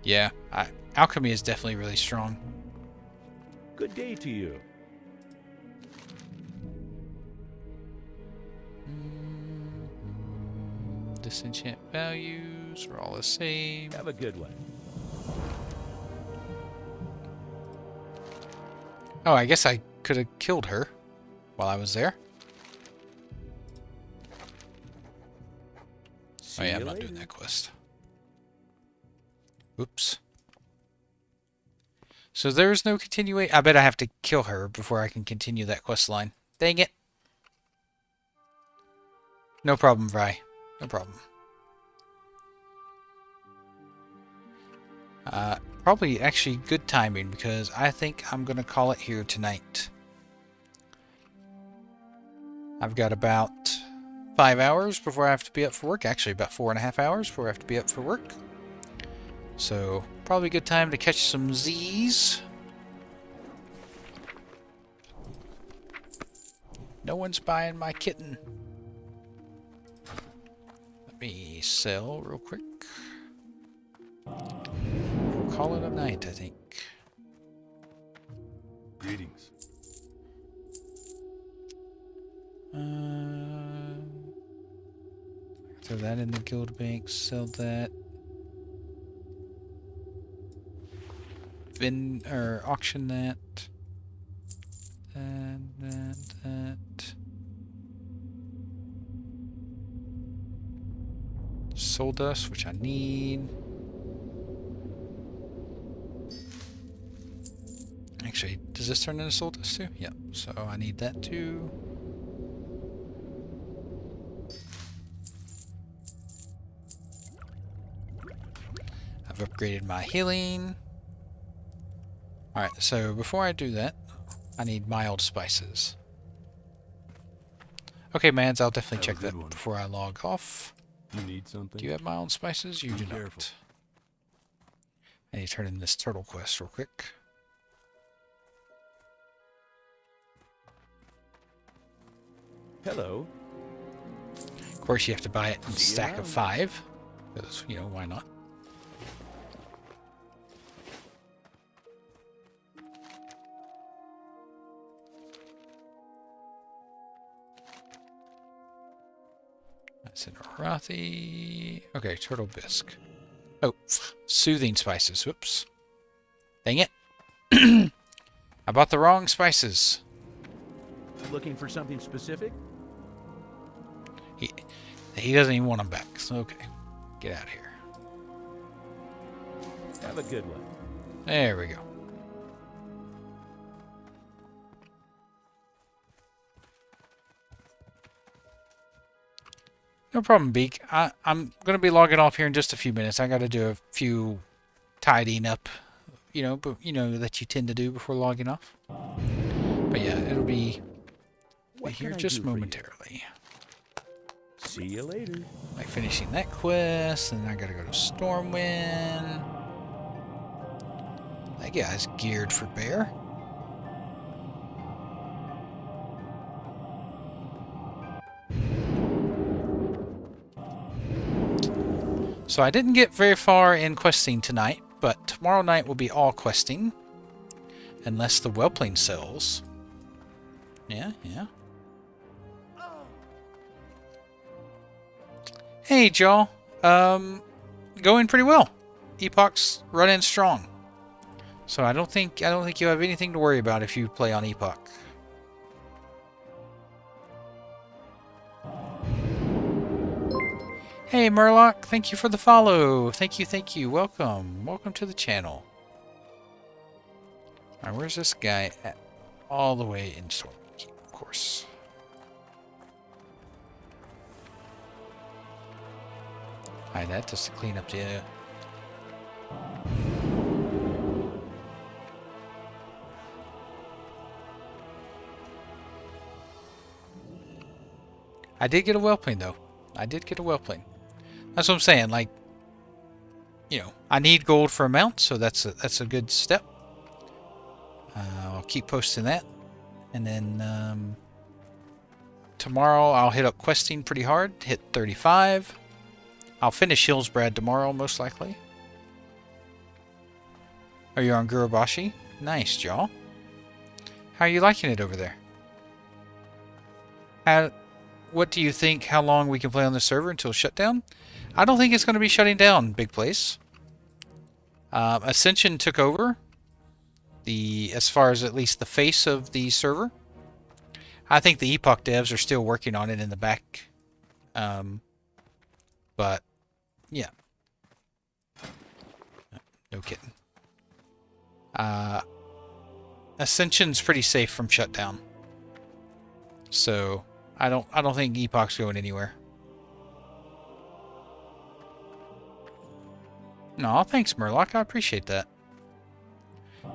Yeah, alchemy is definitely really strong. Good day to you. Disenchant values are all the same. Have a good one. Oh, I guess I could have killed her while I was there. See Oh yeah, you I'm not later. doing that quest. Oops. So there's no continuation. I bet I have to kill her before I can continue that quest line. Dang it. No problem, Vi. No problem. Probably actually good timing because I think I'm going to call it here tonight. I've got about 5 hours before I have to be up for work. Actually, about 4.5 hours before I have to be up for work. So, probably a good time to catch some Z's. No one's buying my kitten. Let me sell real quick. We'll call it a night, I think. Greetings. Throw that in the guild bank, sell that. Auction that. That. Soul dust, which I need. Actually, does this turn into soul dust too? Yep, so I need that too. I've upgraded my healing. Alright, so before I do that, I need mild spices. Okay, mans, I'll definitely check that before I log off. You need something? Do you have mild spices? You do Careful. not. I need to turn in this turtle quest real quick. Hello. Of course, you have to buy it in a See you stack of around. 5. Because, you know, why not? That's in Arathi. Okay, turtle bisque. Oh, soothing spices. Whoops. Dang it. I bought the wrong spices. Looking for something specific? He doesn't even want them back. So, okay. Get out of here. Have a good one. There we go. No problem, Beak. I'm going to be logging off here in just a few minutes. I got to do a few tidying up, but that you tend to do before logging off. But yeah, it'll be What here can I just do for you? momentarily. See you later. Like finishing that quest, and I got to go to Stormwind. That guy's geared for bear. So I didn't get very far in questing tonight, but tomorrow night will be all questing. Unless the whelpling sells. Yeah. Hey, Joel. Going pretty well. Epoch's running strong. So I don't think you have anything to worry about if you play on Epoch. Hey Murloc, thank you for the follow. Thank you, thank you. Welcome. Welcome to the channel. Alright, where's this guy at? All the way in Stormkeep, of course. Hide that just to clean up the... I did get a whelpling though. I did get a whelpling. That's what I'm saying. Like, you know, I need gold for a mount, so that's a good step. I'll keep posting that, and then tomorrow I'll hit up questing pretty hard. Hit 35. I'll finish Hillsbrad tomorrow, most likely. Are you on Gurubashi? Nice, y'all. How are you liking it over there? What do you think, how long we can play on the server until shutdown? I don't think it's going to be shutting down, big place. Ascension took over, as far as at least the face of the server. I think the Epoch devs are still working on it in the back. But, yeah. No kidding. Ascension's pretty safe from shutdown. So... I don't think Epoch's going anywhere. No, thanks Murloc. I appreciate that.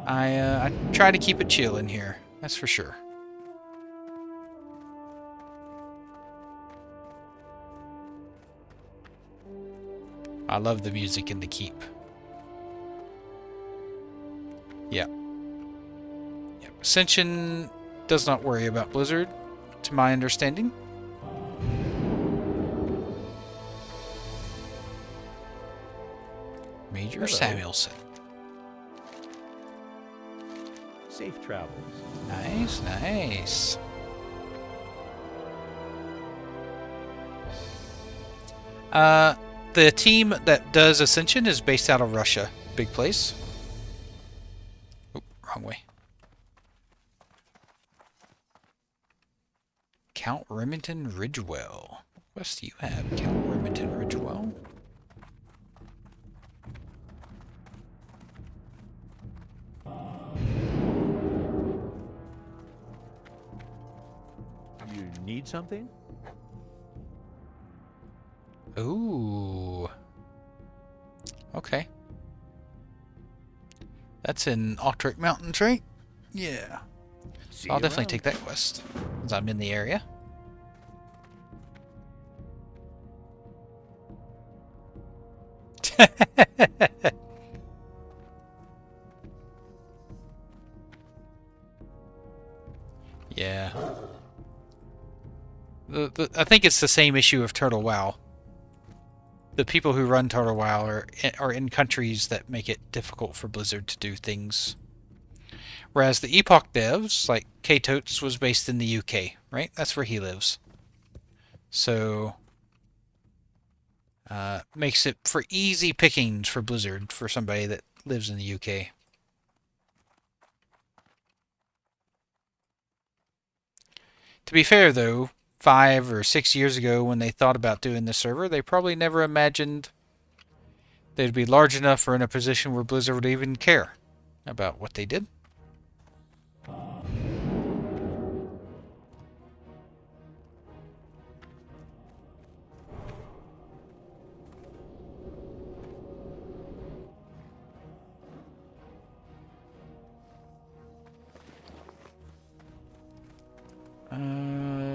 I try to keep it chill in here. That's for sure. I love the music in the keep. Yep. Yep. Ascension does not worry about Blizzard, to my understanding. Major Samuelson. Safe travels. Nice, nice. The team that does Ascension is based out of Russia. Big place. Oh, wrong way. Count Remington Ridgewell. What quest do you have, Count Remington Ridgewell? You need something? Ooh. Okay. That's in Octric Mountains, right? Yeah. See I'll you definitely around. take that quest, since I'm in the area. Yeah. I think it's the same issue of Turtle WoW. The people who run Turtle WoW are in countries that make it difficult for Blizzard to do things. Whereas the Epoch devs, like K-Totes, was based in the UK, right? That's where he lives. So, makes it for easy pickings for Blizzard for somebody that lives in the UK. To be fair, though, 5 or 6 years ago when they thought about doing the server, they probably never imagined they'd be large enough or in a position where Blizzard would even care about what they did.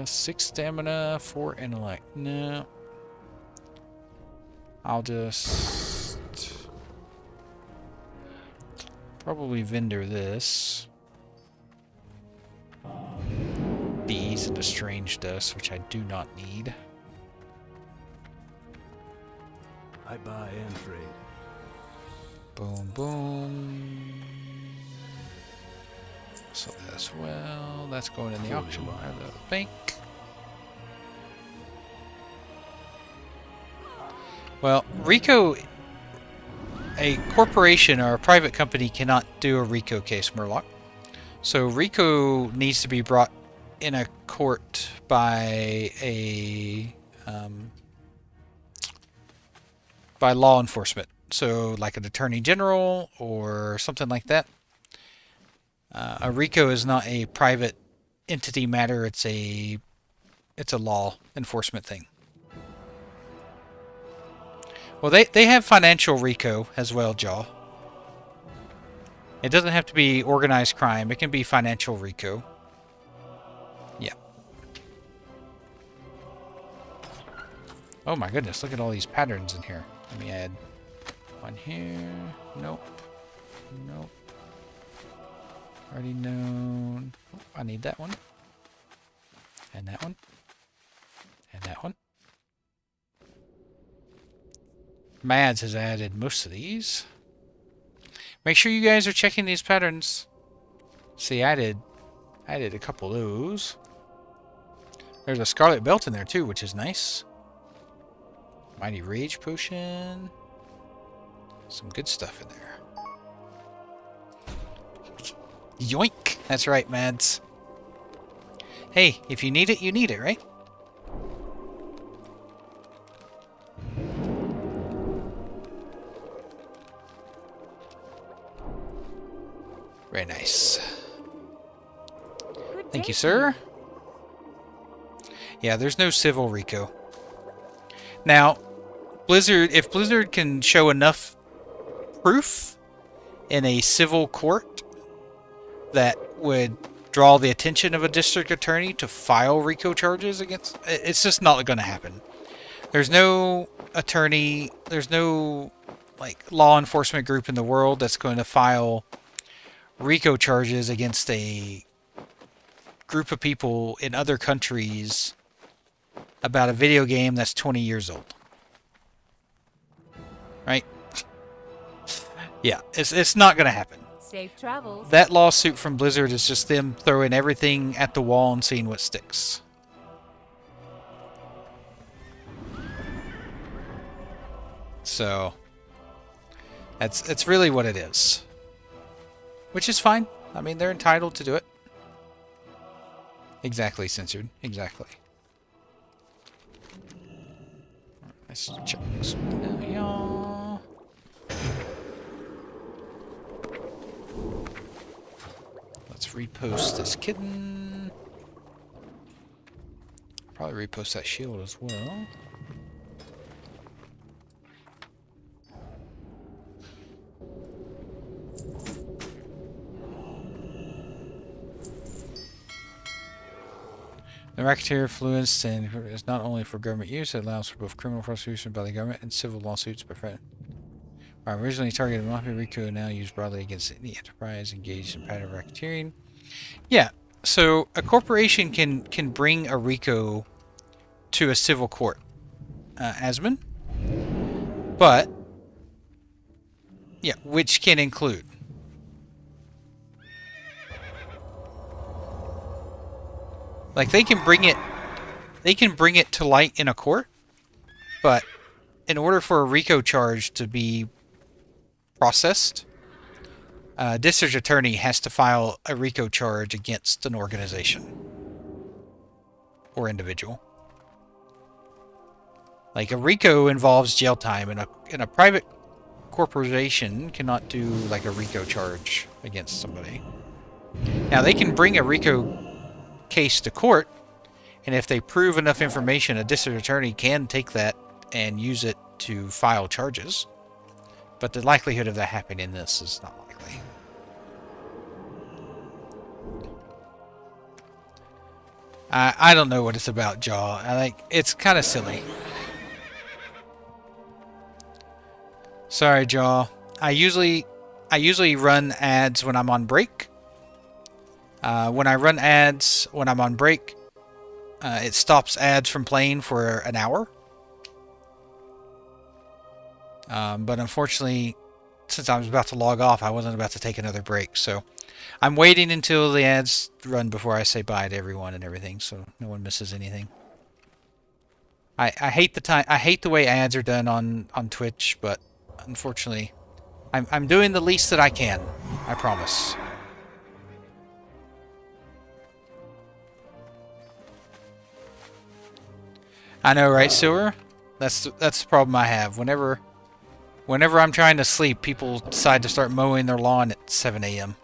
Six stamina, 4 intellect. No. I'll just probably vendor this. These into strange dust, which I do not need. I buy and trade. Boom, boom. So that as well. That's going in the auction by the bank. Well, Rico, a corporation or a private company cannot do a Rico case, Murloc. So Rico needs to be brought in a court by a by law enforcement. So like an attorney general or something like that. A RICO is not a private entity matter. It's a law enforcement thing. Well, they have financial RICO as well, Jaw. It doesn't have to be organized crime. It can be financial RICO. Yeah. Oh my goodness, look at all these patterns in here. Let me add one here. Nope. Nope. Already known. Oh, I need that one. And that one. And that one. Mads has added most of these. Make sure you guys are checking these patterns. See, I did a couple of those. There's a scarlet belt in there too, which is nice. Mighty rage potion. Some good stuff in there. Yoink! That's right, Mads. Hey, if you need it, right? Very nice. Thank you, sir. Yeah, there's no civil RICO. Now, if Blizzard can show enough proof in a civil court that would draw the attention of a district attorney to file RICO charges against, it's just not going to happen. There's no attorney, there's no like law enforcement group in the world that's going to file RICO charges against a group of people in other countries about a video game that's 20 years old. Right? Yeah, it's not going to happen. Safe travels. That lawsuit from Blizzard is just them throwing everything at the wall and seeing what sticks. So, that's really what it is. Which is fine. I mean, they're entitled to do it. Exactly, censored. Exactly. Let's check this one out, y'all. Let's repost this kitten. Probably repost that shield as well. The racketeer fluence is not only for government use, it allows for both criminal prosecution by the government and civil lawsuits by friend. While originally targeted mafia, RICO now used broadly against any enterprise engaged in pattern racketeering. Yeah, so a corporation can bring a RICO to a civil court, Asmon, but yeah, which can include like they can bring it to light in a court, but in order for a RICO charge to be processed, a district attorney has to file a RICO charge against an organization or individual. Like a RICO involves jail time, and a private corporation cannot do like a RICO charge against somebody. Now they can bring a RICO case to court, and if they prove enough information, a district attorney can take that and use it to file charges. But the likelihood of that happening in this is not likely. I don't know what it's about, Jaw. It's kind of silly. Sorry, Jaw. I usually run ads when I'm on break. When I run ads when I'm on break, it stops ads from playing for an hour. But unfortunately, since I was about to log off, I wasn't about to take another break. So I'm waiting until the ads run before I say bye to everyone and everything, so no one misses anything. I hate the way ads are done on Twitch, but unfortunately, I'm doing the least that I can. I promise. I know, right, Silver? That's the problem I have. Whenever Whenever I'm trying to sleep, people decide to start mowing their lawn at 7 a.m.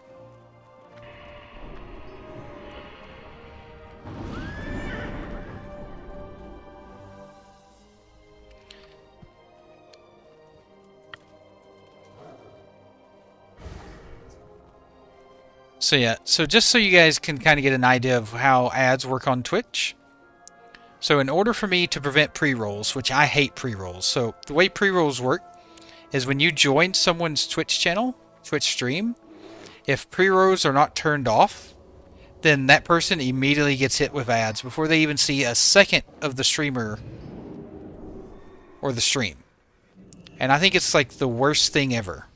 So yeah, so just so you guys can kind of get an idea of how ads work on Twitch. So in order for me to prevent pre-rolls, which I hate pre-rolls, so the way pre-rolls work is when you join someone's Twitch channel, Twitch stream, if pre-rolls are not turned off, then that person immediately gets hit with ads before they even see a second of the streamer or the stream. And I think it's like the worst thing ever.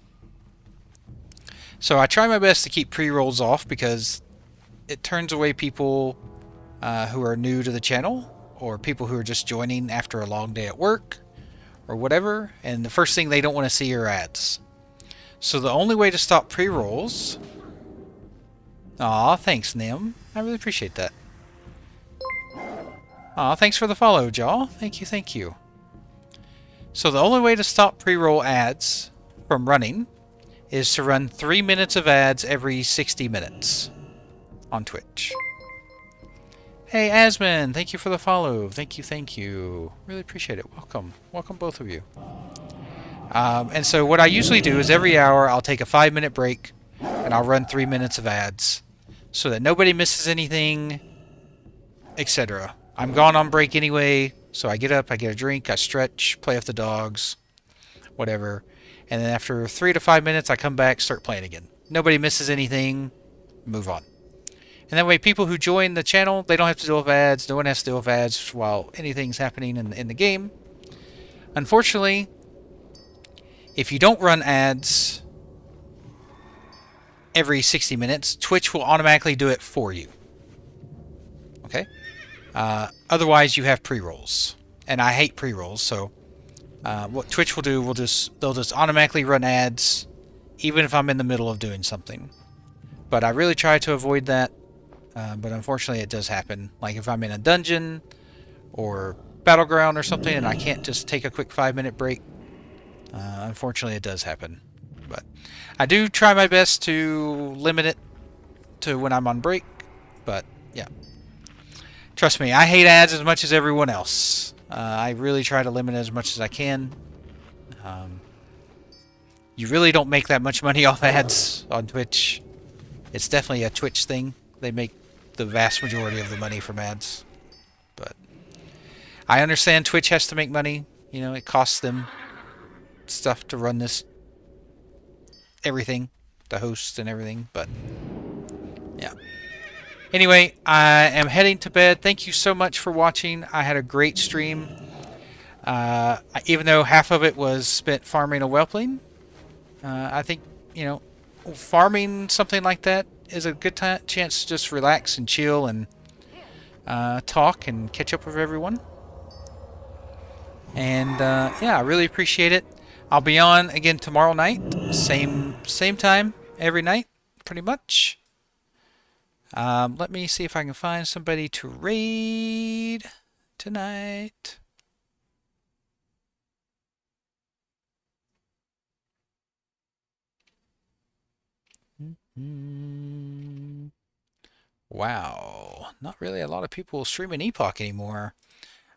So I try my best to keep pre-rolls off because it turns away people who are new to the channel or people who are just joining after a long day at work or whatever, and the first thing they don't want to see are ads. So the only way to stop pre-rolls... Aw, thanks, Nim. I really appreciate that. Aw, thanks for the follow, Jaw. Thank you, thank you. So the only way to stop pre-roll ads from running is to run 3 minutes of ads every 60 minutes on Twitch. Hey, Asman, thank you for the follow. Thank you, thank you. Really appreciate it. Welcome. Welcome, both of you. And so what I usually do is every hour I'll take a 5-minute break and I'll run 3 minutes of ads so that nobody misses anything, etc. I'm gone on break anyway, so I get up, I get a drink, I stretch, play with the dogs, whatever. And then after 3 to 5 minutes, I come back, start playing again. Nobody misses anything, move on. And that way people who join the channel, they don't have to deal with ads. No one has to deal with ads while anything's happening in the game. Unfortunately, if you don't run ads every 60 minutes, Twitch will automatically do it for you. Okay? Otherwise, you have pre-rolls. And I hate pre-rolls, so what Twitch will do, they'll just automatically run ads even if I'm in the middle of doing something. But I really try to avoid that. But unfortunately it does happen. Like if I'm in a dungeon or battleground or something and I can't just take a quick 5-minute break, unfortunately it does happen. But I do try my best to limit it to when I'm on break. But yeah, trust me, I hate ads as much as everyone else. I really try to limit it as much as I can. You really don't make that much money off ads on Twitch. It's definitely a Twitch thing. They make the vast majority of the money from ads. But I understand Twitch has to make money. You know, it costs them stuff to run this, everything, the hosts and everything. But yeah. Anyway, I am heading to bed. Thank you so much for watching. I had a great stream. Even though half of it was spent farming a whelpling, I think, you know, farming something like that is a good chance to just relax and chill and talk and catch up with everyone. And yeah, I really appreciate it. I'll be on again tomorrow night, same time every night, pretty much. Let me see if I can find somebody to raid tonight. Wow, not really a lot of people streaming Epoch anymore.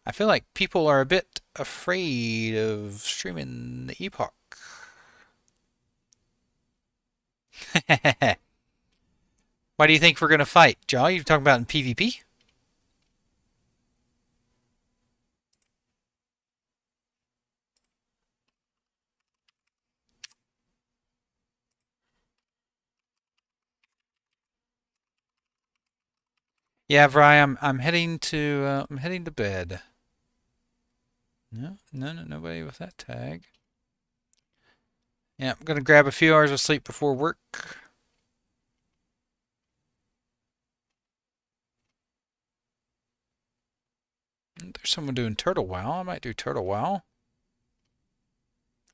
I feel like people are a bit afraid of streaming the Epoch. Why do you think we're going to fight, Jaw? You talking about in PvP? Yeah, Vry, I'm heading to bed. No, nobody with that tag. Yeah, I'm gonna grab a few hours of sleep before work. There's someone doing Turtle WoW. I might do Turtle WoW.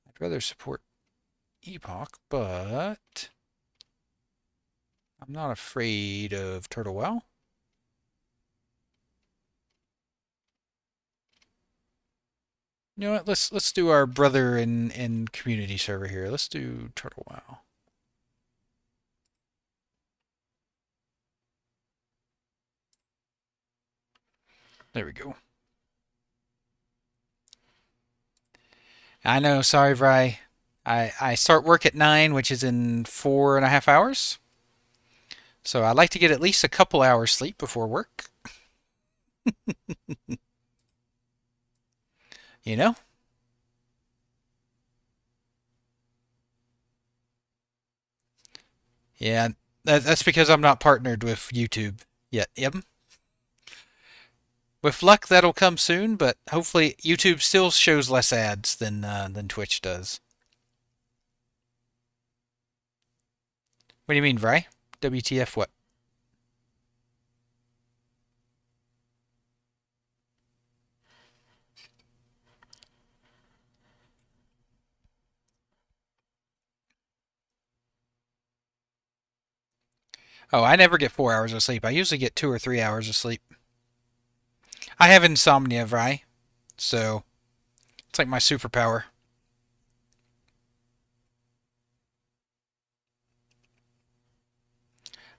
I'd rather support Epoch, but I'm not afraid of Turtle WoW. You know what? Let's do our brother in community server here. Let's do Turtle Wow. There we go. I know, sorry, Vry. I start work at 9, which is in 4.5 hours. So I like to get at least a couple hours sleep before work. You know? Yeah, that's because I'm not partnered with YouTube yet. Yep. With luck, that'll come soon, but hopefully YouTube still shows less ads than Twitch does. What do you mean, Vry? WTF what? Oh, I never get 4 hours of sleep. I usually get 2 or 3 hours of sleep. I have insomnia, Vry, so it's like my superpower.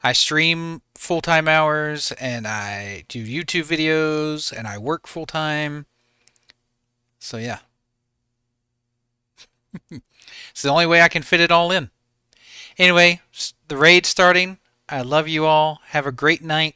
I stream full-time hours, and I do YouTube videos, and I work full-time. So yeah. It's the only way I can fit it all in. Anyway, the raid's starting. I love you all. Have a great night.